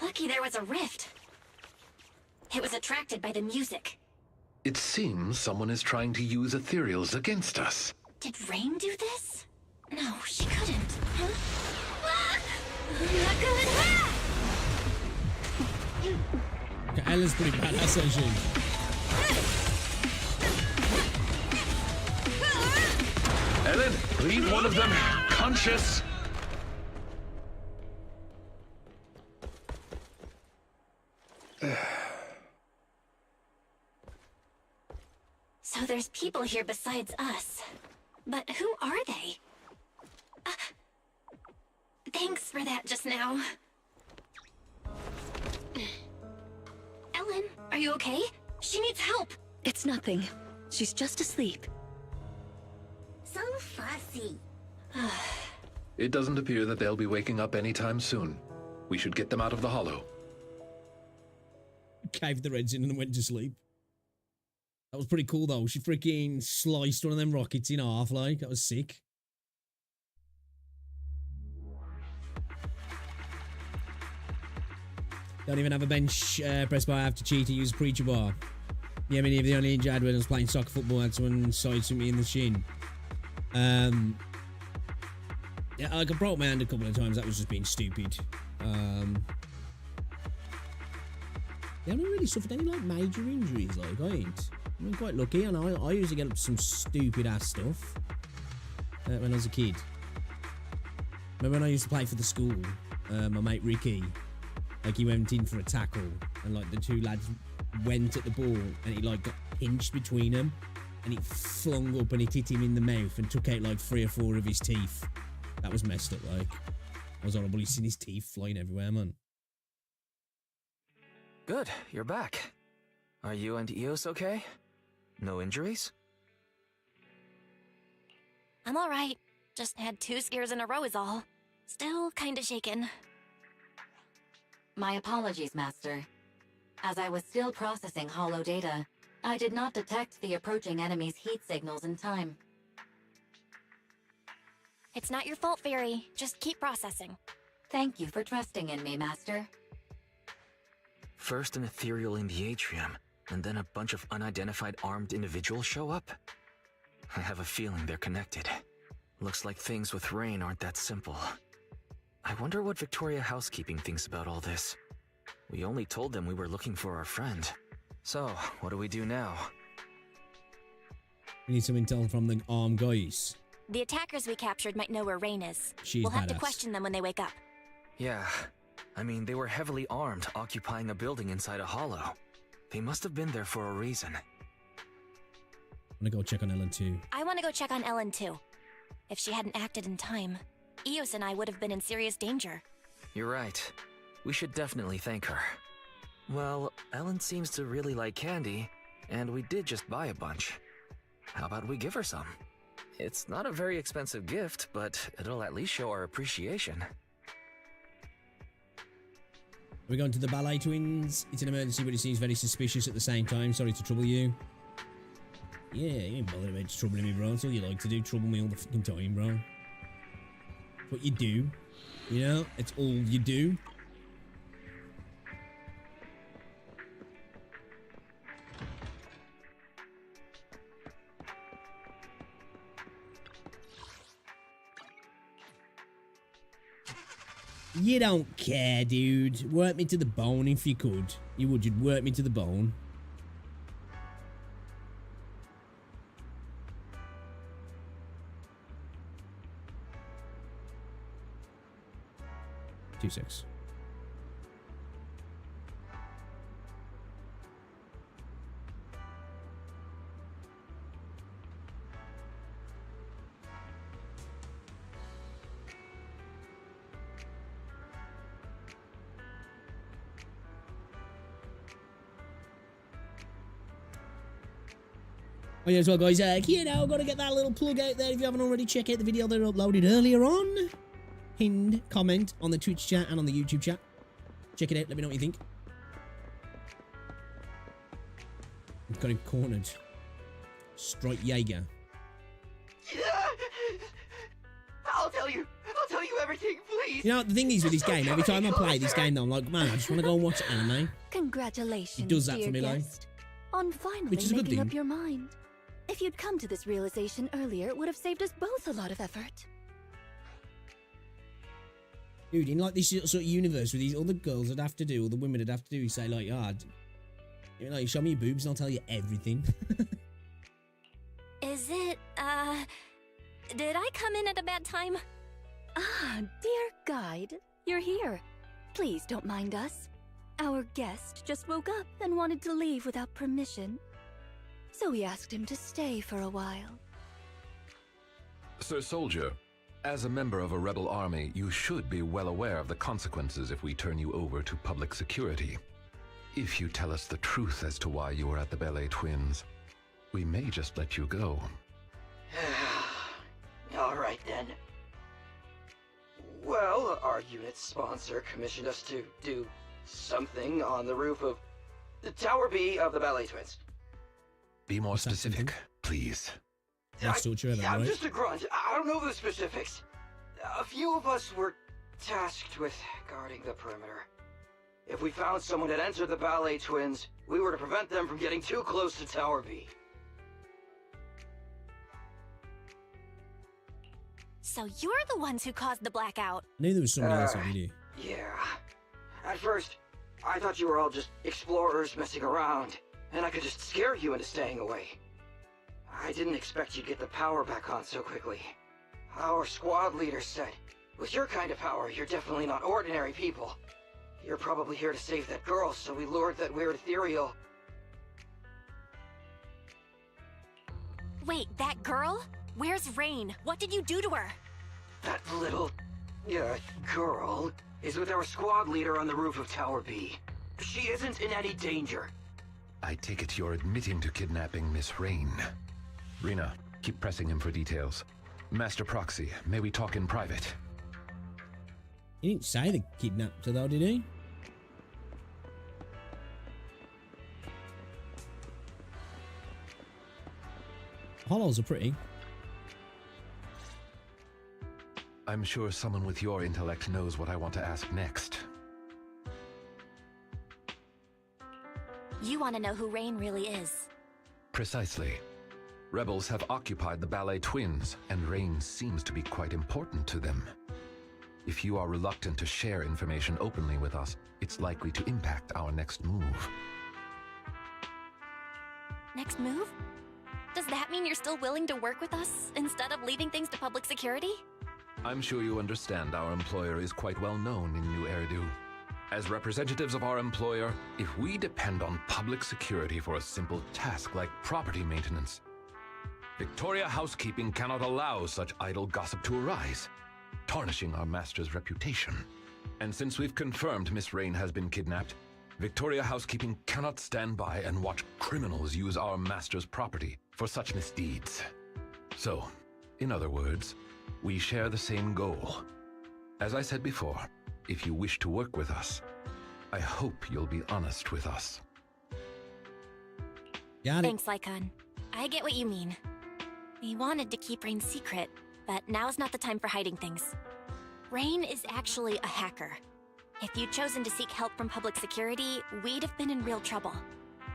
Lucky there was a rift. It was attracted by the music. It seems someone is trying to use ethereals against us. Did Rain do this? No, she couldn't. Huh? Not good. Okay, Ella's pretty badass, isn't she? Ellen, leave one of them conscious. So there's people here besides us. But who are they? Thanks for that just now. Ellen, are you okay? She needs help. It's nothing. She's just asleep. So fussy. It doesn't appear that they'll be waking up anytime soon. We should get them out of the hollow. Caved the reds in and went to sleep. That was pretty cool, though. She freaking sliced one of them rockets in half, like. That was sick. Don't even have a bench press bar. I have to cheat to use a preacher bar. Yeah, many of the only injured when I was playing soccer football had someone sideswiped me in the shin. Yeah, like I broke my hand a couple of times. That was just being stupid. Yeah, I haven't really suffered any like major injuries. Like I ain't. I've been quite lucky, and I used to get up to some stupid ass stuff when I was a kid. Remember when I used to play for the school? My mate Ricky, like he went in for a tackle, and like the two lads went at the ball, and he like got pinched between them, and it flung up and it hit him in the mouth and took out like 3 or 4 of his teeth. That was messed up. Like that was horrible. He's seen his teeth flying everywhere, man. Good, you're back. Are you and Eos okay? No injuries? I'm alright. Just had 2 scares in a row is all. Still kinda shaken. My apologies, Master. As I was still processing hollow data, I did not detect the approaching enemy's heat signals in time. It's not your fault, Fairy. Just keep processing. Thank you for trusting in me, Master. First an ethereal in the atrium, and then a bunch of unidentified armed individuals show up? I have a feeling they're connected. Looks like things with Rain aren't that simple. I wonder what Victoria Housekeeping thinks about all this. We only told them we were looking for our friend. So, what do we do now? We need some intel from the armed guys. The attackers we captured might know where Rain is. She's we'll have to badass. question them when they wake up. Yeah, I mean, they were heavily armed, occupying a building inside a hollow. They must have been there for a reason. I'm gonna go check on Ellen too. I want to go check on Ellen too. If she hadn't acted in time, Eos and I would have been in serious danger. You're right. We should definitely thank her. Well, Ellen seems to really like candy, and we did just buy a bunch. How about we give her some? It's not a very expensive gift, but it'll at least show our appreciation. We're going to the Ballet Twins. It's an emergency, but it seems very suspicious at the same time. Sorry to trouble you. Yeah, you ain't bothered about troubling me, bro. That's all you like to do. Trouble me all the fucking time, bro. It's what you do. You know? It's all you do. You don't care, dude. Work me to the bone if you could. You would. You'd work me to the bone. Two six. Oh yeah, as well, guys. You know, gotta get that little plug out there. If you haven't already, check out the video that I uploaded earlier on. Pinned comment on the Twitch chat and on the YouTube chat. Check it out. Let me know what you think. I've got him cornered. Strike Jaeger. I'll tell you everything, please. You know, the thing is with this game, every time I play this game, though, I'm like, man, I just want to go and watch anime. Congratulations, It does that dear for me, like. guest, on finally Which is a good making up thing. your mind. If you'd come to this realization earlier, it would have saved us both a lot of effort. Dude, in like this sort of universe with these other girls would have to do, or the women would have to do, say like, you know, show me your boobs and I'll tell you everything. Is it, did I come in at a bad time? Ah, dear guide, you're here. Please don't mind us. Our guest just woke up and wanted to leave without permission. So we asked him to stay for a while. Sir Soldier, as a member of a rebel army, you should be well aware of the consequences if we turn you over to public security. If you tell us the truth as to why you were at the Ballet Twins, we may just let you go. All right then. Well, our unit's sponsor commissioned us to do something on the roof of the Tower B of the Ballet Twins. Be more specific, please. I'm just a grunt. I don't know the specifics. A few of us were tasked with guarding the perimeter. If we found someone had entered the Ballet Twins, we were to prevent them from getting too close to Tower B. So you're the ones who caused the blackout. I knew there was somebody else on video. Yeah. At first, I thought you were all just explorers messing around, and I could just scare you into staying away. I didn't expect you'd get the power back on so quickly. Our squad leader said, with your kind of power, you're definitely not ordinary people. You're probably here to save that girl, so we lured that weird ethereal. Wait, that girl? Where's Rain? What did you do to her? That little, girl is with our squad leader on the roof of Tower B. She isn't in any danger. I take it you're admitting to kidnapping Miss Rain. Rena, keep pressing him for details. Master Proxy, may we talk in private? He didn't say the kidnapped her though, did he? Hollows are pretty. I'm sure someone with your intellect knows what I want to ask next. You want to know who Rain really is. Precisely. Rebels have occupied the Ballet Twins, and Rain seems to be quite important to them. If you are reluctant to share information openly with us, it's likely to impact our next move. Next move? Does that mean you're still willing to work with us instead of leaving things to public security? I'm sure you understand our employer is quite well known in New Eridu. As representatives of our employer, if we depend on public security for a simple task like property maintenance, Victoria Housekeeping cannot allow such idle gossip to arise, tarnishing our master's reputation. And since we've confirmed Miss Rain has been kidnapped, Victoria Housekeeping cannot stand by and watch criminals use our master's property for such misdeeds. So, in other words, we share the same goal. As I said before, if you wish to work with us, I hope you'll be honest with us. Thanks, Lycon. I get what you mean. We wanted to keep Rain secret, but now's not the time for hiding things. Rain is actually a hacker. If you'd chosen to seek help from public security, we'd have been in real trouble.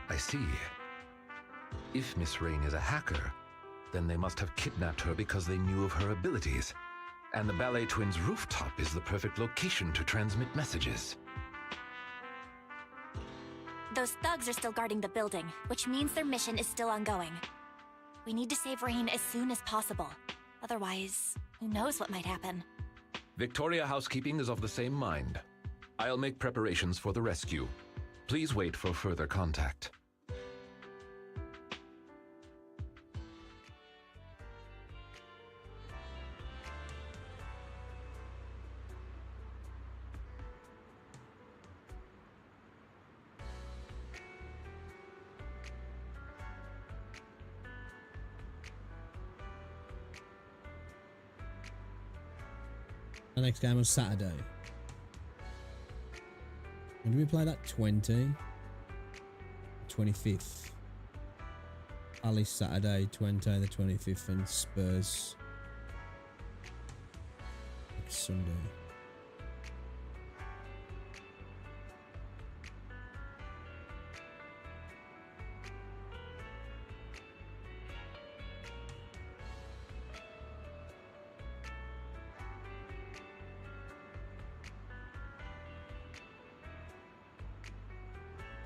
I see. If Miss Rain is a hacker, then they must have kidnapped her because they knew of her abilities. And the Ballet Twins' rooftop is the perfect location to transmit messages. Those thugs are still guarding the building, which means their mission is still ongoing. We need to save Rain as soon as possible. Otherwise, who knows what might happen. Victoria Housekeeping is of the same mind. I'll make preparations for the rescue. Please wait for further contact. The next game was Saturday. When did we play that? 25th. Alice Saturday, 20, the 25th, and Spurs next Sunday.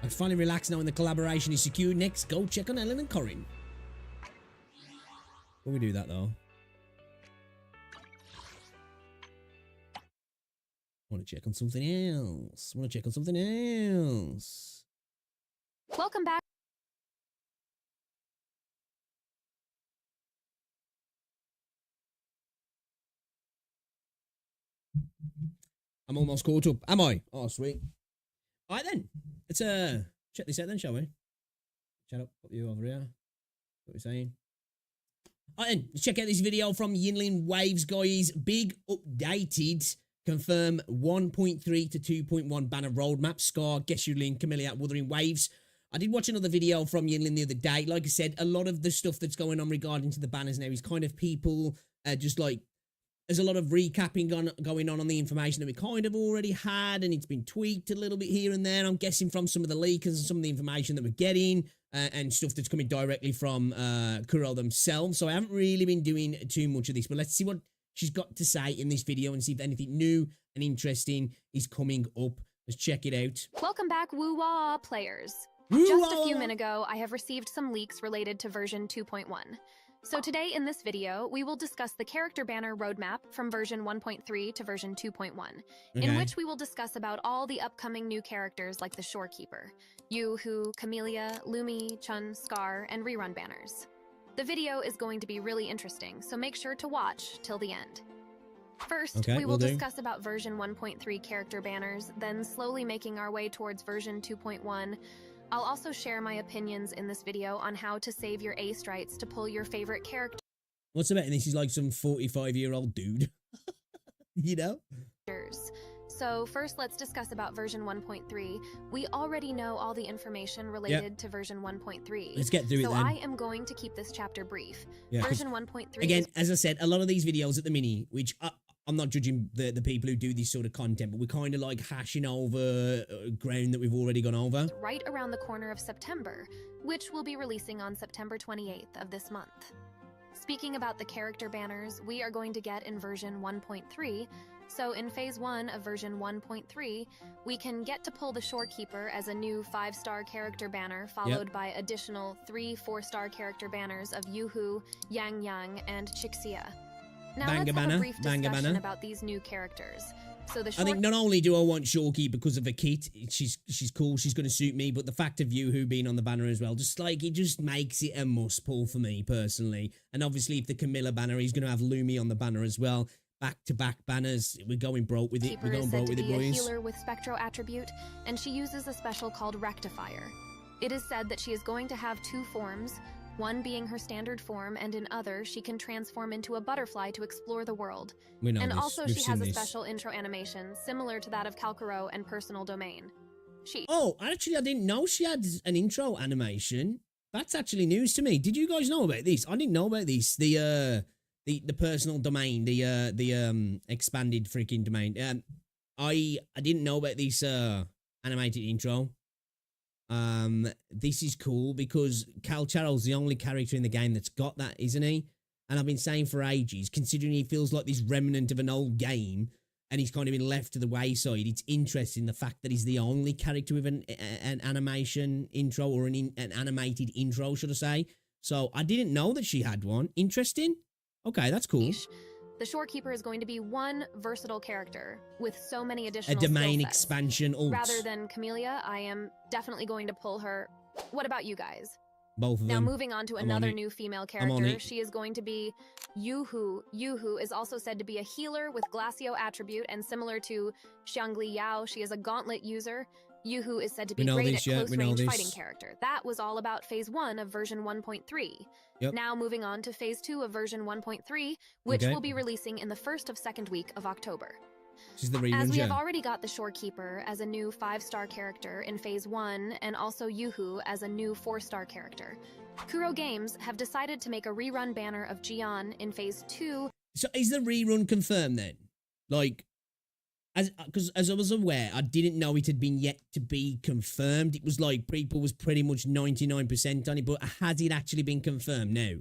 I finally relax knowing the collaboration is secured. Next, go check on Ellen and Corin. Before we do that, though, I want to check on something else. Welcome back. I'm almost caught up. Am I? Oh, sweet. All right, then. Let's check this out then, shall we? Shut up. Put you over here. What we're saying. All right, then. Let's check out this video from Yinlin Waves, guys. Big updated. Confirm 1.3 to 2.1 banner roadmap. Scar, Guess Your Link, Camilla, Wuthering Waves. I did watch another video from Yinlin the other day. Like I said, a lot of the stuff that's going on regarding to the banners now is kind of people just like, there's a lot of recapping going on the information that we kind of already had, and it's been tweaked a little bit here and there. I'm guessing from some of the leakers and some of the information that we're getting and stuff that's coming directly from Kuro themselves. So I haven't really been doing too much of this, but let's see what she's got to say in this video and see if anything new and interesting is coming up. Let's check it out. Welcome back, WuWa players. WuWa! Just a few minutes ago, I have received some leaks related to version 2.1. So today in this video, we will discuss the character banner roadmap from version 1.3 to version 2.1, in which we will discuss about all the upcoming new characters like the Shorekeeper, Yoo-Hoo, Camellia, Lumi, Chun, Scar, and rerun banners. The video is going to be really interesting, so make sure to watch till the end. First, we will discuss about version 1.3 character banners, then slowly making our way towards version 2.1. I'll also share my opinions in this video on how to save your A sprites to pull your favorite character. What's about this? Is like some 45-year-old dude. You know? So first, let's discuss about version 1.3. We already know all the information related to version 1.3. Let's get through it then. So I am going to keep this chapter brief. Version 1.3. Again, as I said, a lot of these videos at the mini, which I'm not judging the people who do this sort of content, but we're kind of like hashing over ground that we've already gone over. Right around the corner of September, which will be releasing on September 28th of this month. Speaking about the character banners we are going to get in version 1.3, so in phase 1 of version 1.3, we can get to pull the Shorekeeper as a new 5-star character banner, followed by additional 3 4-star character banners of Yoo-Hoo, Yang Yang, and Chixia. Now let's have a brief discussion about these new characters. So the I think not only do I want Shorekeeper because of her kit, she's cool, she's going to suit me, but the fact of Yoo-Hoo being on the banner as well, just like, it just makes it a must pull for me personally. And obviously if the Camilla banner, he's going to have Lumi on the banner as well. Back-to-back banners, we're going broke with it. We're going broke with it, boys. Keeper is said to be a healer with Spectro attribute, and she uses a special called Rectifier. It is said that she is going to have 2 forms, one being her standard form, and in other, she can transform into a butterfly to explore the world. We know and this. Also, We've she has a this. special intro animation, similar to that of Kalkaro and Personal Domain. Oh, actually, I didn't know she had an intro animation. That's actually news to me. Did you guys know about this? I didn't know about this. The Personal Domain, the expanded freaking domain. I didn't know about this animated intro. This is cool because Cal Charles the only character in the game that's got that, isn't he? And I've been saying for ages, considering he feels like this remnant of an old game and he's kind of been left to the wayside, it's interesting the fact that he's the only character with an animation intro, or an animated intro, should I say. So I didn't know that she had one. Interesting. Okay, that's cool. The Shorekeeper is going to be one versatile character with so many additional domain skill sets. expansion ult. Rather than Camellia, I am definitely going to pull her. What about you guys? Both of Now them. moving on to I'm another on it. new female I'm on character, it. she is going to be Yoo-Hoo. Yoo-Hoo is also said to be a healer with Glacio attribute, and similar to Xiangli Yao, she is a gauntlet user. Yoo-hoo is said to We be know great this, at yeah, close we know range this. fighting character. That was all about Phase 1 of version 1.3. Yep. Now moving on to Phase 2 of version 1.3, which Okay. will be releasing in the first of second week of October. This is the As reruns, we have yeah. already got the Shorekeeper as a new 5-star character in Phase 1, and also Yoo-hoo as a new 4-star character, Kuro Games have decided to make a rerun banner of Jian in Phase 2. So is the rerun confirmed then? Like, because as I was aware, I didn't know it had been yet to be confirmed. It was like people was pretty much 99% on it, but has it actually been confirmed now?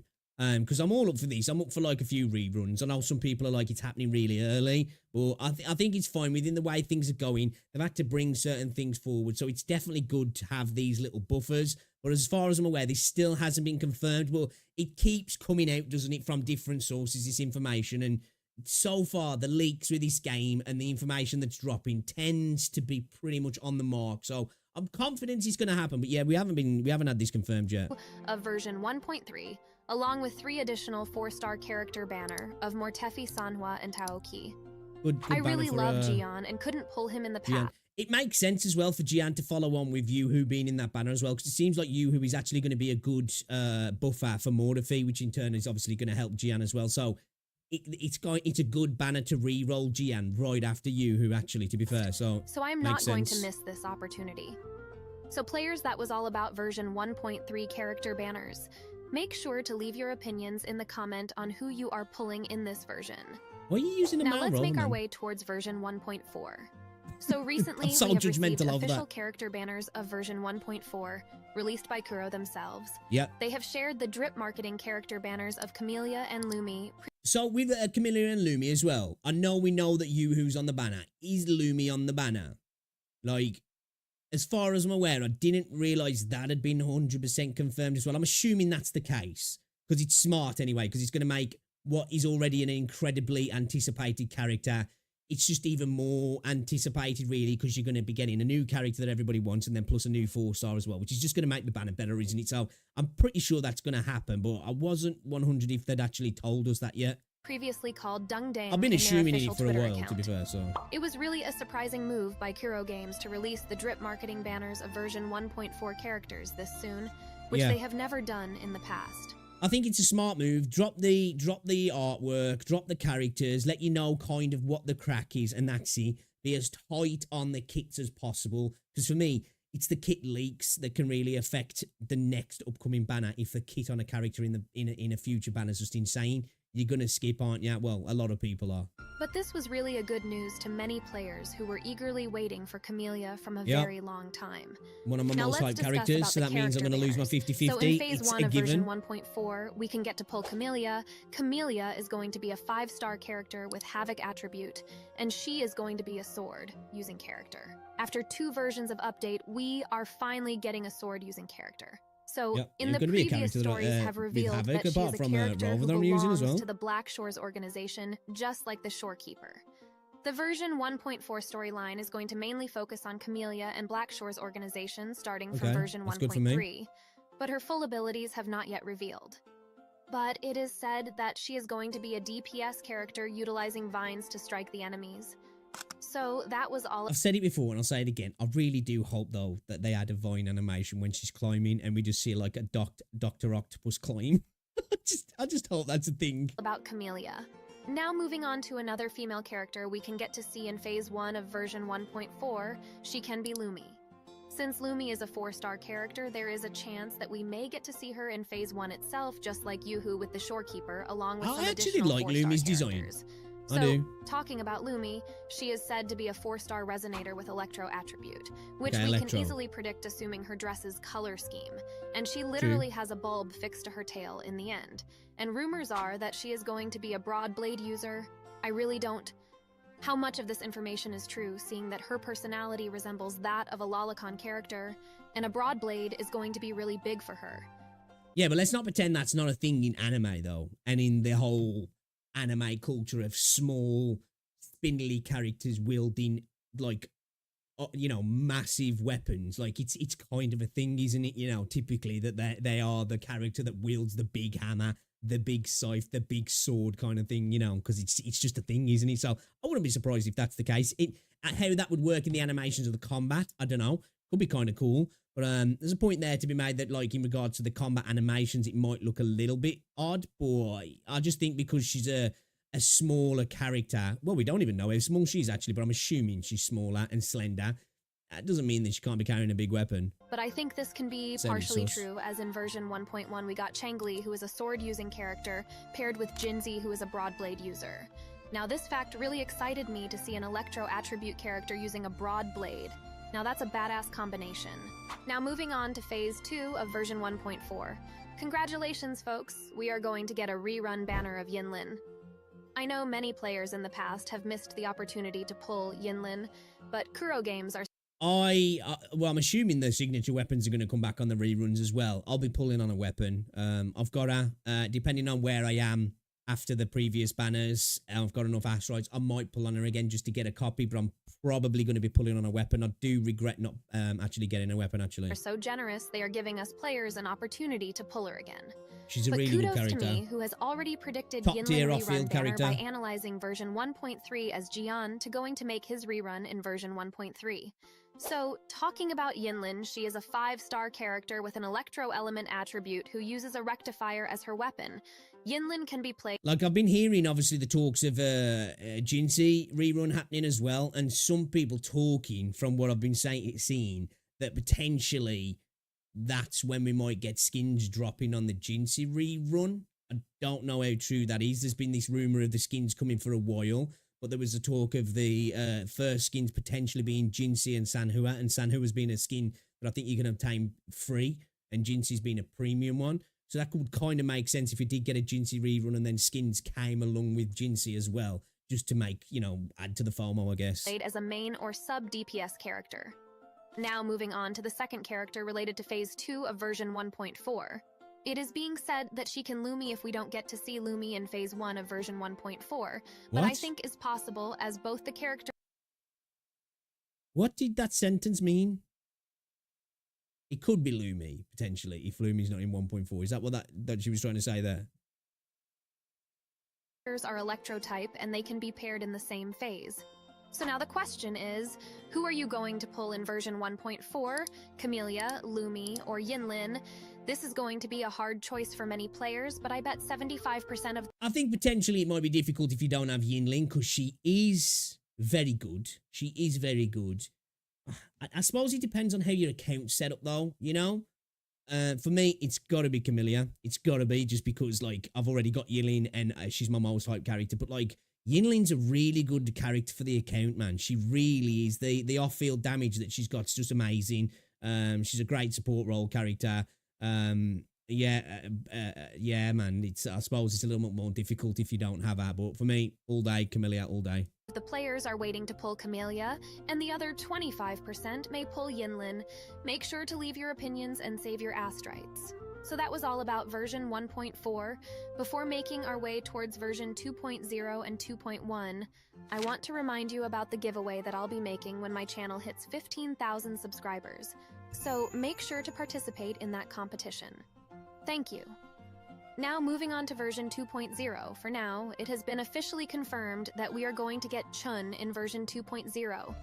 Because I'm all up for this. I'm up for like a few reruns. I know some people are like it's happening really early, but I think it's fine within the way things are going. They've had to bring certain things forward, so it's definitely good to have these little buffers. But as far as I'm aware, this still hasn't been confirmed. Well, it keeps coming out, doesn't it, from different sources, this information, and so far the leaks with this game and the information that's dropping tends to be pretty much on the mark. So I'm confident it's going to happen. But yeah, we haven't had this confirmed yet. Of version 1.3, along with 3 additional 4-star character banner of Mortefi, Sanhua, and Taoki. Good I banner really for, love Jian and couldn't pull him in the Jian. path. It makes sense as well for Jian to follow on with Yoo-hoo being in that banner as well, because it seems like Yoo-hoo is actually going to be a good buffer for Mortefi, which in turn is obviously going to help Jian as well. So it's a good banner to re-roll Jian right after Yoo-hoo, actually, to be fair. So I'm makes not going sense. to miss this opportunity. So players, that was all about version 1.3 character banners. Make sure to leave your opinions in the comment on who you are pulling in this version. Why are you using a Now man let's roll, make our man? way towards version 1.4. So recently, I'm so we have received judgmental of official that. character banners of version 1.4, released by Kuro themselves. Yep. They have shared the drip marketing character banners of Camellia and Lumi. So with Camilla and Lumi as well, we know that Yoo-hoo's on the banner. Is Lumi on the banner? Like, as far as I'm aware, I didn't realise that had been 100% confirmed as well. I'm assuming that's the case, because it's smart anyway, because it's going to make what is already an incredibly anticipated character, it's just even more anticipated, really, because you're going to be getting a new character that everybody wants, and then plus a new 4-star as well, which is just going to make the banner better, isn't it? So I'm pretty sure that's going to happen, but I wasn't 100 if they'd actually told us that yet. Previously called Dung Dang I've been in their assuming official it for a Twitter while, account. to be fair, so... It was really a surprising move by Kuro Games to release the drip marketing banners of version 1.4 characters this soon, which Yeah. they have never done in the past. I think it's a smart move. Drop the artwork, drop the characters, let you know kind of what the crack is, and that's it. Be as tight on the kits as possible. Because for me, it's the kit leaks that can really affect the next upcoming banner. If the kit on a character in a future banner is just insane, you're gonna skip, aren't you? Well, a lot of people are. But this was really a good news to many players who were eagerly waiting for Camellia from a Yep. very long time. One of my Now most let's hyped discuss characters, about so the that means I'm character gonna lose my banners. 50-50. So in Phase It's 1 a of version given. 1.4, we can get to pull Camellia. Camellia is going to be a 5-star character with Havoc attribute, and she is going to be a sword using character. After 2 versions of update, we are finally getting a sword using character. So, Yep, in it's the gonna be a previous character that, stories have with revealed Havoc, that she apart is a from, character Rover who that I'm using as belongs well. to the Black Shores organization, just like the Shorekeeper. The version 1.4 storyline is going to mainly focus on Camellia and Black Shore's organization starting from Okay, version that's good for me. 1.3, but her full abilities have not yet revealed. But it is said that she is going to be a DPS character utilizing vines to strike the enemies. So that was all. I've said it before and I'll say it again. I really do hope, though, that they add a vine animation when she's climbing and we just see like a Dr. Octopus climb. I just hope that's a thing. About Camellia. Now moving on to another female character we can get to see in Phase 1 of version 1.4, she can be Lumi. Since Lumi is a 4-star character, there is a chance that we may get to see her in Phase 1 itself, just like Yoo-hoo with the Shorekeeper, along with some I actually additional like 4-star Lumi's design. characters. I So, do. talking about Lumi, she is said to be a 4-star resonator with Electro attribute, which Okay, we Electro. can easily predict assuming her dress's color scheme, and she literally has a bulb fixed to her tail in the end. And rumors are that she is going to be a broad blade user. I really don't. How much of this information is true, seeing that her personality resembles that of a Lolicon character, and a broad blade is going to be really big for her. Yeah, but let's not pretend that's not a thing in anime, though. And in the whole anime culture of small, spindly characters wielding, like, massive weapons. Like, it's kind of a thing, isn't it? Typically that they are the character that wields the big hammer the big scythe, the big sword kind of thing, you know, because it's just a thing, isn't it? So I wouldn't be surprised if that's the case. How that would work in the animations of the combat, I don't know. Could be kind of cool. But there's a point there to be made that, like, in regards to the combat animations, it might look a little bit odd. But I just think because she's a smaller character, well, we don't even know how small she is actually, but I'm assuming she's smaller and slender. That doesn't mean that she can't be carrying a big weapon. But I think this can be partially true, as in version 1.1 we got Changli, who is a sword-using character, paired with Jinzi, who is a broad blade user. Now this fact really excited me to see an Electro attribute character using a broad blade. Now that's a badass combination. Now moving on to Phase 2 of version 1.4. Congratulations, folks! We are going to get a rerun banner of Yinlin. I know many players in the past have missed the opportunity to pull Yinlin, but Kuro games are... well, I'm assuming the signature weapons are going to come back on the reruns as well. I'll be pulling on a weapon. I've got depending on where I am after the previous banners, I've got enough asteroids. I might pull on her again just to get a copy, but I'm probably going to be pulling on a weapon. I do regret not actually getting a weapon, actually. They're so generous, they are giving us players an opportunity to pull her again. She's a really good character. Kudos to me, who has already predicted Top-tier Yinlin off-field rerun banner character. by analyzing version 1.3 as Jian to going to make his rerun in version 1.3. So, talking about Yinlin, she is a 5-star character with an electro element attribute who uses a rectifier as her weapon. Yinlin can be played... Like, I've been hearing, obviously, the talks of Jinzi rerun happening as well, and some people talking, from what I've been seeing, that potentially that's when we might get skins dropping on the Jinzi rerun. I don't know how true that is. There's been this rumour of the skins coming for a while, but there was a talk of the first skins potentially being Jinzi and Sanhua, and Sanhua's been a skin that I think you can obtain free, and Jinzi's been a premium one. So that could kind of make sense if you did get a Jinzi rerun and then skins came along with Jinzi as well, just to make, you know, add to the FOMO, I guess. Played as a main or sub-DPS character. Now moving on to the second character related to Phase 2 of version 1.4. It is being said that she can Lumi if we don't get to see Lumi in Phase 1 of version 1.4, but I think is possible as both the character... What did that sentence mean? It could be Lumi, potentially, if Lumi's not in 1.4. Is that what that she was trying to say there? Are electro type and they can be paired in the same phase. So now the question is, who are you going to pull in version 1.4? Camellia, Lumi, or Yinlin? This is going to be a hard choice for many players, but I bet 75% of... I think potentially it might be difficult if you don't have Yinlin, because she is very good. She is very good. I suppose it depends on how your account's set up, though, you know? For me, it's got to be Camellia. It's got to be, just because, like, I've already got Yinlin, and she's my most hype character. But, like, Yinlin's a really good character for the account, man. She really is. The off-field damage that she's got is just amazing. She's a great support role character. Yeah, man. I suppose it's a little bit more difficult if you don't have her. But for me, all day, Camellia, all day. The players are waiting to pull Camellia, and the other 25% may pull Yinlin. Make sure to leave your opinions and save your astrites. So that was all about version 1.4. Before making our way towards version 2.0 and 2.1, I want to remind you about the giveaway that I'll be making when my channel hits 15,000 subscribers. So make sure to participate in that competition. Thank you. Now moving on to version 2.0, for now, it has been officially confirmed that we are going to get Chun in version 2.0.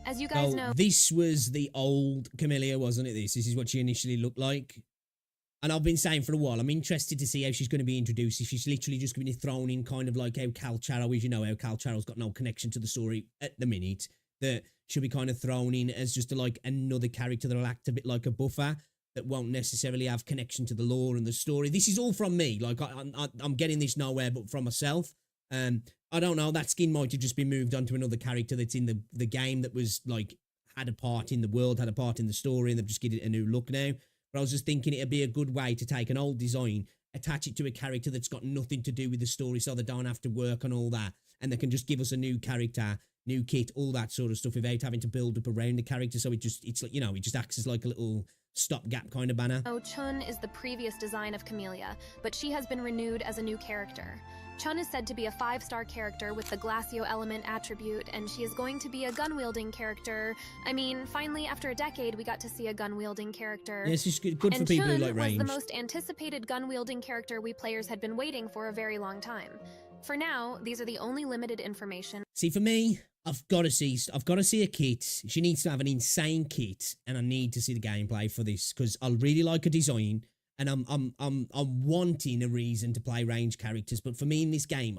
As you guys know... This was the old Camellia, wasn't it? This is what she initially looked like. And I've been saying for a while, I'm interested to see how she's going to be introduced. If she's literally just going to be thrown in kind of like how Cal Charo is, you know, how Cal Charo's got no connection to the story at the minute. That she'll be kind of thrown in as just like another character that'll act a bit like a buffer, that won't necessarily have connection to the lore and the story. This is all from me. Like, I'm getting this nowhere but from myself. I don't know. That skin might have just been moved on to another character that's in the game that was, like, had a part in the world, had a part in the story, and they've just given it a new look now. But I was just thinking it'd be a good way to take an old design, attach it to a character that's got nothing to do with the story, so they don't have to work on all that, and they can just give us a new character, new kit, all that sort of stuff, without having to build up around the character. So it's like, you know, it just acts as like a little stopgap kind of banner. Chun is the previous design of Camellia, but she has been renewed as a new character. Chun is said to be a 5-star character with the Glacio element attribute, and she is going to be a gun-wielding character. I mean, finally, after a decade, we got to see a gun-wielding character. Yeah, it's just good for people who like range. Was the most anticipated gun-wielding character we players had been waiting for a very long time. For now, these are the only limited information. See, for me, I've got to see a kit. She needs to have an insane kit, and I need to see the gameplay for this because I really like her design. And I'm wanting a reason to play range characters, but for me in this game,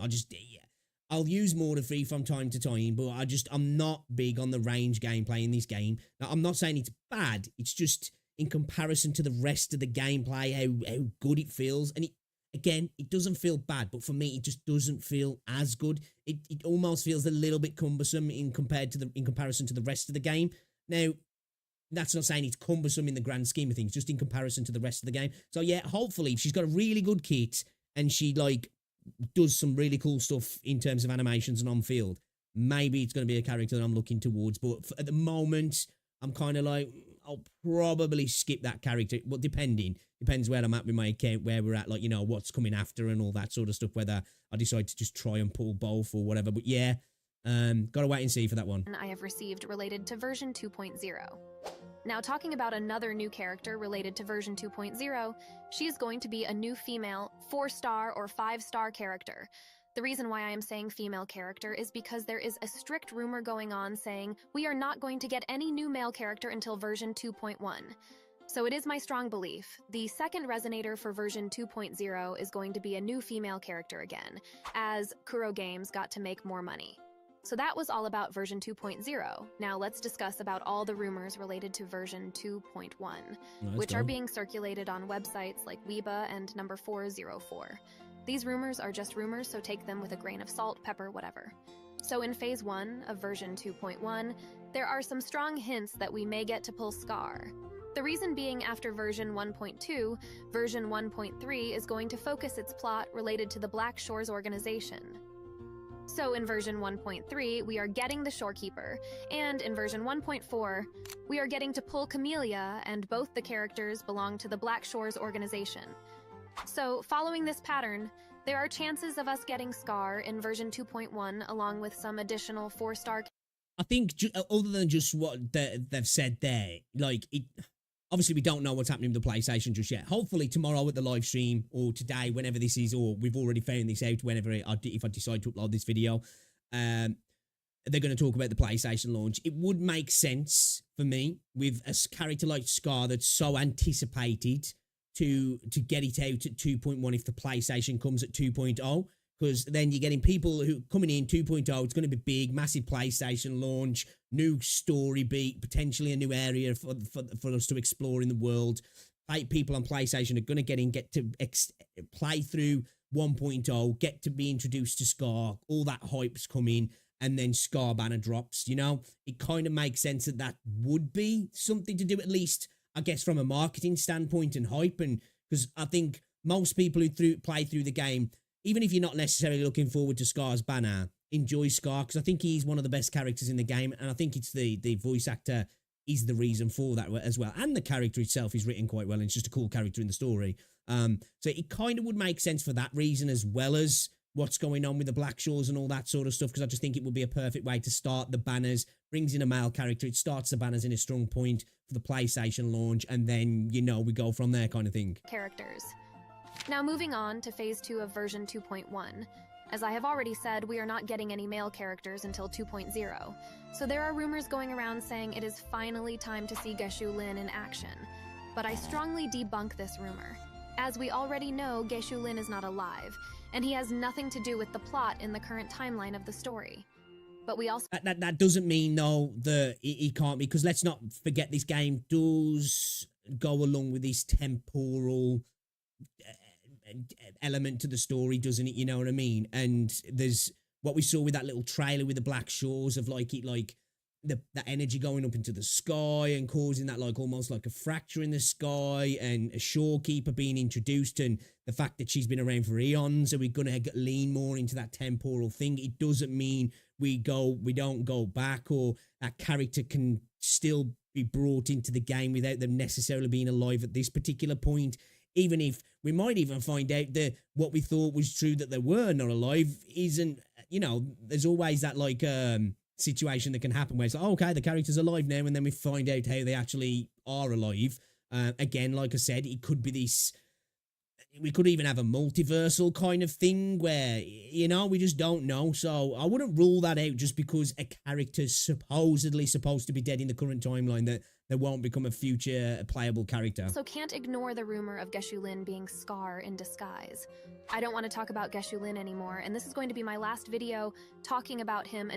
I'll use Mortar Free from time to time, but I'm not big on the range gameplay in this game. Now, I'm not saying it's bad, it's just in comparison to the rest of the gameplay, how good it feels. And it doesn't feel bad, but for me, it just doesn't feel as good. It almost feels a little bit cumbersome in comparison to the rest of the game. Now, that's not saying it's cumbersome in the grand scheme of things, just in comparison to the rest of the game. So yeah, hopefully, if she's got a really good kit and she does some really cool stuff in terms of animations and on field, maybe it's going to be a character that I'm looking towards. But at the moment, I'm kind of like, I'll probably skip that character. Well, depends where I'm at with my account, where we're at, what's coming after and all that sort of stuff, whether I decide to just try and pull both or whatever. But yeah, gotta wait and see for that one. I have received related to version 2.0. Now, talking about another new character related to version 2.0, she is going to be a new female 4-star or 5-star character. The reason why I am saying female character is because there is a strict rumor going on saying we are not going to get any new male character until version 2.1. So it is my strong belief, the second resonator for version 2.0 is going to be a new female character again, as Kuro Games got to make more money. So that was all about version 2.0. Now let's discuss about all the rumors related to version 2.1, which are being circulated on websites like WuWa and number 404. These rumors are just rumors, so take them with a grain of salt, pepper, whatever. So in phase 1 of version 2.1, there are some strong hints that we may get to pull Scar. The reason being, after version 1.2, version 1.3 is going to focus its plot related to the Black Shores organization. So in version 1.3, we are getting the Shorekeeper, and in version 1.4, we are getting to pull Camellia, and both the characters belong to the Black Shores organization. So following this pattern, there are chances of us getting Scar in version 2.1 along with some additional 4-star. I think other than just what they've said there, obviously we don't know what's happening with the PlayStation just yet. Hopefully tomorrow at the live stream, or today, whenever this is, or we've already found this out, if I decide to upload this video, they're going to talk about the PlayStation launch. It would make sense for me with a character like Scar that's so anticipated to get it out at 2.1 if the PlayStation comes at 2.0, because then you're getting people who coming in 2.0, it's going to be big, massive PlayStation launch, new story beat, potentially a new area for us to explore in the world. People on PlayStation are going to get to play through 1.0, get to be introduced to Scar, all that hype's coming, and then Scar banner drops, It kind of makes sense that would be something to do, at least, I guess, from a marketing standpoint and hype, and because I think most people who play through the game, even if you're not necessarily looking forward to Scar's banner, enjoy Scar, because I think he's one of the best characters in the game, and I think it's the voice actor is the reason for that as well, and the character itself is written quite well, and it's just a cool character in the story. So it kind of would make sense for that reason, as well as what's going on with the Black Shores and all that sort of stuff, because I just think it would be a perfect way to start the banners, brings in a male character, it starts the banners in a strong point for the PlayStation launch, and then, we go from there kind of thing. Characters. Now moving on to phase 2 of version 2.1. As I have already said, we are not getting any male characters until 2.0. So there are rumors going around saying it is finally time to see Geshu Lin in action. But I strongly debunk this rumor. As we already know, Geshu Lin is not alive, and he has nothing to do with the plot in the current timeline of the story. But we also... That doesn't mean, though, that he can't be, because let's not forget this game does go along with this temporal element to the story, doesn't it? You know what I mean? And there's what we saw with that little trailer with the Black Shores of that energy going up into the sky and causing that almost like a fracture in the sky, and a shorekeeper being introduced, and the fact that she's been around for eons, and we're gonna lean more into that temporal thing. It doesn't mean we don't go back, or that character can still be brought into the game without them necessarily being alive at this particular point. Even if we might even find out that what we thought was true, that they were not alive, isn't, you know, there's always that like situation that can happen where it's like, oh, okay, the character's alive now, and then we find out how they actually are alive. Again, like I said, it could be this, we could even have a multiversal kind of thing where, you know, we just don't know. So I wouldn't rule that out just because a character's supposedly supposed to be dead in the current timeline, that they won't become a future playable character. So can't ignore the rumor of Geshu Lin being Scar in disguise. I don't want to talk about Geshu Lin anymore, and this is going to be my last video talking about him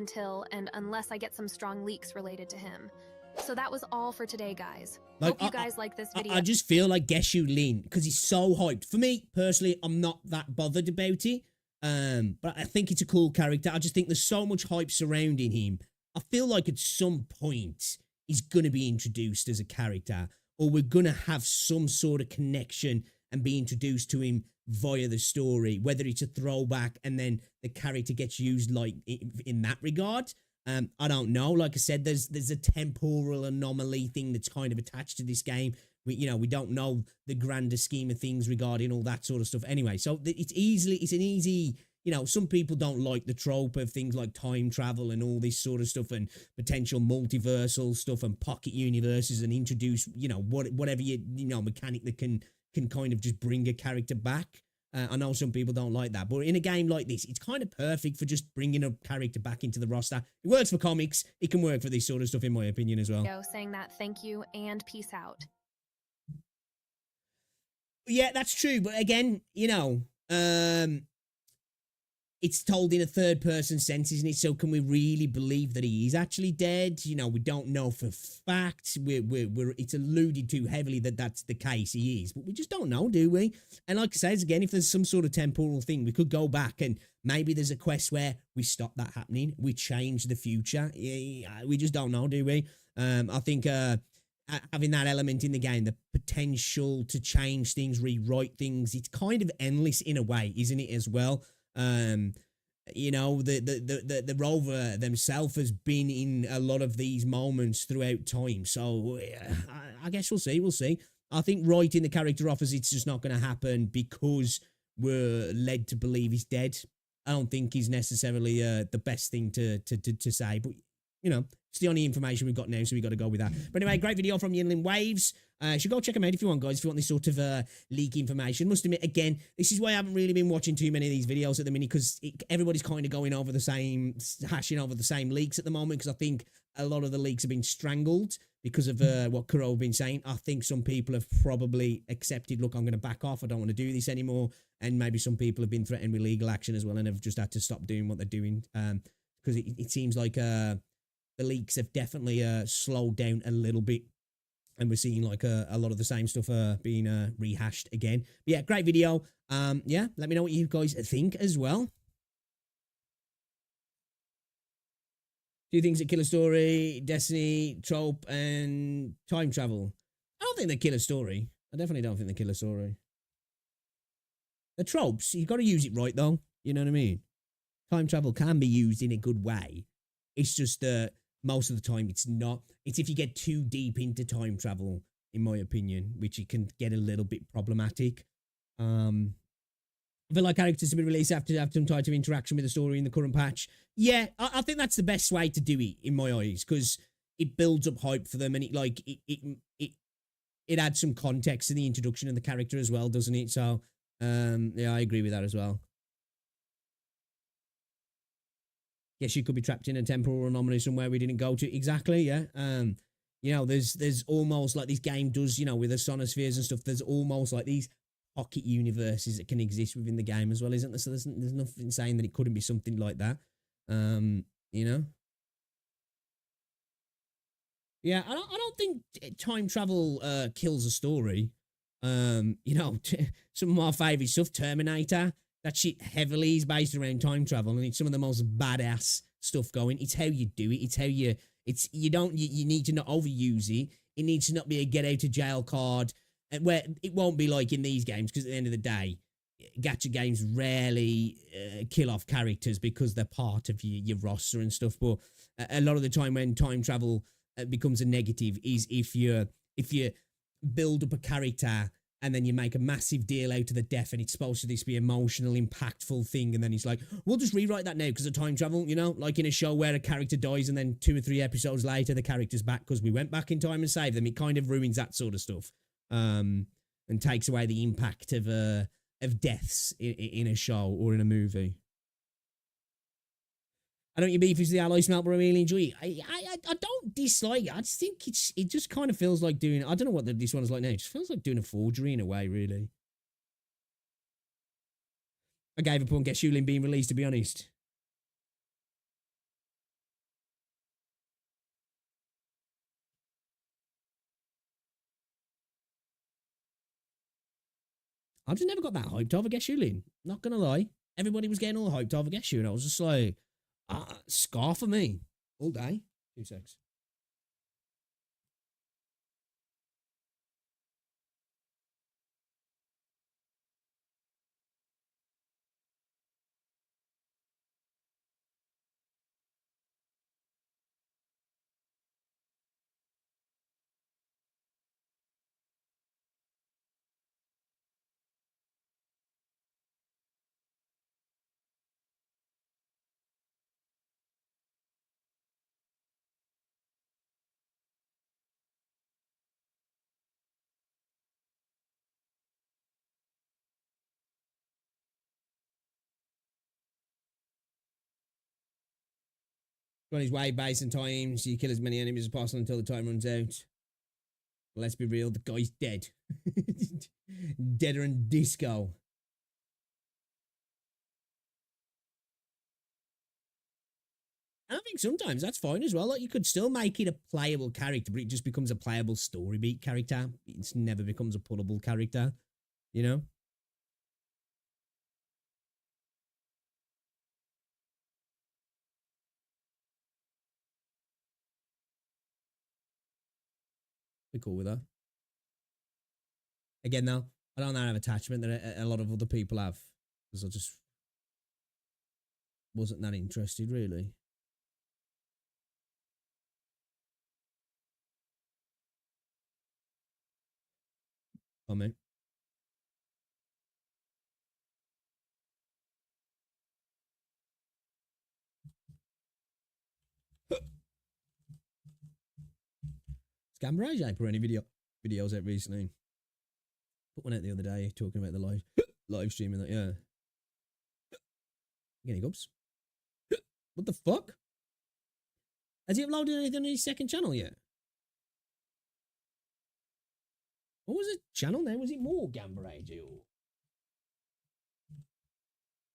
unless I get some strong leaks related to him. So that was all for today, guys. Hope you guys like this video. I just feel like Geshu Lin, because he's so hyped. For me, personally, I'm not that bothered about it. But I think it's a cool character. I just think there's so much hype surrounding him. I feel like at some point, he's going to be introduced as a character, or we're going to have some sort of connection and be introduced to him via the story, whether it's a throwback and then the character gets used like in that regard. I don't know. Like I said, there's a temporal anomaly thing that's kind of attached to this game. We don't know the grander scheme of things regarding all that sort of stuff. Anyway, so it's an easy, some people don't like the trope of things like time travel and all this sort of stuff and potential multiversal stuff and pocket universes and introduce, whatever mechanic that can kind of just bring a character back. I know some people don't like that, but in a game like this, it's kind of perfect for just bringing a character back into the roster. It works for comics. It can work for this sort of stuff, in my opinion, as well. Saying that, thank you and peace out. Yeah, that's true. But again, it's told in a third-person sense, isn't it? So can we really believe that he is actually dead? We don't know for fact. It's alluded to heavily that that's the case. He is, but we just don't know, do we? And like I said, again, if there's some sort of temporal thing, we could go back and maybe there's a quest where we stop that happening. We change the future. We just don't know, do we? I think having that element in the game, the potential to change things, rewrite things, it's kind of endless in a way, isn't it, as well? The rover themselves has been in a lot of these moments throughout time. So I guess we'll see. I think writing the character off as it's just not going to happen because we're led to believe he's dead. I don't think he's necessarily the best thing to say, but it's the only information we've got now, so we got to go with that. But anyway, great video from Yinlin Waves. Should go check them out if you want, guys, if you want this sort of leak information. Must admit, again, this is why I haven't really been watching too many of these videos at the minute, because everybody's kind of hashing over the same leaks at the moment, because I think a lot of the leaks have been strangled because of what Kuro have been saying. I think some people have probably accepted, look, I'm going to back off, I don't want to do this anymore, and maybe some people have been threatened with legal action as well and have just had to stop doing what they're doing, because it seems like the leaks have definitely slowed down a little bit, and we're seeing like a lot of the same stuff being rehashed again. But yeah, great video. Yeah, let me know what you guys think as well. Two things that kill a story: Destiny, trope, and time travel. I don't think they kill a story. I definitely don't think they kill a story. The tropes, you've got to use it right, though. You know what I mean? Time travel can be used in a good way. It's just that most of the time it's not. It's if you get too deep into time travel, in my opinion, which it can get a little bit problematic. I feel like characters to be released have to have some type of interaction with the story in the current patch. Yeah, I think that's the best way to do it, in my eyes, because it builds up hype for them, and it adds some context to the introduction of the character as well, doesn't it? So, yeah, I agree with that as well. Guess you could be trapped in a temporal anomaly somewhere we didn't go to. Exactly, yeah. There's almost like this game does, with the sonospheres and stuff, there's almost like these pocket universes that can exist within the game as well, isn't there? So there's nothing saying that it couldn't be something like that. Yeah, I don't think time travel kills a story. Some of my favourite stuff, Terminator, that shit heavily is based around time travel, and it's some of the most badass stuff going. It's how you do it. It's how you need to not overuse it. It needs to not be a get out of jail card, where it won't be like in these games, because at the end of the day, gacha games rarely kill off characters because they're part of your roster and stuff. But a lot of the time when time travel becomes a negative is if you build up a character and then you make a massive deal out of the death, and it's supposed to this be emotional, impactful thing, and then he's like, we'll just rewrite that now because of time travel, you know, like in a show where a character dies and then 2 or 3 episodes later the character's back because we went back in time and saved them. It kind of ruins that sort of stuff, and takes away the impact of deaths in a show or in a movie. I don't your beef is the alloy smelt, but I really enjoy it. I don't dislike it. I just think it just kind of feels like doing. I don't know what this one is like now. It just feels like doing a forgery in a way, really. I gave up on Get Shulin being released, to be honest. I just never got that hyped over Get Shulin. Not gonna lie. Everybody was getting all hyped over Get Shulin. I was just like, scar for me all day. 2 secs. Run his wave base and times. You kill as many enemies as possible until the time runs out. Let's be real, the guy's dead. Deader than disco. And I think sometimes that's fine as well. Like, you could still make it a playable character, but it just becomes a playable story beat character. It never becomes a pullable character, you know? Be cool with that. Again, though, I don't have attachment that a lot of other people have, because I just wasn't that interested, really. Oh, mate. Scambarage ain't put any videos out recently. Put one out the other day talking about the live streaming that, yeah. Any hiccups? What the fuck? Has he uploaded anything on his second channel yet? What was his channel name? Was it more Gambarage or?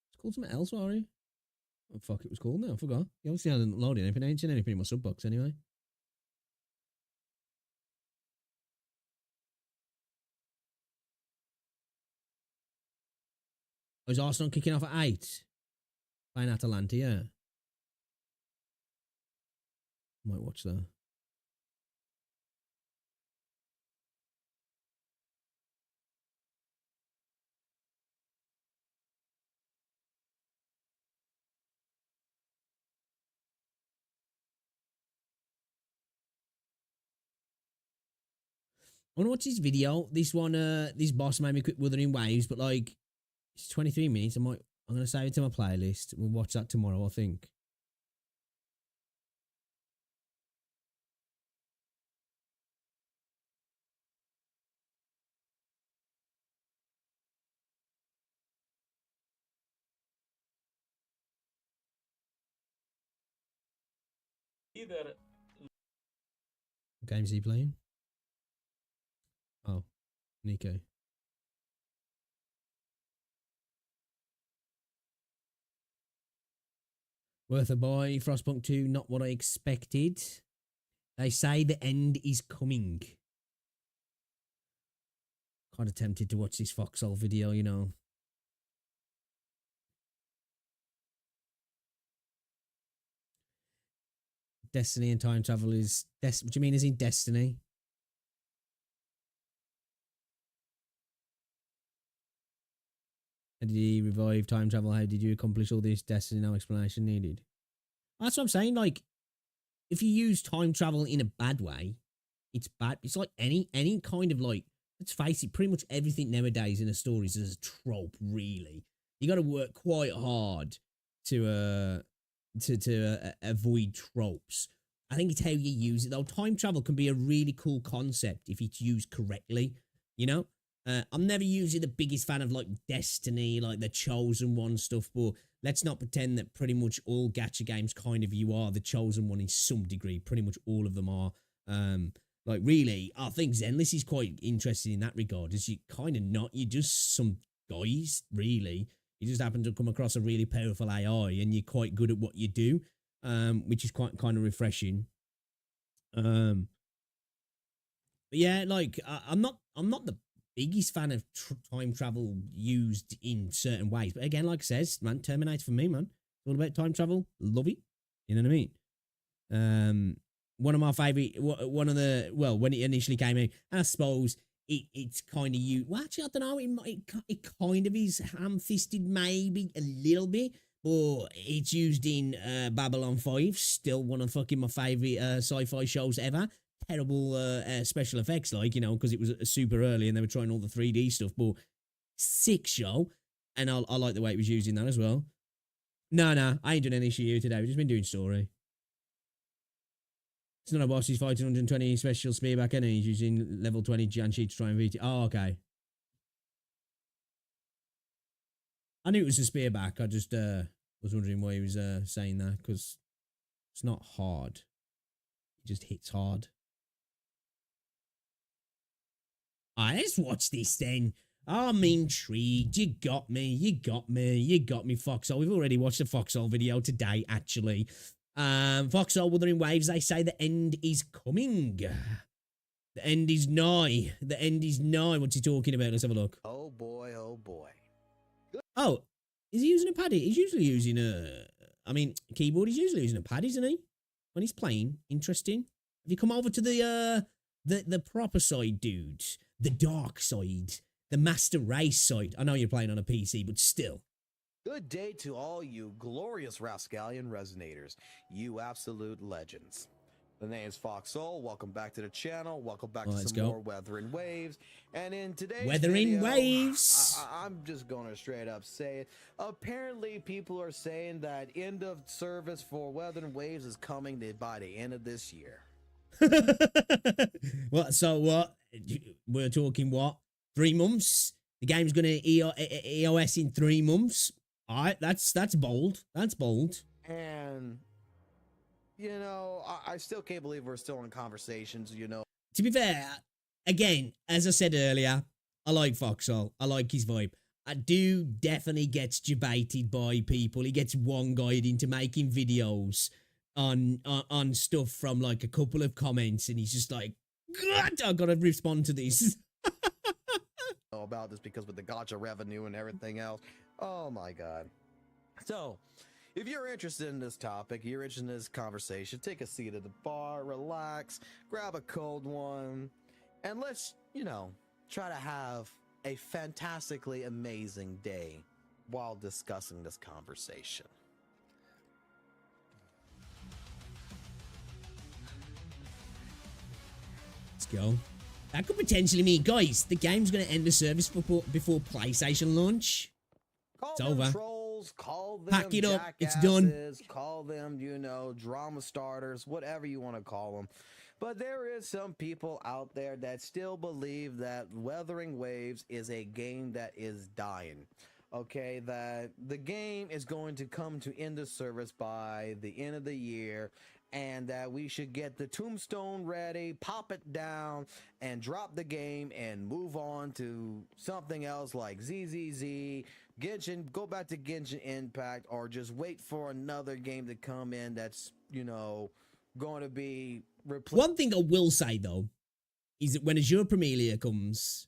It's called something else, sorry. Oh, fuck, it was called now. I forgot. You obviously hasn't uploaded anything. I ain't seen anything in my sub box anyway. Was Arsenal kicking off at 8? Playing Atalanta, yeah. Might watch that. I want to watch this video. This one, this boss made me quit Wuthering Waves, but like, it's 23 minutes. I'm going to save it to my playlist. We'll watch that tomorrow, I think. Either. What games is he playing? Oh, Nico. Worth a buy. Frostpunk 2, not what I expected. They say the end is coming. Kind of tempted to watch this Foxhole video, you know. Destiny and time travel is... what do you mean is in Destiny? How did he revive time travel? How did you accomplish all this? Destiny, no explanation needed. That's what I'm saying. Like, if you use time travel in a bad way, it's bad. It's like any kind of like let's face it, pretty much everything nowadays in a story is a trope, really. You got to work quite hard to avoid tropes. I think it's how you use it, though. Time travel can be a really cool concept if it's used correctly, you know? I'm never usually the biggest fan of, like, Destiny, like the Chosen One stuff, but let's not pretend that pretty much all gacha games kind of you are the Chosen One in some degree. Pretty much all of them are. Like, really, I think Zenless is quite interesting in that regard, as you kind of not, you're just some guys, really. You just happen to come across a really powerful AI, and you're quite good at what you do, which is quite kind of refreshing. But yeah, like, I'm not the biggest fan of time travel used in certain ways. But again, like I says, man, Terminator for me, man. It's all about time travel. Love it. You know what I mean? One of my favourite, when it initially came out, I suppose it's kind of you. Well, actually, I don't know. It kind of is ham-fisted, maybe a little bit, but it's used in Babylon 5. Still one of fucking my favourite sci-fi shows ever. Terrible special effects, like, you know, because it was super early and they were trying all the 3D stuff, but sick show. And I like the way it was using that as well. No, I ain't doing any issue today. We've just been doing story. It's not a boss, he's fighting 120 special spearback and he's using level 20 Janshi to try and beat it. Oh, okay. I knew it was a spearback. I just was wondering why he was saying that, because it's not hard. It just hits hard. Alright, let's watch this then. I'm intrigued. You got me, Foxhole. We've already watched the Foxhole video today, actually. Foxhole, Wuthering Waves, they say the end is coming. The end is nigh. The end is nigh. What's he talking about? Let's have a look. Oh boy, oh boy. Oh, is he using a pad? He's usually using keyboard. He's usually using a pad, isn't he? When he's playing. Interesting. Have you come over to the proper side, dude? The dark side. The Master Race side. I know you're playing on a PC, but still. Good day to all you glorious Rascallion Resonators, you absolute legends. The name's Foxhole. Welcome back to the channel. Welcome back to some more Weathering Waves. And in today's video, Waves. I'm just going to straight up say it. Apparently, people are saying that end of service for Weathering Waves is coming by the end of this year. What? So what? We're talking what? 3 months? The game's going to EOS in 3 months? All right, that's bold. That's bold. And, you know, I still can't believe we're still in conversations, you know. To be fair, again, as I said earlier, I like Foxhole. I like his vibe. I do definitely gets debated by people. He gets one-guyed into making videos on stuff from like a couple of comments, and he's just like, God, I've got to respond to this. About this because with the gacha revenue and everything else. Oh my God. So, if you're interested in this topic, you're interested in this conversation, take a seat at the bar, relax, grab a cold one, and let's, you know, try to have a fantastically amazing day while discussing this conversation. Let's go. That could potentially mean, guys, the game's going to end the service before PlayStation launch. It's over. Trolls, call them pack it up. It's done. Call them, you know, drama starters, whatever you want to call them. But there is some people out there that still believe that Weathering Waves is a game that is dying. Okay, that the game is going to come to end of service by the end of the year, and that we should get the tombstone ready, pop it down, and drop the game and move on to something else like ZZZ, Genshin, go back to Genshin Impact, or just wait for another game to come in that's, you know, going to be replaced. One thing I will say, though, is that when Azure Premier comes,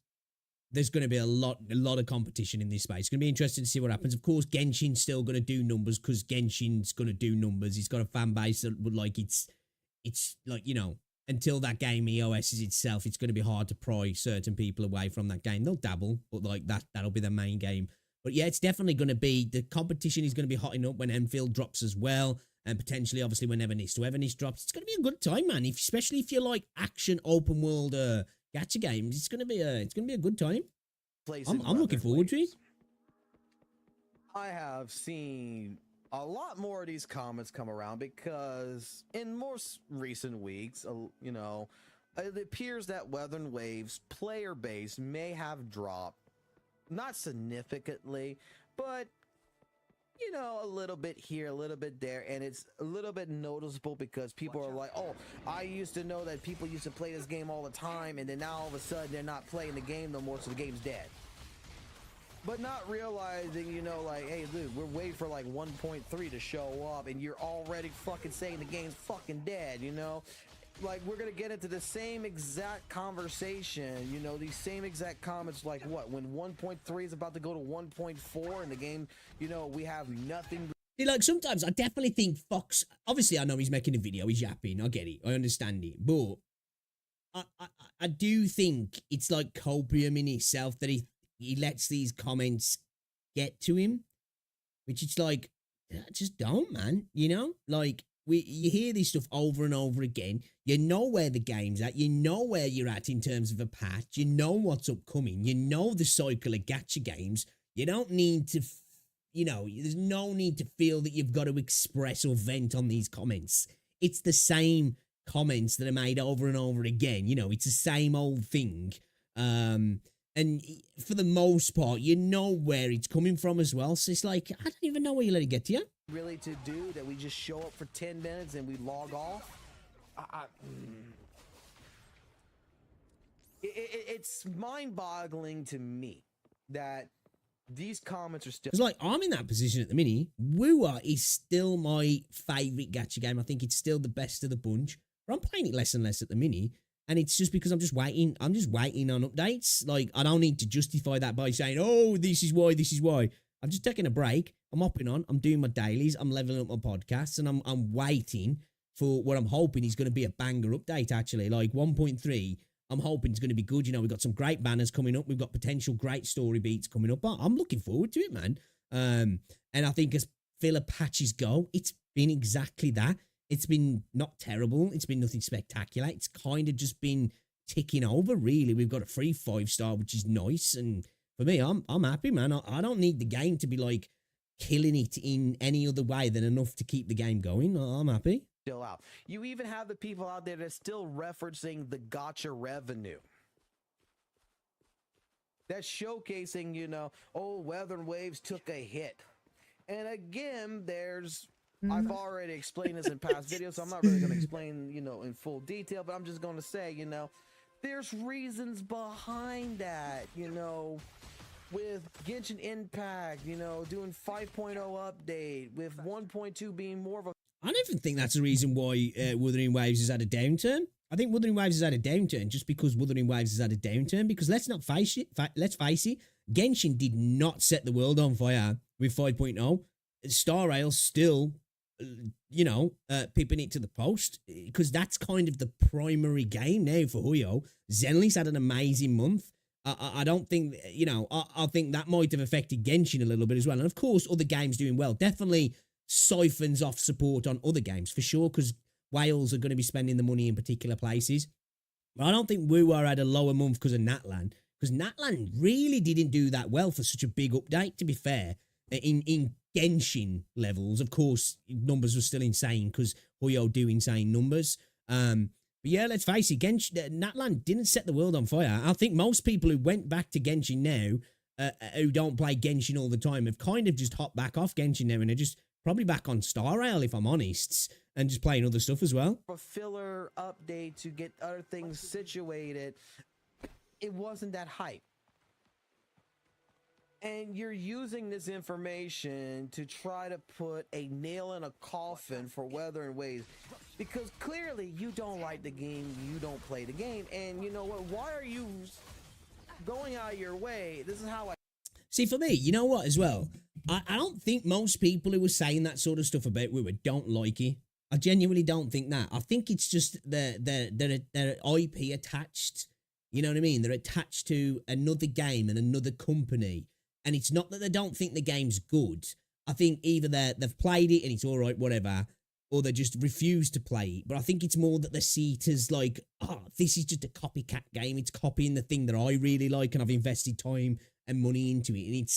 there's going to be a lot of competition in this space. It's going to be interesting to see what happens. Of course, Genshin's still going to do numbers because Genshin's going to do numbers. It's got a fan base that would like it's like, you know, until that game EOS's itself, it's going to be hard to pry certain people away from that game. They'll dabble, but like that'll be the main game. But yeah, it's definitely going to be, the competition is going to be hotting up when Enfield drops as well. And potentially, obviously, when Evernist drops. It's going to be a good time, man. Especially if you like action, open world gacha games. It's gonna be a good time. Place I'm in looking forward to it. I have seen a lot more of these comments come around because in more recent weeks, you know, it appears that Weathering Waves player base may have dropped, not significantly, but you know, a little bit here, a little bit there, and it's a little bit noticeable because people are like, oh, I used to know that people used to play this game all the time, and then now all of a sudden they're not playing the game no more, so the game's dead. But not realizing, you know, like, hey, dude, we're waiting for like 1.3 to show up, and you're already fucking saying the game's fucking dead, you know? Like, we're gonna get into the same exact conversation, you know, these same exact comments, like what, when 1.3 is about to go to 1.4 and the game, you know, we have nothing. See, like, sometimes I definitely think Fox, obviously I know he's making a video, he's yapping, I get it, I understand it, but I do think it's like copium in itself that he lets these comments get to him, which it's like, just don't, man, you know, like, you hear this stuff over and over again. You know where the game's at. You know where you're at in terms of a patch. You know what's upcoming. You know the cycle of gacha games. You don't need to, you know, there's no need to feel that you've got to express or vent on these comments. It's the same comments that are made over and over again. You know, it's the same old thing. And for the most part, you know where it's coming from as well. So it's like, I don't even know where you let it get to you. Really to do that we just show up for 10 minutes and we log off. It's mind-boggling to me that these comments are still. It's like, I'm in that position at the minute. WuWa is still my favorite gacha game. I think it's still the best of the bunch. But I'm playing it less and less at the minute. And it's just because I'm just waiting on updates. Like, I don't need to justify that by saying, oh, this is why. I'm just taking a break. I'm hopping on. I'm doing my dailies. I'm leveling up my podcasts. And I'm waiting for what I'm hoping is going to be a banger update, actually. Like 1.3, I'm hoping it's going to be good. You know, we've got some great banners coming up. We've got potential great story beats coming up. I'm looking forward to it, man. And I think as filler patches go, it's been exactly that. It's been not terrible. It's been nothing spectacular. It's kind of just been ticking over, really. We've got a free 5-star, which is nice. And for me, I'm happy, man. I don't need the game to be like killing it in any other way than enough to keep the game going. I'm happy. Still out. You even have the people out there that's still referencing the gacha revenue. That's showcasing, you know, oh, Weathering Waves took a hit. And again, I've already explained this in past videos, so I'm not really going to explain, you know, in full detail, but I'm just going to say, you know, there's reasons behind that, you know, with Genshin Impact, you know, doing 5.0 update, with 1.2 being more of a... I don't even think that's the reason why Wuthering Waves has had a downturn. I think Wuthering Waves has had a downturn just because Wuthering Waves has had a downturn, because let's face it, Genshin did not set the world on fire with 5.0. Star Rail still... you know, pipping it to the post, because that's kind of the primary game now for Huyo. Zenless had an amazing month. I don't think, you know, I think that might have affected Genshin a little bit as well. And of course, other games doing well definitely siphons off support on other games for sure, because whales are going to be spending the money in particular places. But I don't think WuWa had a lower month because of Natlan, because Natlan really didn't do that well for such a big update, to be fair. In Genshin levels, of course, numbers were still insane because Huyo do insane numbers. But yeah, let's face it, Natlan didn't set the world on fire. I think most people who went back to Genshin now, who don't play Genshin all the time, have kind of just hopped back off Genshin now and are just probably back on Star Rail, if I'm honest, and just playing other stuff as well. A filler update to get other things situated. It wasn't that hype. And you're using this information to try to put a nail in a coffin for Weathering Waves, because clearly you don't like the game, you don't play the game, and you know what? Why are you going out of your way? This is how I... See, for me, you know what as well? I don't think most people who were saying that sort of stuff about WuWa don't like it. I genuinely don't think that. I think it's just their IP attached. You know what I mean? They're attached to another game and another company. And it's not that they don't think the game's good. I think either they've played it and it's all right, whatever, or they just refuse to play it. But I think it's more that they see it as like, oh, this is just a copycat game. It's copying the thing that I really like and I've invested time and money into it. And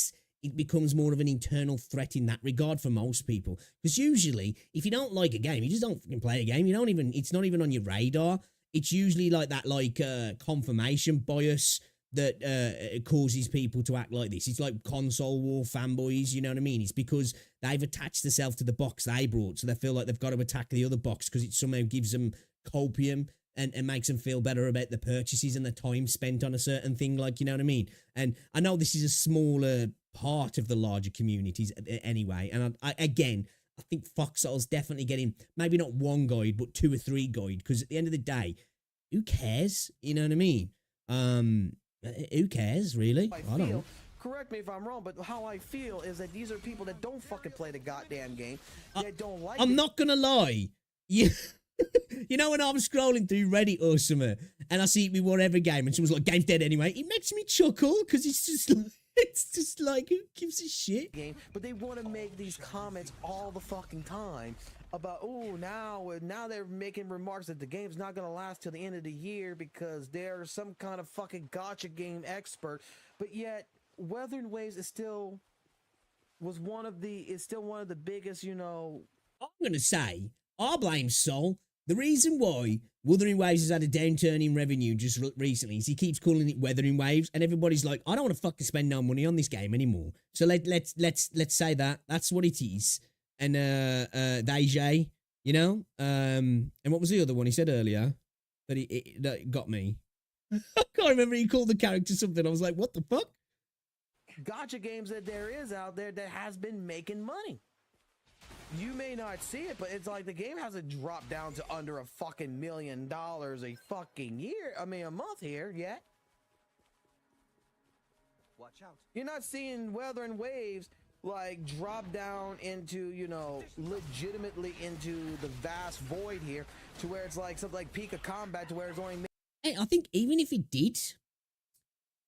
it becomes more of an internal threat in that regard for most people. Because usually, if you don't like a game, you just don't fucking play a game. It's not even on your radar. It's usually like that, like confirmation bias that causes people to act like this. It's like console war fanboys, you know what I mean? It's because they've attached themselves to the box they brought, so they feel like they've got to attack the other box because it somehow gives them copium and makes them feel better about the purchases and the time spent on a certain thing, like, you know what I mean? And I know this is a smaller part of the larger communities anyway, and I think Foxhole's definitely getting maybe not one guide, but 2 or 3 guide, because at the end of the day, who cares? You know what I mean? Who cares, really? I don't know. Correct me if I'm wrong, but how I feel is that these are people that don't fucking play the goddamn game. They don't like it. I'm not gonna lie. You know when I'm scrolling through Reddit or something, and I see it with whatever game, and someone's like, "Game's dead anyway," it makes me chuckle, because it's just like, who gives a shit? But they want to make these comments all the fucking time about, oh, now they're making remarks that the game's not going to last till the end of the year because they're some kind of fucking gotcha game expert. But yet, Wuthering Waves is still one of the biggest, you know. I'm going to say, I blame Sol. The reason why Wuthering Waves has had a downturn in revenue just recently is he keeps calling it Wuthering Waves, and everybody's like, I don't want to fucking spend no money on this game anymore. So let's say that's what it is. And Deja, you know, and what was the other one he said earlier that got me? I can't remember. He called the character something. I was like, what the fuck? Gotcha games that there is out there that has been making money. You may not see it, but it's like the game hasn't dropped down to under a fucking $1 million a fucking year. I mean, a month here yet. Watch out. You're not seeing Wuthering Waves like drop down into, you know, legitimately into the vast void here to where it's like something like Peak of Combat to where it's only. Hey, I think even if it did.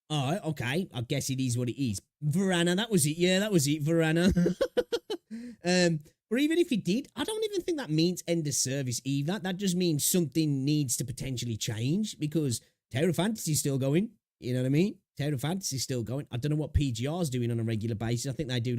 Oh, okay. I guess it is what it is. Verana, that was it. Yeah, that was it. Verana. Or even if it did, I don't even think that means end of service either. That just means something needs to potentially change, because Tower of Fantasy's still going. You know what I mean? Tower of Fantasy's still going. I don't know what PGR's doing on a regular basis. I think they do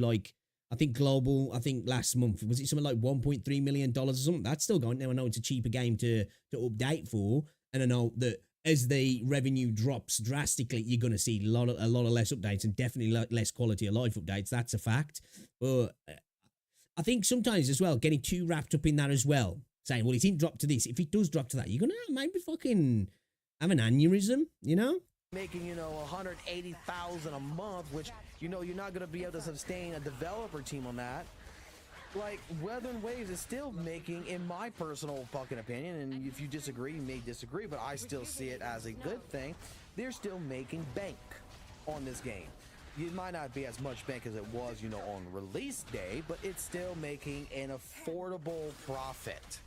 global, I think last month, was it something like $1.3 million or something? That's still going. Now I know it's a cheaper game to update for, and I know that as the revenue drops drastically, you're going to see a lot of less updates and definitely less quality of life updates. That's a fact. But I think sometimes as well, getting too wrapped up in that as well, saying, well, it didn't drop to this. If it does drop to that, you're going to maybe fucking have an aneurysm, you know? Making, you know, 180,000 a month, which, you know, you're not going to be able to sustain a developer team on that. Like, Wuthering Waves is still making, in my personal fucking opinion, and if you disagree, you may disagree, but I still see it as a good thing, they're still making bank on this game. It might not be as much bank as it was, you know, on release day, but it's still making an affordable profit.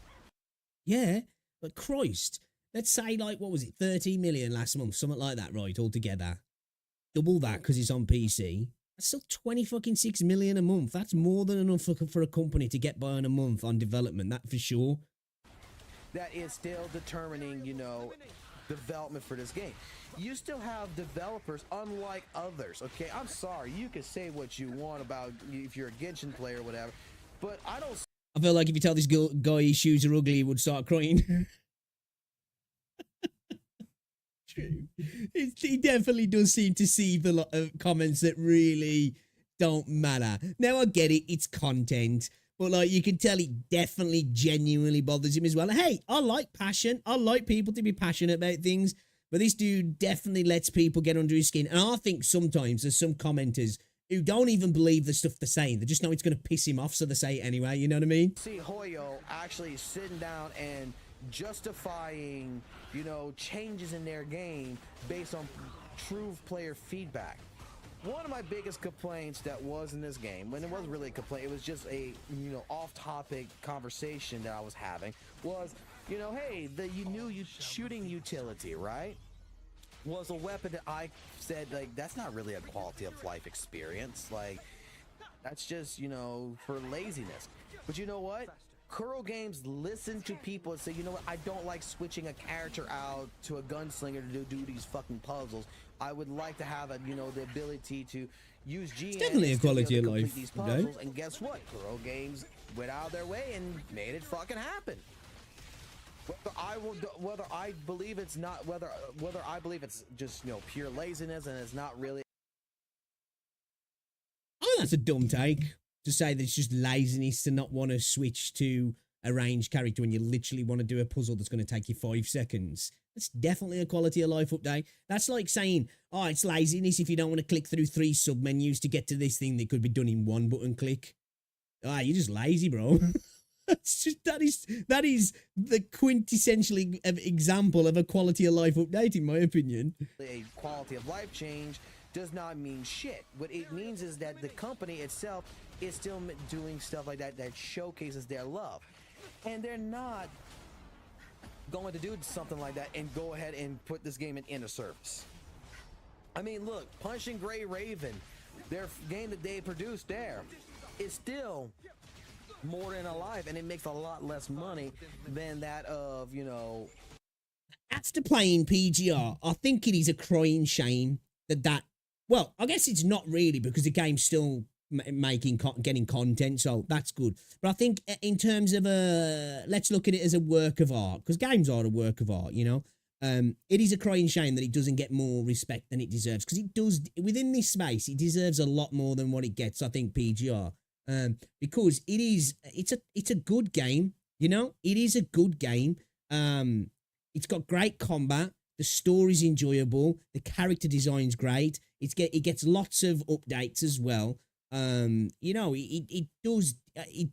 Yeah, but Christ, let's say, like, what was it, 30 million last month, something like that, right, altogether. Double that because it's on PC. That's still 26 million a month. That's more than enough for a company to get by on a month on development, that for sure. That is still determining, you know, development for this game. You still have developers unlike others, okay? I'm sorry, you can say what you want about if you're a Genshin player or whatever, but I feel like if you tell this guy his shoes are ugly, he would start crying. True. He definitely does seem to see the lot of comments that really don't matter. Now I get it, it's content, but like you can tell it definitely genuinely bothers him as well. Hey, I like passion. I like people to be passionate about things, but this dude definitely lets people get under his skin. And I think sometimes there's some commenters who don't even believe the stuff they're saying. They just know it's going to piss him off, so they say it anyway. You know what I mean? See Hoyo actually sitting down and justifying, you know, changes in their game based on true player feedback. One of my biggest complaints that was in this game, when it wasn't really a complaint, it was just a, you know, off-topic conversation that I was having, was, you know, hey, the new shooting utility, right, was a weapon that I said, like, that's not really a quality of life experience. Like, that's just, you know, for laziness. But you know what? Kuro Games listen to people and say, you know what, I don't like switching a character out to a gunslinger to do these fucking puzzles. I would like to have, the ability to use GN. It's definitely a quality of life. These puzzles, and guess what? Kuro Games went out of their way and made it fucking happen. Whether I believe it's just pure laziness and it's not really. Oh, that's a dumb take to say that it's just laziness to not want to switch to a ranged character when you literally want to do a puzzle that's going to take you 5 seconds. That's definitely a quality of life update. That's like saying, oh, it's laziness if you don't want to click through 3 sub-menus to get to this thing that could be done in 1 button click. Ah, you're just lazy, bro. It's just that is the quintessential example of a quality of life update, in my opinion. A quality of life change does not mean shit. What it means is that the company itself is still doing stuff like that showcases their love, and they're not going to do something like that and go ahead and put this game in service. I mean, look, Punching Gray Raven, their game that they produced there, is still more than alive, and it makes a lot less money than that of, That's to playing PGR. I think it is a crying shame that well, I guess it's not really, because the game's still getting content, so that's good. But I think in terms of let's look at it as a work of art, because games are a work of art, it is a crying shame that it doesn't get more respect than it deserves, because it does, within this space, it deserves a lot more than what it gets, I think, PGR. Because it's a good game, it is a good game. It's got great combat, the story's enjoyable, the character design's great, it gets lots of updates as well. It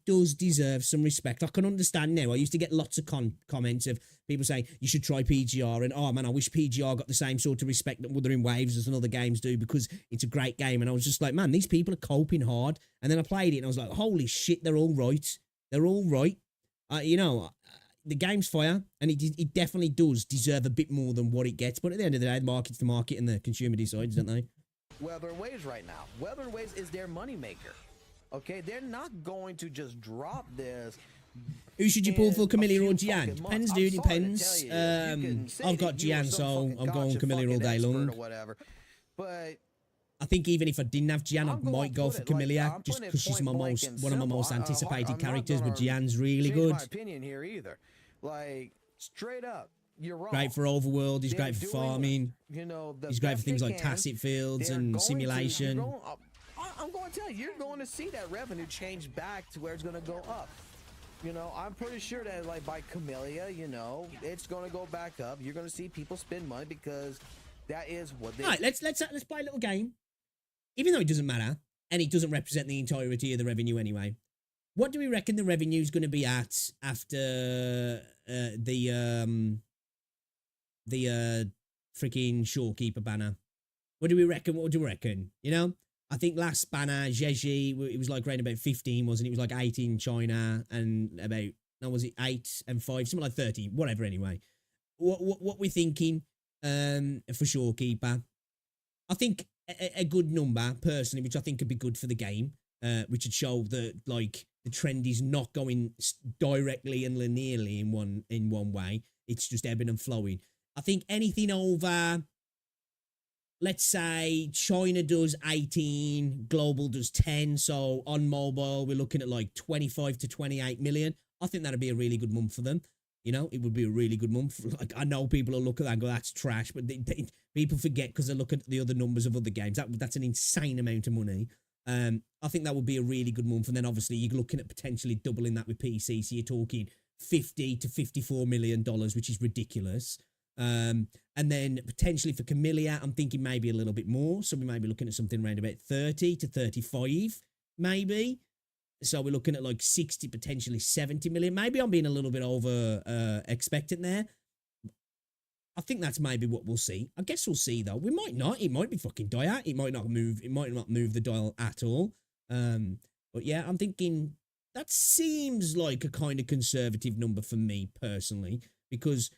does deserve some respect. I can understand now. I used to get lots of comments of people saying you should try PGR, and oh man, I wish PGR got the same sort of respect that Wuthering Waves as other games do, because it's a great game. And I was just like, man, these people are coping hard. And then I played it and I was like, holy shit, they're all right. They're all right. The game's fire, and it definitely does deserve a bit more than what it gets. But at the end of the day, the market's the market and the consumer decides, don't they? Wuthering Waves right now. Wuthering Waves is their moneymaker. Okay, they're not going to just drop this. Who should you pull for, Camilla or Gian? Depends, dude. Depends. I've got Gian, so I'm going Camilla all day long. Or whatever. But I think even if I didn't have Gian, I might go for Camilla, just because she's one of my most anticipated characters. But Gian's really good. My opinion here either. Like straight up. You're wrong. Great for overworld. He's great for farming. He's great for things like tacit fields and simulation. I'm going to tell you, you're going to see that revenue change back to where it's going to go up. I'm pretty sure that like by Camellia, it's going to go back up. You're going to see people spend money because that is what they. All right, let's play a little game. Even though it doesn't matter and it doesn't represent the entirety of the revenue anyway. What do we reckon the revenue is going to be at after the freaking Shorekeeper banner? What do we reckon? What do you reckon? I think last banner, Jeji, it was like around about 15, wasn't it? It was like 8 in China and was it 8 and 5? Something like 30, whatever anyway. What we're thinking for Shorekeeper? I think a good number, personally, which I think could be good for the game, which would show that, like, the trend is not going directly and linearly in one way. It's just ebbing and flowing. I think anything over, let's say China does 18, global does 10. So on mobile, we're looking at like 25 to 28 million. I think that'd be a really good month for them. It would be a really good month. Like, I know people will look at that and go, that's trash. But people forget because they look at the other numbers of other games. That's an insane amount of money. I think that would be a really good month. And then obviously you're looking at potentially doubling that with PC. So you're talking $50 to $54 million, which is ridiculous. And then potentially for Camellia, I'm thinking maybe a little bit more. So we may be looking at something around about 30 to 35, maybe. So we're looking at like 60, potentially 70 million. Maybe I'm being a little bit over expectant there. I think that's maybe what we'll see. I guess we'll see though. We might not. It might be fucking dire. It might not move. It might not move the dial at all. But yeah, I'm thinking that seems like a kind of conservative number for me personally, because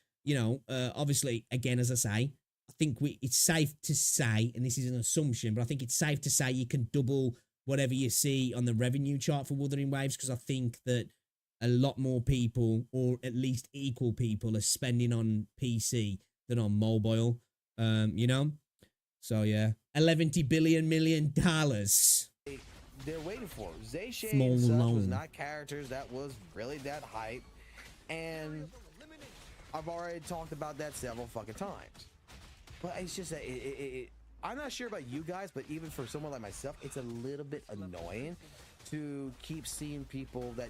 obviously, again, as I say, I think it's safe to say, and this is an assumption, but I think it's safe to say you can double whatever you see on the revenue chart for Wuthering Waves, because I think that a lot more people, or at least equal people, are spending on PC than on mobile. You know? So yeah, $11 billion. They're waiting for. Zayshay Small and such was loan. not characters that was really that hype. And I've already talked about that several fucking times. But it's just that I'm not sure about you guys, but even for someone like myself, it's a little bit annoying to keep seeing people that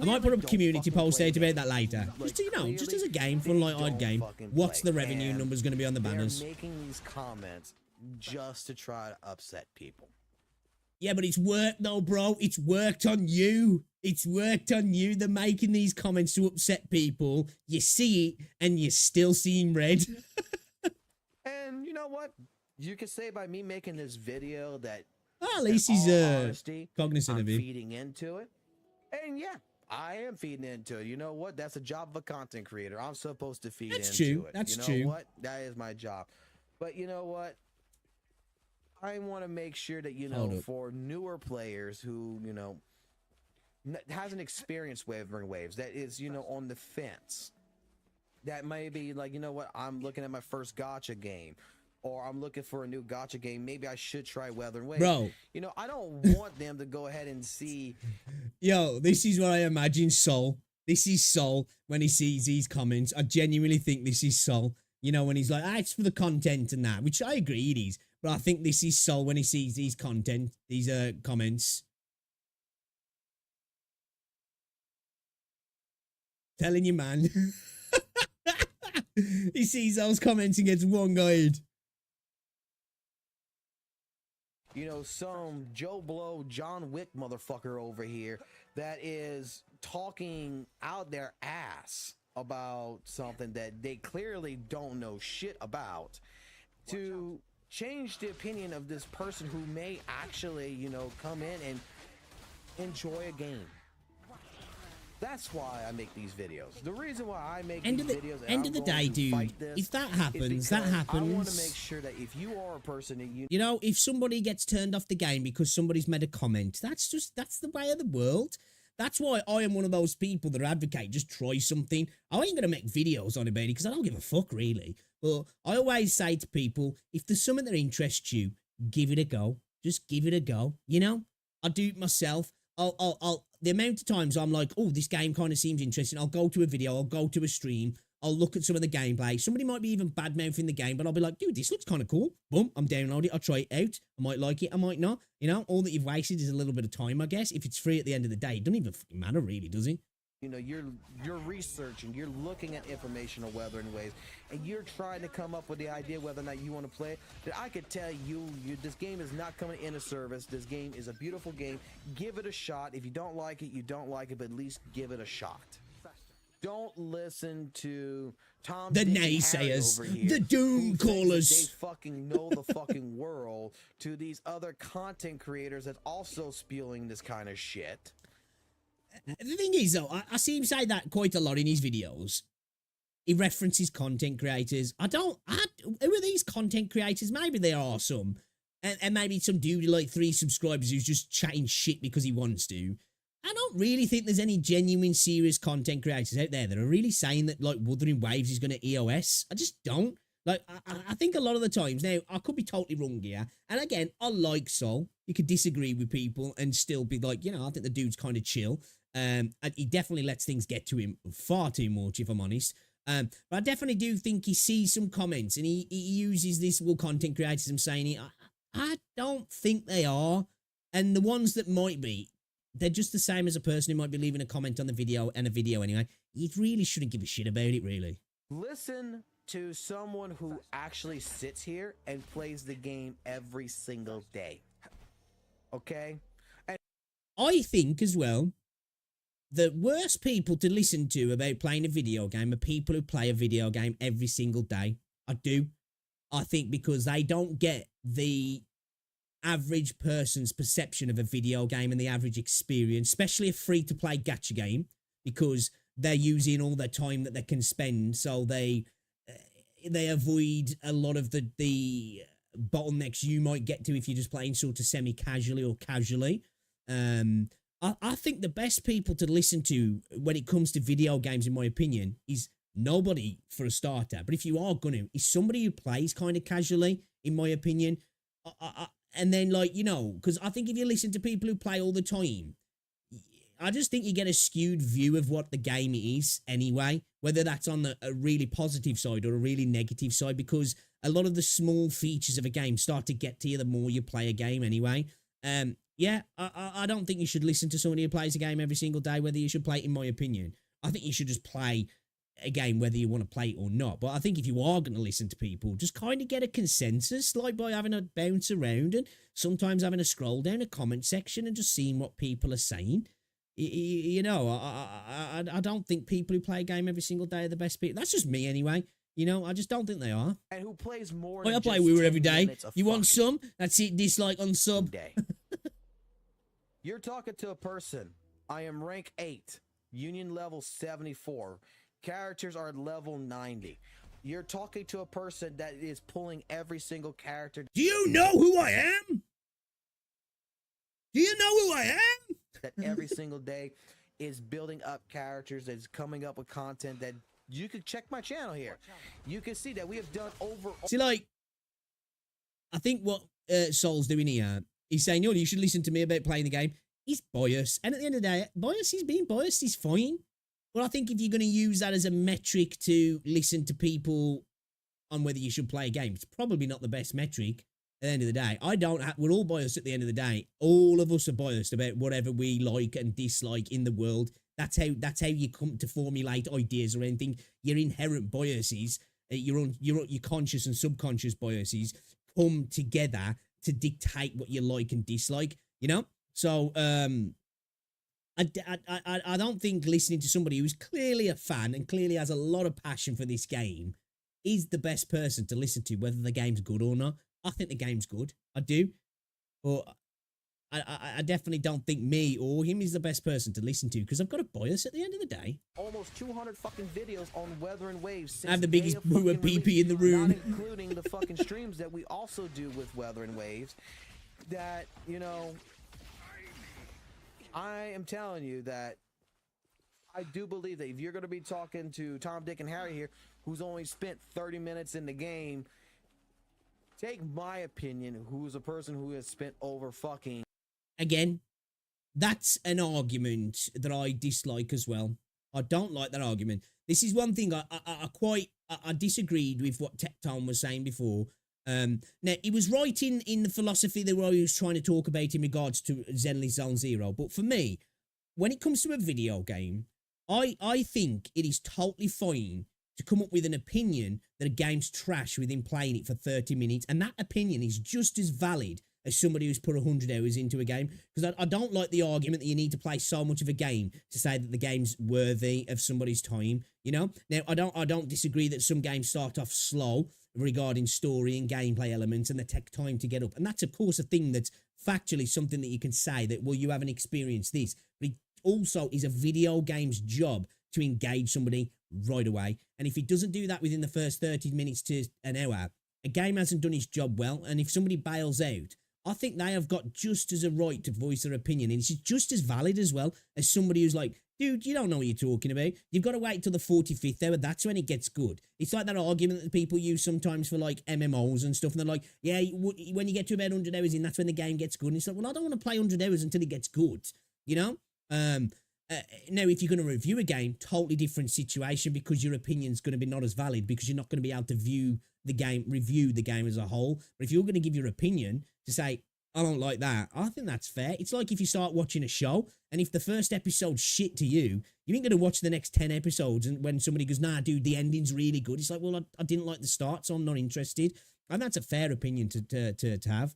I might put up a community post out about that later. Just to, you know, just as a game, fun light odd game. What's the revenue numbers going to be on the banners? They're making these comments just to try to upset people. Yeah, but it's worked though, bro. It's worked on you. It's worked on you. They're making these comments to upset people. You see it, and you're still seeing red. And you know what? You could say by me making this video that at least he's cognizant I'm of it. feeding into it. And yeah, I am feeding into it. You know what? That's a job of a content creator. I'm supposed to feed That's into true. it. That's you know true. what? That is my job. But you know what? I want to make sure that, you know, for newer players who, you know, hasn't experienced wavering waves, that is, you know, on the fence, that may be like, you know what, I'm looking at my first gacha game, or I'm looking for a new gacha game, maybe I should try Weathering Waves. Bro. You know, I don't want them to go ahead and see. Yo, this is what I imagine Sol. This is Sol when he sees these comments. I genuinely think this is Sol. You know, when he's like, it's for the content and that, which I agree it is. But I think this is Sol when he sees these comments. Telling you, man. He sees those comments and gets one-eyed. You know, some Joe Blow, John Wick motherfucker over here that is talking out their ass about something that they clearly don't know shit about, to change the opinion of this person who may actually, you know, come in and enjoy a game. That's why I make these videos. The reason why I make these videos, end of the day, dude, if that happens, that happens. I want to make sure that if you are a person that you know, if somebody gets turned off the game because somebody's made a comment, that's the way of the world. That's why I am one of those people that advocate just try something. I ain't going to make videos on it, baby, because I don't give a fuck, really. But I always say to people, if there's something that interests you, give it a go. Just give it a go. You know, I do it myself. The amount of times I'm like, oh, this game kind of seems interesting. I'll go to a video. I'll go to a stream. I'll look at some of the gameplay. Somebody might be even bad-mouthing the game, but I'll be like, dude, this looks kind of cool. Boom, I'm downloading it. I'll try it out. I might like it. I might not. You know, all that you've wasted is a little bit of time, I guess. If it's free at the end of the day, it doesn't even fucking matter, really, does it? You know, you're researching, you're looking at information on Weathering Waves, and you're trying to come up with the idea whether or not you want to play it. That I could tell you, this game is not coming in a service. This game is a beautiful game. Give it a shot. If you don't like it, you don't like it, but at least give it a shot. Don't listen to Tom, the Dick, and Harry naysayers, over here, the doom callers. They fucking know the fucking world, to these other content creators that's also spewing this kind of shit. The thing is, though, I see him say that quite a lot in his videos. He references content creators. Who are these content creators? Maybe there are some. And maybe some dude with like 3 subscribers who's just chatting shit because he wants to. I don't really think there's any genuine, serious content creators out there that are really saying that, like, Wuthering Waves is going to EOS. I just don't. Like, I think a lot of the times, now, I could be totally wrong here. And again, I like Sol. You could disagree with people and still be like, you know, I think the dude's kind of chill. And he definitely lets things get to him far too much, if I'm honest. But I definitely do think he sees some comments and he uses this, well, content creators, I'm saying it. I don't think they are. And the ones that might be, they're just the same as a person who might be leaving a comment on the video and a video anyway. You really shouldn't give a shit about it, really. Listen to someone who actually sits here and plays the game every single day. Okay? And I think as well, the worst people to listen to about playing a video game are people who play a video game every single day. I do. I think because they don't get the average person's perception of a video game and the average experience, especially a free-to-play gacha game, because they're using all their time that they can spend, so they avoid a lot of the bottlenecks you might get to if you're just playing sort of semi-casually or casually. I think the best people to listen to when it comes to video games, in my opinion, is nobody for a starter. But if you are gonna, is somebody who plays kind of casually, in my opinion. And then, like, you know, because I think if you listen to people who play all the time, I just think you get a skewed view of what the game is anyway, whether that's on a really positive side or a really negative side, because a lot of the small features of a game start to get to you the more you play a game anyway. Yeah, I don't think you should listen to somebody who plays a game every single day, whether you should play it, in my opinion. I think you should just play a game whether you want to play it or not. But I think if you are going to listen to people, just kind of get a consensus, like by having a bounce around and sometimes having a scroll down a comment section and just seeing what people are saying. You know, I don't think people who play a game every single day are the best people. That's just me anyway. You know, I just don't think they are. And who plays more I than play just WuWa 10 every day. minutes of You want fucking some? That's it. Dislike on sub. day. You're talking to a person. I am rank 8, union level 74. Characters are level 90. You're talking to a person that is pulling every single character. Do you know who I am? Do you know who I am? That every single day is building up characters, that is coming up with content that you could check my channel here. You can see that we have done over. See, like, I think what Soul's doing here, he's saying, you should listen to me about playing the game. He's biased. And at the end of the day, he's being biased, he's fine. But I think if you're going to use that as a metric to listen to people on whether you should play a game, it's probably not the best metric at the end of the day. We're all biased at the end of the day. All of us are biased about whatever we like and dislike in the world. That's how you come to formulate ideas or anything. Your inherent biases, your conscious and subconscious biases come together to dictate what you like and dislike, you know? So, I don't think listening to somebody who's clearly a fan and clearly has a lot of passion for this game is the best person to listen to, whether the game's good or not. I think the game's good. I do. But I definitely don't think me or him is the best person to listen to, because I've got a bias at the end of the day. Almost 200 fucking videos on Weather and Waves. Since I have the biggest WuWa PP in the room. Not including the fucking streams that we also do with Weather and Waves. That, you know, I am telling you that I do believe that if you're going to be talking to Tom, Dick, and Harry here, who's only spent 30 minutes in the game, take my opinion, who's a person who has spent over fucking... Again, that's an argument that I dislike as well. I don't like that argument. This is one thing I disagreed with what Tecton was saying before. Now, he was right in the philosophy that he was trying to talk about in regards to Zenless Zone Zero. But for me, when it comes to a video game, I think it is totally fine to come up with an opinion that a game's trash within playing it for 30 minutes. And that opinion is just as valid as somebody who's put 100 hours into a game. Because I don't like the argument that you need to play so much of a game to say that the game's worthy of somebody's time, you know? Now, I don't disagree that some games start off slow regarding story and gameplay elements and they take time to get up. And that's, of course, a thing that's factually something that you can say that, well, you haven't experienced this. But it also is a video game's job to engage somebody right away. And if it doesn't do that within the first 30 minutes to an hour, a game hasn't done its job well. And if somebody bails out, I think they have got just as a right to voice their opinion. And it's just as valid as well as somebody who's like, dude, you don't know what you're talking about. You've got to wait till the 45th hour. That's when it gets good. It's like that argument that people use sometimes for like MMOs and stuff. And they're like, yeah, when you get to about 100 hours in, that's when the game gets good. And it's like, well, I don't want to play 100 hours until it gets good, you know? Now, if you're going to review a game, totally different situation, because your opinion's going to be not as valid, because you're not going to be able to review the game as a whole. But if you're going to give your opinion to say, I don't like that, I think that's fair. It's like if you start watching a show, and if the first episode's shit to you, you ain't going to watch the next 10 episodes, and when somebody goes, nah, dude, the ending's really good, it's like, well, I didn't like the start, so I'm not interested. And that's a fair opinion to have.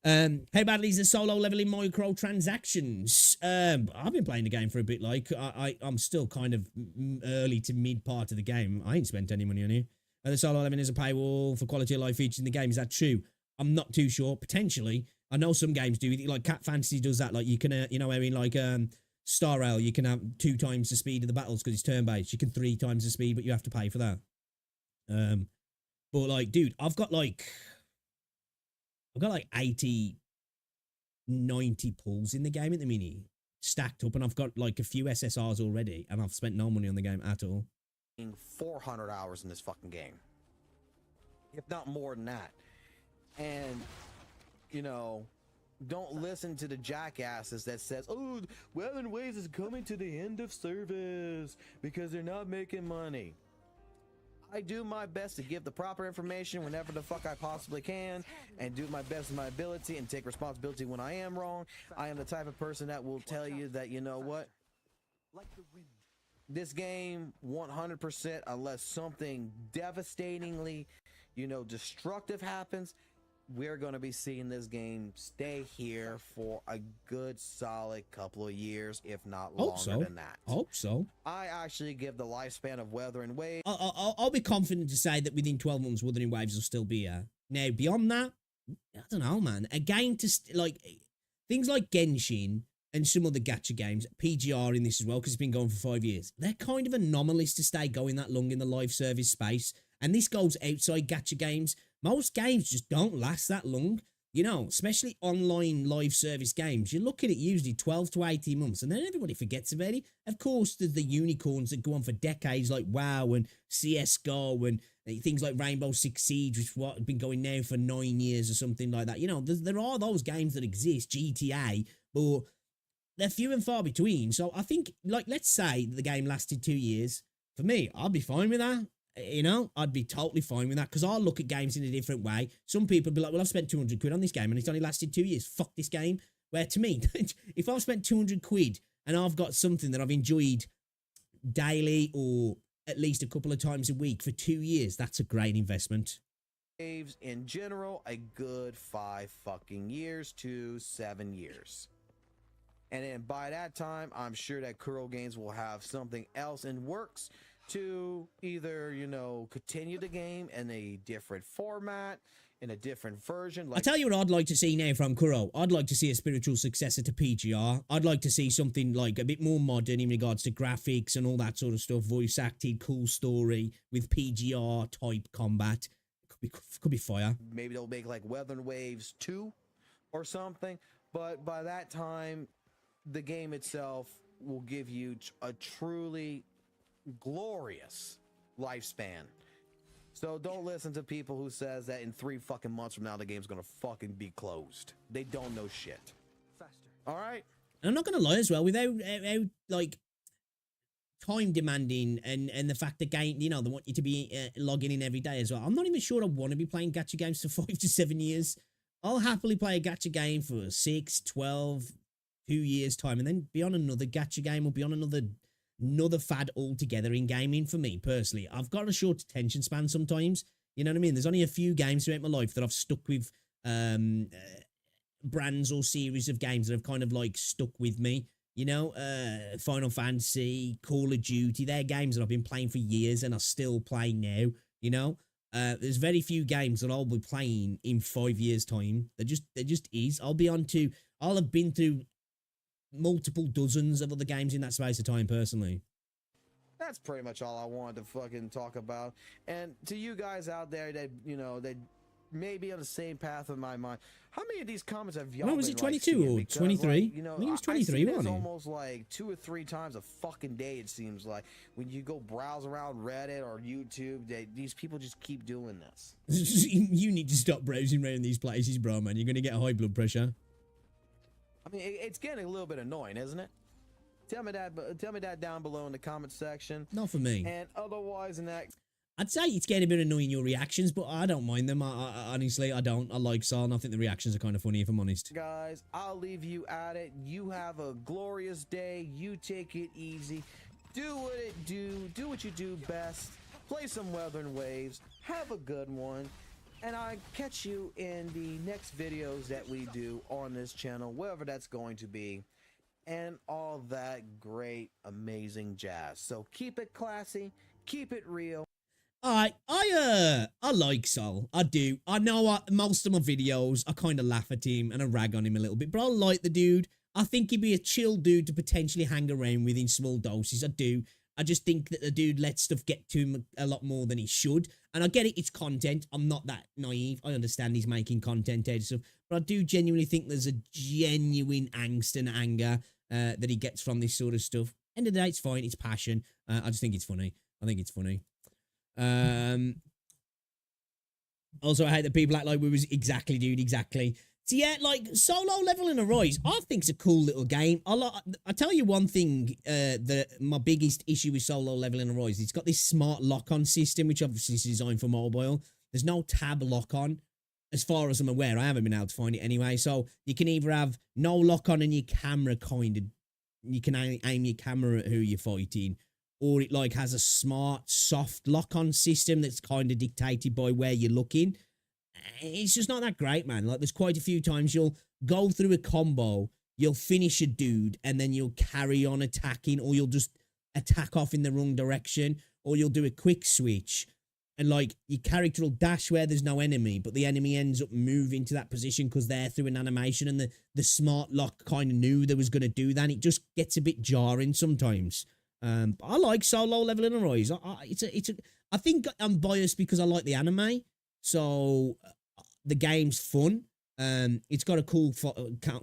How badly is the solo level in microtransactions? I've been playing the game for a bit. Like I'm still kind of early to mid part of the game. I ain't spent any money on it. The solo level is a paywall for quality of life features in the game. Is that true? I'm not too sure. Potentially, I know some games do. Like Cat Fantasy does that. Like you can, you know, I mean, like Star Rail, you can have 2 times the speed of the battles because it's turn based. You can 3 times the speed, but you have to pay for that. But like, dude, I've got like 80, 90 pulls in the game at the minute. stacked up, and I've got like a few SSRs already, and I've spent no money on the game at all. 400 hours in this fucking game, if not more than that. And you know, don't listen to the jackasses that says, oh, Weather Waves is coming to the end of service because they're not making money. I do my best to give the proper information whenever the fuck I possibly can, and do my best in my ability and take responsibility when I am wrong. I am the type of person that will tell you that, you know what, this game 100%, unless something devastatingly, you know, destructive happens, we're going to be seeing this game stay here for a good solid couple of years, if not longer than that. Hope so. I actually give the lifespan of Weather and Waves. I'll be confident to say that within 12 months, Wuthering Waves will still be here. Now, beyond that, I don't know, man. A game to, like, things like Genshin and some other gacha games, PGR in this as well, because it's been going for 5 years. They're kind of anomalies to stay going that long in the live service space. And this goes outside gacha games. Most games just don't last that long, you know, especially online live service games. You look at it usually 12 to 18 months, and then everybody forgets about it. Of course, there's the unicorns that go on for decades, like WoW and CSGO and things like Rainbow Six Siege, which has been going now for 9 years or something like that. You know, there are those games that exist, GTA, but they're few and far between. So I think, like, let's say the game lasted 2 years. For me, I'd be fine with that. You know, I'd be totally fine with that, because I'll look at games in a different way. Some people be like, well, I've spent 200 quid on this game and it's only lasted 2 years. Fuck this game. Where to me, if I've spent 200 quid and I've got something that I've enjoyed daily or at least a couple of times a week for 2 years, that's a great investment. Waves in general, a good 5 fucking years to 7 years. And then by that time, I'm sure that Kuro Games will have something else in works to either, you know, continue the game in a different format, in a different version. I tell you what I'd like to see now from Kuro. I'd like to see a spiritual successor to PGR. I'd like to see something like a bit more modern in regards to graphics and all that sort of stuff. Voice acted, cool story with PGR type combat. Could be fire. Maybe they'll make like Weather Waves 2 or something. But by that time, the game itself will give you a truly glorious lifespan. So don't listen to people who says that in 3 fucking months from now the game's gonna fucking be closed. They don't know shit. All right. And I'm not gonna lie as well, without like time demanding and the fact that game, you know, they want you to be logging in every day as well. I'm not even sure I want to be playing gacha games for 5 to 7 years. I'll happily play a gacha game for 6, 12, 2 years time, and then be on another gacha game or be on another fad altogether in gaming. For me personally, I've got a short attention span sometimes, you know what I mean? There's only a few games throughout my life that I've stuck with, brands or series of games that have kind of like stuck with me, you know. Final Fantasy, Call of Duty, they're games that I've been playing for years and are still playing now, you know. There's very few games that I'll be playing in 5 years time. There just is. I'll have been through multiple dozens of other games in that space of time personally. That's pretty much all I wanted to fucking talk about. And to you guys out there that, you know, that may be on the same path of my mind, how many of these comments have y'all been, was it, 22 like, or 23? Like, you know, I think it was 23, I see this wasn't it? almost like 2 or 3 times a fucking day, it seems like, when you go browse around Reddit or YouTube, these people just keep doing this. You need to stop browsing around these places, bro, man. You're gonna get high blood pressure. I mean, it's getting a little bit annoying, isn't it? Tell me that down below in the comment section. Not for me. And otherwise, in that, I'd say it's getting a bit annoying, your reactions, but I don't mind them. I honestly, I don't. I like Saul, and I think the reactions are kind of funny, if I'm honest. Guys, I'll leave you at it. You have a glorious day. You take it easy. Do what you do best. Play some Weather and Waves. Have a good one. And I catch you in the next videos that we do on this channel, wherever that's going to be, and all that great, amazing jazz. So keep it classy, keep it real. Alright, I like Sol. I do. I know most of my videos, I kind of laugh at him and I rag on him a little bit, but I like the dude. I think he'd be a chill dude to potentially hang around with in small doses. I do. I just think that the dude lets stuff get to him a lot more than he should. And I get it, it's content. I'm not that naive. I understand he's making content out of stuff. But I do genuinely think there's a genuine angst and anger that he gets from this sort of stuff. End of the day, it's fine. It's passion. I just think it's funny. I think it's funny. Also, I hate that people act like we was exactly, dude, exactly. So yeah, like Solo Leveling Arise, I think's a cool little game. I tell you one thing, that my biggest issue with Solo Leveling Arise, it's got this smart lock-on system, which obviously is designed for mobile. There's no tab lock-on, as far as I'm aware. I haven't been able to find it anyway. So you can either have no lock-on and your camera you can aim your camera at who you're fighting, or it like has a smart, soft lock-on system that's kind of dictated by where you're looking. It's just not that great, man. Like, there's quite a few times you'll go through a combo, you'll finish a dude, and then you'll carry on attacking, or you'll just attack off in the wrong direction, or you'll do a quick switch, and like your character will dash where there's no enemy, but the enemy ends up moving to that position because they're through an animation, and the smart lock kind of knew they was going to do that. And it just gets a bit jarring sometimes. But I like Solo Leveling Arise. I think I'm biased because I like the anime. So the game's fun. It's got a cool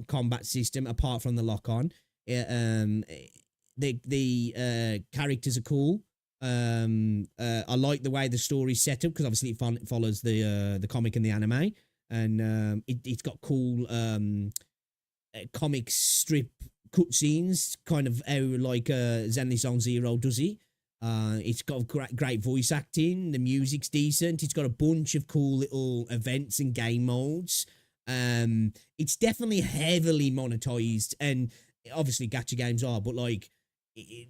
combat system apart from the lock-on. The characters are cool. I like the way the story's set up because obviously it follows the comic and the anime, and it's got cool comic strip cutscenes, kind of how like Zenless on Zero does it. It's got great voice acting. The music's decent. It's got a bunch of cool little events and game modes. It's definitely heavily monetized, and obviously gacha games are, but like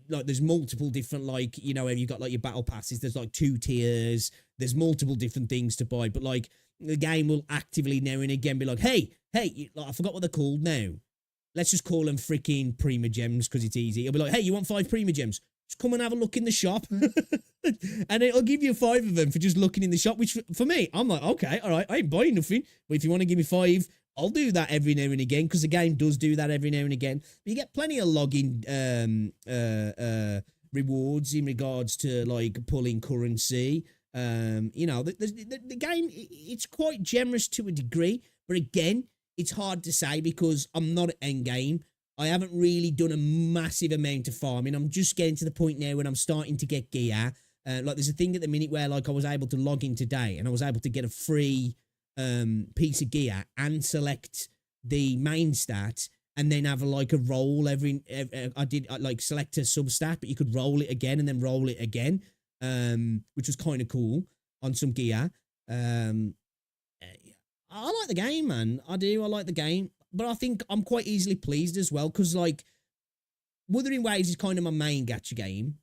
there's multiple different, like, you know, you've got like your battle passes. There's like 2 tiers. There's multiple different things to buy, but like the game will actively now and again be like, hey, like, I forgot what they're called now. Let's just call them freaking Prima Gems because it's easy. It'll be like, hey, you want 5 Prima Gems? Just come and have a look in the shop. And it'll give you 5 of them for just looking in the shop, which for me, I'm like, okay, all right, I ain't buying nothing. But if you want to give me 5, I'll do that every now and again, because the game does do that every now and again. But you get plenty of login rewards in regards to like pulling currency. You know, the game, it's quite generous to a degree. But again, it's hard to say because I'm not at endgame. I haven't really done a massive amount of farming. I'm just getting to the point now when I'm starting to get gear. Like there's a thing at the minute where like I was able to log in today and I was able to get a free piece of gear and select the main stat and then have like a roll every I did like select a sub stat, but you could roll it again and then roll it again, which was kind of cool on some gear. I like the game, man. I do. I like the game. But I think I'm quite easily pleased as well, because, like, Wuthering Waves is kind of my main gacha game.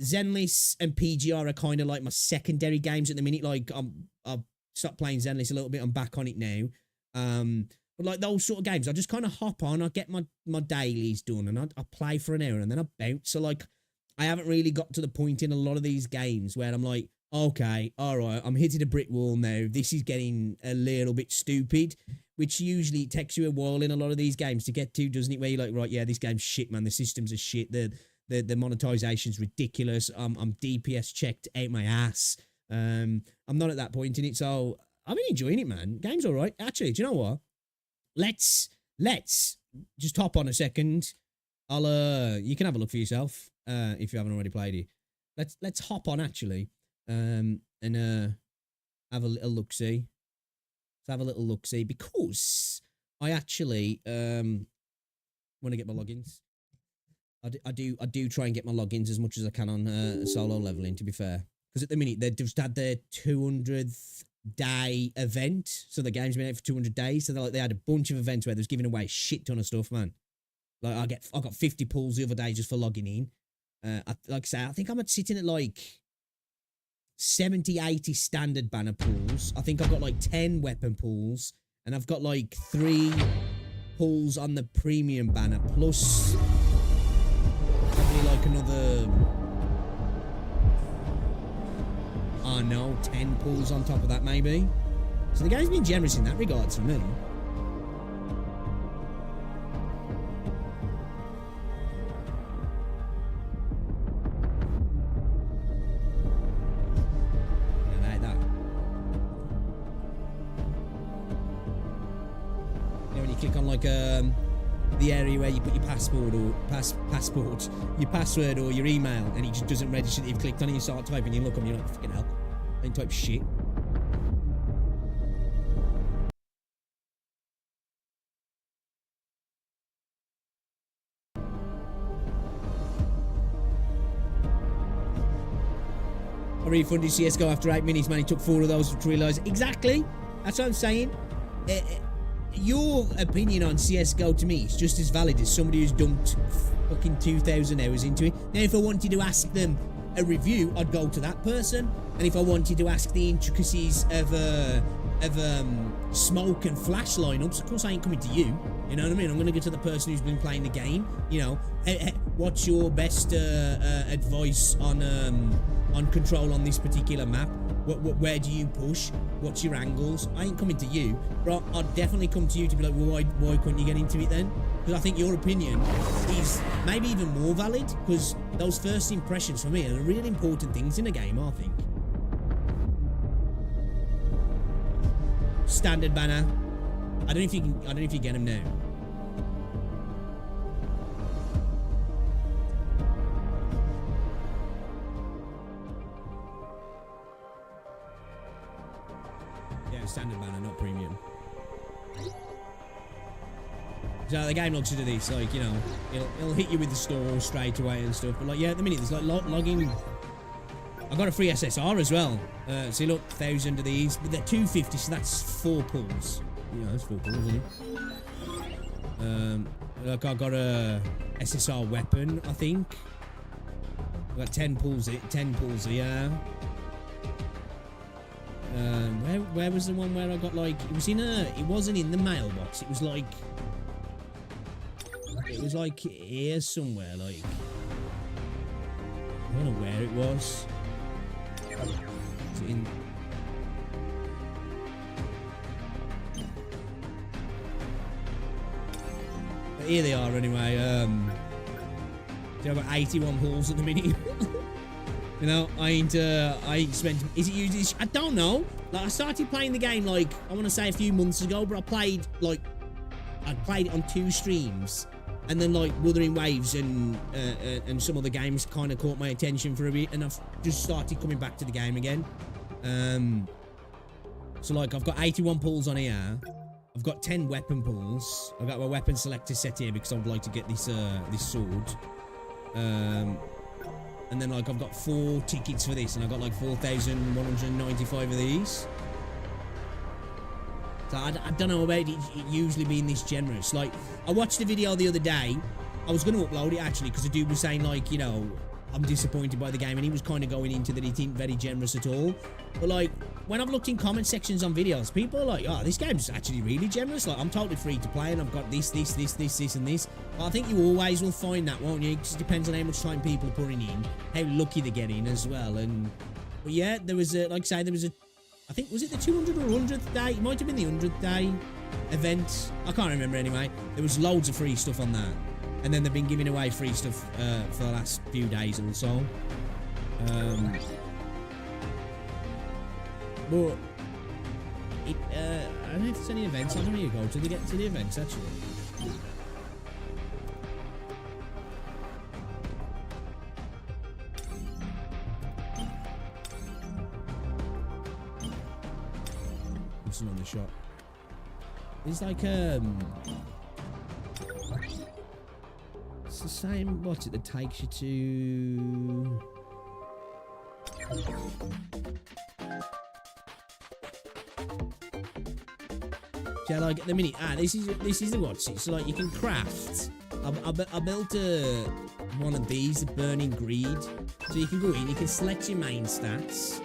Zenless and PGR are kind of like my secondary games at the minute. Like, I've stopped playing Zenless a little bit. I'm back on it now. But, like, those sort of games, I just kind of hop on. I get my dailies done, and I play for an hour, and then I bounce. So, like, I haven't really got to the point in a lot of these games where I'm like, okay, all right, I'm hitting a brick wall now. This is getting a little bit stupid, which usually takes you a while in a lot of these games to get to, doesn't it? Where you're like, right, yeah, this game's shit, man. The systems are shit. The monetization's ridiculous. I'm DPS checked out my ass. I'm not at that point in it, so I've been enjoying it, man. Game's all right. Actually, do you know what? Let's just hop on a second. You can have a look for yourself if you haven't already played it. Let's hop on actually. And have a little look-see. Let's have a little look-see, because I actually want to get my logins. I do try and get my logins as much as I can on Solo Leveling, to be fair. Because at the minute, they've just had their 200th day event. So the game's been out for 200 days. So they had a bunch of events where they was giving away a shit ton of stuff, man. Like, I got 50 pulls the other day just for logging in. Like I say, I think I'm sitting at like 70, 80 standard banner pulls. I think I've got like 10 weapon pulls, and I've got like 3 pulls on the premium banner, plus probably like another, I don't know, 10 pulls on top of that maybe. So the game's been generous in that regard for me. like the area where you put your passport or your password or your email, and it just doesn't register that you've clicked on it. You start typing, you look up, and you're like, fucking hell, I ain't type shit. I refunded CSGO after 8 minutes, man. He took 4 of those to realise. Exactly. That's what I'm saying. Your opinion on CSGO to me is just as valid as somebody who's dumped fucking 2,000 hours into it. Now, if I wanted to ask them a review, I'd go to that person. And if I wanted to ask the intricacies of smoke and flash lineups, of course I ain't coming to you. You know what I mean? I'm going to go to the person who's been playing the game. You know, what's your best advice on control on this particular map? Where do you push? What's your angles? I ain't coming to you, but I'd definitely come to you to be like, well, why couldn't you get into it then? Because I think your opinion is maybe even more valid, because those first impressions for me are the really important things in a game, I think. Standard banner. I don't know if you get them now. Standard banner, not premium. So the game looks into this, like, you know, it'll hit you with the store straight away and stuff. But like, yeah, at the minute there's like logging. I got a free SSR as well. So look, 1,000 of these, but they're 250, so that's 4 pulls. Yeah, that's 4 pulls, isn't it? Like I got a SSR weapon, I think. I got 10 pulls. 10 pulls here. Where was the one where I got like it wasn't in the mailbox, it was like here somewhere, like I don't know where it was. In but here they are anyway. I've got 81 pulls at the minute. You know, I ain't spent. Is it usually? I don't know. Like, I started playing the game like I want to say a few months ago, but I played it on 2 streams, and then like Wuthering Waves and some other games kind of caught my attention for a bit, and I've just started coming back to the game again. So like I've got 81 pulls on here. I've got 10 weapon pulls. I've got my weapon selector set here because I would like to get this this sword. And then like I've got 4 tickets for this, and I've got like 4,195 of these. So I don't know about it usually being this generous. Like, I watched a video the other day. I was going to upload it actually, because the dude was saying like, you know, I'm disappointed by the game, and he was kind of going into that it ain't very generous at all. But like, when I've looked in comment sections on videos, people are like, oh, this game's actually really generous. Like, I'm totally free to play, and I've got this, and this. But I think you always will find that, won't you? Because it depends on how much time people are putting in, how lucky they're getting as well. But yeah, there was a, like I say, there was a, I think, was it the 200 or 100th day? It might have been the 100th day event. I can't remember anyway. There was loads of free stuff on that. And then they've been giving away free stuff for the last few days or so. But I don't know if there's any events. I don't know where you go to get to the events actually. What's on the shop? It's like it's the same. What's it that takes you to? Yeah, like at the minute. This is the what's it? So like you can craft. I built one of these, the Burning Greed. So you can go in, you can select your main stats,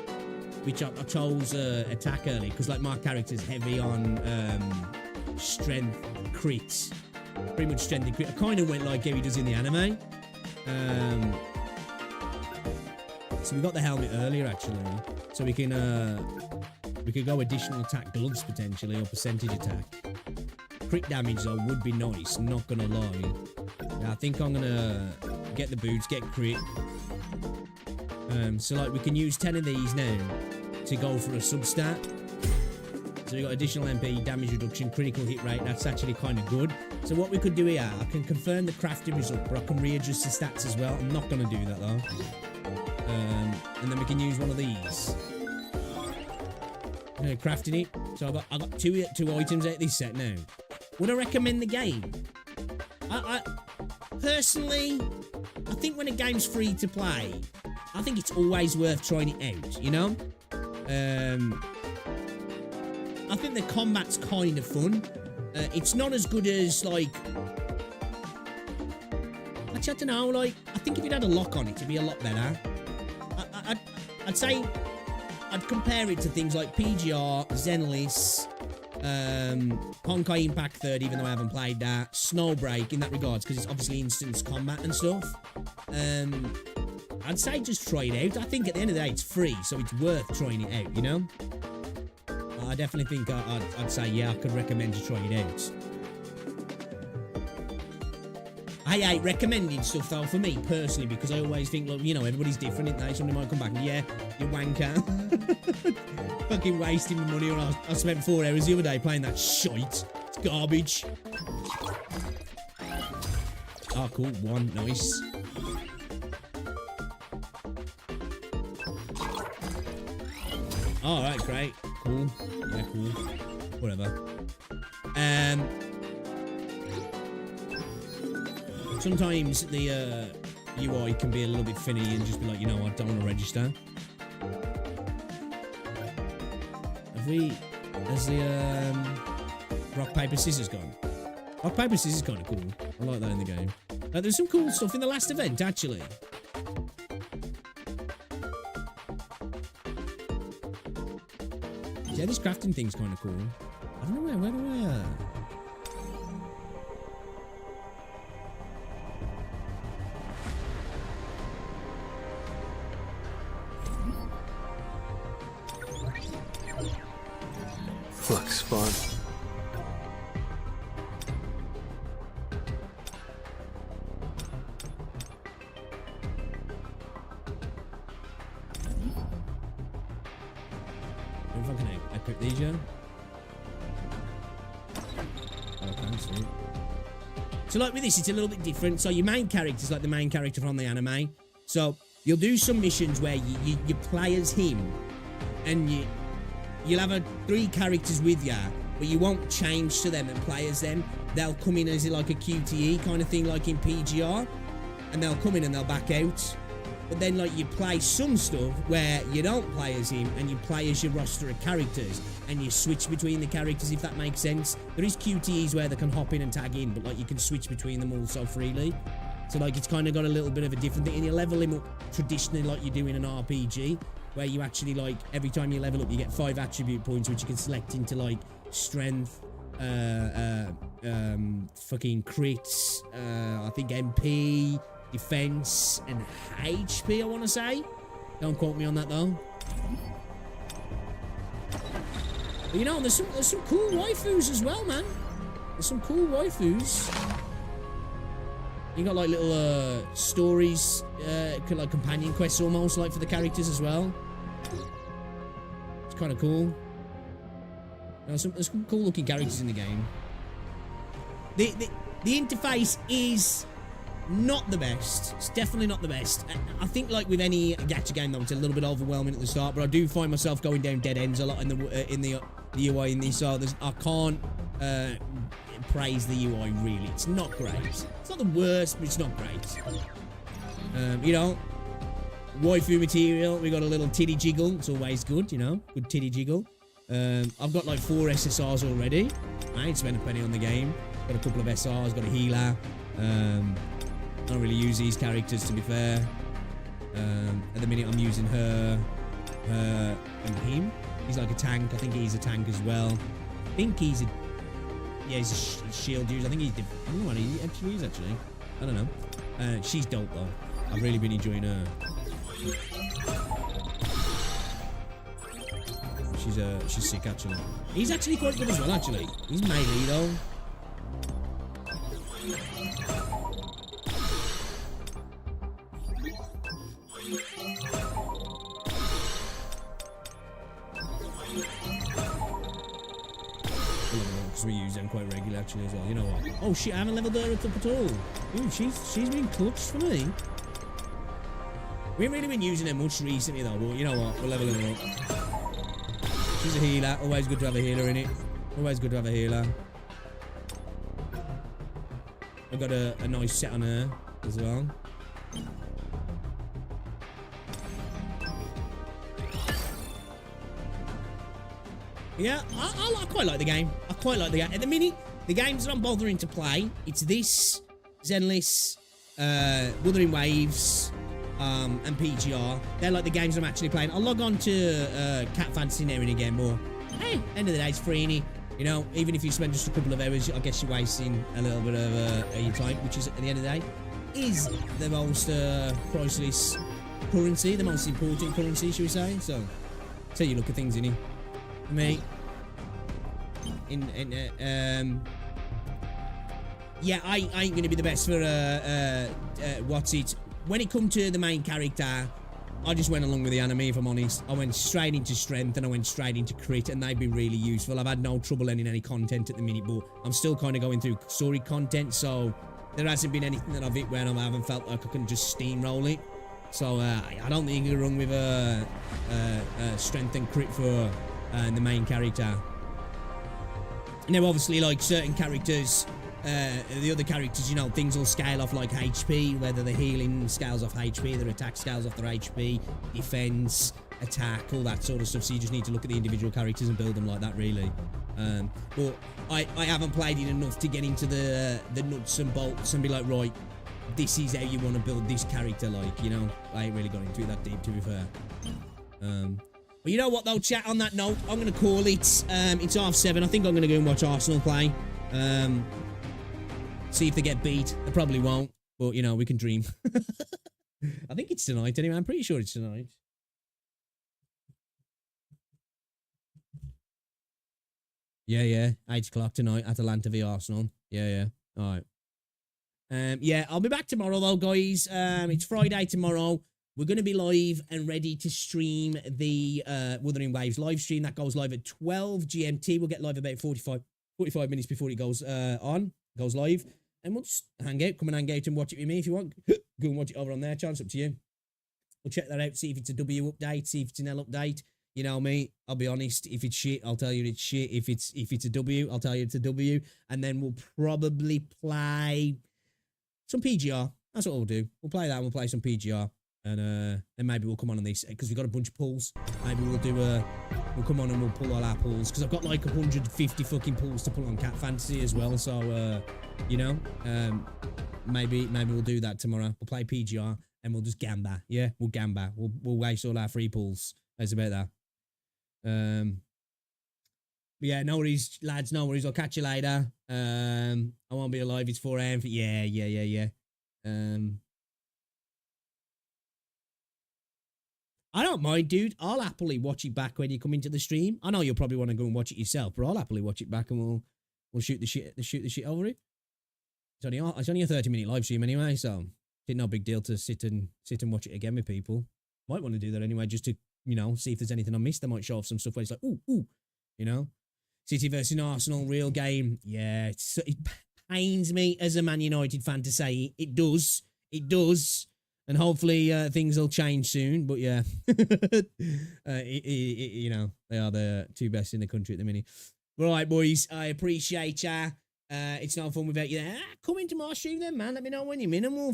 which I chose attack early because like my character's heavy on strength crits. Pretty much strength and crit. I kind of went like how he does in the anime. So we got the helmet earlier actually, so we can go additional attack gloves potentially, or percentage attack. Crit damage though would be nice, not gonna lie. Yeah, I think I'm gonna get the boots, get crit. So like we can use 10 of these now to go for a substat. So we got additional MP, damage reduction, critical hit rate. That's actually kind of good. So what we could do here, I can confirm the crafting result, but I can readjust the stats as well. I'm not going to do that though. And then we can use one of these. Crafting it. So I got two items out of this set now. Would I recommend the game? I personally, I think when a game's free to play, I think it's always worth trying it out, you know? I think the combat's kind of fun. It's not as good as, like... Actually, I don't know, like... I think if it had a lock on it, it'd be a lot better. I'd say... I'd compare it to things like PGR, Zenless, Honkai Impact 3rd, even though I haven't played that, Snowbreak in that regards, because it's obviously instant combat and stuff. I'd say just try it out. I think at the end of the day, it's free, so it's worth trying it out, you know? I definitely think I'd say, yeah, I could recommend you try it out. I hate recommending stuff, though, for me, personally, because I always think, look, you know, everybody's different, isn't they? Somebody might come back and, yeah, you wanker. Fucking wasting my money, or I spent 4 hours the other day playing that shite. It's garbage. Oh, cool. 1. Nice. Alright, great. Cool. Yeah, cool. Whatever. Sometimes the UI can be a little bit finny and just be like, you know, I don't want to register. Has the rock, paper, scissors gone? Rock, paper, scissors is kind of cool. I like that in the game. There's some cool stuff in the last event, actually. Yeah, this crafting thing's kind of cool. I don't know where do I... Fuck, spawn. If I can equip these, yeah? Okay, sweet. So like with this, it's a little bit different. So your main character's like the main character from the anime. So you'll do some missions where you play as him, and you'll have 3 characters with you, but you won't change to them and play as them. They'll come in as like a QTE kind of thing, like in PGR, and they'll come in and they'll back out. But then, like, you play some stuff where you don't play as him and you play as your roster of characters, and you switch between the characters, if that makes sense. There is QTEs where they can hop in and tag in, but like you can switch between them all so freely. So like it's kind of got a little bit of a different thing, and you level him up traditionally like you do in an RPG, where you actually, like, every time you level up you get 5 attribute points, which you can select into like strength, fucking crits, I think MP, defense, and HP, I want to say. Don't quote me on that though. But you know, there's some cool waifus as well, man. There's some cool waifus. You got like little stories, like companion quests almost, like for the characters as well. It's kind of cool. There's some cool looking characters in the game. The interface is not the best. It's definitely not the best. I think like with any gacha game though, it's a little bit overwhelming at the start, but I do find myself going down dead ends a lot in the UI in this. So I can't praise the UI really. It's not great. It's not the worst, but it's not great. You know, waifu material. We got a little titty jiggle. It's always good, you know, good titty jiggle. I've got like 4 SSRs already. I ain't spent a penny on the game. Got a couple of SRs. Got a healer. I don't really use these characters, to be fair. At the minute, I'm using her and him. He's like a tank. I think he's a tank as well. I think he's a... Yeah, he's a shield user. I think he's different. I don't know what he actually is, actually. I don't know. She's dope, though. I've really been enjoying her. She's sick, actually. He's actually quite good as well, actually. He's melee, though. we use them quite regularly, actually, as well. You know what? Oh, shit, I haven't leveled her up at all. Ooh, she's been clutched for me. We haven't really been using her much recently, though, but you know what? We're leveling her up. She's a healer. Always good to have a healer in it. Always good to have a healer. I've got a nice set on her as well. Yeah, I quite like the game. I quite like the game. At the minute, the games that I'm bothering to play, it's this, Zenless, Wuthering Waves, and PGR. They're like the games I'm actually playing. I'll log on to Cat Fantasy now and again, but hey, end of the day, it's free, innit? You know, even if you spend just a couple of hours, I guess you're wasting a little bit of your time, which is, at the end of the day, is the most priceless currency, the most important currency, should we say? So, that's how you look at things, innit? Me. Yeah, I ain't gonna be the best for what's it. When it come to the main character, I just went along with the anime, if I'm honest. I went straight into strength and I went straight into crit, and they've been really useful. I've had no trouble ending any content at the minute, but I'm still kind of going through story content, so there hasn't been anything that I've hit where I haven't felt like I can just steamroll it. So I don't think you can run with strength and crit for the main character. Now, obviously, like certain characters, the other characters, you know, things will scale off like HP, whether the healing scales off HP, their attack scales off their HP, defense, attack, all that sort of stuff. So you just need to look at the individual characters and build them like that, really. But I haven't played it enough to get into the nuts and bolts and be like, right, this is how you want to build this character, like, you know. I ain't really got into it that deep, to be fair. But you know what, though, chat, on that note, I'm going to call it. It's 7:30. I think I'm going to go and watch Arsenal play. See if they get beat. They probably won't, but, you know, we can dream. I think it's tonight, anyway. I'm pretty sure it's tonight. Yeah. 8 o'clock tonight, Atalanta v Arsenal. Yeah. All right. Yeah, I'll be back tomorrow, though, guys. It's Friday tomorrow. We're going to be live and ready to stream the Wuthering Waves live stream. That goes live at 12 GMT. We'll get live about 45 minutes before it goes live. And we'll just hang out. Come and hang out and watch it with me if you want. Go and watch it over on there. Chance up to you. We'll check that out. See if it's a W update. See if it's an L update. You know me. I'll be honest. If it's shit, I'll tell you it's shit. If it's a W, I'll tell you it's a W. And then we'll probably play some PGR. That's what we'll do. We'll play that and we'll play some PGR. And then maybe we'll come on this, because we've got a bunch of pulls. Maybe we'll come on and we'll pull all our pulls, because I've got like 150 fucking pulls to pull on Cat Fantasy as well. So, you know, maybe we'll do that tomorrow. We'll play PGR and we'll just gamba. Yeah, we'll gamba. We'll waste all our free pulls. That's about that. But yeah, no worries, lads. No worries. I'll catch you later. I won't be alive. It's 4 AM. Yeah. I don't mind, dude. I'll happily watch it back when you come into the stream. I know you'll probably want to go and watch it yourself, but I'll happily watch it back and we'll shoot the shit over it. It's only a 30-minute live stream anyway, so it's no big deal to sit and watch it again with people. Might want to do that anyway, just to, you know, see if there's anything I missed. They might show off some stuff where it's like, ooh, you know, City versus Arsenal, real game. Yeah, it pains me as a Man United fan to say it does. And hopefully things will change soon. But yeah, you know, they are the two best in the country at the minute. All right, boys, I appreciate ya. It's no fun without you there. Come into my stream then, man. Let me know when you're in and we'll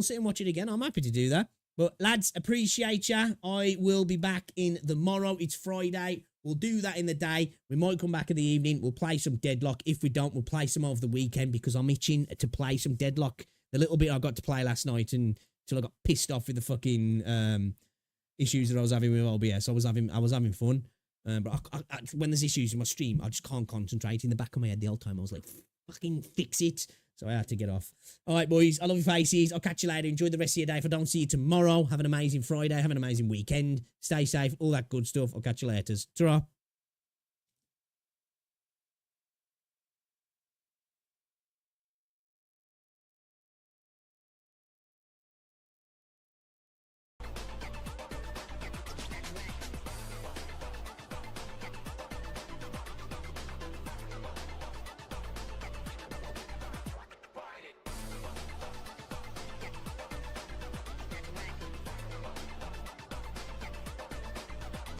sit and watch it again. I'm happy to do that. But lads, appreciate ya. I will be back in the morrow. It's Friday. We'll do that in the day. We might come back in the evening. We'll play some Deadlock. If we don't, we'll play some over the weekend, because I'm itching to play some Deadlock. The little bit I got to play last night until I got pissed off with the fucking issues that I was having with OBS. I was having fun. But when there's issues in my stream, I just can't concentrate. In the back of my head the whole time, I was like, fucking fix it. So I had to get off. All right, boys. I love your faces. I'll catch you later. Enjoy the rest of your day. If I don't see you tomorrow, have an amazing Friday. Have an amazing weekend. Stay safe. All that good stuff. I'll catch you later. Ta-ra.